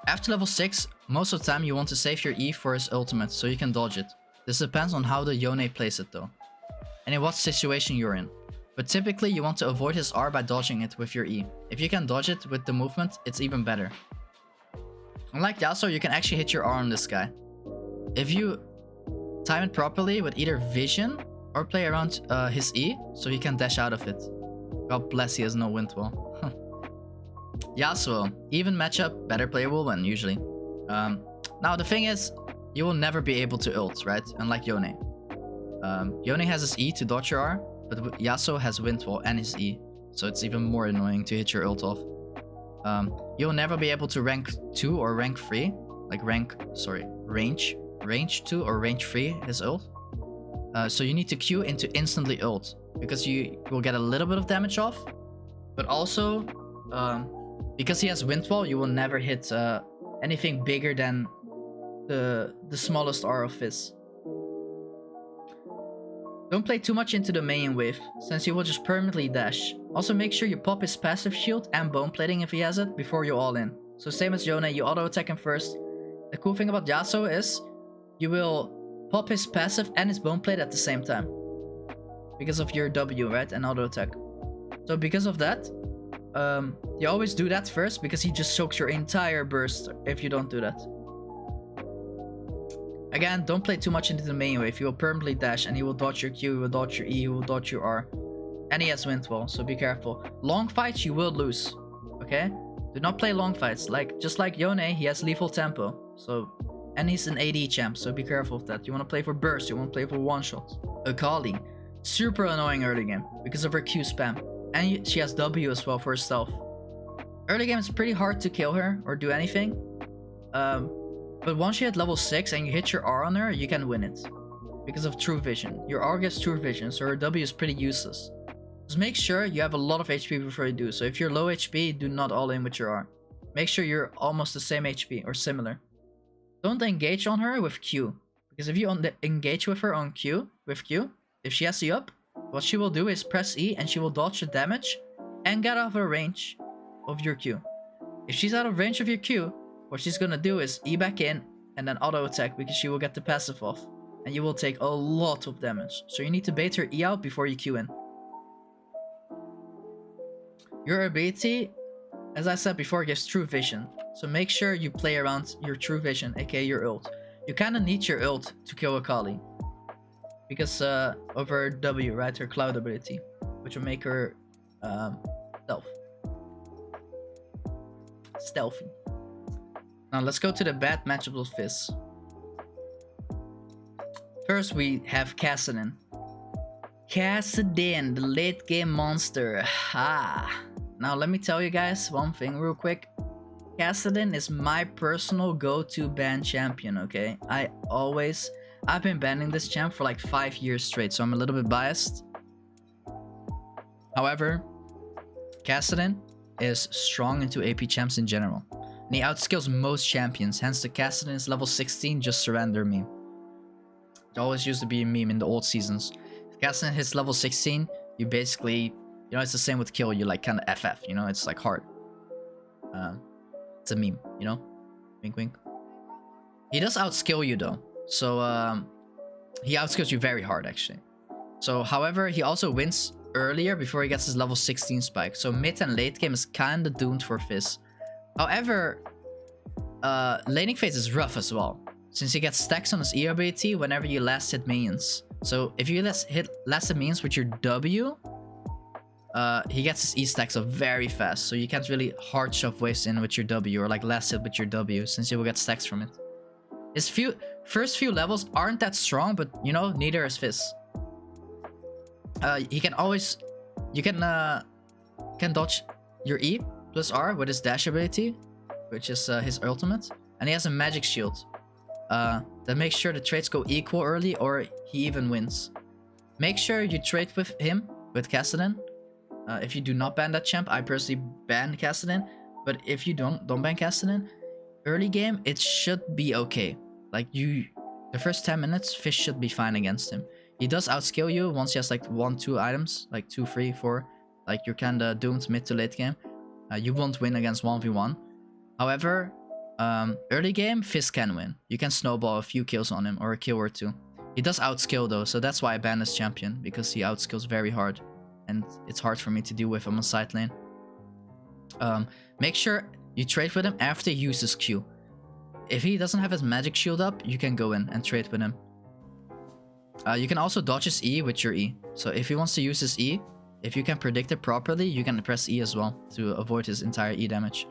[SPEAKER 4] After level 6, most of the time you want to save your E for his ultimate, so you can dodge it. This depends on how the Yone plays it though, and in what situation you're in. But typically you want to avoid his R by dodging it with your E. If you can dodge it with the movement, it's even better. Unlike Yasuo, you can actually hit your R on this guy. If you time it properly with either vision or play around his E, so he can dash out of it. God bless, he has no wind wall. Yasuo, even matchup, better player will win usually. Now the thing is, you will never be able to ult, right? Unlike Yone. Yone has his E to dodge your R, but Yasuo has wind wall and his E, so it's even more annoying to hit your ult off. You'll never be able to rank 2 or rank 3, like range 2 or range 3 his ult. So you need to Q into instantly ult, because you will get a little bit of damage off, but also because he has wind wall, you will never hit anything bigger than the smallest R of Fizz. Don't play too much into the main wave, since he will just permanently dash. Also make sure you pop his passive shield and bone plating if he has it before you all in. So same as Yone, you auto attack him first. The cool thing about Yasuo is you will pop his passive and his bone plate at the same time, because of your W, right, and auto attack. So because of that, you always do that first, because he just soaks your entire burst if you don't do that. Again, don't play too much into the main wave. He will permanently dash and he will dodge your Q, he will dodge your E, he will dodge your R. And he has wind wall, so be careful. Long fights you will lose, okay? Do not play long fights. Just like Yone, he has lethal tempo. So, and he's an AD champ, so be careful of that. You want to play for burst, you want to play for one shots. Akali, super annoying early game because of her Q spam. And she has W as well for her stealth. Early game is pretty hard to kill her or do anything. But once you hit level 6 and you hit your R on her, you can win it. Because of True Vision. Your R gives True Vision, so her W is pretty useless. Just make sure you have a lot of HP before you do. So if you're low HP, do not all in with your R. Make sure you're almost the same HP or similar. Don't engage on her with Q. Because if you engage with her on Q, if she has you up, what she will do is press E and she will dodge the damage and get out of her range of your Q. If she's out of range of your Q, what she's gonna do is E back in and then auto attack, because she will get the passive off. And you will take a lot of damage. So you need to bait her E out before you Q in. Your ability, as I said before, gives True Vision. So make sure you play around your True Vision, aka your ult. You kinda need your ult to kill Akali. Because of her W, right? Her cloud ability. Which will make her stealthy. Now let's go to the bad matchups of Fizz. First we have Kassadin. Kassadin, the late game monster. Now let me tell you guys one thing real quick. Kassadin is my personal go-to ban champion, okay? I've been banning this champ for like 5 years straight, so I'm a little bit biased. However, Kassadin is strong into AP champs in general. And he outskills most champions, hence the Kassadin is level 16, just surrender meme. It always used to be a meme in the old seasons. If Kassadin hits level 16, you basically, you know, it's the same with kill, you like kind of FF, you know, it's like hard. It's a meme, you know? Wink wink. He does outskill you though. So he outskills you very hard actually. So however, he also wins earlier before he gets his level 16 spike. So mid and late game is kinda doomed for Fizz. However, laning phase is rough as well, since he gets stacks on his E ability whenever you last hit minions. So if you last hit minions with your W, he gets his E stacks up very fast. So you can't really hard shove waves in with your W or like last hit with your W, since you will get stacks from it. His first few levels aren't that strong, but you know, neither is Fizz. He can always, you can dodge your E plus R with his dash ability, which is his ultimate, and he has a magic shield that makes sure the trades go equal early or he even wins. Make sure you trade with him, with Kassadin, If you do not ban that champ, I personally ban Kassadin. But if you don't ban Kassadin, early game, it should be okay. Like the first 10 minutes, Fizz should be fine against him. He does outscale you once he has like 1-2 items, like 2, 3, 4. Like you're kinda doomed mid to late game. You won't win against 1v1. However, early game, Fizz can win. You can snowball a few kills on him or a kill or 2. He does outscale though, so that's why I ban this champion, because he outscales very hard. And it's hard for me to deal with him on side lane. Make sure you trade with him after he uses Q. If he doesn't have his magic shield up, you can go in and trade with him. You can also dodge his E with your E. So if he wants to use his E, if you can predict it properly, you can press E as well to avoid his entire E damage.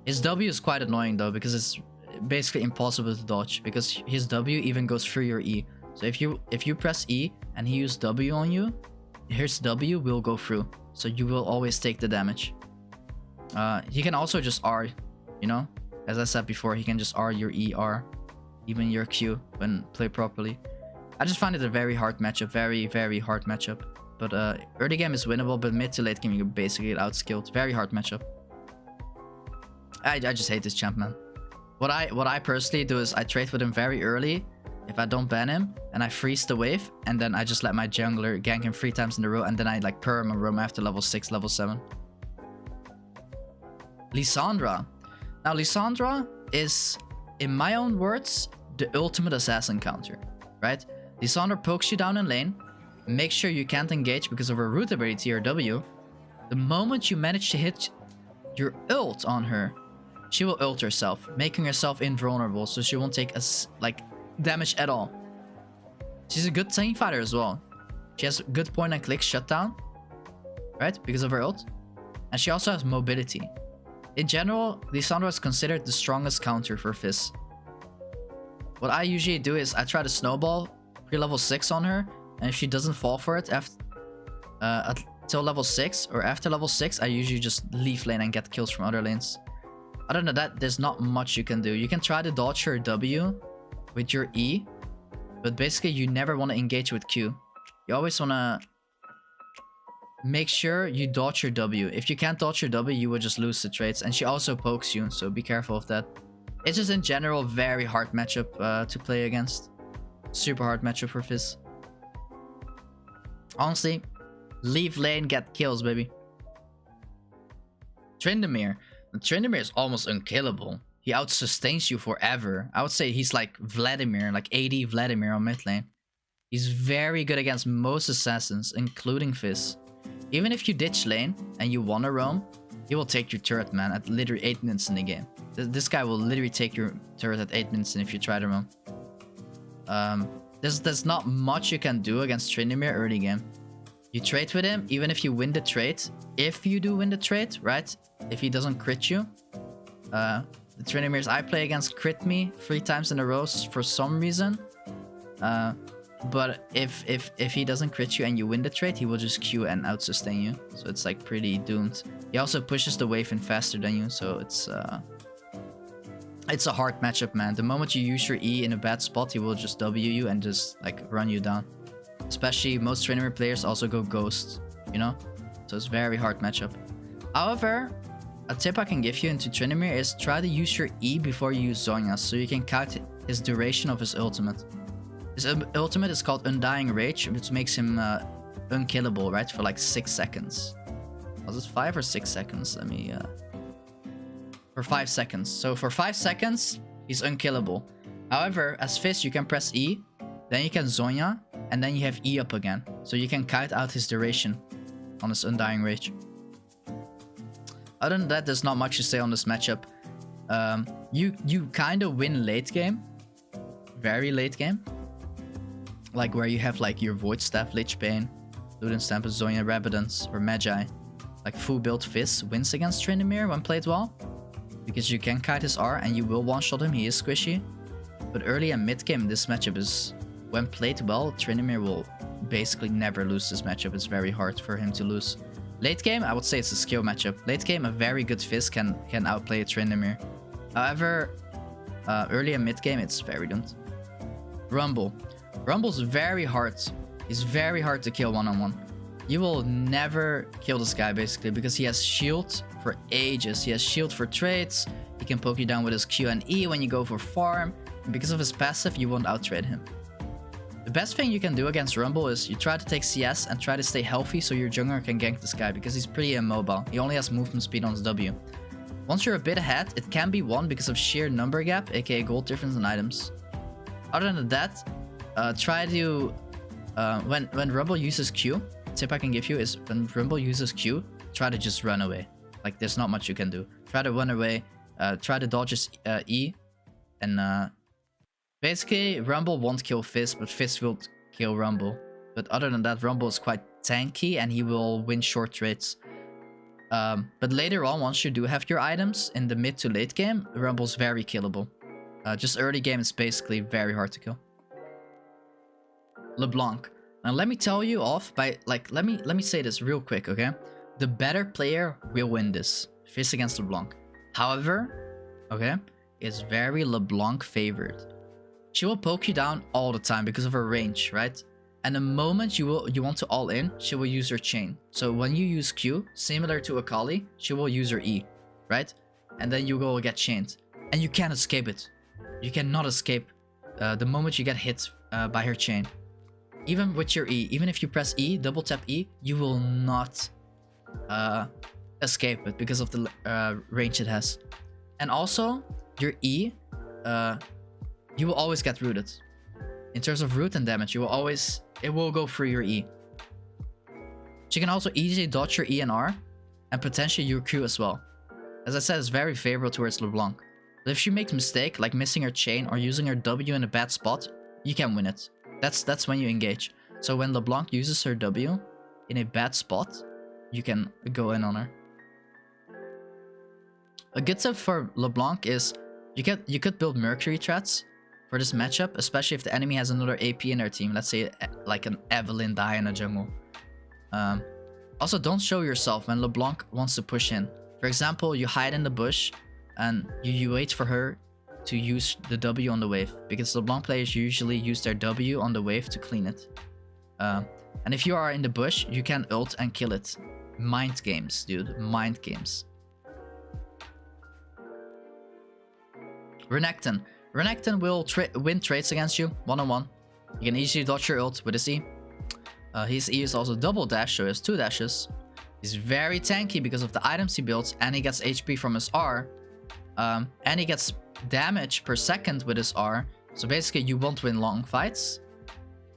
[SPEAKER 4] His W is quite annoying though, because it's basically impossible to dodge, because his W even goes through your E. So if you press E and he uses W on you, his W will go through. So you will always take the damage. He can also just R, you know? As I said before, he can just R your E, R, even your Q when played properly. I just find it a very hard matchup, very, very hard matchup. But early game is winnable, but mid to late game you basically get outskilled. Very hard matchup. I just hate this champ, man. What I personally do is I trade with him very early if I don't ban him, and I freeze the wave, and then I just let my jungler gank him 3 times in a row, and then I like perm a roam after level 6, level 7. Lissandra. Now Lissandra is, in my own words, the ultimate assassin counter, right? Lissandra pokes you down in lane, make sure you can't engage because of her root ability or W. The moment you manage to hit your ult on her, she will ult herself, making herself invulnerable, so she won't take damage at all. She's a good team fighter as well. She has good point and click shutdown, right? Because of her ult. And she also has mobility. In general, Lissandra is considered the strongest counter for Fizz. What I usually do is I try to snowball pre-level 6 on her, and if she doesn't fall for it until level 6 or after level 6, I usually just leave lane and get kills from other lanes. Other than that, there's not much you can do. You can try to dodge her W with your E, but basically you never want to engage with Q. You always want to make sure you dodge your W. If you can't dodge your W, you will just lose the trades, and she also pokes you, so be careful of that. It's just in general very hard matchup to play against. Super hard matchup for Fizz. Honestly, leave lane, get kills, baby. Tryndamere. Tryndamere is almost unkillable. He outsustains you forever. I would say he's like Vladimir, like AD Vladimir on mid lane. He's very good against most assassins, including Fizz. Even if you ditch lane and you wanna roam, he will take your turret, man, at literally 8 minutes in the game. This guy will literally take your turret at 8 minutes if you try to roam. There's not much you can do against Tryndamere early game. You trade with him, even if you win the trade. If you do win the trade, right? If he doesn't crit you. The Tryndameres I play against crit me 3 times in a row for some reason. But if he doesn't crit you and you win the trade, he will just Q and outsustain you. So it's like pretty doomed. He also pushes the wave in faster than you, so it's a hard matchup, man. The moment you use your E in a bad spot, he will just W you and just like run you down. Especially most Tryndamere players also go ghost, you know? So it's very hard matchup. However, a tip I can give you into Tryndamere is try to use your E before you use Zhonya's, so you can count his duration of his ultimate. His ultimate is called Undying Rage, which makes him unkillable, right? For like 6 seconds. Was it 5 or 6 seconds? Let me... For 5 seconds. So for 5 seconds, he's unkillable. However, as Fizz, you can press E, then you can Zhonya, and then you have E up again. So you can kite out his duration on his Undying Rage. Other than that, there's not much to say on this matchup. You kind of win late game. Very late game. Like where you have like your Void Staff, Lich Bane, Ludens Tempest, Zhonya, Rabadance, or Magi. Like full build Fizz wins against Tryndamere when played well. Because you can kite his R and you will one-shot him, he is squishy. But early and mid game, this matchup is, when played well, Tryndamere will basically never lose this matchup. It's very hard for him to lose. Late game, I would say it's a skill matchup. Late game, a very good Fizz can outplay a Tryndamere. However, early and mid game, it's very doomed. Rumble. Rumble's very hard. He's very hard to kill one-on-one. you will never kill this guy basically because he has shield for ages. He has shield for traits. He can poke you down with his Q and E when you go for farm. And because of his passive, you won't outtrade him. The best thing you can do against Rumble is you try to take CS and try to stay healthy so your jungler can gank this guy because he's pretty immobile. He only has movement speed on his W. Once you're a bit ahead, it can be won because of sheer number gap, aka gold difference in items. Other than that, try to... when Rumble uses Q, tip I can give you is when Rumble uses Q, try to just run away. Like, there's not much you can do. Try to run away, try to dodge his E, and basically Rumble won't kill Fizz, but Fizz will kill Rumble. But other than that, Rumble is quite tanky and he will win short trades. But later on, once you do have your items in the mid to late game, Rumble's very killable. Just early game is basically very hard to kill. LeBlanc. Now let me tell you off by let me say this real quick, okay? The better player will win this. Fizz against LeBlanc. However, okay, it's very LeBlanc favored. She will poke you down all the time because of her range, right? And the moment you want to all in, she will use her chain. So when you use Q, similar to Akali, she will use her E, right? And then you will get chained. And you can't escape it. You cannot escape the moment you get hit by her chain. Even with your E, even if you press E, double tap E, you will not escape it because of the range it has. And also, your E, you will always get rooted. In terms of root and damage, you will always... It will go through your E. She can also easily dodge your E and R, and potentially your Q as well. As I said, it's very favorable towards LeBlanc. But if she makes a mistake, like missing her chain or using her W in a bad spot, you can win it. That's when you engage. So when LeBlanc uses her W in a bad spot, you can go in on her. A good tip for LeBlanc is you could build Mercury threats for this matchup, especially if the enemy has another AP in their team. Let's say like an Evelyn Diana jungle. Also, don't show yourself when LeBlanc wants to push in. For example, you hide in the bush and you wait for her to use the W on the wave, because LeBlanc players usually use their W on the wave to clean it. And if you are in the bush, you can ult and kill it. Mind games, dude. Mind games. Renekton. Renekton will win trades against you, one-on-one. You can easily dodge your ult with his E. His E is also double dash, so he has 2 dashes. He's very tanky because of the items he builds, and he gets HP from his R. And he gets damage per second with his R. So basically, you won't win long fights.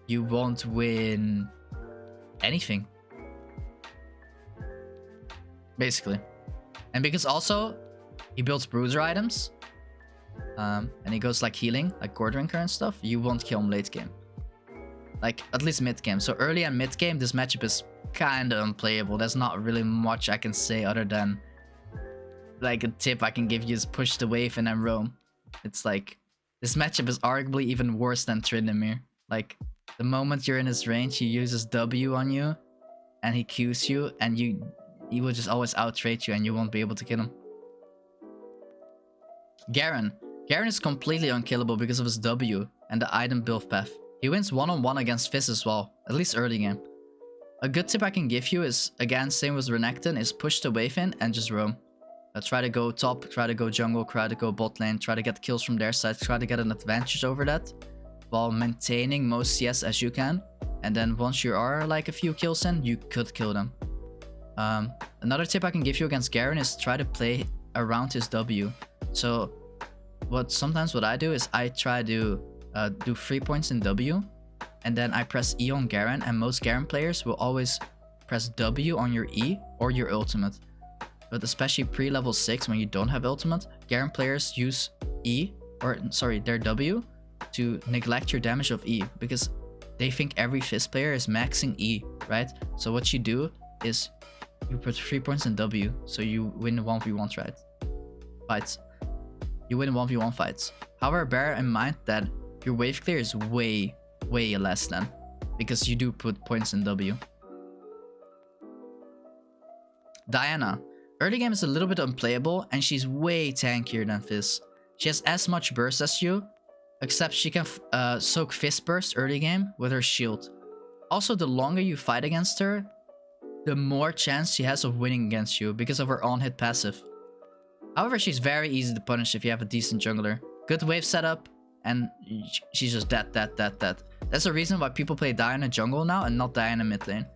[SPEAKER 4] You won't win anything. Basically. And because also, he builds bruiser items. And he goes like healing, like Gordrinker and stuff. You won't kill him late game. Like, at least mid game. So early and mid game, this matchup is kind of unplayable. There's not really much I can say other than... like, a tip I can give you is push the wave and then roam. It's like... this matchup is arguably even worse than Tryndamere. Like, the moment you're in his range, he uses W on you. And he Qs you. And he will just always out-trade you and you won't be able to kill him. Garen. Garen is completely unkillable because of his W and the item build path. He wins one-on-one against Fizz as well, at least early game. A good tip I can give you is, again, same with Renekton, is push the wave in and just roam. Try to go top, try to go jungle, try to go bot lane, try to get kills from their side, try to get an advantage over that, while maintaining most CS as you can. And then once you are like a few kills in, you could kill them. Another tip I can give you against Garen is try to play around his W. So sometimes what I do is I try to do 3 points in W, and then I press E on Garen, and most Garen players will always press W on your E or your ultimate. But especially pre-level 6 when you don't have ultimate, Garen players use E, or sorry, their W to neglect your damage of E, because they think every Fizz player is maxing E, right? So what you do is you put 3 points in W, so you win 1v1 fights. You win 1v1 fights. However, bear in mind that your wave clear is way less than, because you do put points in W. Diana. Early game is a little bit unplayable, and she's way tankier than Fizz. She has as much burst as you, except she can soak Fizz burst early game with her shield. Also, the longer you fight against her, the more chance she has of winning against you because of her on-hit passive. However, she's very easy to punish if you have a decent jungler. Good wave setup, and she's just dead. That's the reason why people play Diana jungle now and not Diana mid lane.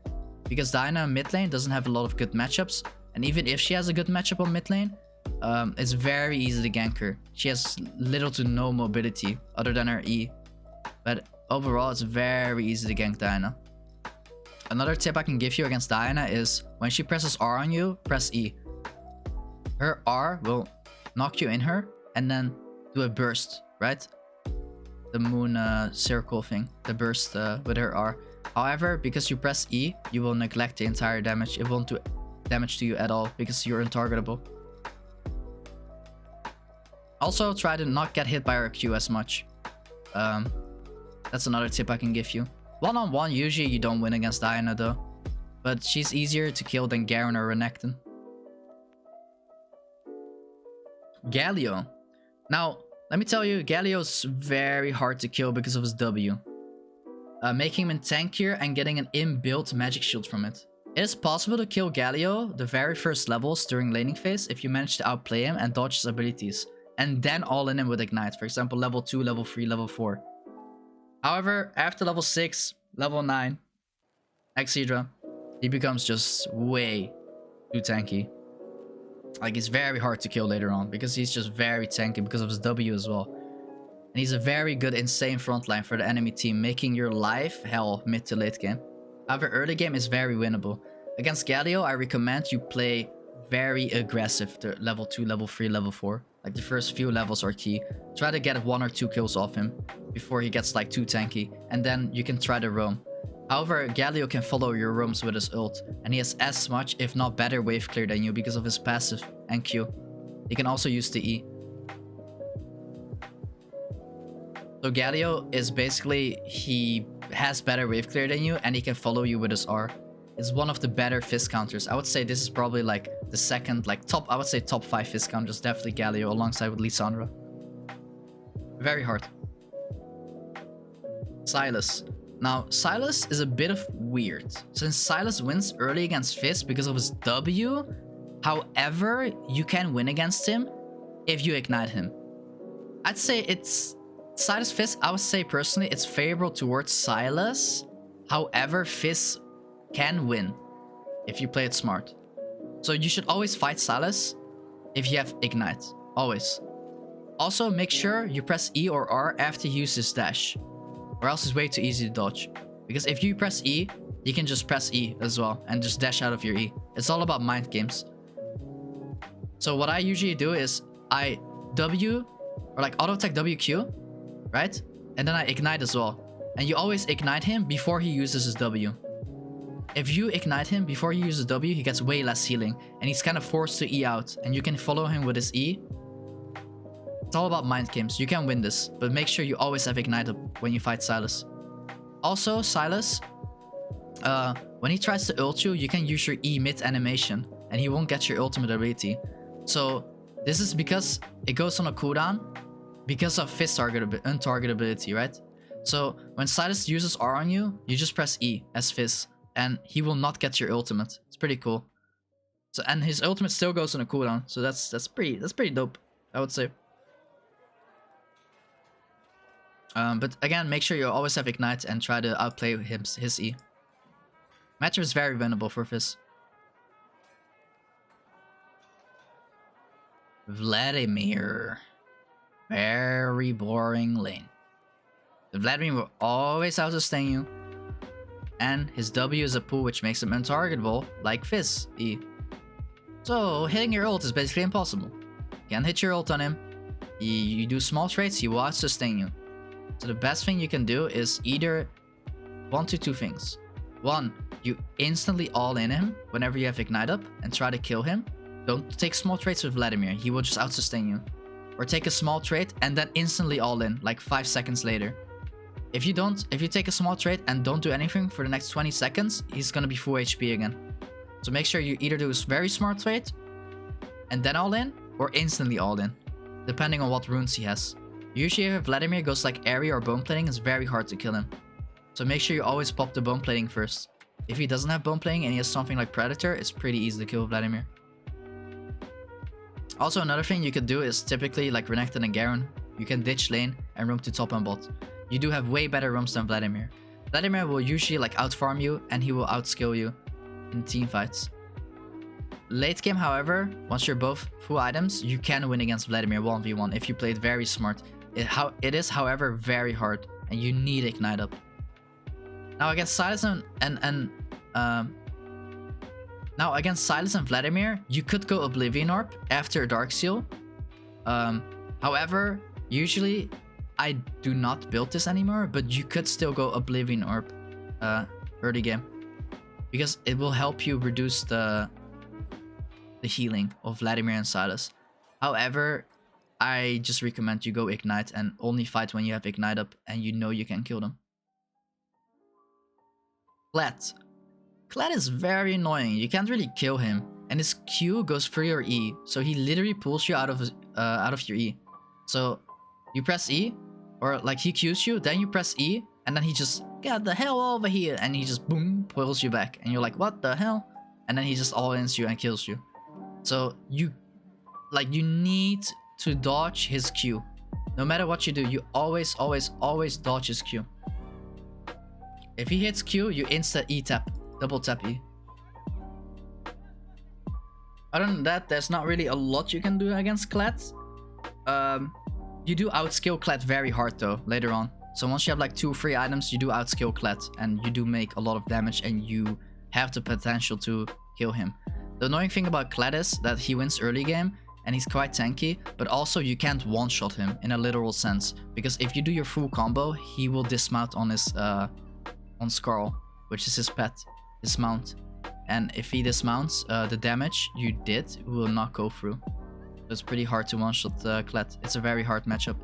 [SPEAKER 4] Because Diana mid lane doesn't have a lot of good matchups, and even if she has a good matchup on mid lane, it's very easy to gank her. She has little to no mobility other than her E. But overall, it's very easy to gank Diana. Another tip I can give you against Diana is when she presses R on you, press E. Her R will knock you in her and then do a burst, right? The moon circle thing, the burst with her R. However, because you press E, you will neglect the entire damage. It won't do damage to you at all because you're untargetable. Also, try to not get hit by her Q as much. That's another tip I can give you. One-on-one, usually you don't win against Diana though. But she's easier to kill than Garen or Renekton. Galio. Now, let me tell you, Galio's very hard to kill because of his W. Making him tankier and getting an inbuilt magic shield from it. It is possible to kill Galio the very first levels during laning phase if you manage to outplay him and dodge his abilities. And then all in him with Ignite. For example, level 2, level 3, level 4. However, after level 6, level 9, Xerath, he becomes just way too tanky. Like, he's very hard to kill later on because he's just very tanky because of his W as well. And he's a very good insane frontline for the enemy team, making your life hell mid to late game. However, early game is very winnable. Against Galio, I recommend you play very aggressive to level 2, level 3, level 4. Like, the first few levels are key. Try to get 1 or 2 kills off him before he gets like too tanky, and then you can try to roam. However, Galio can follow your roams with his ult, and he has as much, if not better, wave clear than you because of his passive and Q. He can also use the E. So Galio is basically, he has better wave clear than you, and he can follow you with his R. It's one of the better Fizz counters. I would say this is probably like the second, like top, I would say top 5 Fizz counters. Definitely Galio alongside with Lissandra. Very hard. Sylas. Now, Sylas is a bit of weird, since Sylas wins early against Fizz because of his W. However, you can win against him if you ignite him. I'd say it's Sylas Fizz, I would say personally, it's favorable towards Sylas. However, Fizz can win if you play it smart. So you should always fight Sylas if you have Ignite. Always. Also, make sure you press E or R after you use his dash, or else it's way too easy to dodge. Because if you press E, you can just press E as well and just dash out of your E. It's all about mind games. So what I usually do is I W, or like auto attack WQ, right? And then I ignite as well. And you always ignite him before he uses his W. If you ignite him before you use his W, he gets way less healing, and he's kind of forced to E out, and you can follow him with his E. It's all about mind games. You can win this, but make sure you always have Ignite up when you fight Sylas. Also, Sylas, when he tries to ult you, you can use your E mid animation, and he won't get your ultimate ability. So this is because it goes on a cooldown because of Fizz untargetability, right? So when Sylas uses R on you, you just press E as Fizz, and he will not get your ultimate. It's pretty cool. So, and his ultimate still goes on a cooldown, so that's pretty dope, I would say. But again, make sure you always have Ignite and try to outplay his E. Matchup is very winnable for Fizz. Vladimir. Very boring lane. Vladimir will always out-sustain you. And his W is a pool which makes him untargetable, like Fizz E. So hitting your ult is basically impossible. You can't hit your ult on him. You do small trades, he will out-sustain you. So the best thing you can do is either one to two things. One, you instantly all in him whenever you have Ignite up and try to kill him. Don't take small trades with Vladimir, he will just out-sustain you. Or take a small trade and then instantly all in, like 5 seconds later. If you take a small trade and don't do anything for the next 20 seconds, he's gonna be full HP again. So make sure you either do a very smart trade and then all in, or instantly all in, depending on what runes he has. Usually if Vladimir goes like area or bone plating, it's very hard to kill him. So make sure you always pop the bone plating first. if he doesn't have bone playing and he has something like Predator, it's pretty easy to kill Vladimir. Also, another thing you could do is typically like Renekton and Garen. You can ditch lane and roam to top and bot. You do have way better roams than Vladimir. Vladimir will usually like outfarm you and he will outskill you in team fights. Late game, however, once you're both full items, you can win against Vladimir 1v1 if you play it very smart. It is, however, very hard, and you need Ignite Up. Now against Sylas and Vladimir, you could go Oblivion Orb after Dark Seal. However, usually I do not build this anymore, but you could still go Oblivion Orb early game, because it will help you reduce the healing of Vladimir and Sylas. However, I just recommend you go Ignite and only fight when you have Ignite Up and you know you can kill them. Kled is very annoying. You can't really kill him, and his Q goes through your E, so he literally pulls you out of your E. So you press E, or like he Qs you, then you press E, and then he just get the hell over here, and he just boom pulls you back, and you're like, what the hell? And then he just all-ins you and kills you. So you need to dodge his Q. No matter what you do, you always dodge his Q. If he hits Q, you insta E tap, double tap E. Other than that, there's not really a lot you can do against Kled. You do outskill Kled very hard though, later on. So once you have like 2 or 3 items, you do outskill Kled, and you do make a lot of damage, and you have the potential to kill him. The annoying thing about Kled is that he wins early game, and he's quite tanky, but also you can't one-shot him in a literal sense, because if you do your full combo, he will dismount on his on Skarl, which is his pet, his mount. And if he dismounts, the damage you did will not go through. So it's pretty hard to one-shot Kled. It's a very hard matchup.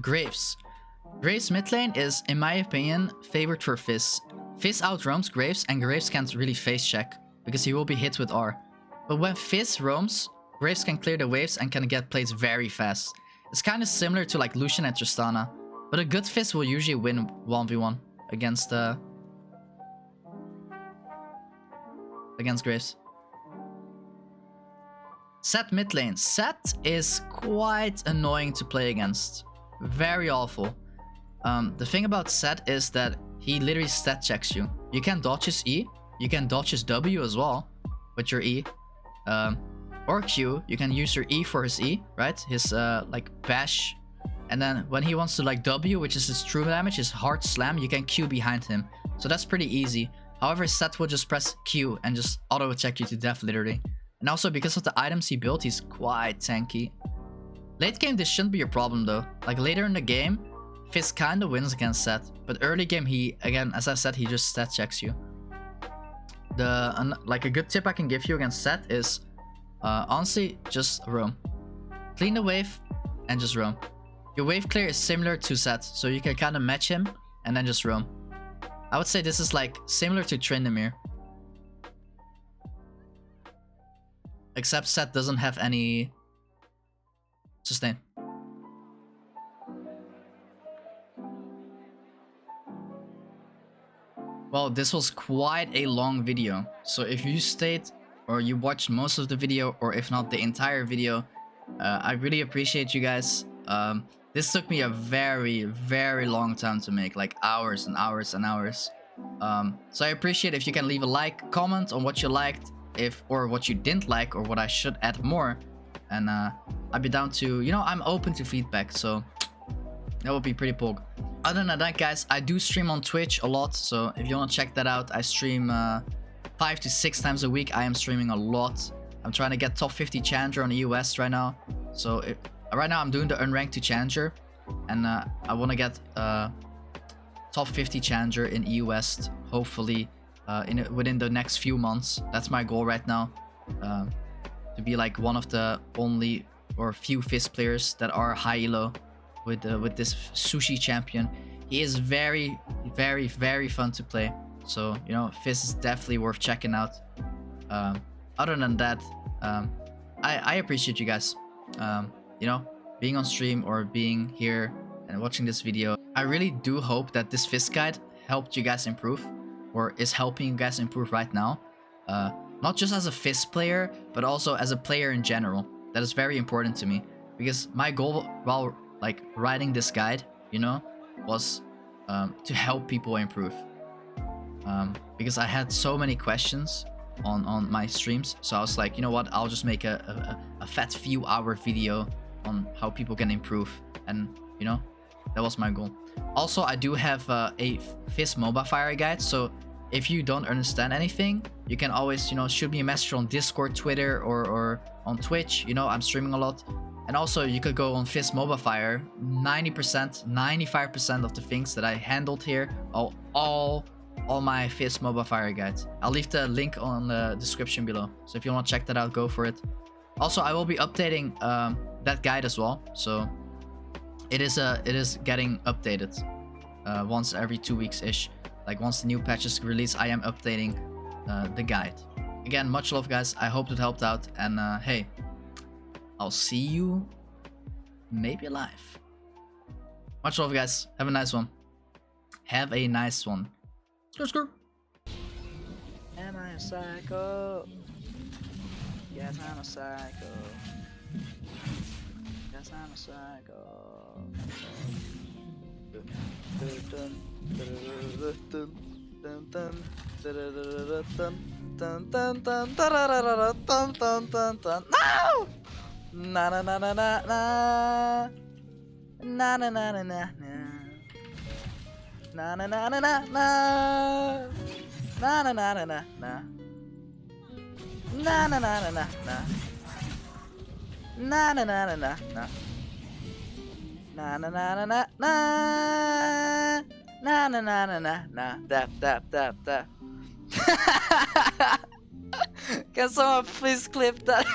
[SPEAKER 4] Graves. Graves mid lane is, in my opinion, favored for Fizz. Fizz outroams Graves, and Graves can't really face check, because he will be hit with R. But when Fizz roams, Graves can clear the waves and can get plays very fast. It's kind of similar to like Lucian and Tristana, but a good Fizz will usually win 1v1 against Graves. Set mid lane. Set is quite annoying to play against. Very awful. The thing about Set is that he literally stat checks you. You can dodge his E. You can dodge his W as well with your E. Or Q. You can use your E for his E, right? His like bash. And then when he wants to like W, which is his true damage, his hard slam, you can Q behind him. So that's pretty easy. However, Set will just press Q and just auto attack you to death literally. And also because of the items he built, he's quite tanky. Late game, this shouldn't be a problem though. Like later in the game, Fizz kinda wins against Set. But early game, he, again, as I said, he just stat checks you. Like a good tip I can give you against Set is, honestly, just roam. Clean the wave and just roam. Your wave clear is similar to Set, so you can kind of match him and then just roam. I would say this is like similar to Tryndamere. Except Set doesn't have any sustain. Well, this was quite a long video. So if you stayed or you watched most of the video, or if not the entire video, I really appreciate you guys. This took me a very, very long time to make, like hours and hours and hours. So I appreciate if you can leave a like, comment on what you liked, or what you didn't like, or what I should add more. And I'd be down to, you know, I'm open to feedback, so that would be pretty pog. Other than that, guys, I do stream on Twitch a lot, so if you want to check that out, I stream 5 to 6 times a week. I am streaming a lot. I'm trying to get top 50 Challenger on the US right now. So right now I'm doing the unranked to Challenger, and I want to get top 50 Challenger in EU West, hopefully within the next few months. That's my goal right now, to be like one of the only or few Fizz players that are high elo with this Sushi champion. He is very, very, very fun to play. So, you know, Fizz is definitely worth checking out. Other than that, I appreciate you guys, you know, being on stream or being here and watching this video. I really do hope that this Fizz guide helped you guys improve, or is helping you guys improve right now. Not just as a Fizz player, but also as a player in general. That is very important to me, because my goal while like writing this guide, you know, was to help people improve. Because I had so many questions on my streams, so I was like, you know what, I'll just make a fat few hour video on how people can improve, and you know, that was my goal. Also, I do have a Fizz mobile fire guide, so if you don't understand anything, you can always, you know, shoot me a message on Discord, Twitter, or on Twitch. You know, I'm streaming a lot. And also, you could go on Fizz Mobile Fire. 90%, 95% of the things that I handled here are all my Fizz Mobile Fire guides. I'll leave the link on the description below. So if you want to check that out, go for it. Also, I will be updating that guide as well. So it is getting updated once every 2 weeks-ish. Like once the new patches release, I am updating the guide. Again, much love, guys. I hope it helped out. And hey, I'll see you maybe live. Much love, guys. Have a nice one. Have a nice one. Screw.
[SPEAKER 5] Am I a psycho? Yes, I'm a psycho. Yes, I'm a psycho. No! Na na na na na na. Na na na na na na. Na na na na na na. Na na na na na na. Na na na na na na. Na na na na na na. Na na na na na na. Na na na na na na. Dap. Can someone please clip that?